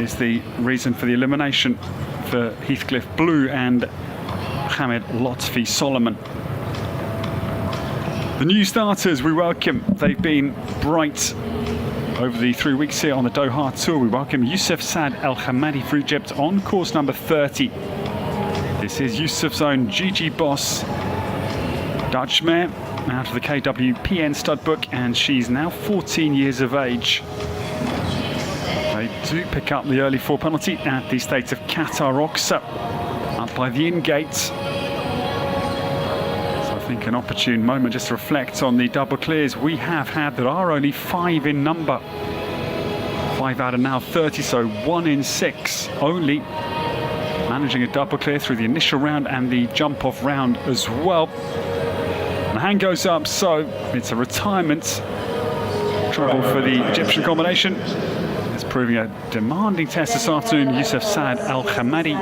is the reason for the elimination for Heathcliff Blue and Mohamed Lotfi Solomon. The new starters we welcome, they've been bright over the 3 weeks here on the Doha Tour. We welcome Youssef Saad El Hamadi for Egypt on course number 30. This is Youssef's own Gigi Boss Dutch mare out of the KWPN stud book, and she's now 14 years of age. They do pick up the early 4 penalty at the state of Qatar Oxa, up by the in-gate. So I think an opportune moment just to reflect on the double clears we have had that are only 5 in number. 5 out of now 30, so 1 in 6 only. Managing a double clear through the initial round and the jump-off round as well. And the hand goes up, so it's a retirement. Trouble for the Egyptian combination. It's proving a demanding test this afternoon. Youssef Saad Al Hamadi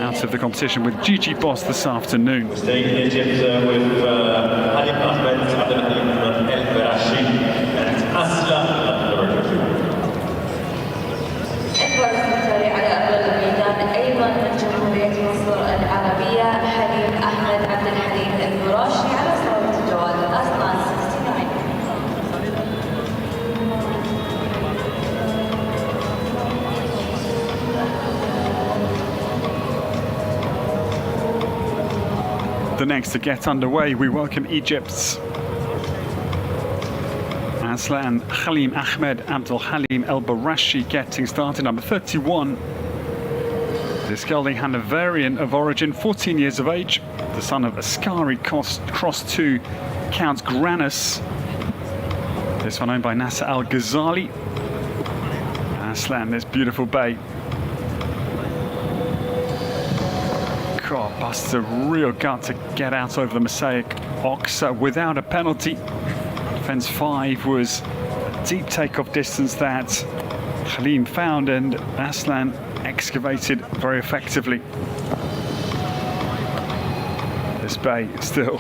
out of the competition with Gigi Boss this afternoon. Staying in Egypt with Halim Ahmed, Abdelhalim El Barashi, and Asla. أيضا من جمهورية مصر العربية حليم أحمد عبد الحليم البراشي على صالة الجوال أصلا 69. The next to get underway, we welcome Egypt's Aslan Halim Ahmed Abdul Halim El Barashi getting started, number 31. This gelding Hanoverian of origin, 14 years of age, the son of Ascari Cross 2 Count Granus. This one owned by Nasser Al Ghazali. Aslan, this beautiful bay. God, busts a real gut to get out over the Mosaic Oxa without a penalty. Fence 5 was a deep takeoff distance that Halim found, and Aslan excavated very effectively. This bay still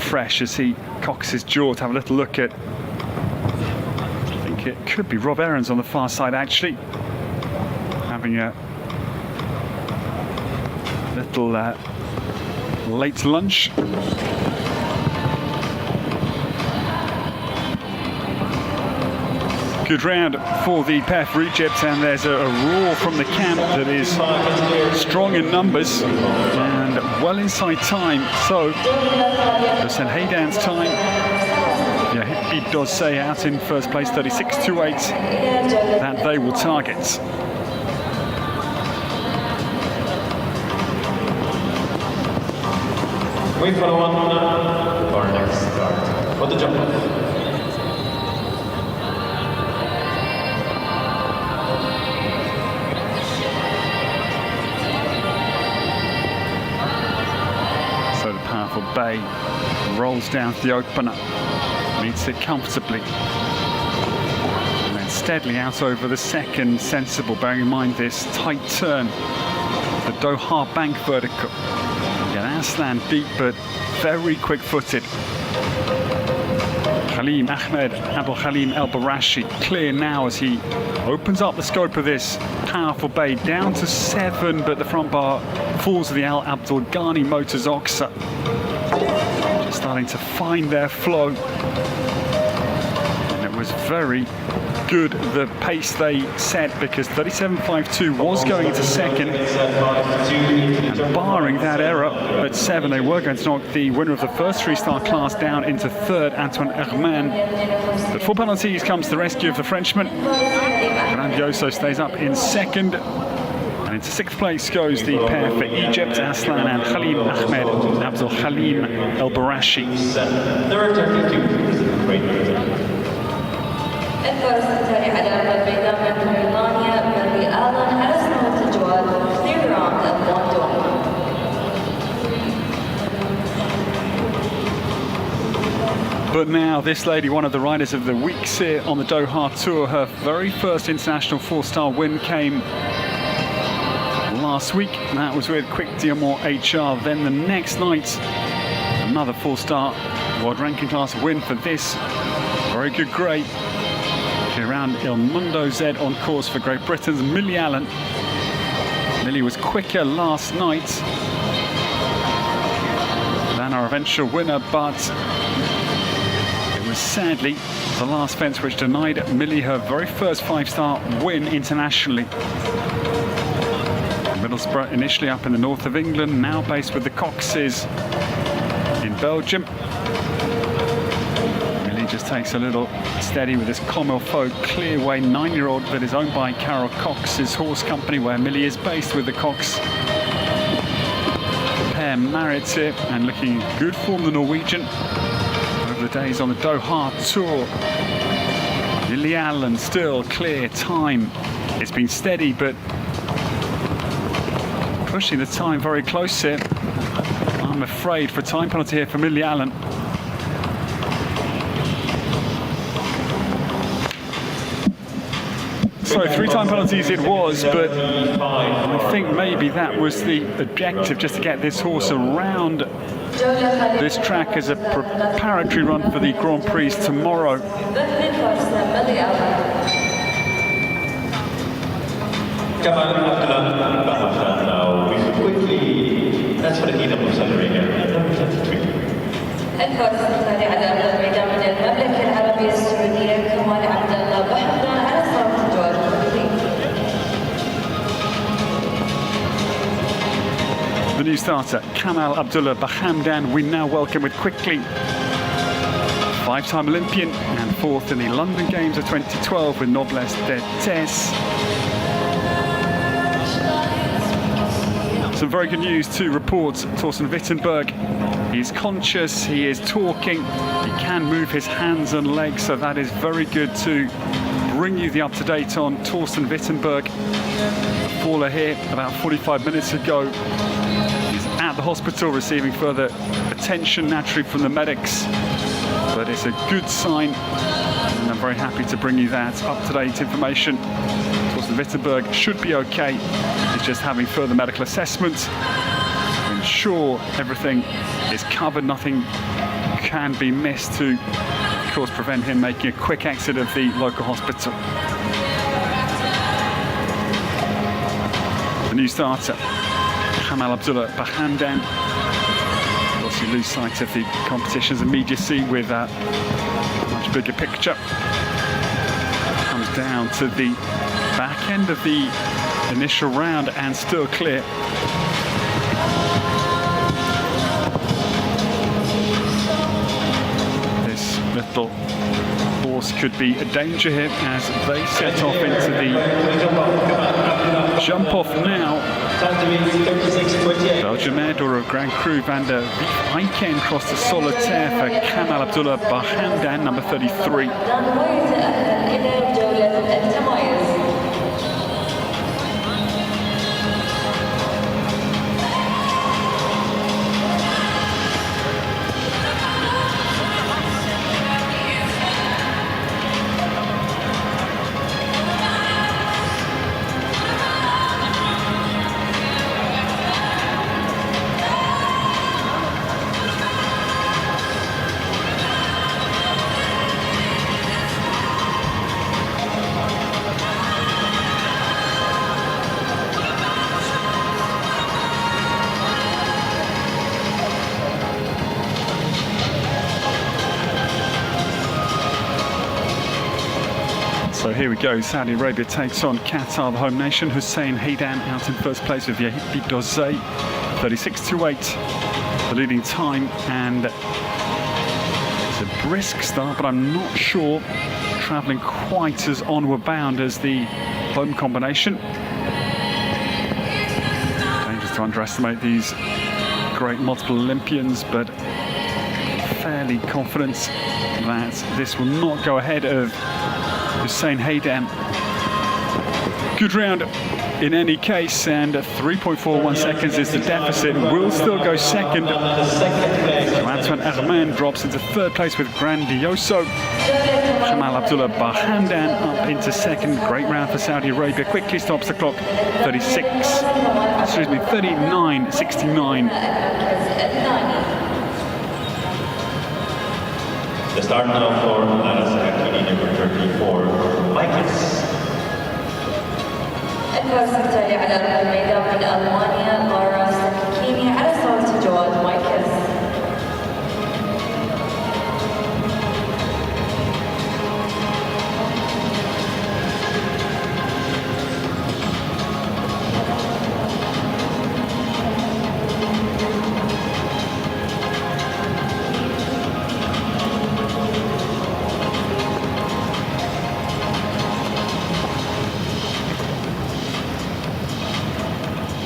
fresh as he cocks his jaw to have a little look at. I think it could be Rob Aarons on the far side, actually, having a little late lunch. Good round for the pair for Egypt, and there's a roar from the camp that is strong in numbers and well inside time. So Hussein Haydan's time, yeah, he does say out in first place, 36.28, that they will target. Wait for one for next start for the jump. Bay rolls down to the opener, meets it comfortably, and then steadily out over the second sensible, bearing in mind this tight turn, the Doha bank vertical. Again, Aslan deep but very quick-footed. Halim Ahmed Abdul Halim El Barashi clear now as he opens up the scope of this powerful bay down to 7, but the front bar falls to the Al Abdul Ghani Motors Oxa. Just starting to find their flow. was very good, the pace they set, because 37.52 was going into second. And barring that error at 7, they were going to knock the winner of the first 3-star class down into third, Antoine Herman. But 4 penalties comes to the rescue of the Frenchman. Grandioso stays up in second. And into 6th place goes the pair for Egypt, Aslan and Khalim Ahmed Abdul Halim El Barashi. Third, Turkey, Great Britain. الفرس التالي على البيضاء من بريطانيا ماري آلان على سنوات الجوال clear round of Doha. But now this lady, one of the riders of the weeks here on the Doha Tour, her very first international 4-star win came last week. That was with Quick Diamond HR. Then the next night, another 4-star world ranking class win for this very good grey. Around Il Mundo Z on course for Great Britain's Millie Allen. Millie was quicker last night than our eventual winner, but it was sadly the last fence which denied Millie her very first 5-star win internationally. Middlesbrough, initially up in the north of England, now based with the Coxes in Belgium. Just takes a little steady with this Comme il Faut Clearway 9-year-old that is owned by Carol Cox's horse company, where Millie is based, with the Cox pair married here and looking in good form, the Norwegian, over the days on the Doha Tour. Millie Allen still clear time. It's been steady, but pushing the time very close here. I'm afraid for a time penalty here for Millie Allen. So 3-time penalties it was, but I think maybe that was the objective, just to get this horse around this track as a preparatory run for the Grand Prix tomorrow. That's what he was under الفرس التالي على أرض الميدان من المملكة العربية السعودية كمال عبد الله بحمدان على صوت الجوال. The new starter, Kamal Abdullah Bahamdan, we now welcome with quickly. 5-time Olympian and 4th in the London Games of 2012 with Noblesse d'Étesse. Some very good news to report. Thorsten Wittenberg, he's conscious, he is talking, he can move his hands and legs, so that is very good to bring you the up-to-date on Thorsten Wittenberg. The faller here about 45 minutes ago. He's at the hospital receiving further attention naturally from the medics, but it's a good sign, and I'm very happy to bring you that up-to-date information. Thorsten Wittenberg should be okay. He's just having further medical assessment to ensure everything is covered, nothing can be missed, to of course prevent him making a quick exit of the local hospital. The new starter, Kamal Abdullah Bahamdan. Of course, you lose sight of the competition's immediacy with a much bigger picture. Comes down to the back end of the initial round and still clear. This little horse could be a danger here as they set off into the jump off now. Belgium Air of Grand Cru van der Vieken crossed the solitaire for Kamal Abdullah Bahamdan, number 33. here we go. Saudi Arabia takes on Qatar, the home nation. Hussein Haydan out in first place with Yahibi Dozay, 36.28, the leading time. And it's a brisk start, but I'm not sure travelling quite as onward bound as the home combination. Dangerous to underestimate these great multiple Olympians, but fairly confident that this will not go ahead of Hussein Haydan. Good round in any case, and 3.41 seconds is the deficit. Will still go second. So Antoine Armand drops into third place with Grandioso. Jamal Abdullah Bahandan up into second. Great round for Saudi Arabia. Quickly stops the clock. 39.69. The start now for Shaqab, number 34, Longines. الفارس التالي على أرض الميدان من ألمانيا لارا ساكيني على صوت جواد مايكلز.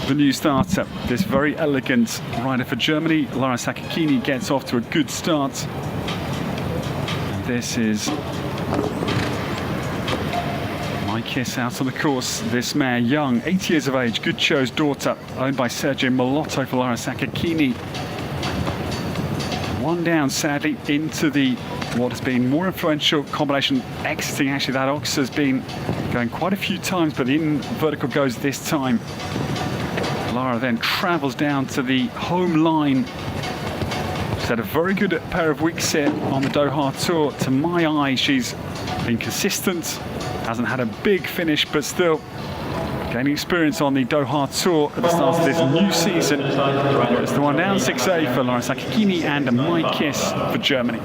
The new starter, this very elegant rider for Germany, Lara Sakakini, gets off to a good start. And this is my kiss out on the course. This mare, young, 8 years of age, Good Show's daughter, owned by Sergio Molotto for Lara Sakakini. One down, sadly, into the what has been more influential combination, exiting actually. That ox has been going quite a few times, but the in vertical goes this time. Lara then travels down to the home line. She's had a very good pair of weeks here on the Doha Tour. To my eye, she's been consistent, hasn't had a big finish, but still gaining experience on the Doha Tour at the start of this new season. It's the one down 6A for Lara Sakakini and a My Kiss for Germany.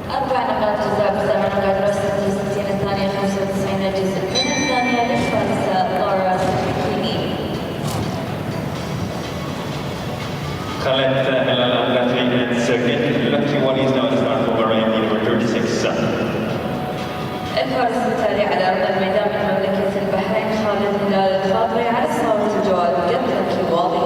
Khaled Al-Lafi second. Lucky one is now the start for Bahrain, number 36. الفارس التالي على أرض الميدان من مملكة البحرين خالد هلال الخاطري على صوت جواد قطركي واضي.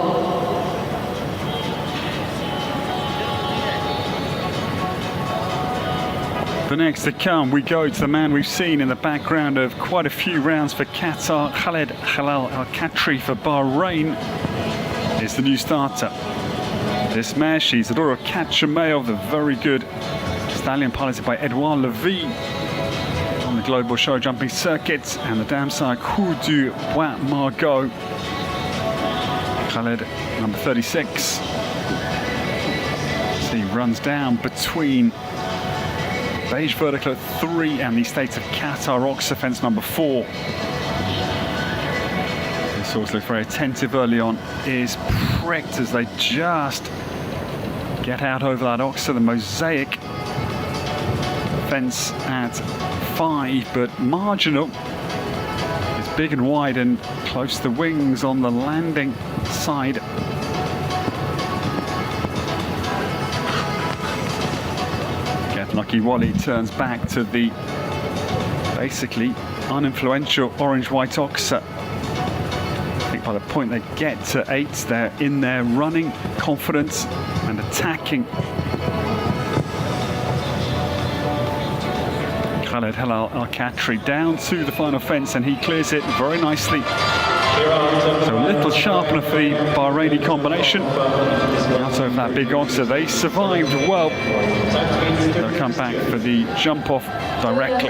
The next to come, we go to the man we've seen in the background of quite a few rounds for Qatar, Khaled Halal Al-Khatri for Bahrain, is the new starter. This mare, she's the daughter of Kachameov, the very good stallion piloted by Edouard Levy on the global show jumping circuit, and the dam side Coup du Bois Margot. Khaled, number 36. So he runs down between beige vertical at 3 and the state of Qatar ox fence number 4. This horse looked very attentive early on, is pricked as they just get out over that ox to the mosaic fence at 5, but marginal. It's big and wide and close to the wings on the landing side. Lucky Wally turns back to the basically uninfluential orange-white ox. I think by the point they get to 8, they're in there running, confident and attacking. Khaled Halal Al-Khatri down to the final fence, and he clears it very nicely. So a little sharpener for the Bahraini combination. Out of that big ox, so they survived well. They'll come back for the jump off directly.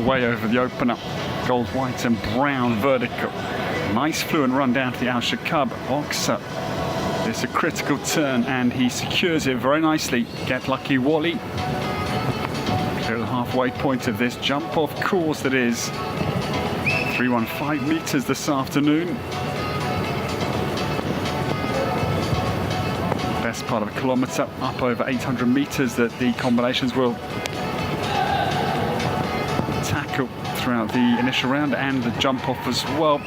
way over the opener. Gold, white and brown vertical. Nice fluent run down to the Shaqab. Oxa. It's a critical turn and he secures it very nicely. Get lucky, Wally. Clear the halfway point of this jump off course that is 315 meters this afternoon. Best part of a kilometre, up over 800 meters that the combinations will tackle throughout the initial round and the jump off as well.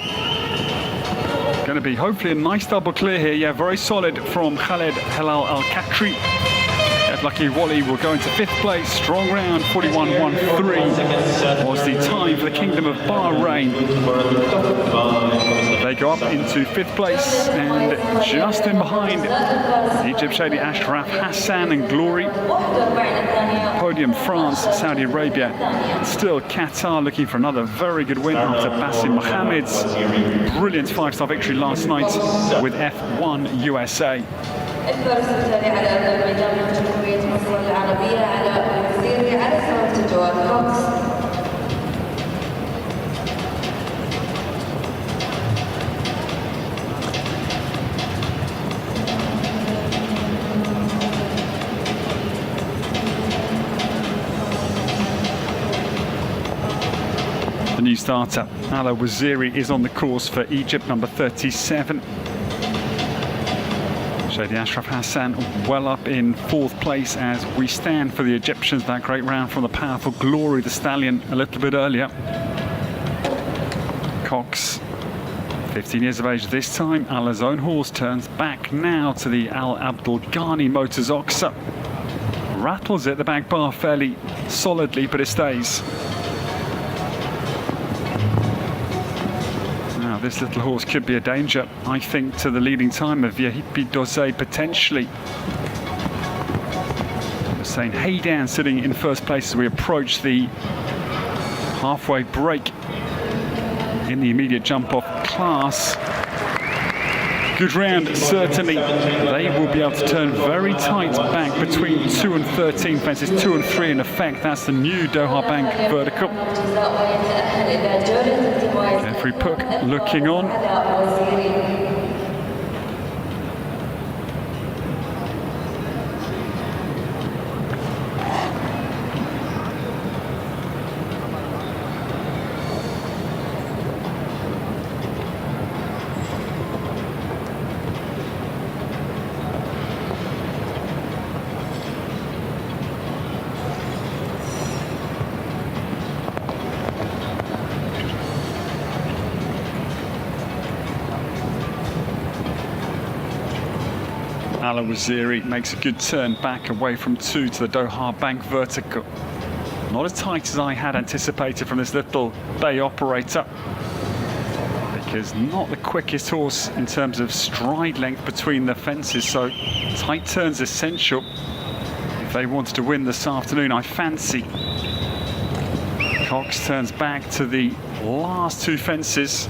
Going to be hopefully a nice double clear here. Yeah, very solid from Khaled Helal Al-Khatri. Get lucky, Wally will go into 5th place. Strong round, 41.13 was the time for the Kingdom of Bahrain. They go up into 5th place and just in behind Egypt, Shady Ashraf, Hassan and Glory. Podium, France, Saudi Arabia. Still Qatar looking for another very good win after Basim Mohammed's brilliant 5-star victory last night with F1 USA. الفرص التالي على أرض الميدان من جمهورية مصر العربية على الوزيري على سرعة الجوال كوكس. The new starter, Ala Waziri, is on the course for Egypt, number 37. Shady Ashraf Hassan well up in 4th place as we stand for the Egyptians. That great round from the powerful Glory, the stallion, a little bit earlier. Cox, 15 years of age this time. Ala's own horse turns back now to the Al Abdul Ghani Motors Oxa. Rattles it the back bar fairly solidly, but it stays. This little horse could be a danger, I think, to the leading time of Yahipi Dosé potentially. Hussein Haydan sitting in 1st place as we approach the halfway break in the immediate jump-off class. Good round, certainly. They will be able to turn very tight back between 2 and 13 fences, 2 and 3 in effect. That's the new Doha Bank vertical. Jeffrey Pook looking on. Ala Waziri makes a good turn back away from 2 to the Doha Bank vertical. Not as tight as I had anticipated from this little bay operator, because not the quickest horse in terms of stride length between the fences, so tight turns essential if they wanted to win this afternoon, I fancy. Cox turns back to the last 2 fences.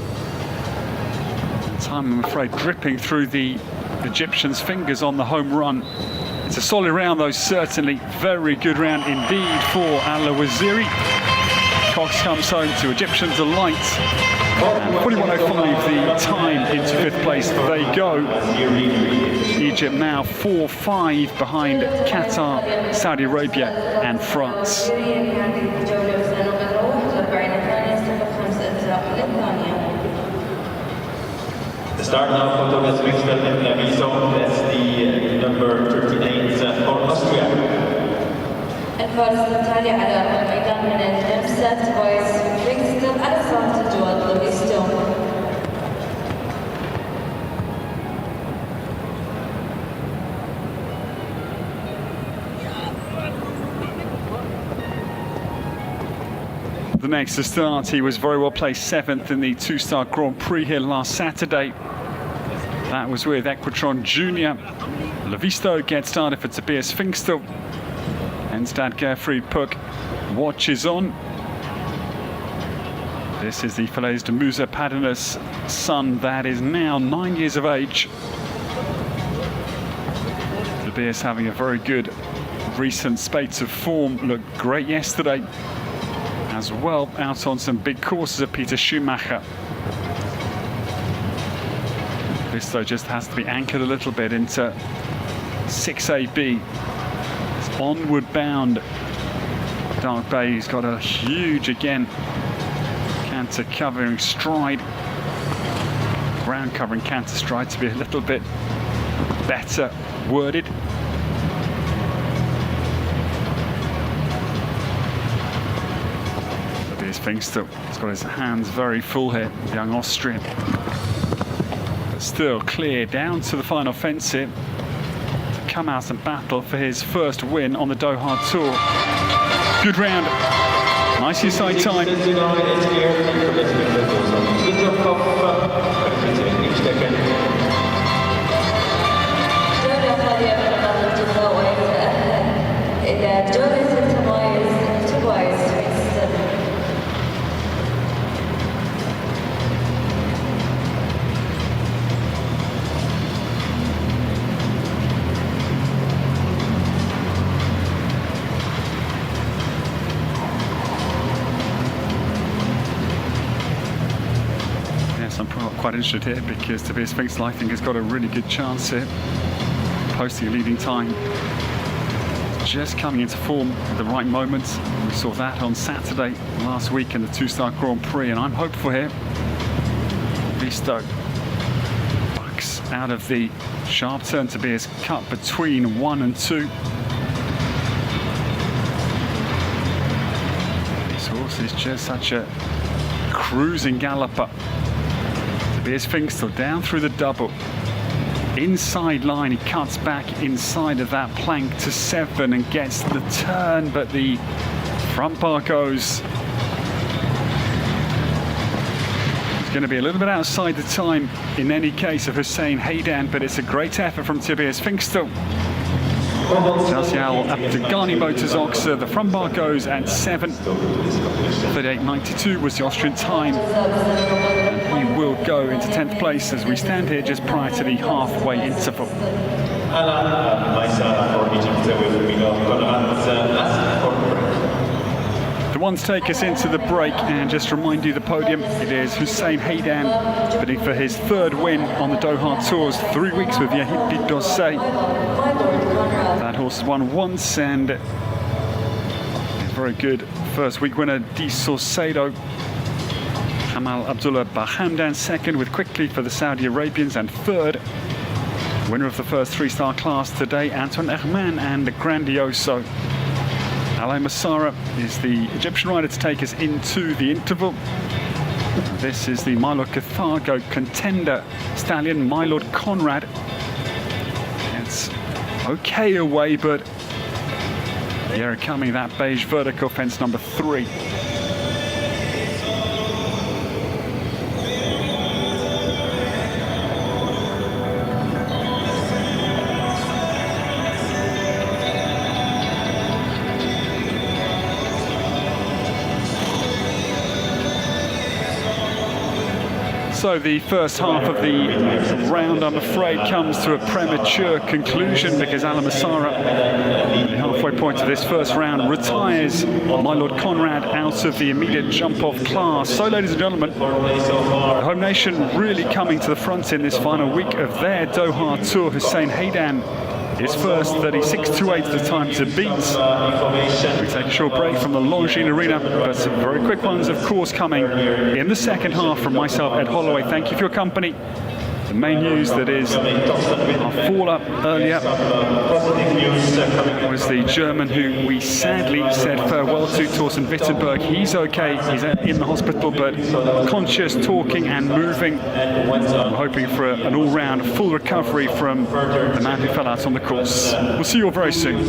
Time, I'm afraid, dripping through the Egyptians' fingers on the home run. It's a solid round though, certainly. Very good round indeed for Ala Waziri. Cox comes home to Egyptian delight. And 41.05 the time into 5th place they go. Egypt now 4-5 behind Qatar, Saudi Arabia and France. The start now for Thomas Wicksfeld and Laviso, that's the number 38 for Austria. الفرص التالي على الميدان من النمسا تويس ويكسفيلد على سرعة الجوال لويستون. The next to start, he was very well placed 7th in the 2-star Grand Prix here last Saturday. That was with Equestrian Junior. Levisto gets started for Tobias Fingstel. Enstad Gerfried Puck watches on. This is the Falaise de Musa Padana's son that is now 9 years of age. Tobias having a very good recent spate of form, looked great yesterday. as well out on some big courses of Peter Schumacher. This though just has to be anchored a little bit into 6AB. It's onward bound. Dark Bay's got a huge, again, canter covering stride. Ground covering canter stride to be a little bit better worded. Tobias Pfingster has got his hands very full here, the young Austrian. But still clear down to the final fence here to come out and battle for his first win on the Doha Tour. Good round. Nice inside time. I'm quite interested here because Tobias Pfingster, I think, has got a really good chance here, posting a leading time. Just coming into form at the right moments. We saw that on Saturday last week in the two-star Grand Prix, and I'm hopeful here. Visto bucks out of the sharp turn. Tobias cut between 1 and 2. This horse is just such a cruising galloper. Tobias Pfingster down through the double. Inside line, he cuts back inside of that plank to 7 and gets the turn, but the front bar goes. It's going to be a little bit outside the time in any case of Hussein Haydan, but it's a great effort from Tobias Pfingster. Chelsea Abdegani Motors Oxer, the front bar goes at 7. 38.92 was the Austrian time. And he will go into 10th place as we stand here just prior to the halfway interval. The ones take us into the break, and just remind you the podium, it is Hussein Haydan bidding for his 3rd win on the Doha Tours, 3 weeks with Yahid Dossé. That horse has won once, and a very good first week winner, Di Saucedo. Kamal Abdullah Bahamdan 2nd with Quickly for the Saudi Arabians, and 3rd, winner of the first 3-star class today, Anton Erman and Grandioso. Alay Massara is the Egyptian rider to take us into the interval. This is the Milo Carthago contender stallion, Mylord Conrad. It's okay away, but here coming that beige vertical fence number 3. So the first half of the round, I'm afraid, comes to a premature conclusion because Alay Massara, at the halfway point of this first round, retires Mylord Conrad out of the immediate jump-off class. So, ladies and gentlemen, the home nation really coming to the front in this final week of their Doha Tour. Hussein Haydan is first, 36.28 the time to beat. We take a short break from the Longines Arena, but some very quick ones, of course, coming in the second half from myself, Ed Holloway. Thank you for your company. The main news that is our fall-up earlier was the German who we sadly said farewell to, Thorsten Wittenberg. He's okay, he's in the hospital, but conscious, talking and moving. I'm hoping for an all-round full recovery from the man who fell out on the course. We'll see you all very soon.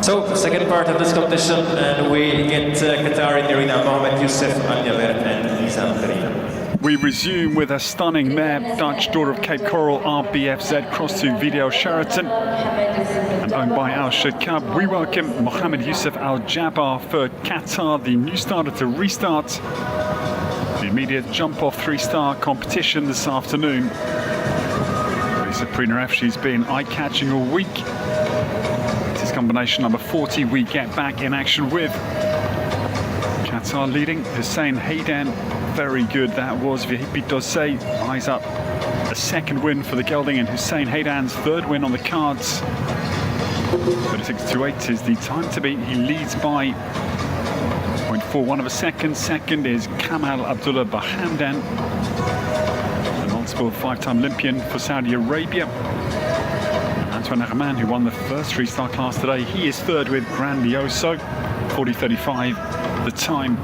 So, second part of this competition, and we get Qatar in the arena, Mohamed Youssef Al-Jaber and Lisa Perina. We resume with a stunning mare, Dutch daughter of Cape Coral, RBFZ, crossed to Video Sheraton and owned by Al Shaqab. We welcome Mohamed Youssef Al-Jaber for Qatar, the new starter to restart the immediate jump off 3-star competition this afternoon. Lisa Perina F, she's been eye-catching all week. This is combination number 40 we get back in action with. Qatar leading, Hussein Haydan, very good that was. Vihipi Dosei eyes up a second win for the gelding, and Hussein Haydan's third win on the cards. 36.28 is the time to beat. He leads by 0.41 of a second. Second is Kamal Abdullah Bahamdan, the multiple 5-time Olympian for Saudi Arabia. Antoine Rahman, who won the first 3-star class today, he is third with Grandioso, 40.35 the time.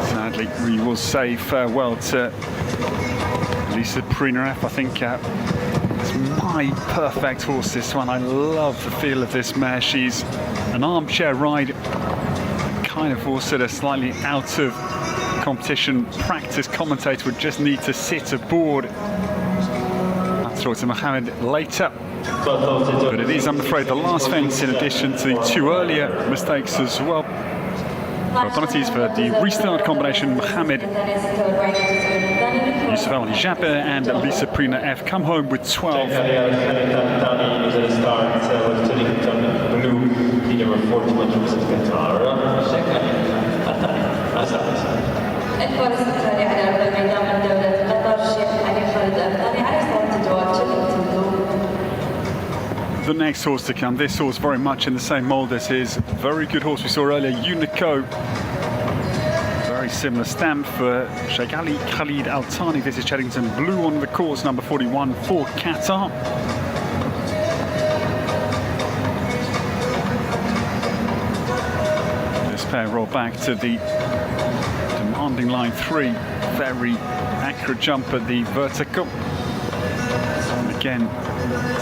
Sadly, we will say farewell to Lisa Perina F. I think it's my perfect horse, this one. I love the feel of this mare. She's an armchair ride, kind of horse that are slightly out of competition practice commentator would just need to sit aboard. I'll talk to Mohamed later. But it is, I'm afraid, the last fence in addition to the 2 earlier mistakes as well. Opportunities for the restart combination. Mohamed Youssef Al-Jaber and Lisa Perina F come home with 12. الفارس الثاني على أرض الميدان من دولة قطر الشيخ علي خالد الثاني على ستارت الجواب The next horse to come, this horse very much in the same mould as his very good horse we saw earlier, Unico. Very similar stamp for Sheikh Ali Khalid Al Thani. This is Cheddington Blue on the course, number 41 for Qatar. This pair roll back to the demanding line 3. Very accurate jump at the vertical. And again,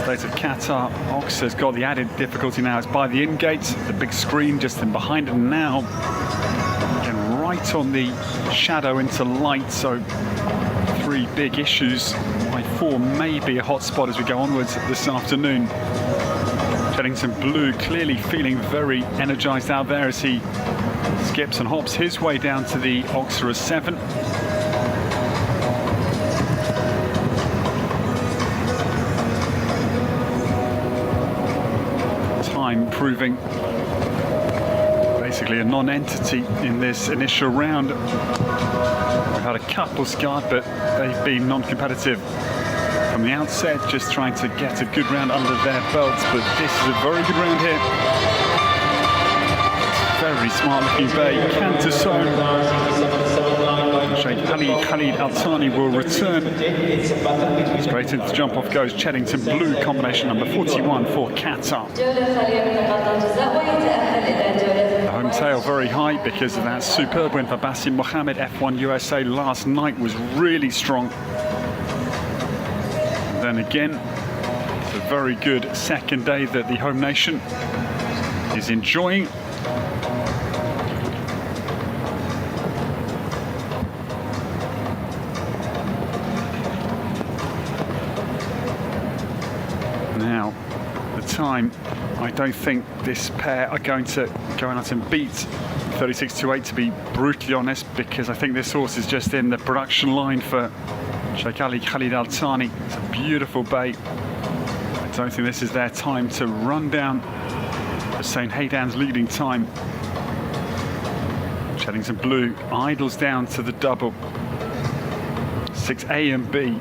State of Qatar, Ox has got the added difficulty now. It's by the in-gate, the big screen just in behind him now. Again, right on the shadow into light, so 3 big issues. By 4 may be a hot spot as we go onwards this afternoon. Cheddington Blue clearly feeling very energized out there as he skips and hops his way down to the Oxera 7. Time proving basically a non-entity in this initial round. We've had a couple scarred, but they've been non-competitive from the outset, just trying to get a good round under their belts. But this is a very good round here. Very smart looking bay. Canter Sheikh Ali Khalid Al Thani will return. Straight into the jump off goes Cheddington Blue, combination number 41 for Qatar. The home tail very high because of that superb win for Basim Mohammed. F1 USA last night was really strong. And then again, it's a very good second day that the home nation is enjoying. Now, the time, I don't think this pair are going to go out and beat 36.28, to be brutally honest, because I think this horse is just in the production line for Sheikh Ali Khalid Al Thani. It's a beautiful bay. I don't think this is their time to run down Hussein Haydan's leading time. Cheddington Blue idles down to the double. 6A and B.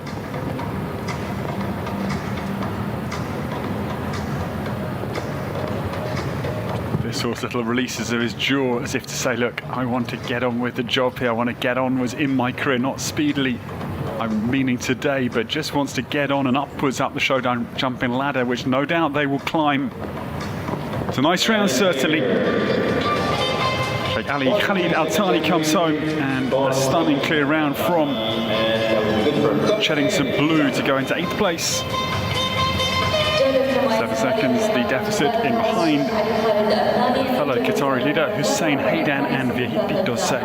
This horse little releases of his jaw as if to say, look, I want to get on with the job here. I want to get onwards in my career, not speedily. I'm meaning today, but just wants to get on and upwards up the showdown jumping ladder, which no doubt they will climb. It's a nice round, certainly. Ali Khalid Al Thani comes home, and a stunning clear round from Cheddington Blue to go into 8th place. 7 seconds, the deficit in behind fellow Qatari leader Hussein Haydan and Vahid Dosei.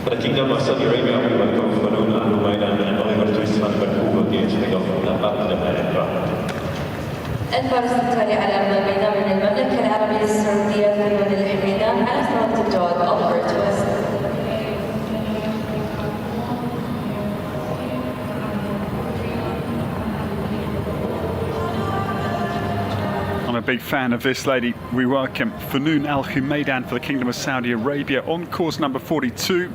For the Kingdom of Saudi Arabia, we welcome Fanoun Al Maidan and Oliver Twist van Berkoe against the government of the الفرس التالي على أرض الميدان من المملكة العربية السعودية فنون الحميدان على صالة الجواد أوليفر تويست. I'm a big fan of this lady. We welcome Fanoun Al Humaidan for the Kingdom of Saudi Arabia on course number 42.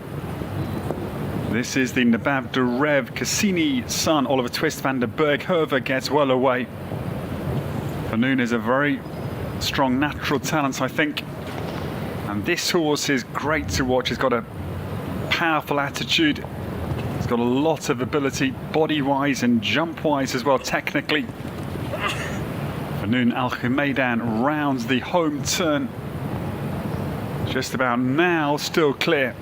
This is the Nabab Derev Cassini son, Oliver Twist van der Berghoeven gets well away. Fanoun is a very strong natural talent, I think. And this horse is great to watch. He's got a powerful attitude. He's got a lot of ability, body-wise and jump-wise as well, technically. Fanoun Al Humaidan rounds the home turn. Just about now, still clear.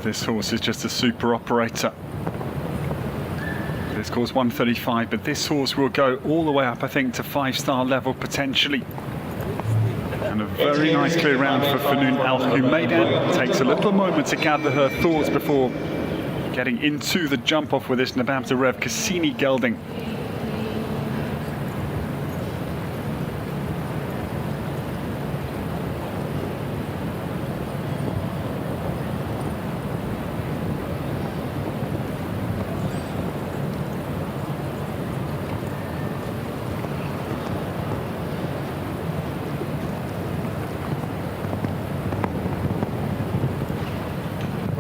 This horse is just a super operator. This course 135, but this horse will go all the way up, I think, to 5-star level potentially. And a very nice clear round for Fanoun Al Humaidan. Takes a little moment to gather her thoughts before getting into the jump off with this Nabab Derev Cassini gelding.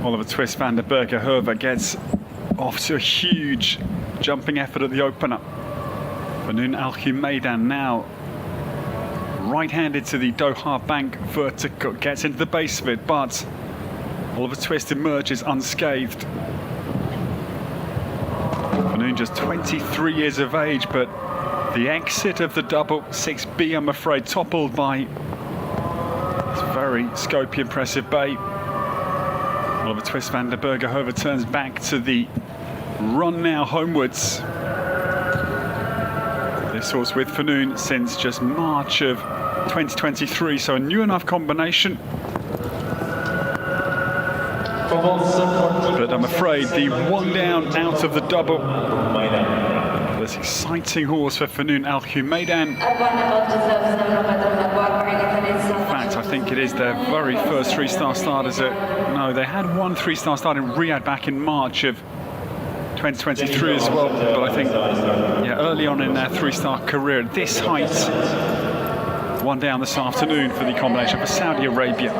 Oliver Twist van der Berghoeven gets off to a huge jumping effort at the opener. Fanoun Al Humaidan now right-handed to the Doha bank vertical, gets into the base of it, but Oliver Twist emerges unscathed. Fanoun just 23 years of age, but the exit of the double 6B, I'm afraid, toppled by this very scopy, impressive bay. Oliver Twist van der Berghoeven turns back to the run now homewards. This horse with Fanoun since just March of 2023, so a new enough combination. But I'm afraid the one down out of the double. This exciting horse for Fanoun Al Humaidan. In fact, I think it is their very first 3-star start. No, they had one 3-star start in Riyadh back in March of 2023 as well. But I think, yeah, early on in their 3-star career at this height, one down this afternoon for the combination for Saudi Arabia.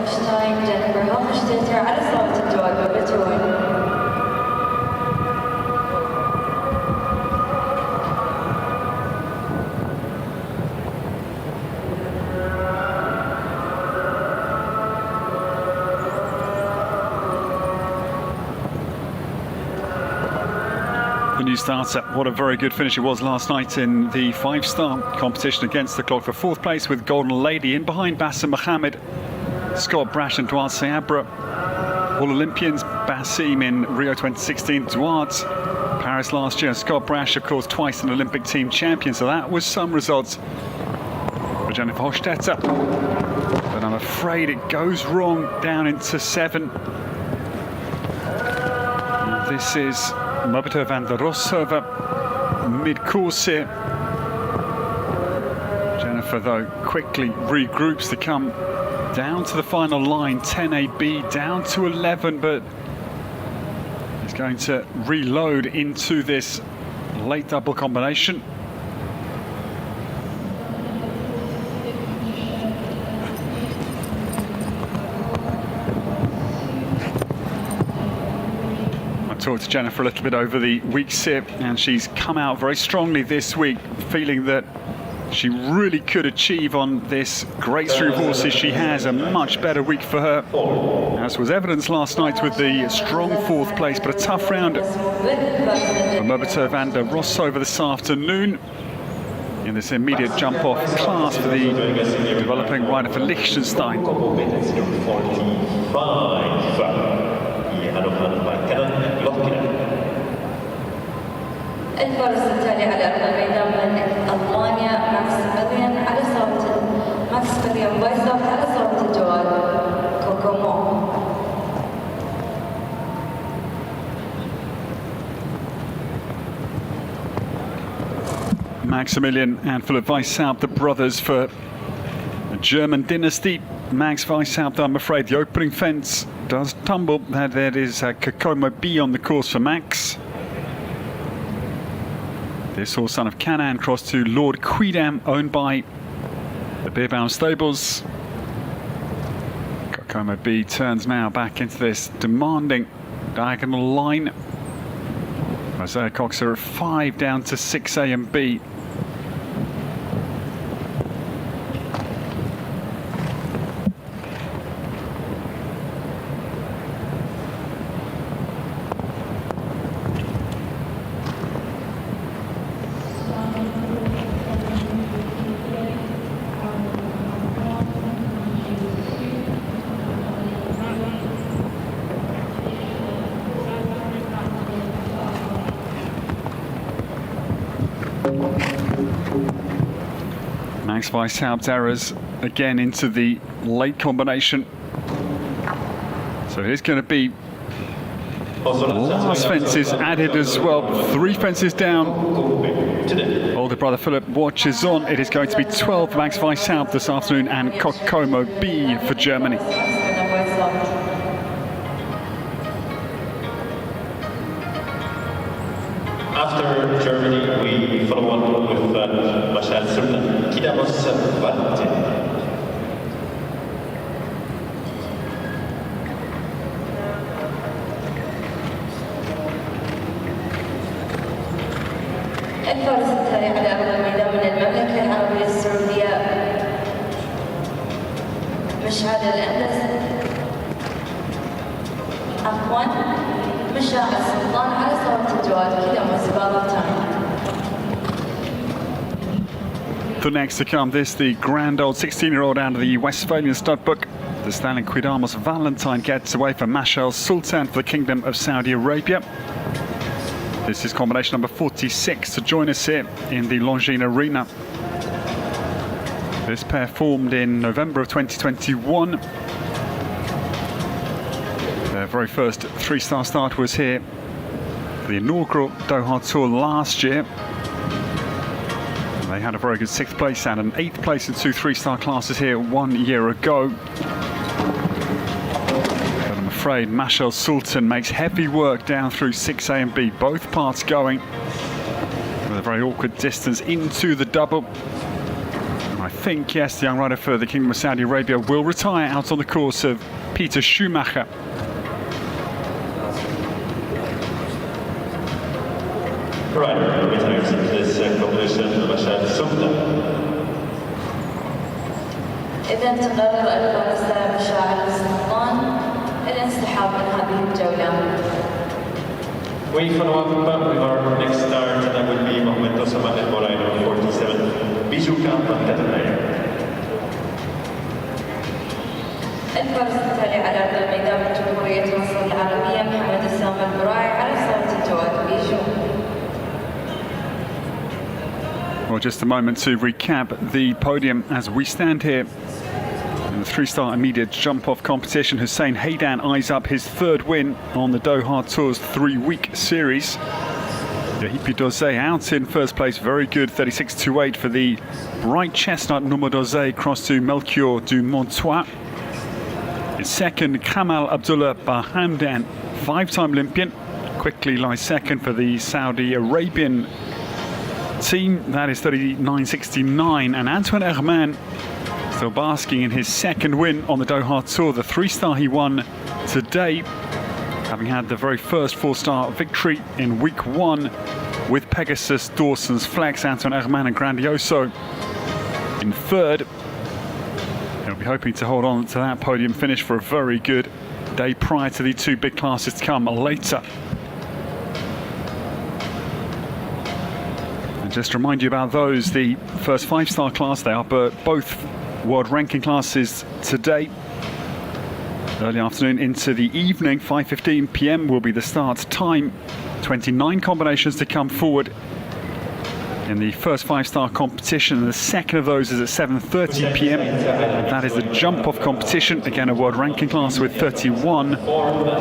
The new starter, what a very good finish it was last night in the 5-star competition against the clock for 4th place with Golden Lady in behind Bassem Mohammed, Scott Brash and Duarte Seabra. All Olympians, Bassem in Rio 2016, Duarte Paris last year. Scott Brash, of course, twice an Olympic team champion, so that was some results for Jennifer Hochstetter. But I'm afraid it goes wrong down into 7. This is Mabita van der Rosshoven mid-course here. Jennifer, though, quickly regroups to come down to the final line, 10AB, down to 11, but is going to reload into this late double combination. Talked to Jennifer a little bit over the weeks here, and she's come out very strongly this week, feeling that she really could achieve on this great string of horses she has. A much better week for her, as was evidenced last night with the strong 4th place, but a tough round for Moberto van der Rosshover this afternoon in this immediate jump-off class for the developing rider for Liechtenstein. الفارس التالي على أرض الميدان من ألمانيا ماكسيميليان على صوت ماكسيميليان بايسوف على صوت الجوال كوكومو. Maximilian and Philip Weishaupt, the brothers for the German dynasty. Max Weishaupt, I'm afraid the opening fence does tumble. There is Kokomo B on the course for Max. This horse, son of Canaan, crossed to Lord Quidam, owned by the Beerbohm Stables. Kokomo B turns now back into this demanding diagonal line. Isaiah Coxer at 5 down to 6A and B. Max Weishaupt's errors again into the late combination. So here's going to be last fences added as well. 3 fences down. Older brother Philip watches on. It is going to be 12 Max Weishaupt this afternoon and Kokomo B for Germany. After Germany, we follow on with Mashal Sultan, Kidamos Valentin. الفارس التالي على أرض الميدان من المملكة العربية السعودية مشعل الأندلس عفوا مشعل السلطان على صوت الجوال كذا مسباق تايم. The next to come, this the grand old 16-year-old out of the Westphalian stud book. The stallion Quidamos Valentine gets away from Mashal Sultan for the Kingdom of Saudi Arabia. This is combination number 46 to join us here in the Longines Arena. This pair formed in November of 2021. Their very first 3-star start was here for the inaugural Doha Tour last year. They had a very good 6th place and an 8th place in 2 3-star classes here 1 year ago. But I'm afraid Mashal Sultan makes heavy work down through 6A and B, both parts going with a very awkward distance into the double. And I think, yes, the young rider for the Kingdom of Saudi Arabia will retire out on the course of Peter Schumacher. Rider retires in this competition, Mashal Sultan. إذا تقرر الفارس مشاعل السلطان الانسحاب من هذه الجولة. We follow up with our next start, and that will be Mohamed Osama El Moraino, 47, Bijou Camp and Qatar. الفارس التالي على أرض الميدان من جمهورية مصر العربية محمد أسامة البراعي على صوت الجوال بيجو. Well, just a moment to recap the podium as we stand here in the 3-star immediate jump-off competition. Hussein Haydan eyes up his 3rd win on the Doha Tour's 3-week series. Yahipi Dozé out in 1st place, very good, 36.28 for the bright chestnut Nomo Dozé, crossed to Melchior du Montois. In 2nd, Kamal Abdullah Bahamdan, 5-time Olympian, quickly lies 2nd for the Saudi Arabian team. That is 39.69, and Antoine Herman still basking in his 2nd win on the Doha Tour, the 3-star he won today, having had the very first 4-star victory in week 1 with Pegasus, Dawson's Flex, Antoine Herman and Grandioso in third. He'll be hoping to hold on to that podium finish for a very good day prior to the two big classes to come later. And just to remind you about those, the first 5-star class, they are both world ranking classes today. Early afternoon into the evening, 5:15 p.m. will be the start time. 29 combinations to come forward in the first 5-star competition, and the second of those is at 7:30 p.m. That is the jump-off competition, again a world ranking class with 31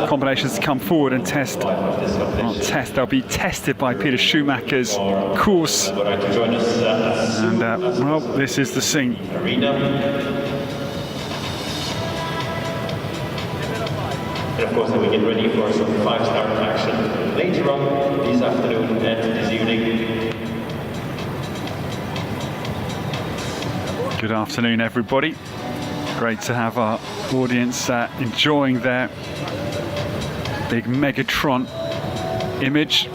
combinations to come forward and they'll be tested by Peter Schumacher's course. And well, this is the scene. And of course, then we get ready for some 5-star action later on this afternoon and this evening. Good afternoon, everybody. Great to have our audience enjoying their big Megatron image.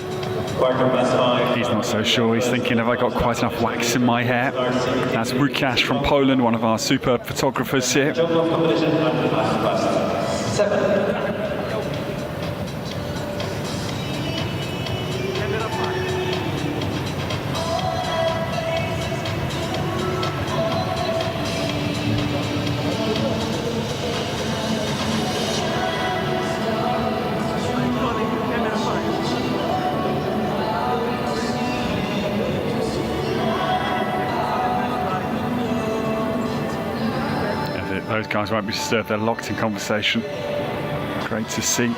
He's not so sure. He's thinking, have I got quite enough wax in my hair? That's Łukasz from Poland, one of our superb photographers here. Those guys won't be disturbed, they're locked in conversation. Great to see.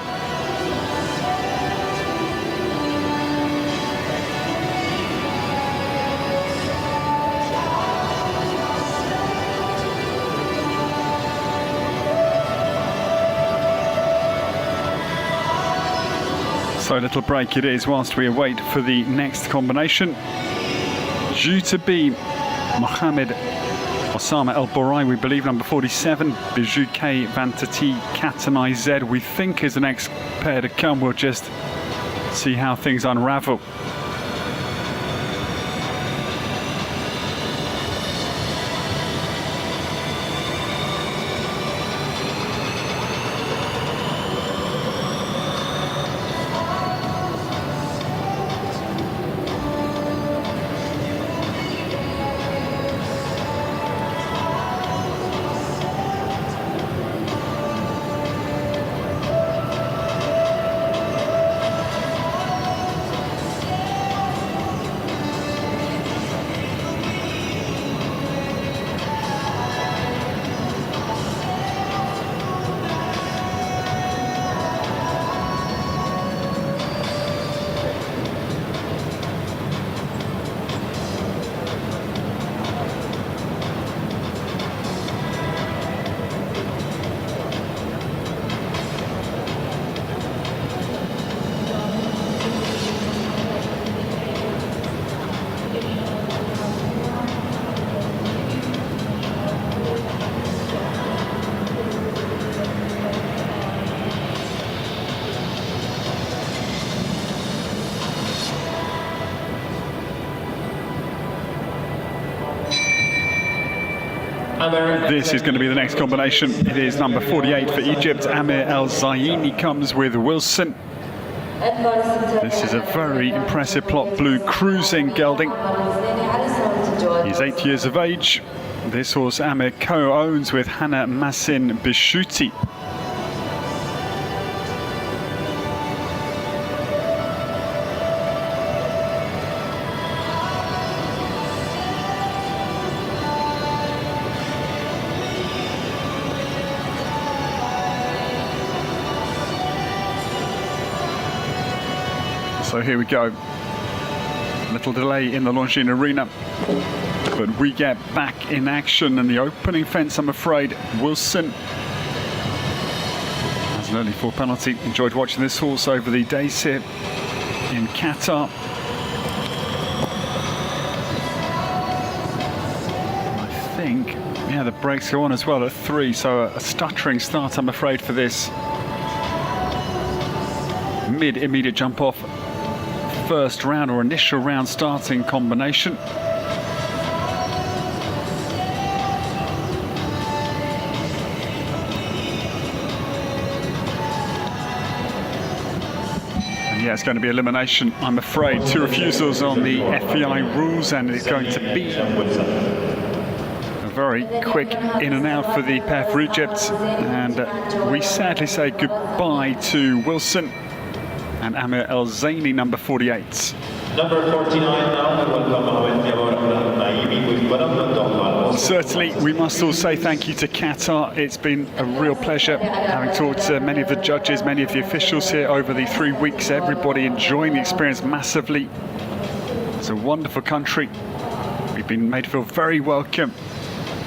So a little break it is whilst we await for the next combination. Due to be Mohamed Osama El Borai, we believe, number 47, Bijou K, Vantati, Katanai Z, we think is the next pair to come. We'll just see how things unravel. This is going to be the next combination. It is number 48 for Egypt. Amir El Zaini comes with Wilson. This is a very impressive plot blue cruising gelding. He's 8 years of age. This horse Amir co-owns with Hannah Massin Bishuti. So here we go. A little delay in the Longines arena, but we get back in action. And the opening fence, I'm afraid, Wilson has an early full penalty. Enjoyed watching this horse over the days here in Qatar. I think, yeah, the brakes go on as well at 3, so a stuttering start, I'm afraid, for this mid-immediate jump off first round or initial round starting combination. Yeah, it's going to be elimination, I'm afraid. 2 refusals on the FEI rules, and it's going to be a very quick in and out for the pair for Egypt. And we sadly say goodbye to Wilson and Amir El Zaini, number 48. Number 49 now, we welcome Mohamed Jabbar Naimi with Doha. Certainly, we must all say thank you to Qatar. It's been a real pleasure having talked to many of the judges, many of the officials here over the 3 weeks. Everybody enjoying the experience massively. It's a wonderful country. We've been made to feel very welcome.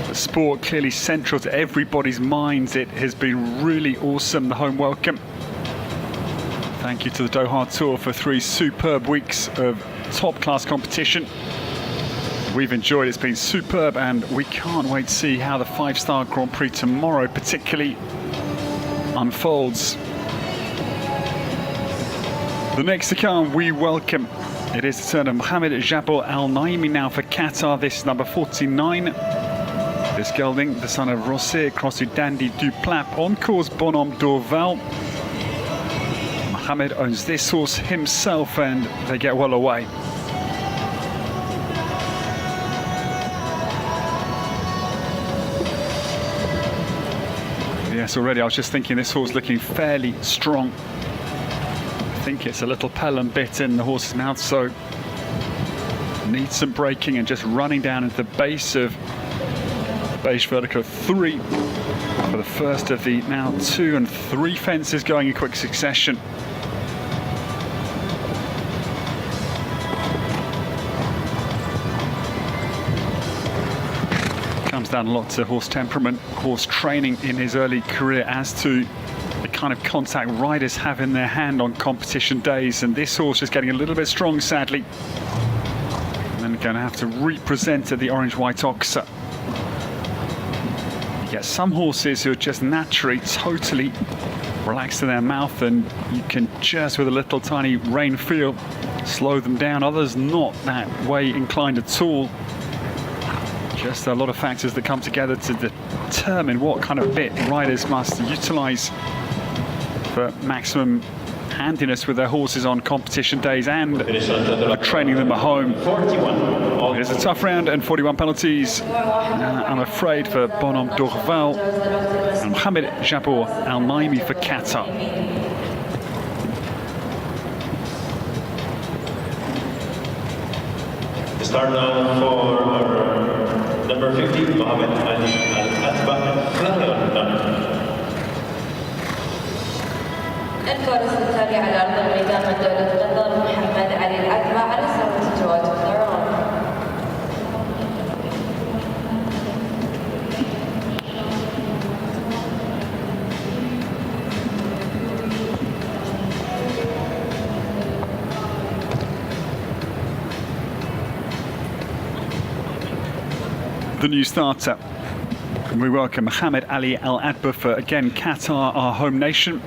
The sport clearly central to everybody's minds. It has been really awesome, the home welcome. Thank you to the Doha Tour for 3 superb weeks of top-class competition. We've enjoyed it. It's been superb, and we can't wait to see how the 5-star Grand Prix tomorrow particularly unfolds. The next to come, we welcome. It is the turn of Mohamed Jabbar Al Naimi now for Qatar. This is number 49. This gelding, the son of Rosé, Crossu Dandy Duplap, on course Bonhomme Dorval. Mohamed owns this horse himself, and they get well away. Yes, already I was just thinking this horse looking fairly strong. I think it's a little Pelham bit in the horse's mouth, so needs some braking and just running down into the base of Beige Vertical 3 for the first of the now 2 and 3 fences going in quick succession. Comes down a lot to horse temperament, horse training in his early career, as to the kind of contact riders have in their hand on competition days. And this horse is getting a little bit strong, sadly. And then going to have to represent at the Orange-White Oxer. You get some horses who are just naturally totally relaxed in their mouth, and you can just with a little tiny rein feel slow them down. Others not that way inclined at all. Just a lot of factors that come together to determine what kind of bit riders must utilize for maximum handiness with their horses on competition days and for training them at home. It is a tough round and 41 penalties, I'm afraid, for Bonhomme Dorval and Mohamed Jabbar Al Naimi for Qatar. The start now for our number 50, Mohamed Ali Al-Atba, Florian. الفارس التالي على أرض الميدان من دولة قطر محمد علي العتبة على سرة الجواد الطيران. The new starter. We welcome Mohamed Ali Al-Atba for, again, Qatar, our home nation.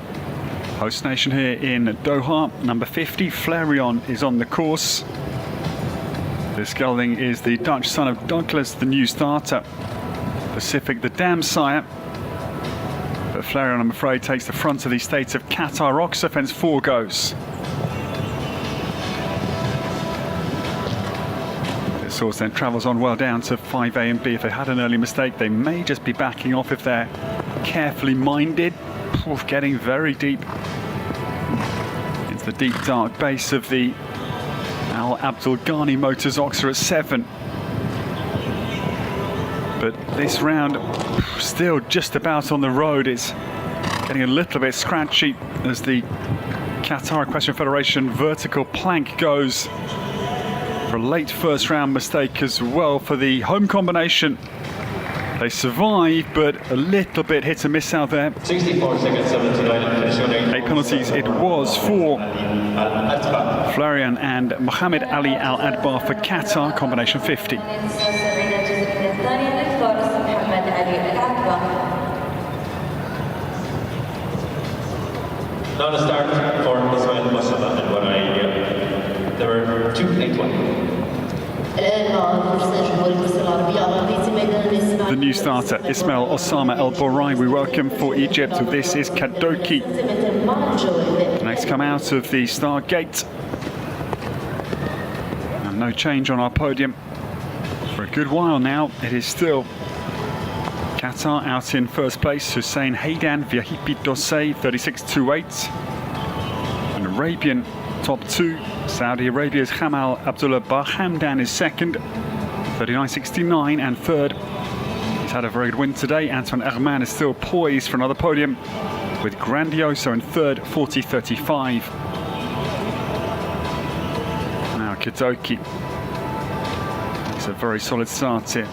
Host nation here in Doha. Number 50, Florian, is on the course. This gelding is the Dutch son of Douglas, the new starter. Pacific, the dam sire. But Florian, I'm afraid, takes the front of the States of Qatar. Oxer fence 4 goes. This horse then travels on well down to 5A and B. If they had an early mistake, they may just be backing off if they're carefully minded. Getting very deep into the deep dark base of the Al Abdul Ghani Motors Oxer at 7. But this round still just about on the road. It's getting a little bit scratchy as the Qatar Equestrian Federation vertical plank goes for a late first round mistake as well for the home combination. They survive, but a little bit hit and miss out there. 64 seconds, 79. 8 penalties it was for Florian and Mohamed Ali Al-Atba for Qatar, combination 50. Now the start for Ismail Masaba and Waraiya. There were 2-8-1. The new starter, Ismail Osama El Borai, we welcome for Egypt. This is Kadoki. Next come out of the start gate. And no change on our podium. For a good while now, it is still Qatar out in first place. Hussein Haydan Viahipi Dosei, 36.28. An Arabian top two. Saudi Arabia's Jamal Abdullah Barhamdan is second, 39.69, and third. He's had a very good win today. Antoine Herman is still poised for another podium with Grandioso in third, 40.35. Now Kadoki. It's a very solid start here.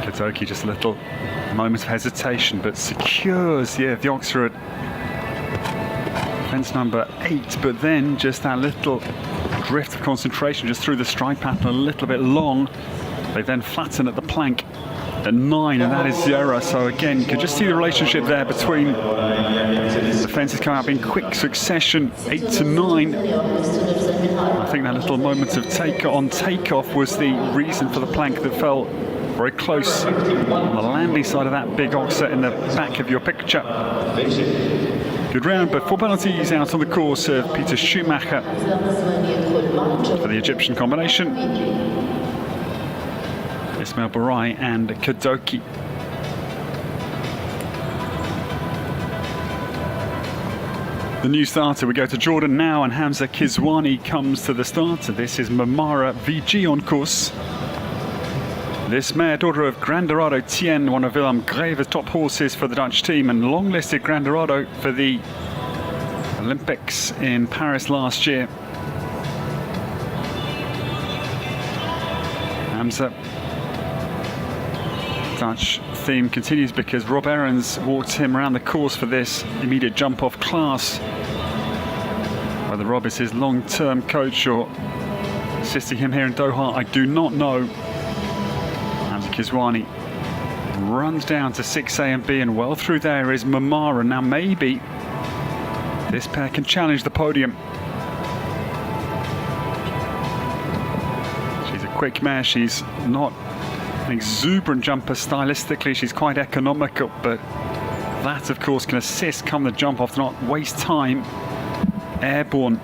Kadoki, just a little moment of hesitation, but secures the Oxford fence number 8, but then just that little drift of concentration just through the strike pattern a little bit long. They then flatten at the plank at 9, and that is 0. So again, you can just see the relationship there between the fences coming up in quick succession, 8 to 9. I think that little moment of takeoff was the reason for the plank that fell very close on the landing side of that big oxer in the back of your picture. Good round, but 4 penalties out on the course of Peter Schumacher for the Egyptian combination. Ismail Borai and Kadoki. The new starter, we go to Jordan now, and Hamza Kizwani comes to the starter. This is Mamara VG on course. This mare, daughter of Grand Dorado Tien, one of Willem Greve's top horses for the Dutch team, and long-listed Grand Dorado for the Olympics in Paris last year. Hamza. Dutch theme continues because Rob Aarons walked him around the course for this immediate jump-off class. Whether Rob is his long-term coach or assisting him here in Doha, I do not know. Kizwani runs down to 6A and B, and well through there is Mamara. Now maybe this pair can challenge the podium. She's a quick mare. She's not an exuberant jumper stylistically. She's quite economical, but that of course can assist come the jump off to not waste time. Airborne.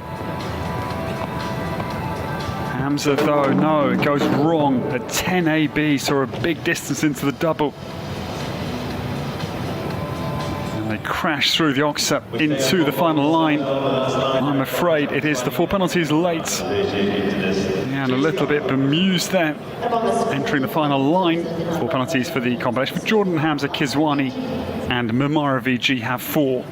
Hamza though, no, it goes wrong at 10 AB, saw a big distance into the double. And they crash through the oxer into the final line. I'm afraid it is the 4 penalties late. And a little bit bemused there, entering the final line. 4 penalties for the combination for Jordan, Hamza, Kizwani and Mamara VG have 4.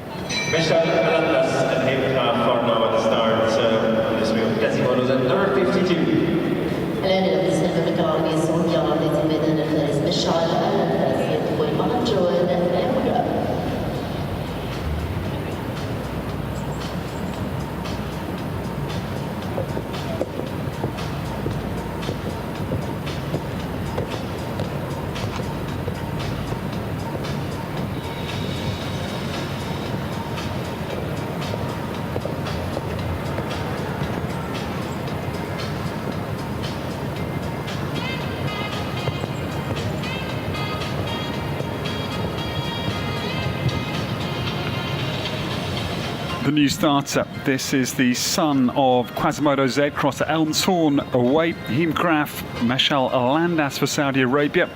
The new starter, this is the son of Quasimodo Z, crossed at Elmshorn away. Heem Graf, Meshal Alandas for Saudi Arabia.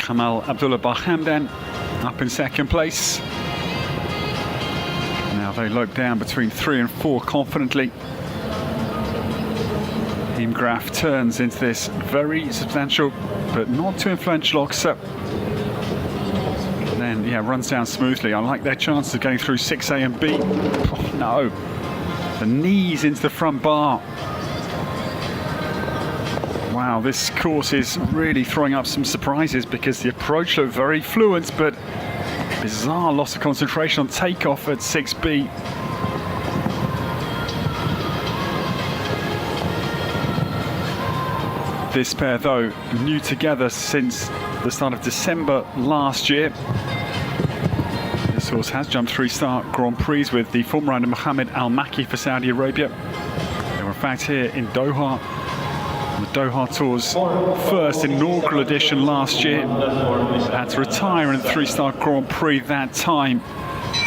Kamal Abdullah Barhamdan up in second place. Now they lope down between 3 and 4 confidently. Heem Graf turns into this very substantial but not too influential oxer. Then, runs down smoothly. I like their chances of getting through 6A and B. Oh, no. The knees into the front bar. Wow, this course is really throwing up some surprises because the approach looked very fluent, but bizarre loss of concentration on takeoff at 6B. This pair, though, new together since the start of December last year. This horse has jumped 3-star Grand Prix with the former rider Mohammed Al Makki for Saudi Arabia. They were in fact here in Doha, the Doha Tour's first inaugural edition last year. They had to retire in the 3-star Grand Prix that time.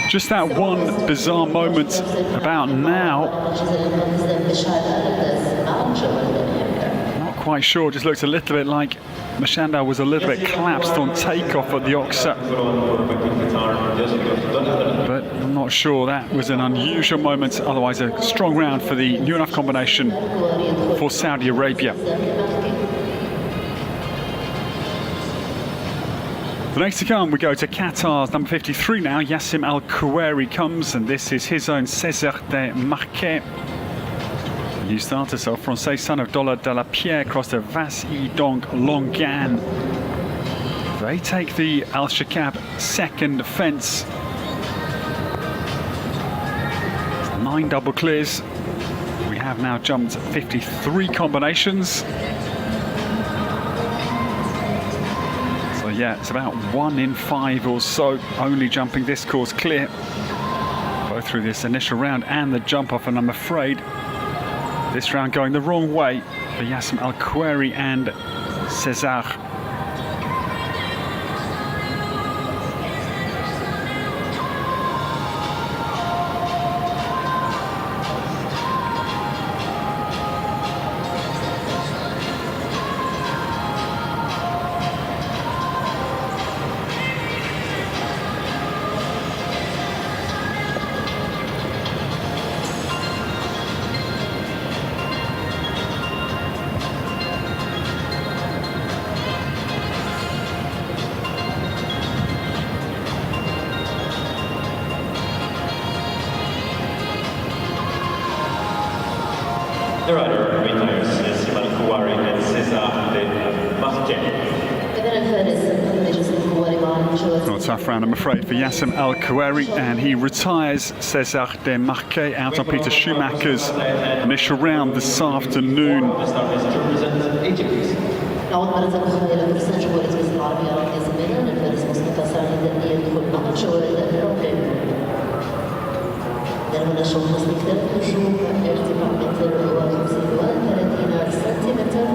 Just that one bizarre moment about now. Not quite sure, just looked a little bit like Mashandal was a little bit collapsed on takeoff at the Oxa. But I'm not sure that was an unusual moment, otherwise a strong round for the new enough combination for Saudi Arabia. The next to come, we go to Qatar's number 53 now. Yassim Al Khawairi comes, and this is his own César de Marquet. New starter, so Francais, son of Dola de la Pierre, across the Vas-y donc Longines. They take the Al Shaqab second fence. 9 double clears. We have now jumped 53 combinations. So yeah, it's about 1 in 5 or so only jumping this course clear, both through this initial round and the jump off, and I'm afraid this round going the wrong way for Yassim Al Khawairi and César. The rider retires Yassim Al Khawairi and César de Marquet. Not a tough round, I'm afraid, for Yassim Al Khawairi, and he retires César de Marquet out on Peter Schumacher's initial round this afternoon. The start is to represent Egypt. نعود مرة أخرى إلى فرصة جوائز الوزن العربية رقم زميلنا الفارس مصطفى سعيد الدنيا يدخل مع جوائز الرقم. هنا شوط استكتاب نجوم ارتفاع 135 سنتيمتر.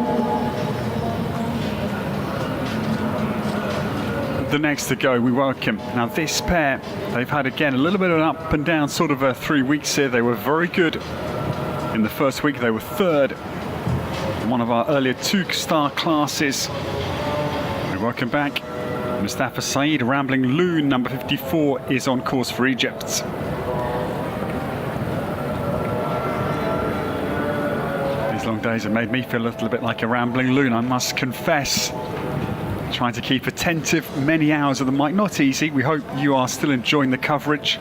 The next to go, we welcome. Now this pair, they've had again a little bit of an up and down sort of 3 weeks here. They were very good in the first week. They were third in one of our earlier 2-star classes. We welcome back Mustafa Saeed. Rambling Loon, number 54, is on course for Egypt. These long days have made me feel a little bit like a rambling loon, I must confess. Trying to keep attentive many hours of the mic, not easy. We hope you are still enjoying the coverage.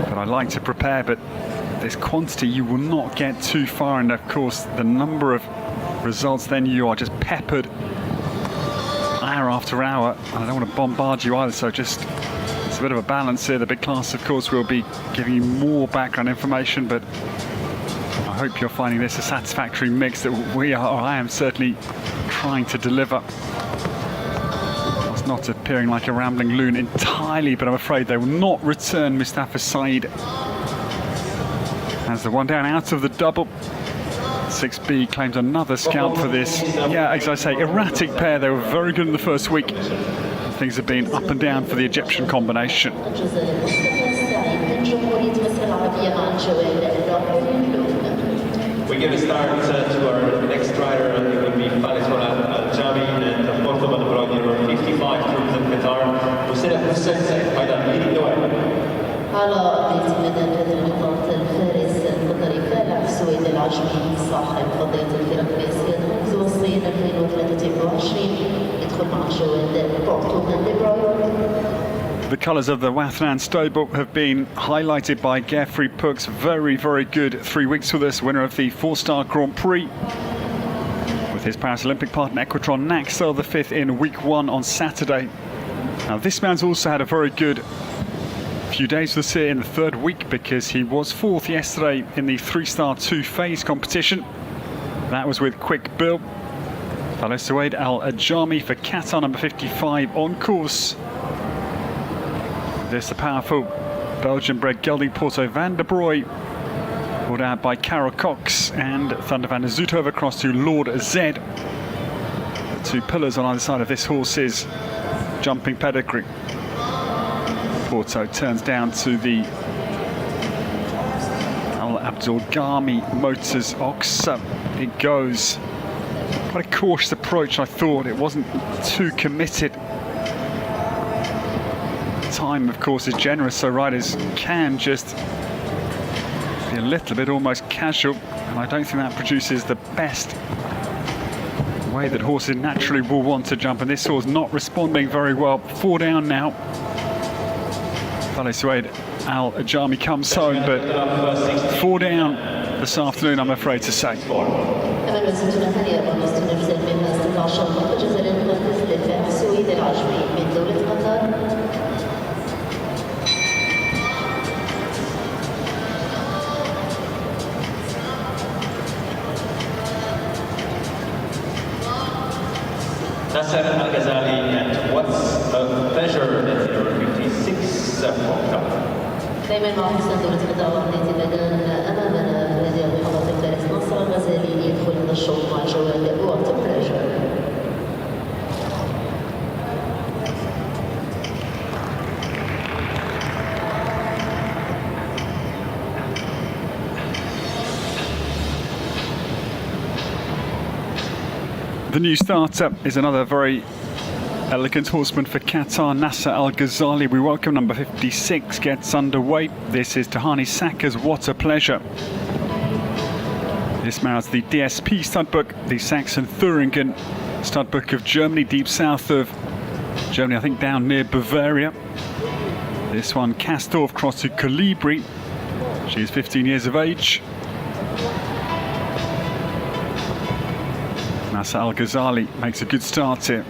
But I like to prepare, but this quantity you will not get too far, and of course the number of results, then you are just peppered hour after hour. And I don't want to bombard you either, so just it's a bit of a balance here. The big class, of course, will be giving you more background information, but I hope you're finding this a satisfactory mix that we are, or I am certainly trying to deliver. It's not appearing like a rambling loon entirely, but I'm afraid they will not return Mustafa Saeed. As the one down out of the double. 6B claims another scalp for this. Yeah, as I say, erratic pair. They were very good in the first week. Things have been up and down for the Egyptian combination. We give a start to our next rider, and it will be Faliswala Al-Jami and Mortaba Al-Bragi, number 55, to represent Qatar. وسنة حسين سعيد أيضا leading the way. على اعتماد هذا النقاط الفارس القطري فالح سويد العجمي صاحب فضية الفرق بآسيا منذ الصين 2023 يدخل مع جواد بورتو من دبرايور. The colours of the Wathran stable have been highlighted by Geoffrey Puck's very, very good 3 weeks with us, winner of the 4-star Grand Prix. With his Paris Olympic partner Equestrian Naxel, the 5th in week 1 on Saturday. Now this man's also had a very good few days this year in the 3rd week, because he was 4th yesterday in the 3-star 2-phase competition. That was with Quick Bill. Fellow Suede Al Ajami for Qatar, number 55 on course. This the powerful Belgian-bred gelding Porto van der Broy, pulled out by Carol Cox and Thunder van der Zoethoven across to Lord Z. The 2 pillars on either side of this horse's jumping pedigree. Porto turns down to the Al Abdul Ghami Motors ox. It goes. Quite a cautious approach, I thought. It wasn't too committed. Time, of course, is generous, so riders can just be a little bit almost casual, and I don't think that produces the best way that horses naturally will want to jump, and this horse not responding very well. 4 down now. Valet Suede Al Ajami comes home, but 4 down this afternoon, I'm afraid to say. Nasser Al-Ghazali, and what's a pleasure that you're 56 دائما مع حسن دورة القضاء وعطية الميدان أمامنا نادي محافظة الفارس ناصر الغزالي يدخل هذا الشوط مع جواد وقت بلاجر. The new starter is another very elegant horseman for Qatar, Nasser Al-Ghazali. We welcome number 56, gets underway. This is Tahani Saka's What a Pleasure. This mounts the DSP studbook, the Saxon Thuringen studbook of Germany, deep south of Germany, I think down near Bavaria. This one cast off across to Colibri. She is 15 years of age. Nasser Al-Ghazali makes a good start here.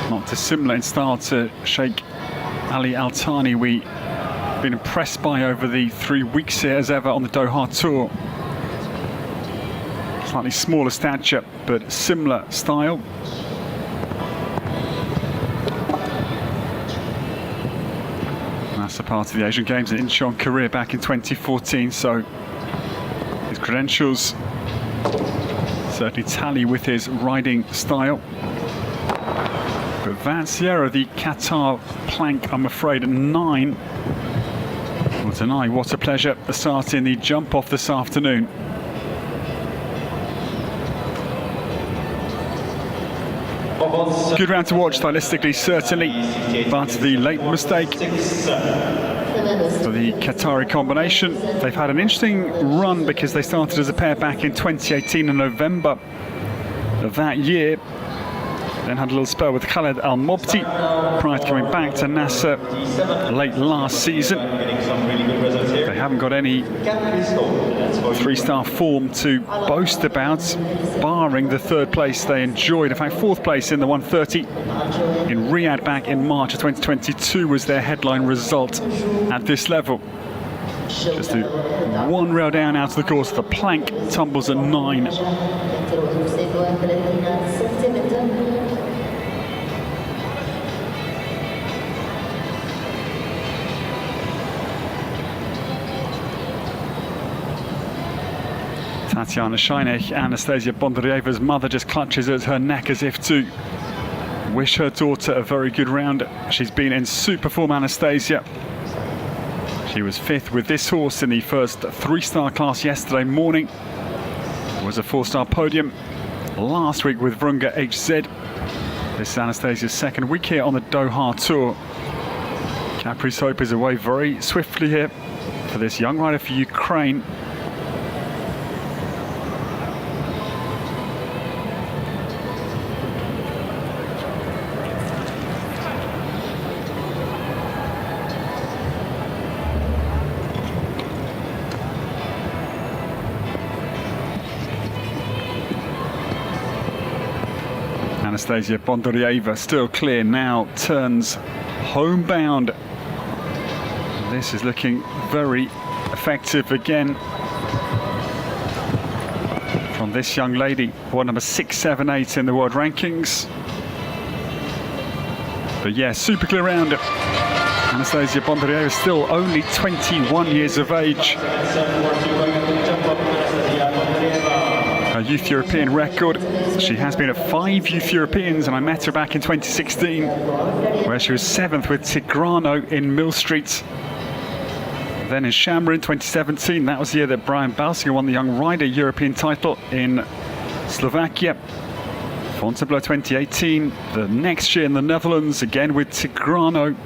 Not dissimilar in style to Sheikh Ali Al Thani, we've been impressed by over the 3 weeks here as ever on the Doha Tour. Slightly smaller stature, but similar style. That's a part of the Asian Games in Incheon, Korea back in 2014, so his credentials certainly tally with his riding style. But Van Sierra, the Qatar plank, I'm afraid, at 9. Well, tonight, what a pleasure. The start in the jump off this afternoon. Good round to watch stylistically, certainly, but the late mistake for the Qatari combination. They've had an interesting run because they started as a pair back in 2018 in November of that year. Then had a little spell with Khaled Al Mobti prior to coming back to Nasser late last season. They haven't got any 3-star form to boast about, barring the 3rd place they enjoyed. In fact, 4th place in the 130 in Riyadh back in March of 2022 was their headline result at this level. Just 1 rail down out of the course, the plank tumbles at 9. Tatiana Scheinech, Anastasia Bondarieva's mother, just clutches at her neck as if to wish her daughter a very good round. She's been in super form, Anastasia. She was 5th with this horse in the first 3-star class yesterday morning. It was a 4-star podium last week with Vrunga HZ. This is Anastasia's 2nd week here on the Doha Tour. Capri's Hope is away very swiftly here for this young rider for Ukraine. Anastasia Bondarieva still clear now, turns homebound. This is looking very effective again from this young lady, world number 678 in the world rankings. But yeah, super clear round. Anastasia Bondarieva is still only 21 years of age. Her Youth European record, she has been at 5 Youth Europeans, and I met her back in 2016, where she was 7th with Tigrano in Mill Street. Then in Shamra in 2017, that was the year that Brian Balsinger won the Young Rider European title in Slovakia. Fontainebleau 2018, the next year in the Netherlands, again with Tigrano.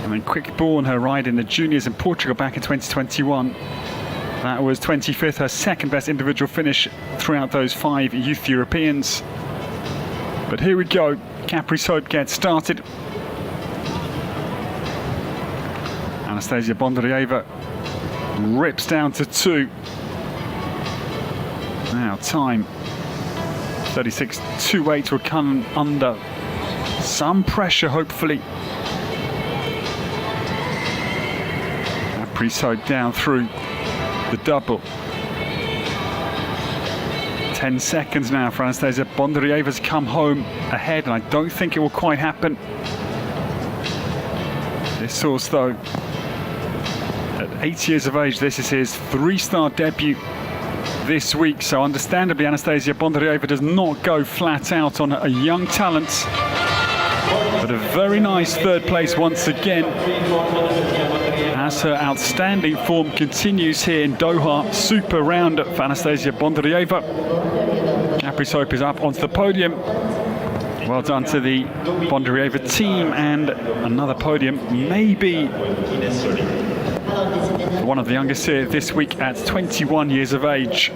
And then Quickborn, her ride in the juniors in Portugal back in 2021. That was 25th, her second best individual finish throughout those 5 Youth Europeans. But here we go, Capri's Hope gets started. Anastasia Bondarieva rips down to 2. Now time 36.28 will come under some pressure, hopefully. Capri's Hope down through the double. 10 seconds now for Anastasia Bondarieva's come home ahead, and I don't think it will quite happen. This horse, though, at 8 years of age, this is his 3-star debut this week, so understandably Anastasia Bondarieva does not go flat out on a young talent. But a very nice 3rd place once again, as her outstanding form continues here in Doha. Super round for Anastasia Bondarieva. Capri's Hope is up onto the podium. Well done to the Bondarieva team, and another podium, maybe one of the youngest here this week at 21 years of age.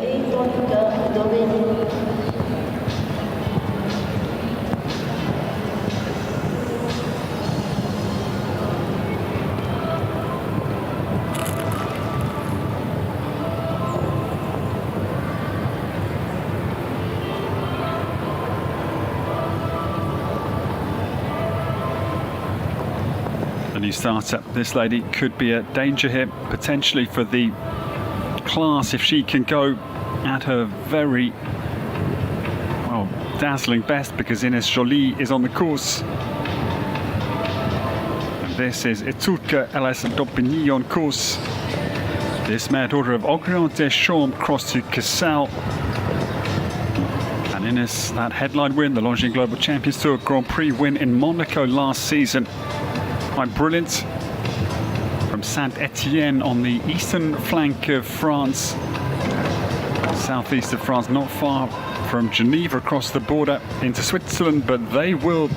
New starter, this lady could be a danger here potentially for the class if she can go at her very dazzling best, because Ines Jolie is on the course. And this is Eturka LS d'Aubigny on course. This mare, daughter of Augrand Deschamps, crossed to Casal. And Ines, that headline win, the Longines Global Champions Tour Grand Prix win in Monaco last season. Quite brilliant from Saint-Etienne on the eastern flank of France, southeast of France, not far from Geneva, across the border into Switzerland, but they will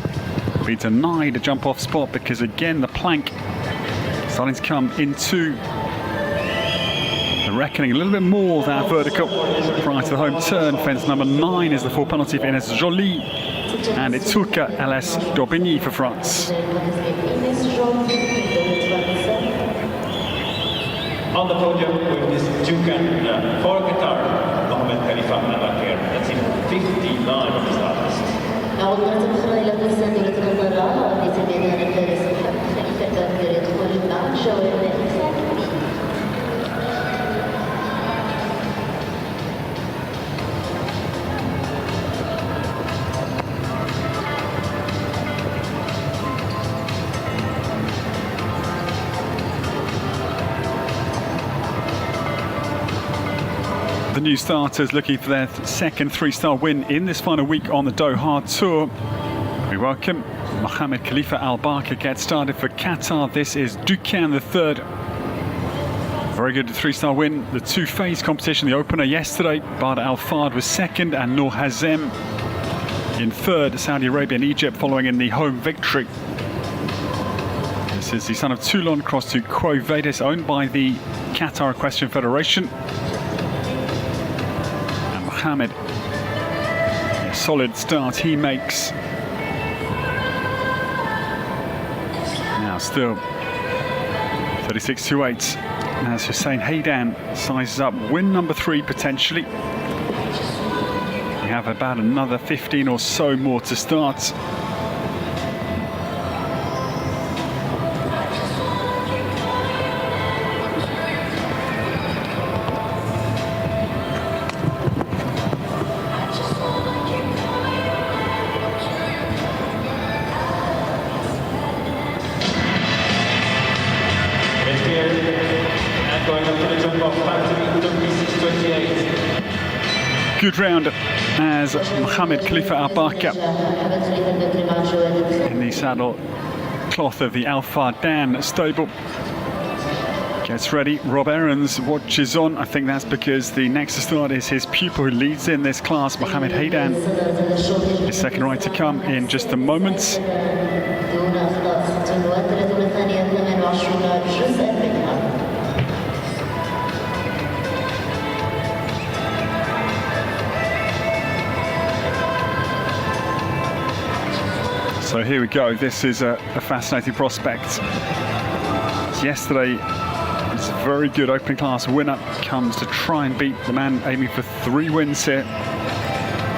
be denied a jump-off spot because, again, the plank starting to come into the reckoning a little bit more, that vertical prior to the home turn. Fence number 9 is the full penalty for Ines Jolie, and it's Eturka LS d'Aubigny for France. On the podium with this Dukan for Qatar, Mohamed Khalifa Al-Bakir. That's in 59 of the starters. أول مرة تدخل إلى فرصة دولة قطر لتبين الفارس خليفة الباكر يدخل مع جوائز The new starters looking for their second 3-star win in this final week on the Doha Tour. We welcome Mohamed Khalifa Al-Bakir gets started for Qatar. This is Dukan the 3rd. Very good 3-star win. The 2-phase competition, the opener yesterday. Bada Al-Fard was 2nd and Noor Hazem in 3rd. Saudi Arabia and Egypt following in the home victory. This is the son of Toulon, crossed to Quo Vadis, owned by the Qatar Equestrian Federation. Mohamed, a solid start he makes. Now still 36.28 as Hussein Haydan sizes up win number 3 potentially. We have about another 15 or so more to start. Good round as Mohammed Khalifa Al Barka in the saddle cloth of the Alpha Dan stable gets ready. Rob Aarons watches on. I think that's because the next to start is his pupil who leads in this class, Mohammed Haydan. His second ride to come in just a moment. So here we go. This is a fascinating prospect. Yesterday, it's a very good opening class winner. Comes to try and beat the man aiming for 3 wins here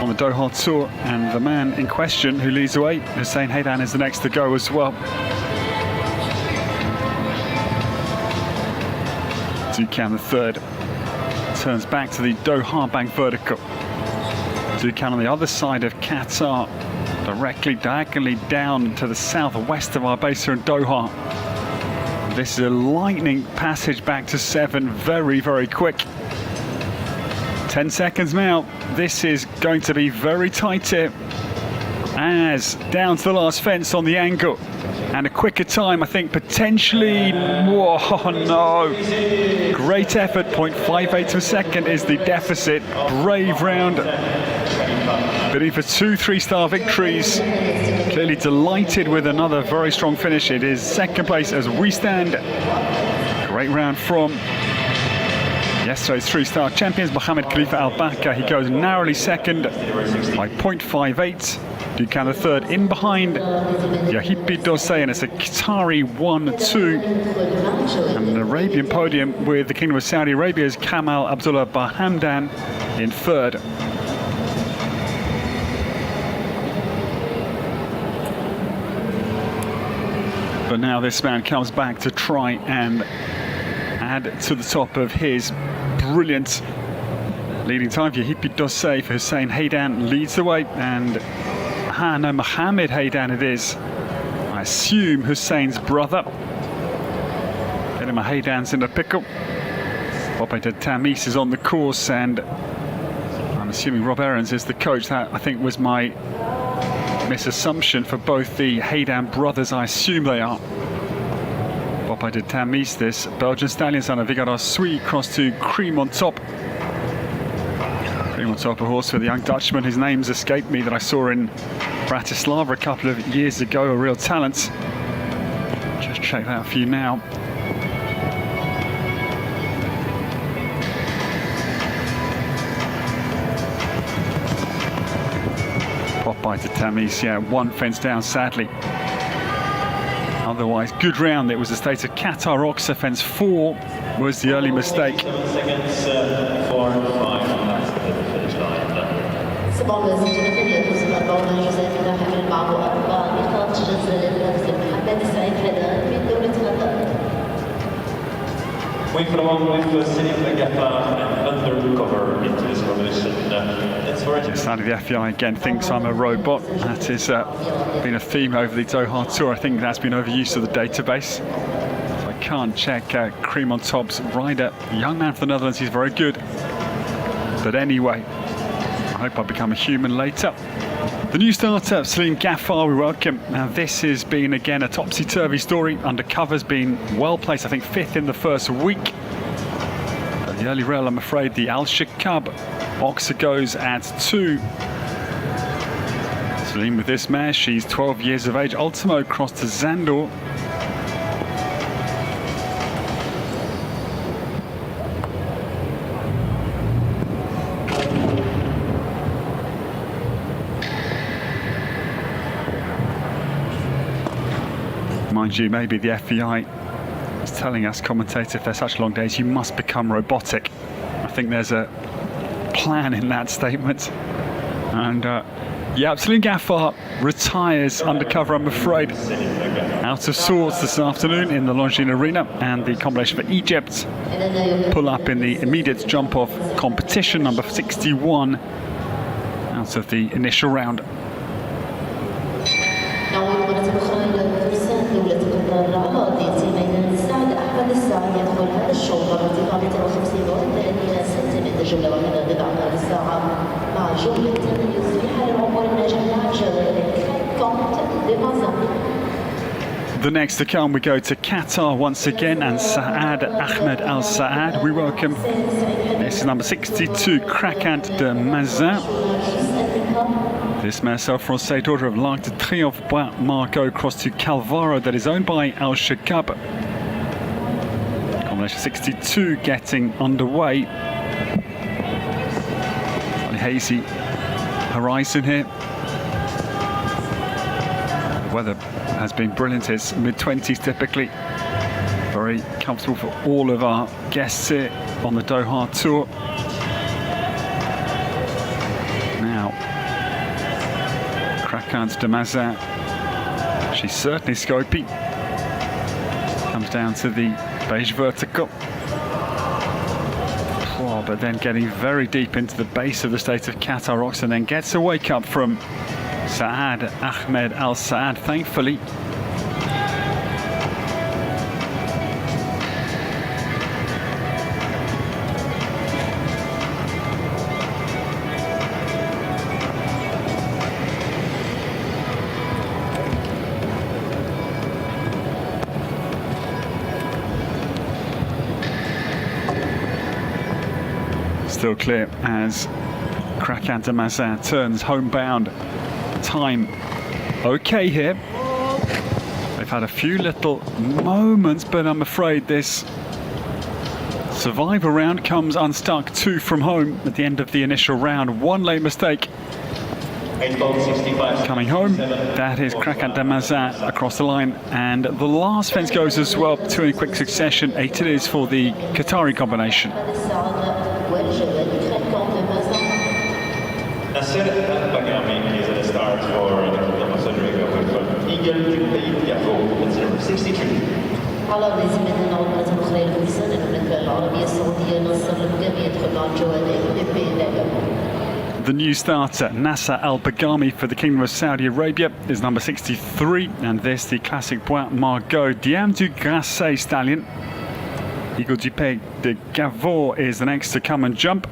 on the Doha Tour. And the man in question who leads away, Hussein Haydan, is the next to go as well. Dukan the third turns back to the Doha bank vertical. Dukan on the other side of Qatar, directly diagonally down to the southwest of our base here in Doha. This is a lightning passage back to 7, very, very quick. 10 seconds now. This is going to be very tight here. As down to the last fence on the angle. And a quicker time, I think, potentially. Whoa, no. Great effort, 0.58 a second is the deficit. Brave round. Bidding for 2 3-star victories. Clearly delighted with another very strong finish. It is second place as we stand. Great round from yesterday's 3-star champions, Mohammed Khalifa Al Barka. He goes narrowly second by 0.58. Dukan the third in behind Yahipi Dosei, and it's a Qatari 1-2. And an Arabian podium with the Kingdom of Saudi Arabia's Kamal Abdullah Bahamdan in third. But now this man comes back to try and add to the top of his brilliant leading time. Yahipi Dosei for Hussein Haydan leads the way, and no, Mohammed Haydan it is. I assume Hussein's brother. Getting my Haydans in the pickle. Bope de Tamis is on the course, and I'm assuming Rob Aarons is the coach. That, I think, was my misassumption for both the Haydan brothers. I assume they are. Bope de Tamis, this Belgian stallion son of Vigara Sui, cross to Cream on top. Cream on top, a horse for the young Dutchman. His name's escaped me, that I saw in Bratislava a couple of years ago. A real talent. Just check that for you now. By to Tamis, yeah, 1 fence down, sadly. Otherwise, good round. It was the state of Qatar Oxa. Fence 4 was the early mistake. 7 seconds, 4 and 5 last at the finish line. We prolong with Sidi Fagafa and undercover into this revolution. Sadly, the FEI again thinks I'm a robot. That has been a theme over the Doha Tour. I think that's been overuse of the database. So I can't check Cream on Top's rider. Young man from the Netherlands, he's very good. But anyway, I hope I become a human later. The new starter, Salim Ghaffar, we welcome. Now this has been again a topsy-turvy story. Undercover's been well placed, I think 5th in the first week. But the early rail, I'm afraid, the Al Shaqab Oxa goes at 2. Salim with this mare, she's 12 years of age. Ultimo crossed to Zandor. Mind you, maybe the FEI is telling us, commentator, if they're such long days, you must become robotic. I think there's a plan in that statement. And yeah, Celine Gaffard retires undercover, I'm afraid. Out of sorts this afternoon in the Longines Arena, and the combination for Egypt pull up in the immediate jump-off competition, number 61, out of the initial round. نعود مرة أخرى إلى فرسان دولة قطر على أرضية ميدان السعد أحمد السعد يدخل هذا الشوط بارتفاع 250 سنتيمتر جولة واحدة بضع ساعة مع جولة تميز في حال العمر الناجح مع The next to come, we go to Qatar once again, and Saad Ahmed Al Saad. We welcome, this is number 62, Craquant de Mazin. This mare, self-français, daughter of L'Arc de Triomphe Bois Margot, cross to Calvaro, that is owned by Al Shaqab. Combination 62 getting underway. Slightly hazy horizon here. The weather has been brilliant. It's mid-20s typically. Very comfortable for all of our guests here on the Doha tour. Now, Craquant de Mazin, she's certainly scopy. Comes down to the beige vertical. Oh, but then getting very deep into the base of the state of Qatar rocks, and then gets a wake up from Saad Ahmed Al Saad, thankfully. Still clear as Craquant de Mazin turns homebound. Time okay here. They've had a few little moments, but I'm afraid this survivor round comes unstuck. 2 from home at the end of the initial round. One late mistake coming home. That is Craquant de Mazin across the line, and the last fence goes as well. 2 in quick succession. 8 it is for the Qatari combination. Nasser Al-Bagami is at the start for the Kingdom of Saudi Arabia with Eagle Dubai Yafo, that's number 63. على لازم نعود مرة أخرى إلى فرسان المملكة العربية السعودية نصر البقامي يدخل مع الجوادين. The new starter, Nasser Al-Bagami for the Kingdom of Saudi Arabia, is number 63, and this the classic Bois Margot Diam du Grasset stallion. Eagle Dupai de Gavor is the next to come and jump.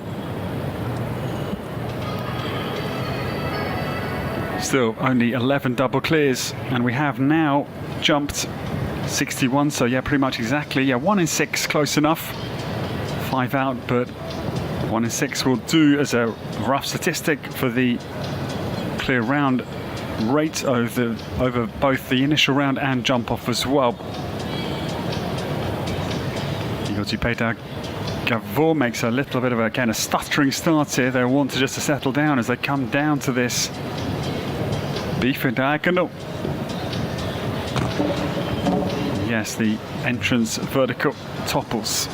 Still only 11 double clears, and we have now jumped 61, so yeah, pretty much exactly. Yeah, 1 in 6, close enough. 5 out, but 1 in 6 will do as a rough statistic for the clear round rate over both the initial round and jump off as well. Eagle Dupai de Gavor makes a little bit of, again, a stuttering start here. They'll want to just settle down as they come down to this beefy diagonal. Yes, the entrance vertical topples.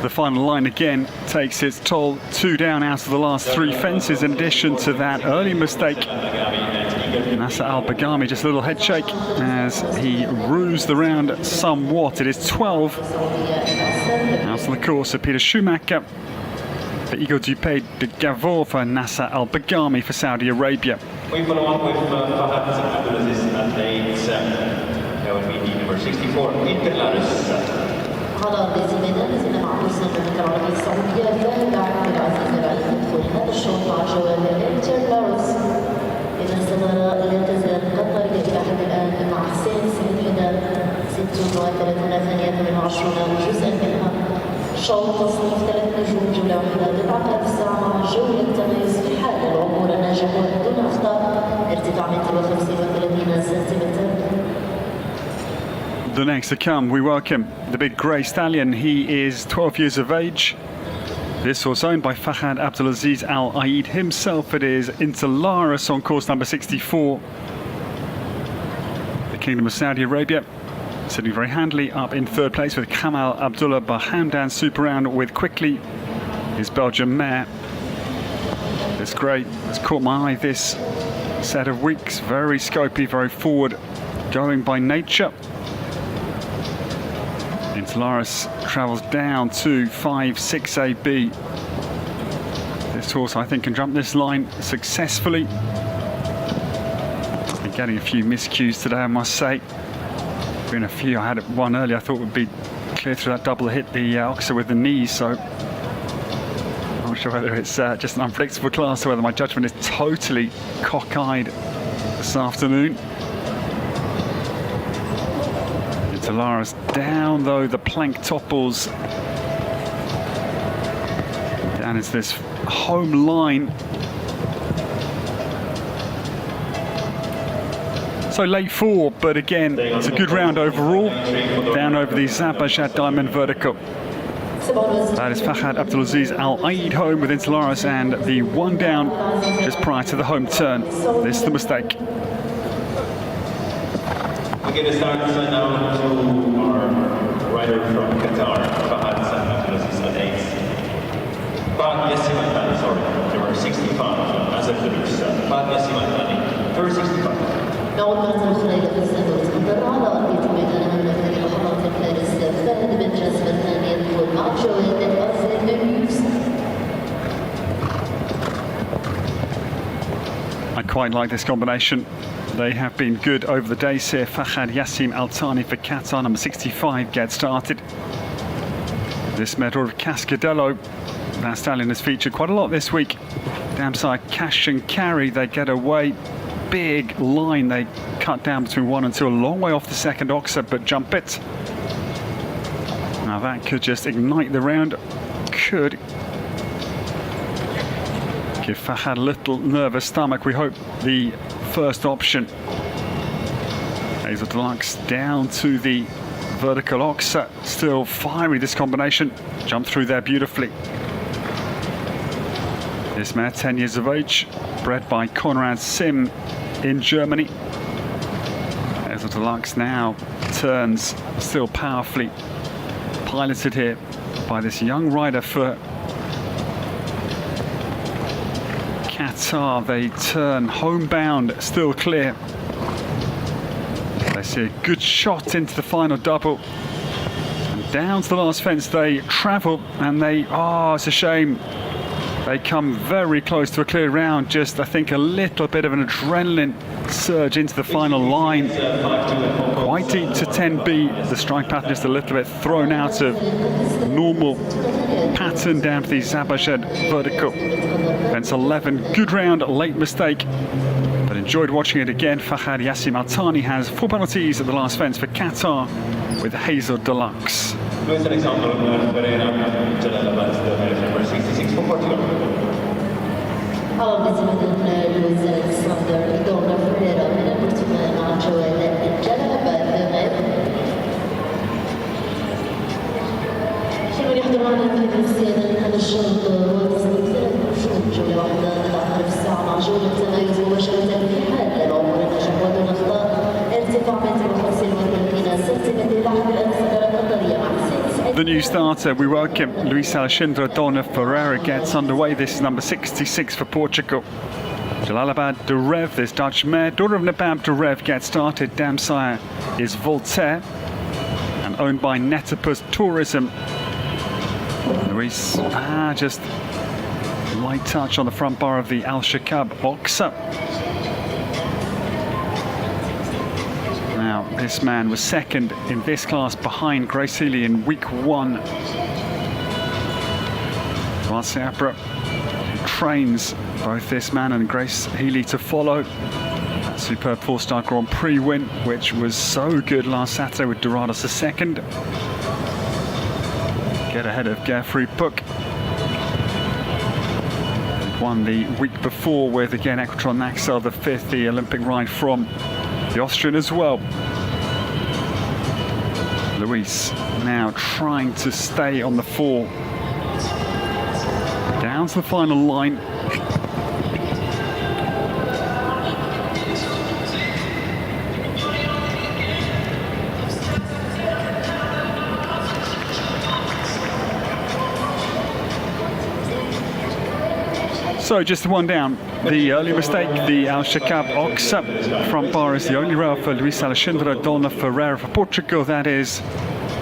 The final line again takes its toll. 2 down out of the last 3 fences. In addition to that early mistake, Nasser Al-Bagami just a little head shake as he rues the round somewhat. It is 12 out of the course of Peter Schumacher. The Eagle Dupai de Gavor for Nasser Al-Bagami for Saudi Arabia. We follow up with Fahad Abdulaziz at 8. That would be the number 64, Interlaris. على الزميلان الذين مع فرسان المملكة العربية السعودية فهد عبد العزيز العلي يدخل هذا الشوط مع جواد انترلارس. إذا استمر لا تزال قطر يتباعد الآن مع حسين سنين 36 ثانية 28 جزءا منها. شوط تصنيف 3 نجوم جولة واحدة بضعة ساعة مع جولة تميز في حال العبور الناجح دون the next to come, we welcome the big grey stallion. He is 12 years of age. This was owned by Fahad Abdulaziz Al Aid himself. It is Interlaris on course number 64. The Kingdom of Saudi Arabia sitting very handily up in third place with Kamal Abdullah Bahamdan super round with quickly his Belgian mare. This grey has caught my eye this set of weeks. Very scopy, very forward going by nature. Interlaris travels down to 5-6 AB. This horse, I think, can jump this line successfully. Been getting a few miscues today, I must say. Been a few. I had one earlier I thought would be clear through that double hit the Oxer with the knees, so I'm not sure whether it's just an unpredictable class or whether my judgment is totally cockeyed this afternoon. Interlaris down though, the plank topples. Down is this home line. So late four, but again, it's a good round overall. Down over the Zabajad Diamond Vertical. That is Fahad Abdulaziz Al Aid home with Interlaris and the one down just prior to the home turn. This is the mistake. We're going to start now to our rider from Qatar, Fahad Abdulaziz Al Aid. Fahad Yassim Al-Thani, sorry, number 65, as a finish. Fahad Yassim Al-Thani, number 65. نعود مرة أخرى إلى فلسطين وتنظر على أرضية ميدان الملكي لحظات الفارس فهد بن جاسم الثاني يدخل مع جواد الأرسنال. I quite like this combination. They have been good over the days here. Fahad Yassim Al-Thani for Qatar, number 65, gets started. This medal of Cascadello. That stallion has featured quite a lot this week. Damside Cash and Carry, they get away. Big line they cut down between 1 and 2, a long way off the second Oxer, but jump it. Now that could just ignite the round. Could give Fahad a little nervous stomach. We hope the first option. Hazel Deluxe down to the vertical Oxer. Still fiery, this combination. Jumped through there beautifully. This mare, 10 years of age, bred by Konrad Sim in Germany. Hazel Deluxe now turns still powerfully, piloted here by this young rider for Qatar. They turn homebound, still clear. They see a good shot into the final double. And down to the last fence they travel, and they, it's a shame. They come very close to a clear round, just I think a little bit of an adrenaline surge into the final line. Quite deep to 10B, the strike pattern just a little bit thrown out of normal pattern down to the Zabajad vertical. Fence 11, good round, late mistake, but enjoyed watching it again. Fahad Yassim Al-Thani has 4 penalties at the last fence for Qatar with Hazel Deluxe. Luis Alexandro Pereira, number 66 for Portugal. بالنسبة للويس ألكسندر دونا فريرا من البرتغال مع جواد الجلبة حلو يحضر معنا في السيادة هذا الشوط وتسليم شوط جولة واحدة الآخر في الساعة مع جولة تميز مباشرة في حال العمر النجم ودون أخطاء ارتفاع 135 سنتيمتر لحد الآن السيارة القطرية مع The new starter, we welcome Luis Alexandre Dona Ferreira, gets underway. This is number 66 for Portugal. Jalalabad de Rev, this Dutch mare. Daughter of Nabab de Rev gets started. Damsire is Voltaire and owned by Netopus Tourism. Luis, just light touch on the front bar of the Al Shaqab Boxer. Now, this man was second in this class behind Grace Healy in week 1. Marciapra trains both this man and Grace Healy to follow. That superb 4-star Grand Prix win, which was so good last Saturday with Dorados II. Get ahead of Geoffrey Puck. Won the week before with, again, Equestrian Axel, the 5th, the Olympic ride from the Austrian as well. Luis now trying to stay on the 4. Down to the final line. So just the one down. The early mistake, the Shaqab Ox front bar is the only rail for Luis Alexandre Dona Ferreira for Portugal. That is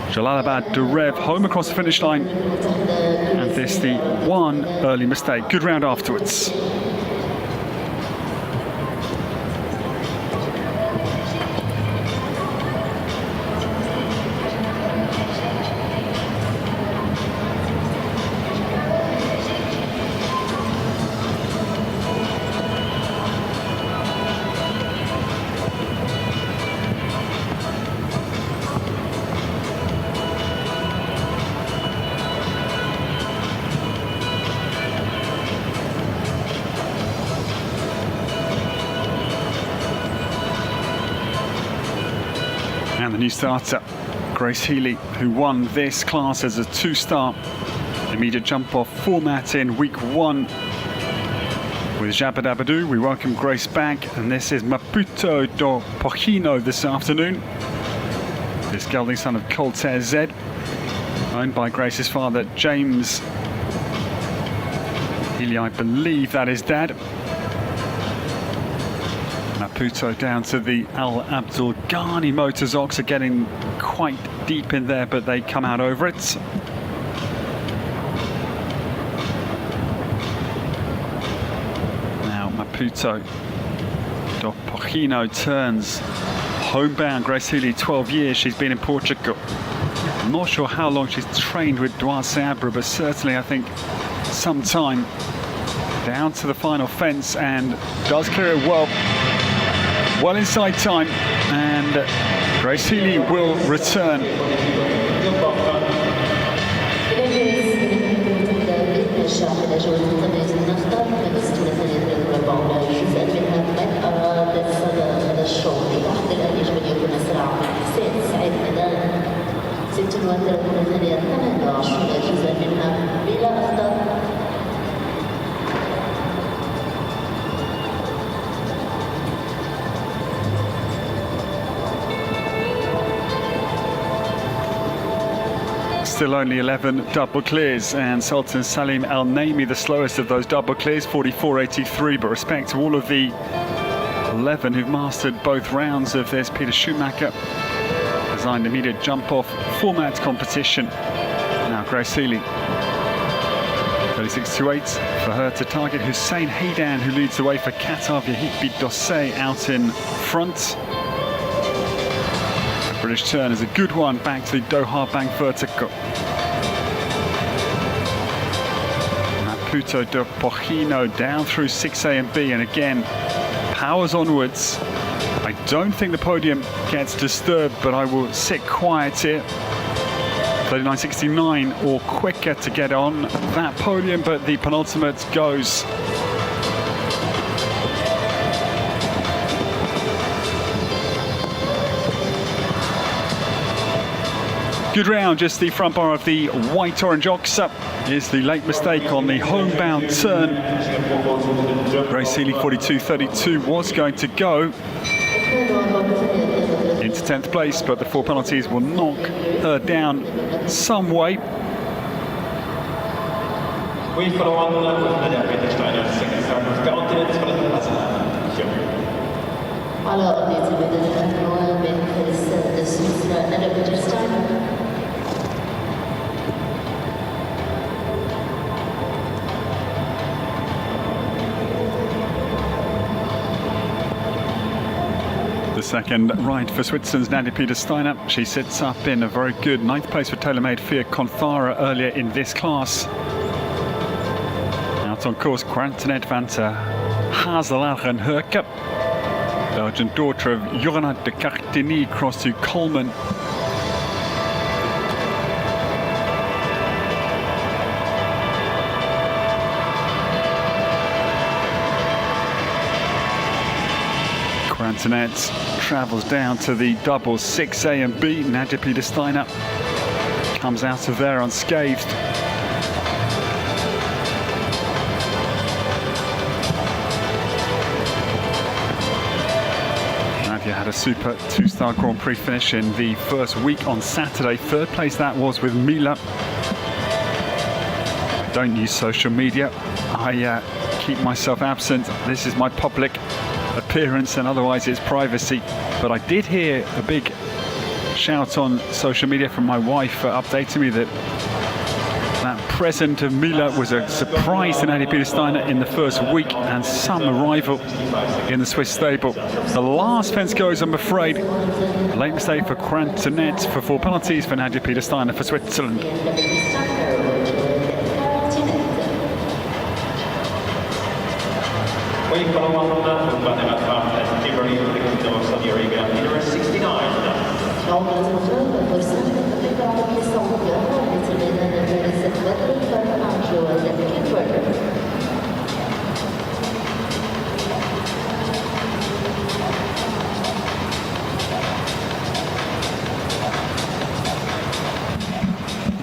Jalalabad de Rev home across the finish line. And this the one early mistake. Good round afterwards. And the new starter, Grace Healy, who won this class as a 2-star immediate jump off format in week 1 with Jabba Dabadoo. We welcome Grace back, and this is Maputo do Porcino this afternoon. This gelding son of Colter Z, owned by Grace's father, James Healy, I believe that is dad. Maputo down to the Al Abdul Ghani Motors Ox are getting quite deep in there, but they come out over it. Now Maputo do Porcino turns homebound. Grace Healy, 12 years she's been in Portugal. I'm not sure how long she's trained with Duarte Abra, but certainly I think some time. Down to the final fence and does clear it well inside time, and Grace Healy will return. Still only 11 double clears, and Sultan Salim Al Naimi the slowest of those double clears, 44.83, but respect to all of the 11 who've mastered both rounds of this. Peter Schumacher designed immediate jump off format competition. Now Grace Healy, 36.28 for her to target Hussein Haydan, who leads the way for Qatar. Vahid Dossé out in front. British turn is a good one back to the Doha bank vertical. Maputo de Porcino down through 6A and B, and again powers onwards. I don't think the podium gets disturbed, but I will sit quiet here. 39.69 or quicker to get on that podium, but the penultimate goes. Good round, just the front bar of the white-orange ox up is the late mistake on the homebound turn. Grace Healy, 42.32, was going to go into 10th place, but the 4 penalties will knock her down some way. The second ride for Switzerland's Nadia Peter Steiner. She sits up in a very good 9th place for tailor-made Fia Conthara earlier in this class. Out on course, Quantinet van ter Hazelaar Herke, Belgian daughter of Johanna de Cartigny, crossed to Coleman. Quantinet travels down to the doubles 6A and B. Nadia Peter-Steiner comes out of there unscathed. Nadia had a super two-star Grand Prix finish in the first week on Saturday. Third place that was with Mila. I don't use social media. I keep myself absent. This is my public appearance and otherwise it's privacy. But I did hear a big shout on social media from my wife updating me that that present of Mila was a surprise to Nadia Peter-Steiner in the first week and some arrival in the Swiss stable. The last fence goes, I'm afraid. Late mistake for Crantonet for 4 penalties for Nadia Peter-Steiner for Switzerland.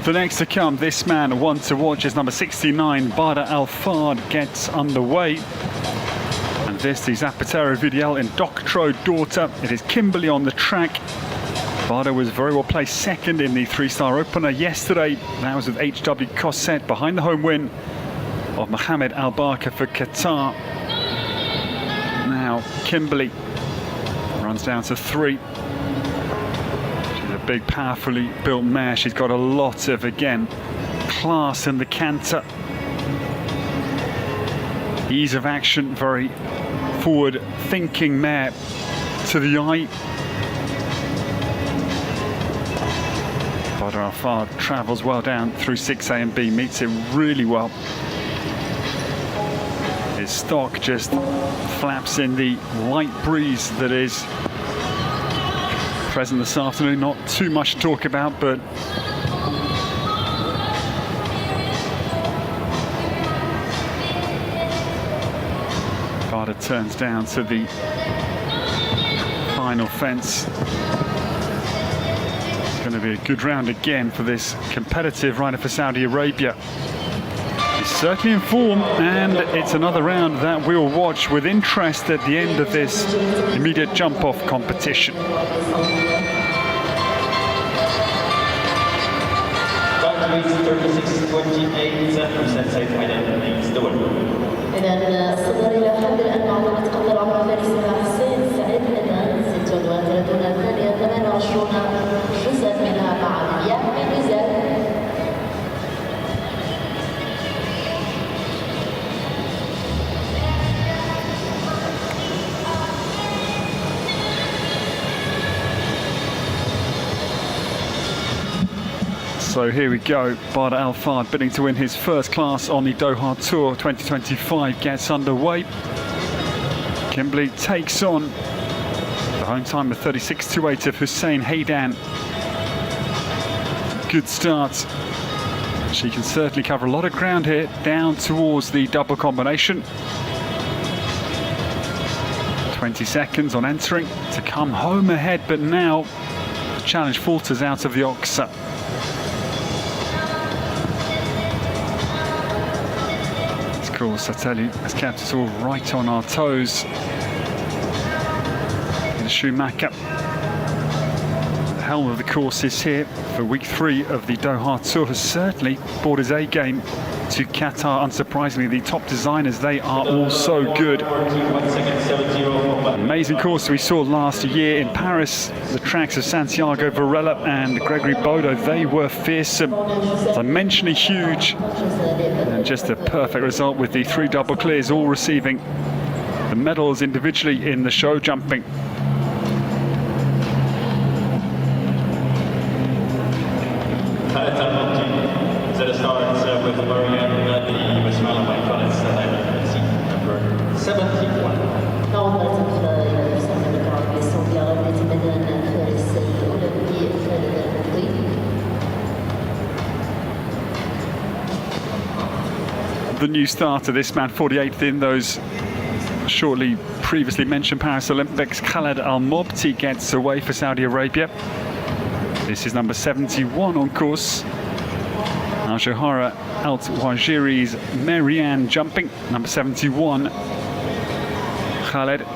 The next to come, this man, one to watch, is number 69, Bader Al-Fard, gets underway. And this is Zapatero Vidiel in Doctro Daughter. It is Kimberly on the track. Bader was very well placed second in the 3-star opener yesterday. That was with HW Cosset behind the home win of Mohamed Al-Barka for Qatar. Now Kimberly runs down to 3. She's a big, powerfully built mare. She's got a lot of, again, class in the canter. Ease of action, very forward-thinking mare to the eye. Bader Al-Fard travels well down through 6A and B, meets it really well. His stock just flaps in the light breeze that is present this afternoon. Not too much to talk about, but Bader turns down to the final fence. It's going to be a good round again for this competitive rider for Saudi Arabia. He's certainly in form, and it's another round that we'll watch with interest at the end of this immediate jump-off competition. إذا صدر إلى حد الآن معلومة قبل العمر فارسها حسين سعيد إذا 36 ثانية 28 جزء منها مع يحيى ميزان. So here we go, Bader Al-Fard bidding to win his first class on the Doha Tour 2025 gets underway. Kimberly takes on the home time of 36.28 of Hussein Haydan. Good start. She can certainly cover a lot of ground here, down towards the double combination. 20 seconds on entering to come home ahead, but now the challenge falters out of the Oxa. Of course, I tell you, has kept us all right on our toes. The Schumacher, the helm of the course, is here for week 3 of the Doha Tour. Has certainly brought his A game to Qatar. Unsurprisingly, the top designers, they are all so good. Amazing course we saw last year in Paris. The tracks of Santiago Varela and Gregory Bodo, they were fearsome, dimensionally huge, and just a perfect result with the 3 double clears, all receiving the medals individually in the show jumping. The new starter, this man, 48th in those shortly previously mentioned Paris Olympics, Khaled Al-Mobti gets away for Saudi Arabia. This is number 71 on course. Al-Johara Al-Wajiri's Marianne jumping, number 71. Khaled,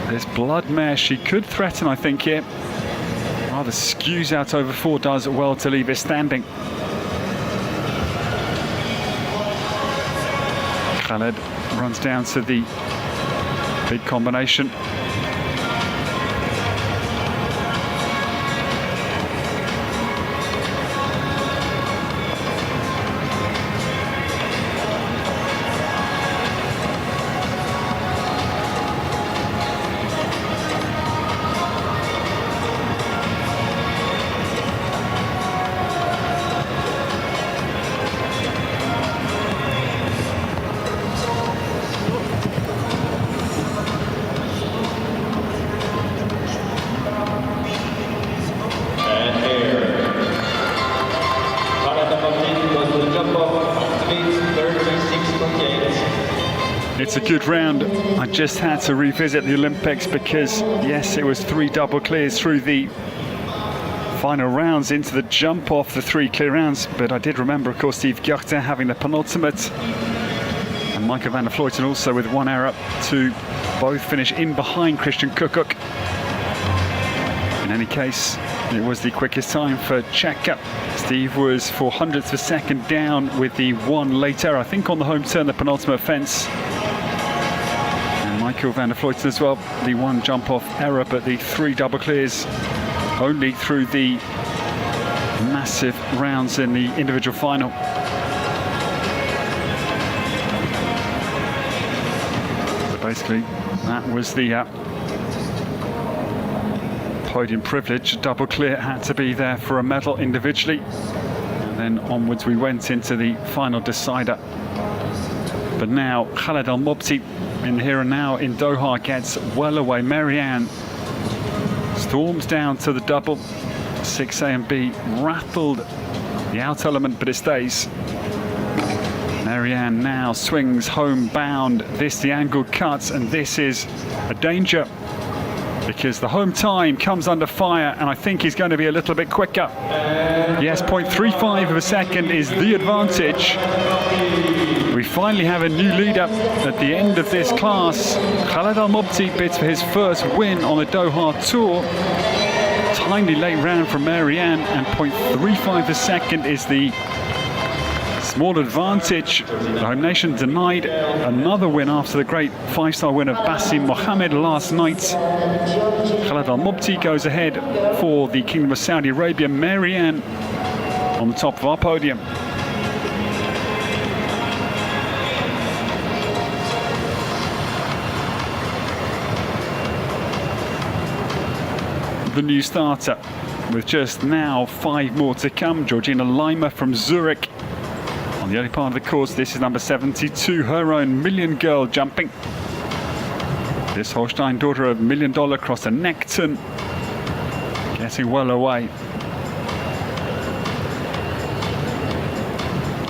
this blood mare, she could threaten, I think, here. Rather skews out over 4, does well to leave it standing. Khaled runs down to the big combination. It's a good round. I just had to revisit the Olympics because, yes, it was 3 double clears through the final rounds into the jump off the 3 clear rounds. But I did remember, of course, Steve Gjörte having the penultimate, and Michael van der Vleuten also with 1 error to both finish in behind Christian Koekkoek. In any case, it was the quickest time for Shaqab. Steve was 400ths of a second down with the 1 late error, I think on the home turn, the penultimate fence. And Michael van der Vleuten as well, the 1 jump off error, but the 3 double clears only through the massive rounds in the individual final. So basically, that was the podium privilege. Double clear had to be there for a medal individually, and then onwards we went into the final decider. But now Khaled Al-Mobti in the here and now in Doha gets well away. Marianne storms down to the double. 6A and B rattled the out element, but it stays. Marianne now swings home bound. This the angled cuts, and this is a danger because the home time comes under fire, and I think he's going to be a little bit quicker. Yes, 0.35 of a second is the advantage. We finally have a new leader at the end of this class. Khaled Al-Mobti bids for his first win on the Doha Tour. Tiny late round from Marianne, and 0.35 a second is the small advantage. The home nation denied another win after the great 5-star win of Basim Mohammed last night. Khaled Al-Mobti goes ahead for the Kingdom of Saudi Arabia. Marianne on the top of our podium. The new starter with just now 5 more to come. Georgina Lima from Zurich. On the early part of the course, this is number 72, her own Million Girl jumping. This Holstein daughter of $1 Million across the Necton, getting well away.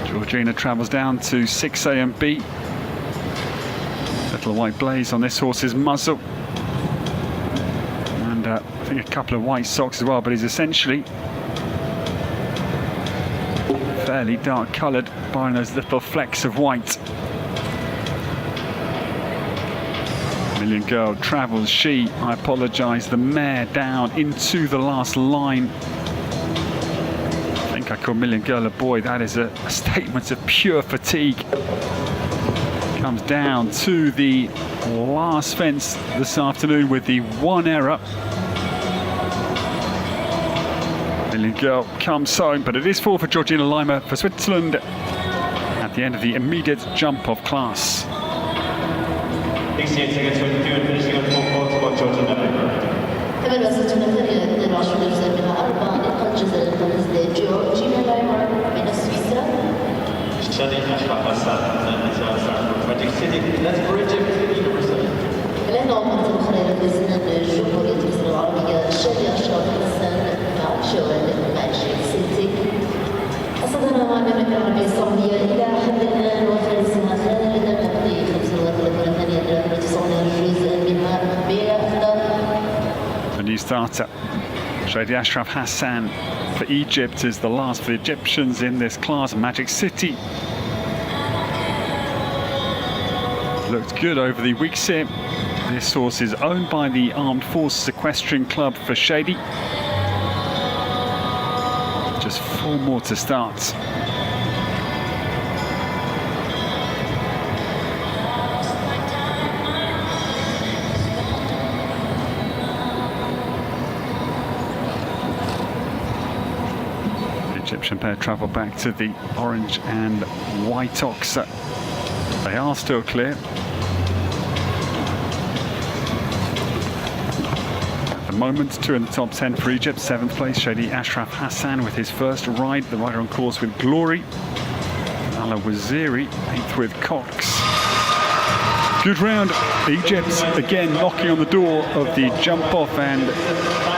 Georgina travels down to 6A and B. Little white blaze on this horse's muzzle. And I think a couple of white socks as well, but he's essentially fairly dark coloured, barring those little flecks of white. Million Girl travels, I apologise, the mare down into the last line. I think I call Million Girl a boy. That is a statement of pure fatigue. Comes down to the last fence this afternoon with the 1 error. Million Girl comes home, but it is 4 for Georgina Lima for Switzerland at the end of the immediate jump-off class. 68 seconds 22 and finishing on 4 for Georgina Lima. تبدأ ستون الثانية 22 أجزاء منها 4 نقاط جزاء لتنزل جورجينا لايمر من سويسرا. الآن عمرت الخريرة بسنة جمهورية مصر العربية الشادي أشرف حسن مع جوال ماجيك سيتي. أصدنا مع الجامعة العربية السعودية إلى حد الآن وفرزها خالد النقدي 35 ثانية 93 جزءا منها starter. Shady Ashraf Hassan for Egypt is the last for the Egyptians in this class. Magic City looked good over the weeks here. This horse is owned by the Armed Forces Equestrian Club for Shady. Just 4 more to start. Egyptian pair travel back to the orange and white ox. They are still clear. At the moment, 2 in the top 10 for Egypt. 7th place, Shady Ashraf Hassan with his first ride. The rider on course with Glory. Ala Waziri, 8th with Cox. Good round. Egypt again knocking on the door of the jump off, and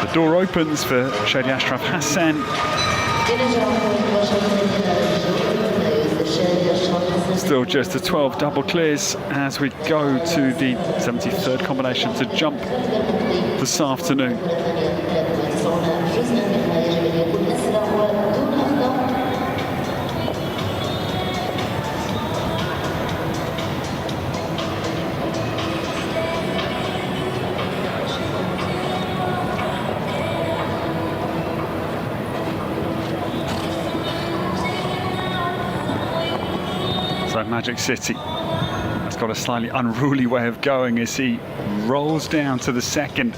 the door opens for Shady Ashraf Hassan. Still just a 12 double clears as we go to the 73rd combination to jump this afternoon. So Magic City has got a slightly unruly way of going as he rolls down to the second.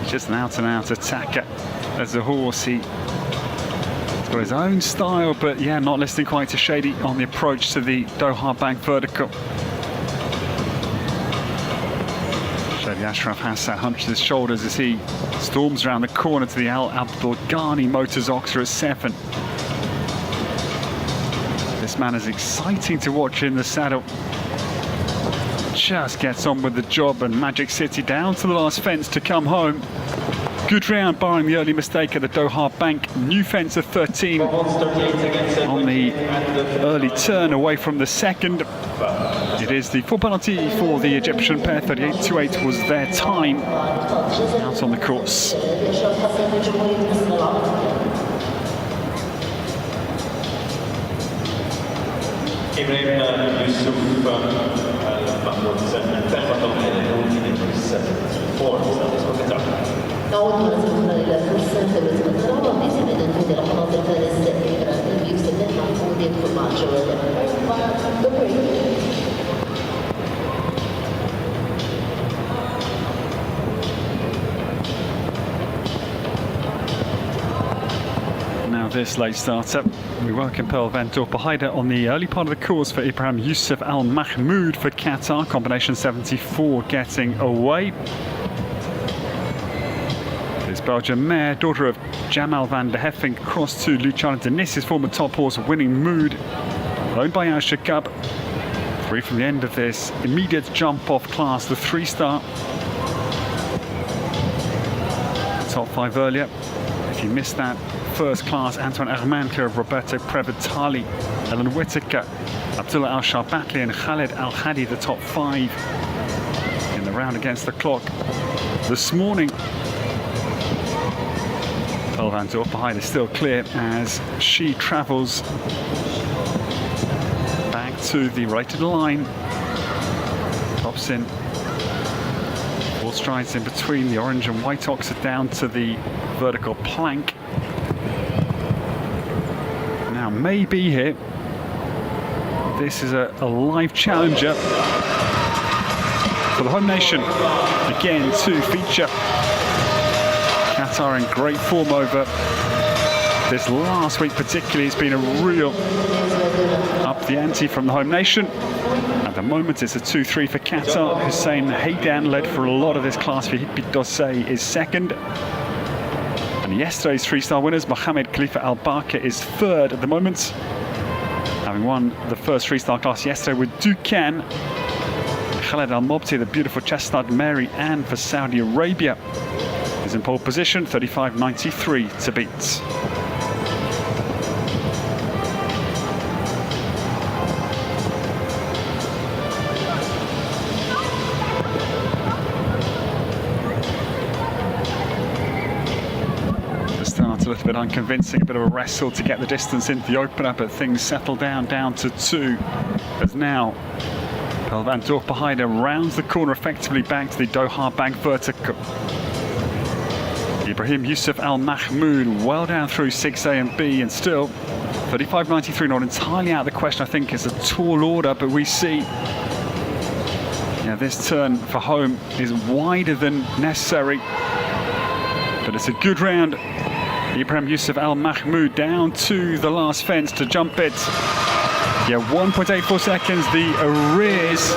He's just an out-and-out attacker as a horse. He's got his own style, but yeah, not listening quite to Shady on the approach to the Doha Bank vertical. Shady Ashraf Hassan hunches his shoulders as he storms around the corner to the Al Abdul Ghani Motors Oxer at 7. This man is exciting to watch in the saddle. Just gets on with the job, and Magic City down to the last fence to come home. Good round, barring the early mistake at the Doha Bank. New fence of 13 on the early turn away from the second. It is the full penalty for the Egyptian pair. 38.28 was their time out on the course. Ibrahim Yusuf Mahmoud انتخب number 74 Qatar. نعود مرة أخرى إلى فرصة ثبت قطر وباسم أن نكون لحظات الفارس إبراهيم يوسف محمود يدخل مع الجوال Now this late starter, we welcome Pearl Van Dorp behind her on the early part of the course for Ibrahim Yusuf Al Mahmoud for Qatar. Combination 74 getting away. This Belgian mare, daughter of Jamal van der Heffing, crossed to Luciano Denis's former top horse, Winning Mood, owned by Shaqab. 3 from the end of this immediate jump off class, the 3-star. Top 5 earlier. If you missed that first class, Antoine Herman clear of Roberto Previtali, Ellen Whittaker, Abdullah Al-Sharbatli and Khaled Al-Hadi, the top 5 in the round against the clock this morning. Pearl Van Dorp behind is still clear as she travels back to the rated line. Tops in 4 strides in between the orange and white ox down to the vertical plank. Now maybe here, this is a live challenger for the home nation. Again, to feature Qatar in great form over this last week particularly. It's been a real up the ante from the home nation. At the moment it's a 2-3 for Qatar. Hussein Haydan led for a lot of this class for Hidbit Dossé is second. And yesterday's 3-star winners, Mohamed Khalifa Al Barka is third at the moment, having won the first 3-star class yesterday with Dukan. Khaled Al Mobti, the beautiful chestnut Mary Ann for Saudi Arabia, is in pole position, 35.93 to beat. a little bit unconvincing, a bit of a wrestle to get the distance into the opener, but things settle down to 2. As now, Pearl van Dorpahide rounds the corner effectively back to the Doha bank vertical. Ibrahim Yusuf Al Mahmoud well down through 6A and B, and still 35.93 not entirely out of the question. I think it's a tall order, but we see this turn for home is wider than necessary. But it's a good round. Ibrahim Yusuf Al Mahmoud down to the last fence to jump it. 1.84 seconds, the arrears.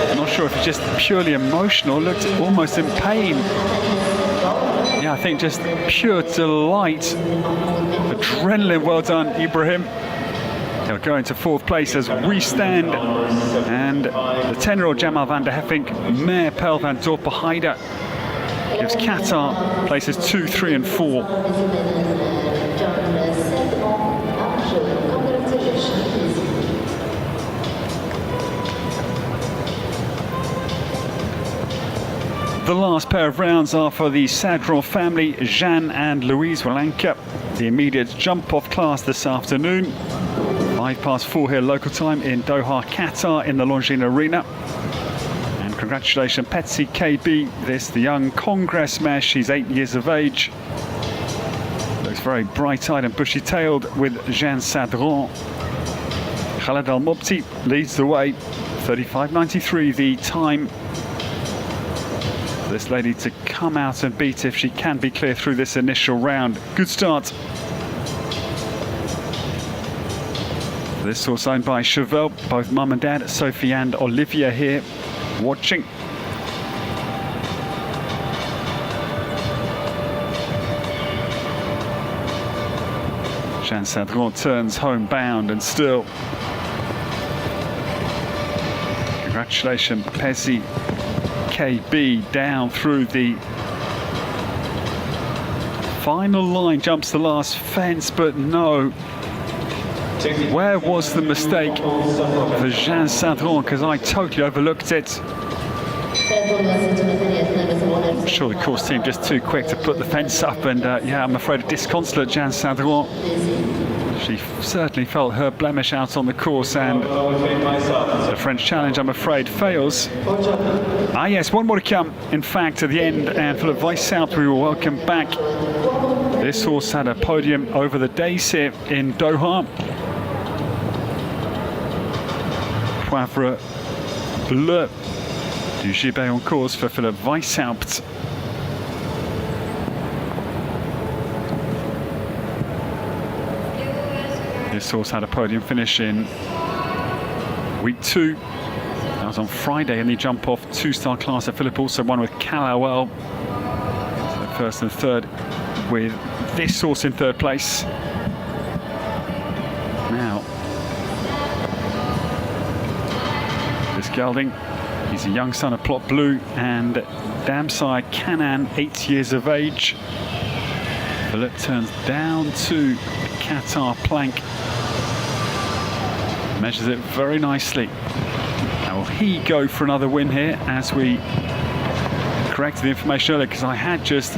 I'm not sure if it's just purely emotional, looked almost in pain. I think just pure delight. Adrenaline, well done, Ibrahim. He'll go into 4th place as we stand. And the 10-year-old Jamal van der Heffink, Mare Pearl van Dorpahide, gives Qatar places 2, 3 and 4. The last pair of rounds are for the Sadron family. Jeanne and Louise will anchor the immediate jump-off class this afternoon. 4:05 here local time in Doha, Qatar, in the Longines Arena. And congratulations, Petsy KB, the young Congress mare. She's 8 years of age. Looks very bright-eyed and bushy-tailed with Jeanne Sadron. Khaled Al Mobti leads the way. 35.93 the time. This lady to come out and beat if she can be clear through this initial round. Good start. This horse owned by Chevelle, both mum and dad, Sophie and Olivia here watching. Jeanne Sadron turns homebound and still. Congratulations, Pezzi KB down through the final line, jumps the last fence, but no. Where was the mistake for Jeanne Sadron? Because I totally overlooked it. I'm sure the course team just too quick to put the fence up, and I'm afraid a disconsolate Jeanne Sadron. She certainly felt her blemish out on the course, and the French challenge, I'm afraid, fails. Yes, one more to come, in fact, at the end, and for the Vice-South, we will welcome back. This horse had a podium over the days here in Doha. Poivre Bleu du Gibet en course for Philipp Weishaupt. This horse had a podium finish in week 2. That was on Friday in the jump-off 2-star class. Philip also won with Calawell. So 1st and 3rd with this horse in 3rd place. Now, this gelding, he's a young son of Plot Blue and Damsire Canan, 8 years of age. Philip turns down to the Qatar plank. Measures it very nicely. Now will he go for another win here, as we corrected the information earlier, because I had just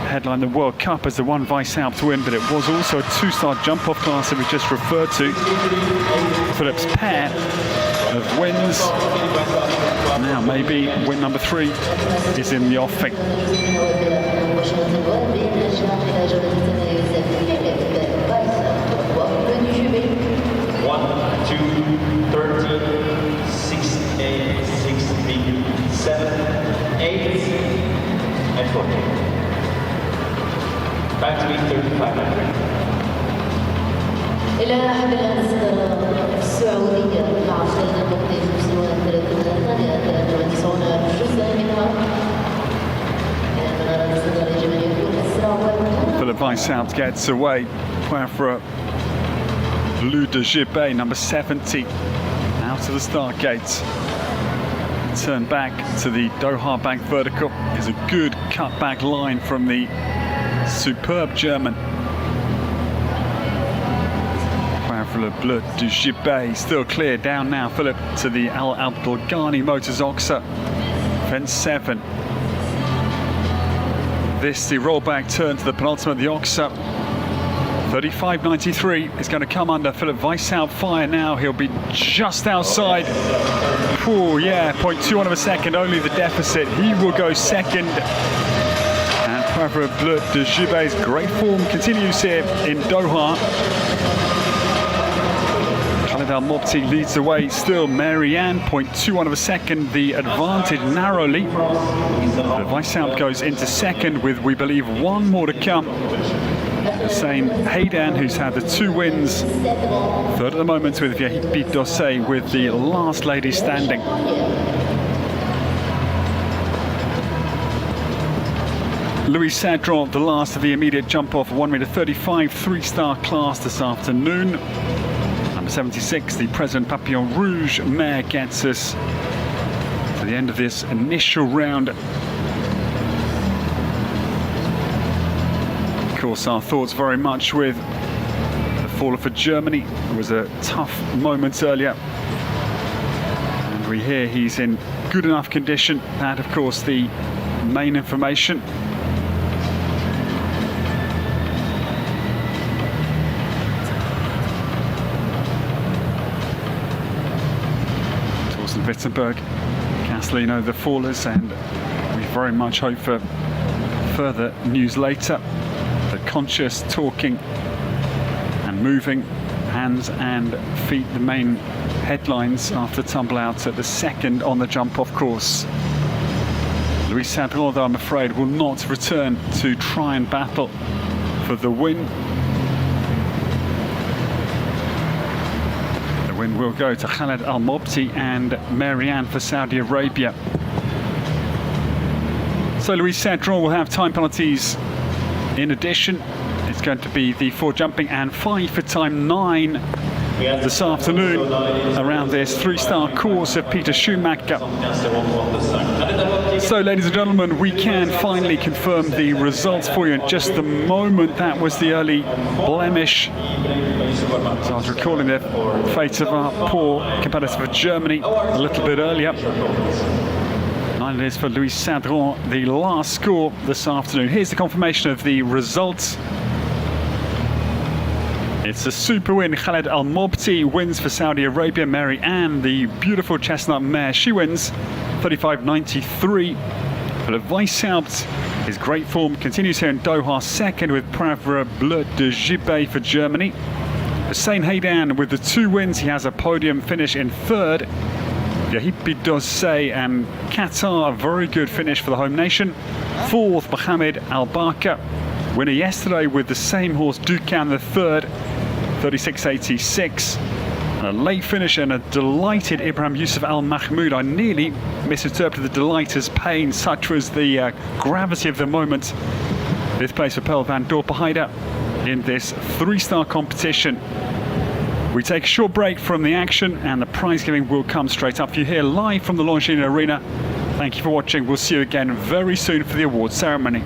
headlined the World Cup as the one Vice-Alps win, but it was also a 2-star jump-off class that we just referred to. Philip's pair of wins. Now maybe win number 3 is in the offing. 1, 2, 13, 6A, 6B, 7, 8, and 14. Back to me, 3500. إلى حفل الأنصار السعودية مع فريق المقدم 35 ثانية 93 جزءا منها. نرى الأنصار الجمالية يكون أسرع. Philipp Weishaupt gets away. Poivre Bleu de Gibet, number 70, out of the start gate. Turn back to the Doha bank vertical. Is a good cut-back line from the superb German. Poivre Bleu de Gibet still clear down now. Philip to the Al Abdelghani Motors Oxa. Fence 7. this the rollback turn to the penultimate, the Oxa. 35.93 is going to come under Philip Weishaupt fire now. He'll be just outside. Oh yeah, 0.21 of a second, only the deficit. He will go second. And Pravra Bleu de Gibet's great form continues here in Doha. Khaled Al-Mobti leads the way still. Marianne, 0.21 of a second, the advantage narrowly. But Weishaupt goes into second with, we believe, one more to come. The same Haydan, who's had the 2 wins. Third at the moment with Yahipi Dossé with the last lady standing. Louis Sadron, the last of the immediate jump off, 1m35, 3-star class this afternoon. Number 76, the President Papillon Rouge mare, gets us to the end of this initial round. Of course, our thoughts very much with the faller for Germany. It was a tough moment earlier. And we hear he's in good enough condition. That, of course, the main information. Torsten Wittenberg, Castellino, the fallers, and we very much hope for further news later. The conscious talking and moving, hands and feet, the main headlines after tumble out at the second on the jump off course. Louis Sadron, though, I'm afraid, will not return to try and battle for the win. The win will go to Khaled Al-Mobti and Marianne for Saudi Arabia. So Louis Sadron will have time penalties. In addition, it's going to be the 4 jumping and 5 for time 9 this afternoon around this 3-star course of Peter Schumacher. So, ladies and gentlemen, we can finally confirm the results for you in just a moment. That was the early blemish. So I was recalling the fate of our poor competitor for Germany a little bit earlier. 9 it is for Louis Sadron, the last score this afternoon. Here's the confirmation of the results. It's a super win. Khaled Al-Mobti wins for Saudi Arabia. Mary Ann, the beautiful chestnut mare, she wins 35.93. Philip Weishaupt, his great form continues here in Doha, second with Pravra Bleu de Gibet for Germany. Hussein Haydan with the 2 wins, he has a podium finish in third. Yahipi Dossé and Qatar, a very good finish for the home nation. Fourth, Mohamed Al-Barka, winner yesterday with the same horse, Dukan, the third, 36.86. And a late finish and a delighted Ibrahim Yusuf Al Mahmoud. I nearly misinterpreted the delight as pain, such was the gravity of the moment. Fifth place for Pearl van Dorpenheide in this 3-star competition. We take a short break from the action and the prize giving will come straight up for you here live from the Longines Arena. Thank you for watching. We'll see you again very soon for the awards ceremony.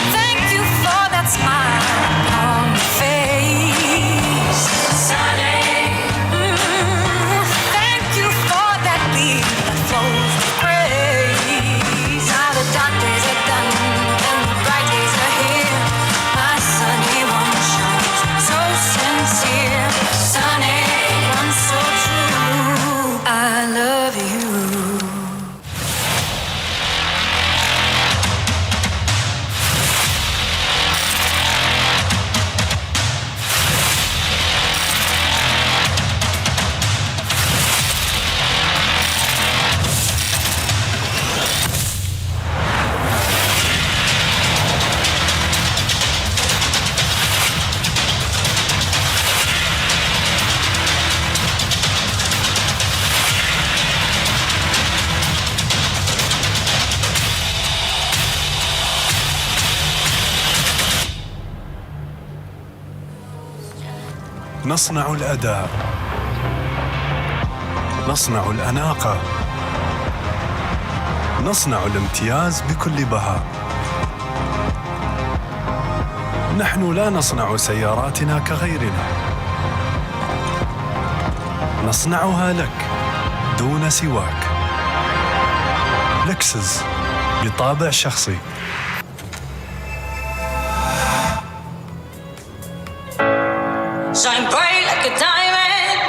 Thank you for that smile on your face. نصنع الأداء، نصنع الأناقة، نصنع الامتياز بكل بهاء. نحن لا نصنع سياراتنا كغيرنا، نصنعها لك دون سواك. لكسس بطابع شخصي. Shine bright like a diamond.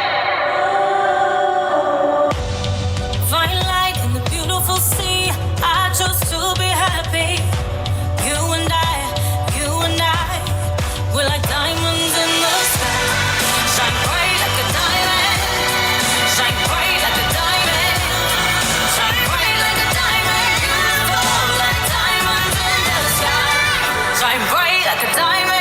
Find light in the beautiful sea. I chose to be happy. You and I, we're like diamonds in the sky. Shine bright like a diamond. Shine bright like a diamond. Shine bright like a diamond. Beautiful like diamonds in the sky. Shine bright like a diamond.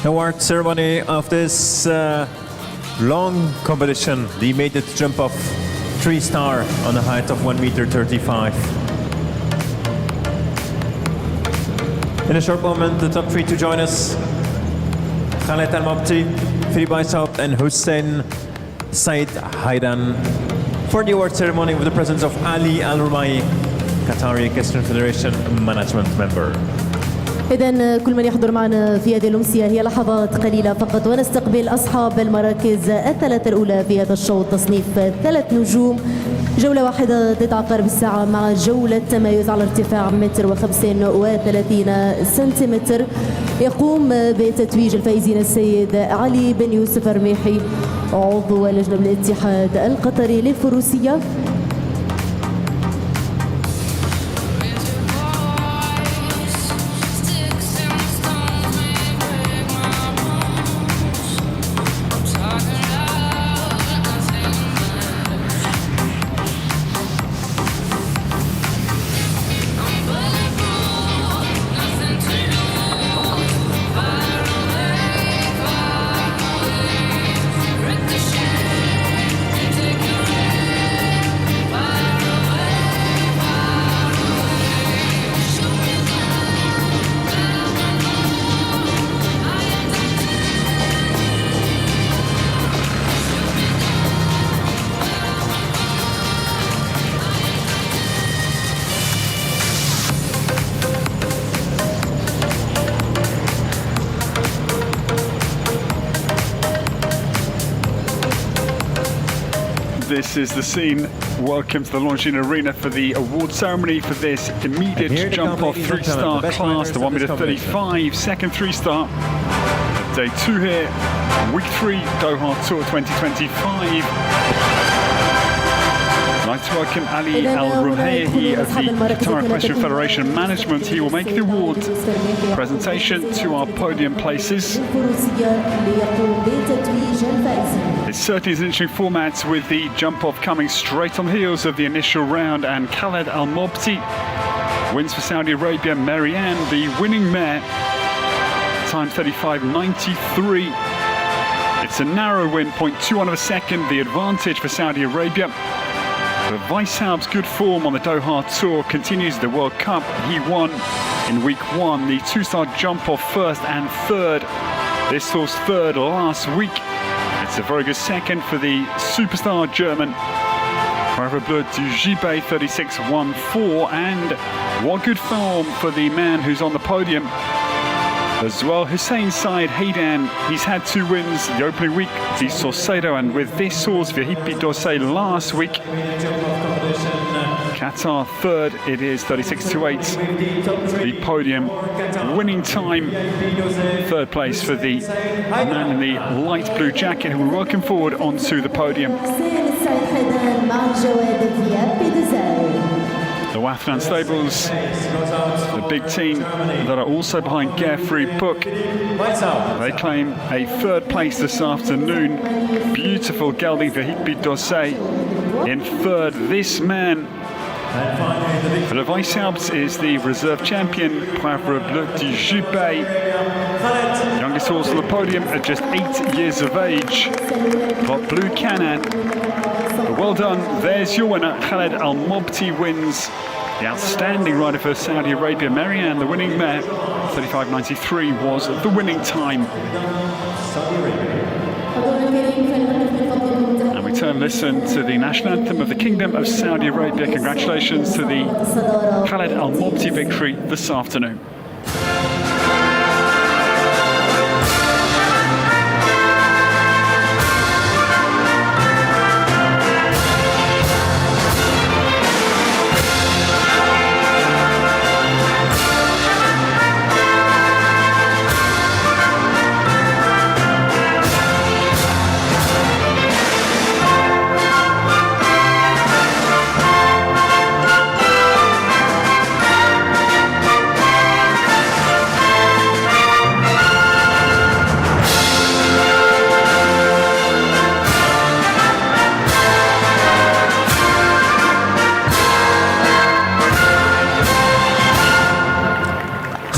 Award ceremony of this long competition, the maiden jump of 3-star on a height of 1.35 meters. In a short moment, the top three to join us: Khaled Al-Mabti, Philippe Aissaubt, and Hussein Said Haidan, for the award ceremony with the presence of Ali Al-Rumai, Qatari Equestrian Federation management member. إذن كل من يحضر معنا في هذه الأمسية هي لحظات قليلة فقط ونستقبل أصحاب المراكز الثلاثة الأولى في هذا الشوط، تصنيف 3 نجوم. جولة واحدة تتعقر بالساعة مع جولة تميز على ارتفاع 1.35 سنتيمتر. يقوم بتتويج الفائزين السيد علي بن يوسف الرميحي عضو لجنة الاتحاد القطري للفروسية. This is the scene. Welcome to the Longines Arena for the award ceremony for this immediate jump off 3-star class, the 1.35 meter, second 3-star. Day 2 here, week 3, Doha Tour 2025. I'd like to welcome Ali Al-Rumaihi of the Qatar Equestrian Federation Management. He will make the award presentation to our podium places. It certainly is an interesting format with the jump off coming straight on the heels of the initial round, and Khaled Al-Mabti Wins for Saudi Arabia, Marianne, the winning mare. Time 35.93. It's a narrow win, 0.21 of a second, the advantage for Saudi Arabia. But Weishaupt's good form on the Doha Tour continues the World Cup. He won in week 1 the two-star jump off first and third. This horse third last week. It's a very good second for the superstar German. Poivre Bleu du Gibet 36.14, and what good form for the man who's on the podium as well. Hussein's side, Haydan, he's had 2 wins the opening week, the Saucedo, and with this horse, Vihippi Dorsey last week. Qatar third, it is 36.28. The podium winning time, third place for the man in the light blue jacket who will welcome forward onto the podium. The Wathran Stables, the big team that are also behind Geoffrey Book. They claim a third place this afternoon. Beautiful gelding for Hippi Dossé in third. This man, for the Weishaupt, is the reserve champion, Poivre Bleu du Gibet. Youngest horse on the podium at just 8 years of age. Got Blue Cannon. But well done, there's your winner. Khaled Al Mobti wins. The outstanding rider for Saudi Arabia, Marianne, the winning mare. 35.93 was the winning time. And we turn listen to the national anthem of the Kingdom of Saudi Arabia. Congratulations to the Khaled Al Mobti victory this afternoon.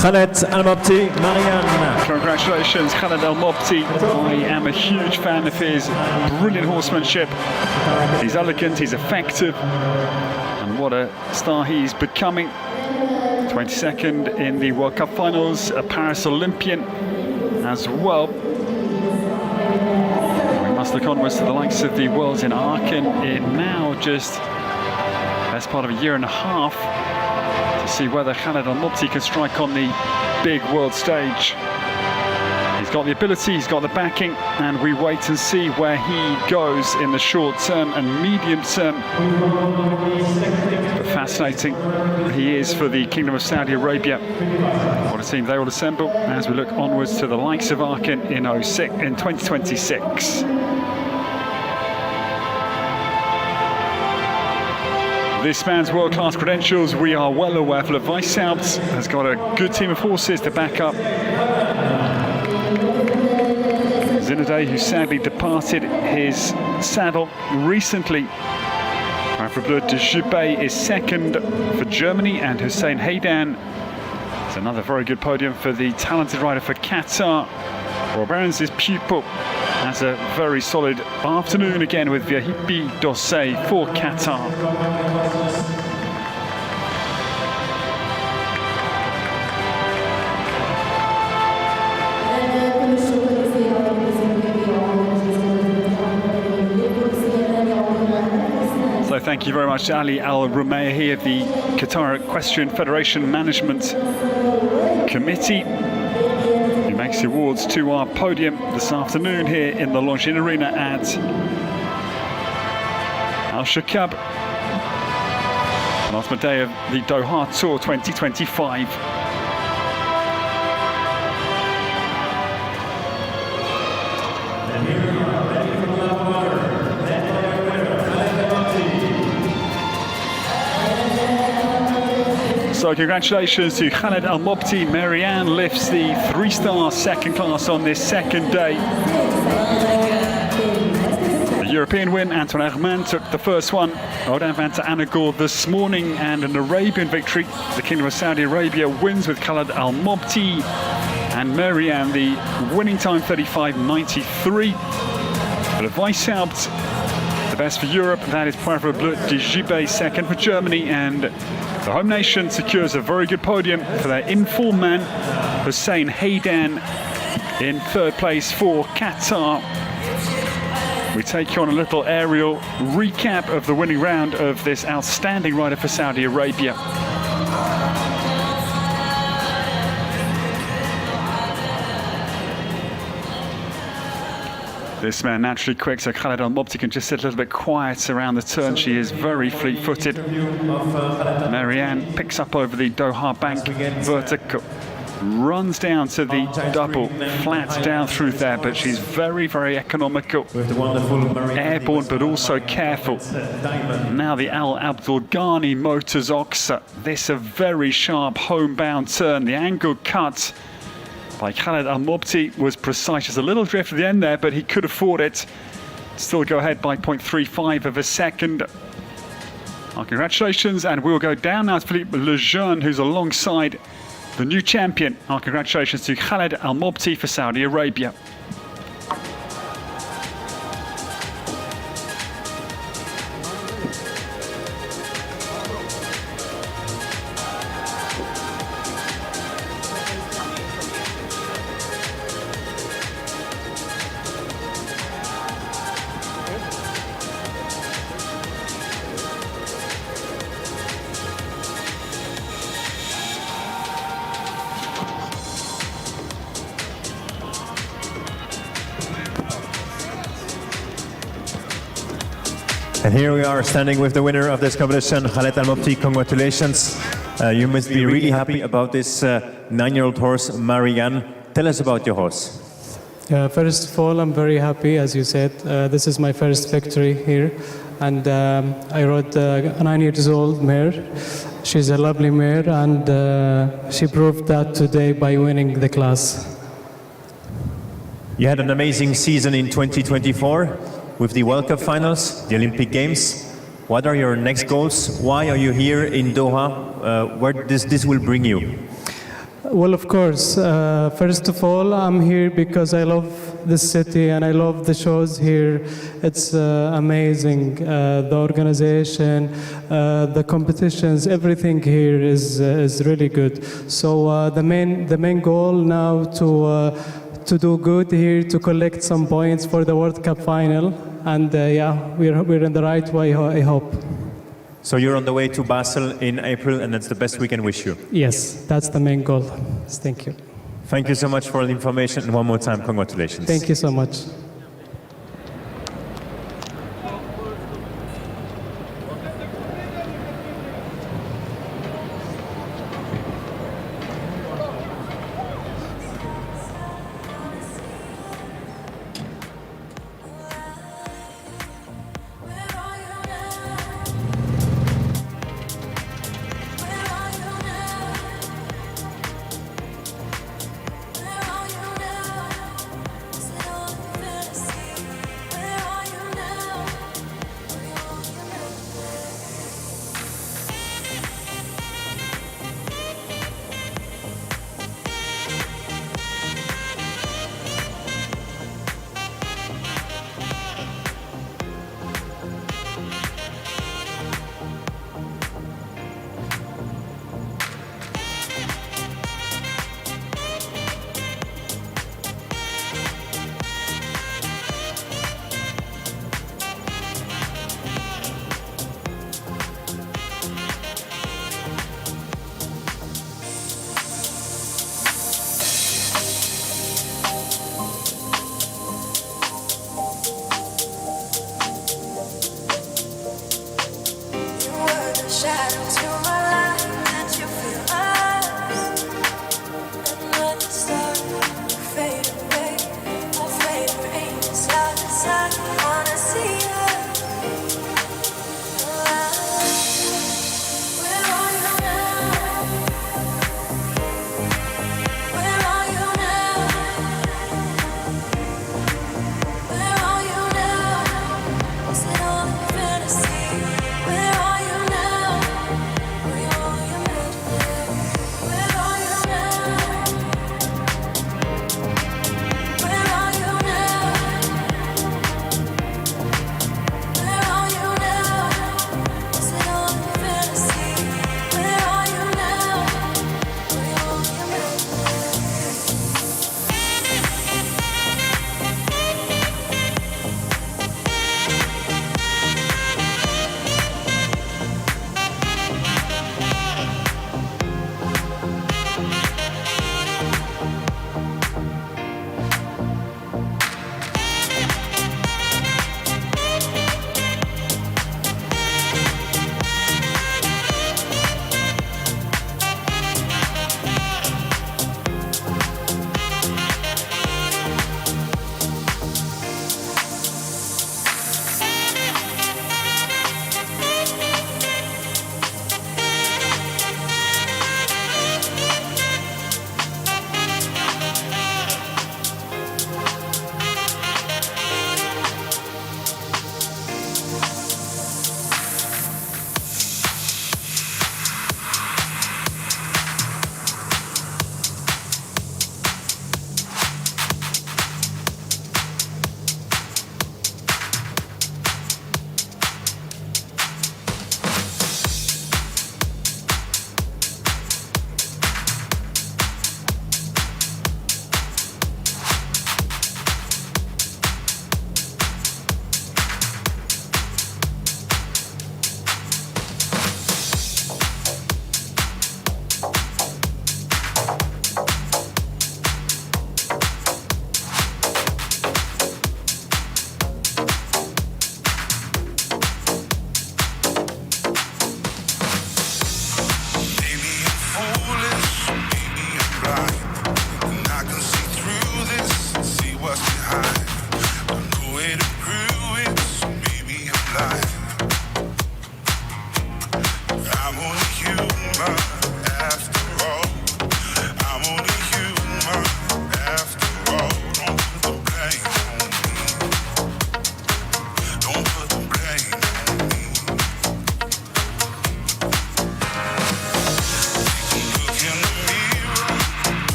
Khaled Al Mobti, Marianne. Congratulations, Khaled Al Mobti. I am a huge fan of his brilliant horsemanship. He's elegant, he's effective, and what a star he's becoming. 22nd in the World Cup finals, a Paris Olympian as well. We must look onwards to the likes of the Worlds in Aachen in now just best part of a year and a half. See whether Khaled Al Mobti can strike on the big world stage. He's got the ability, he's got the backing, and we wait and see where he goes in the short term and medium term. But fascinating he is for the Kingdom of Saudi Arabia. What a team they will assemble as we look onwards to the likes of Aachen in 2026. This man's world-class credentials, we are well aware. For the Weishaupt has got a good team of horses to back up Zinedine, who sadly departed his saddle recently. Poivre Bleu du Gibet is second for Germany, and Hussein Haydan is another very good podium for the talented rider for Qatar. Rob Aarons' pupil has a very solid afternoon again with Vihippi Dossé for Qatar. So thank you very much to Ali Al Rumayya here, the Qatar Equestrian Federation Management Committee, who makes the awards to our podium this afternoon here in the Longines Arena at Al Shaqab. Penultimate day of the Doha Tour 2025. So congratulations to Khaled Al Mobti. Marianne lifts the 3-star second class on this second day. The European win. Antoine Herman took the first one. Odin van der Anagor this morning, and an Arabian victory. The Kingdom of Saudi Arabia wins with Khaled Al Mobti and Marianne, the winning time 35.93. But a Weishaupt, the best for Europe, that is Poivre Bleu de Gibet second for Germany, and the home nation secures a very good podium for their in-form man, Hussein Haydan, in third place for Qatar. We take you on a little aerial recap of the winning round of this outstanding rider for Saudi Arabia. This man naturally quick, so Khaled Al Mobti can just sit a little bit quiet around the turn. She is very fleet-footed. Marianne picks up over the Doha bank, vertical, runs down to the double, flat down through there, but she's very, very economical. Airborne, but also careful. Now the Al Abdul Ghani Motors Oxa. This a very sharp homebound turn. The angle cut by Khaled Al Mobti was precise. Just a little drift at the end there, but he could afford it. Still go ahead by 0.35 of a second. Well, congratulations, and we'll go down now to Philippe Lejeune, who's alongside the new champion. Our congratulations to Khaled Al Mobti for Saudi Arabia. And here we are standing with the winner of this competition, Khaled Al Mobti. Congratulations. You must be really happy about this 9-year-old horse, Marianne. Tell us about your horse. First of all, I'm very happy, as you said. This is my first victory here. And I rode a 9-year-old mare. She's a lovely mare, and she proved that today by winning the class. You had an amazing season in 2024 with the World Cup finals, the Olympic Games. What are your next goals? Why are you here in Doha? Where this will bring you? Well, of course, first of all, I'm here because I love this city and I love the shows here. It's amazing. The organization, the competitions, everything here is really good. So the main goal now to do good here, to collect some points for the World Cup final, and yeah, we're in the right way, I hope. So you're on the way to Basel in April, and that's the best we can wish you. Yes, that's the main goal. Thank you. Thank you so much for the information, and one more time, congratulations. Thank you so much.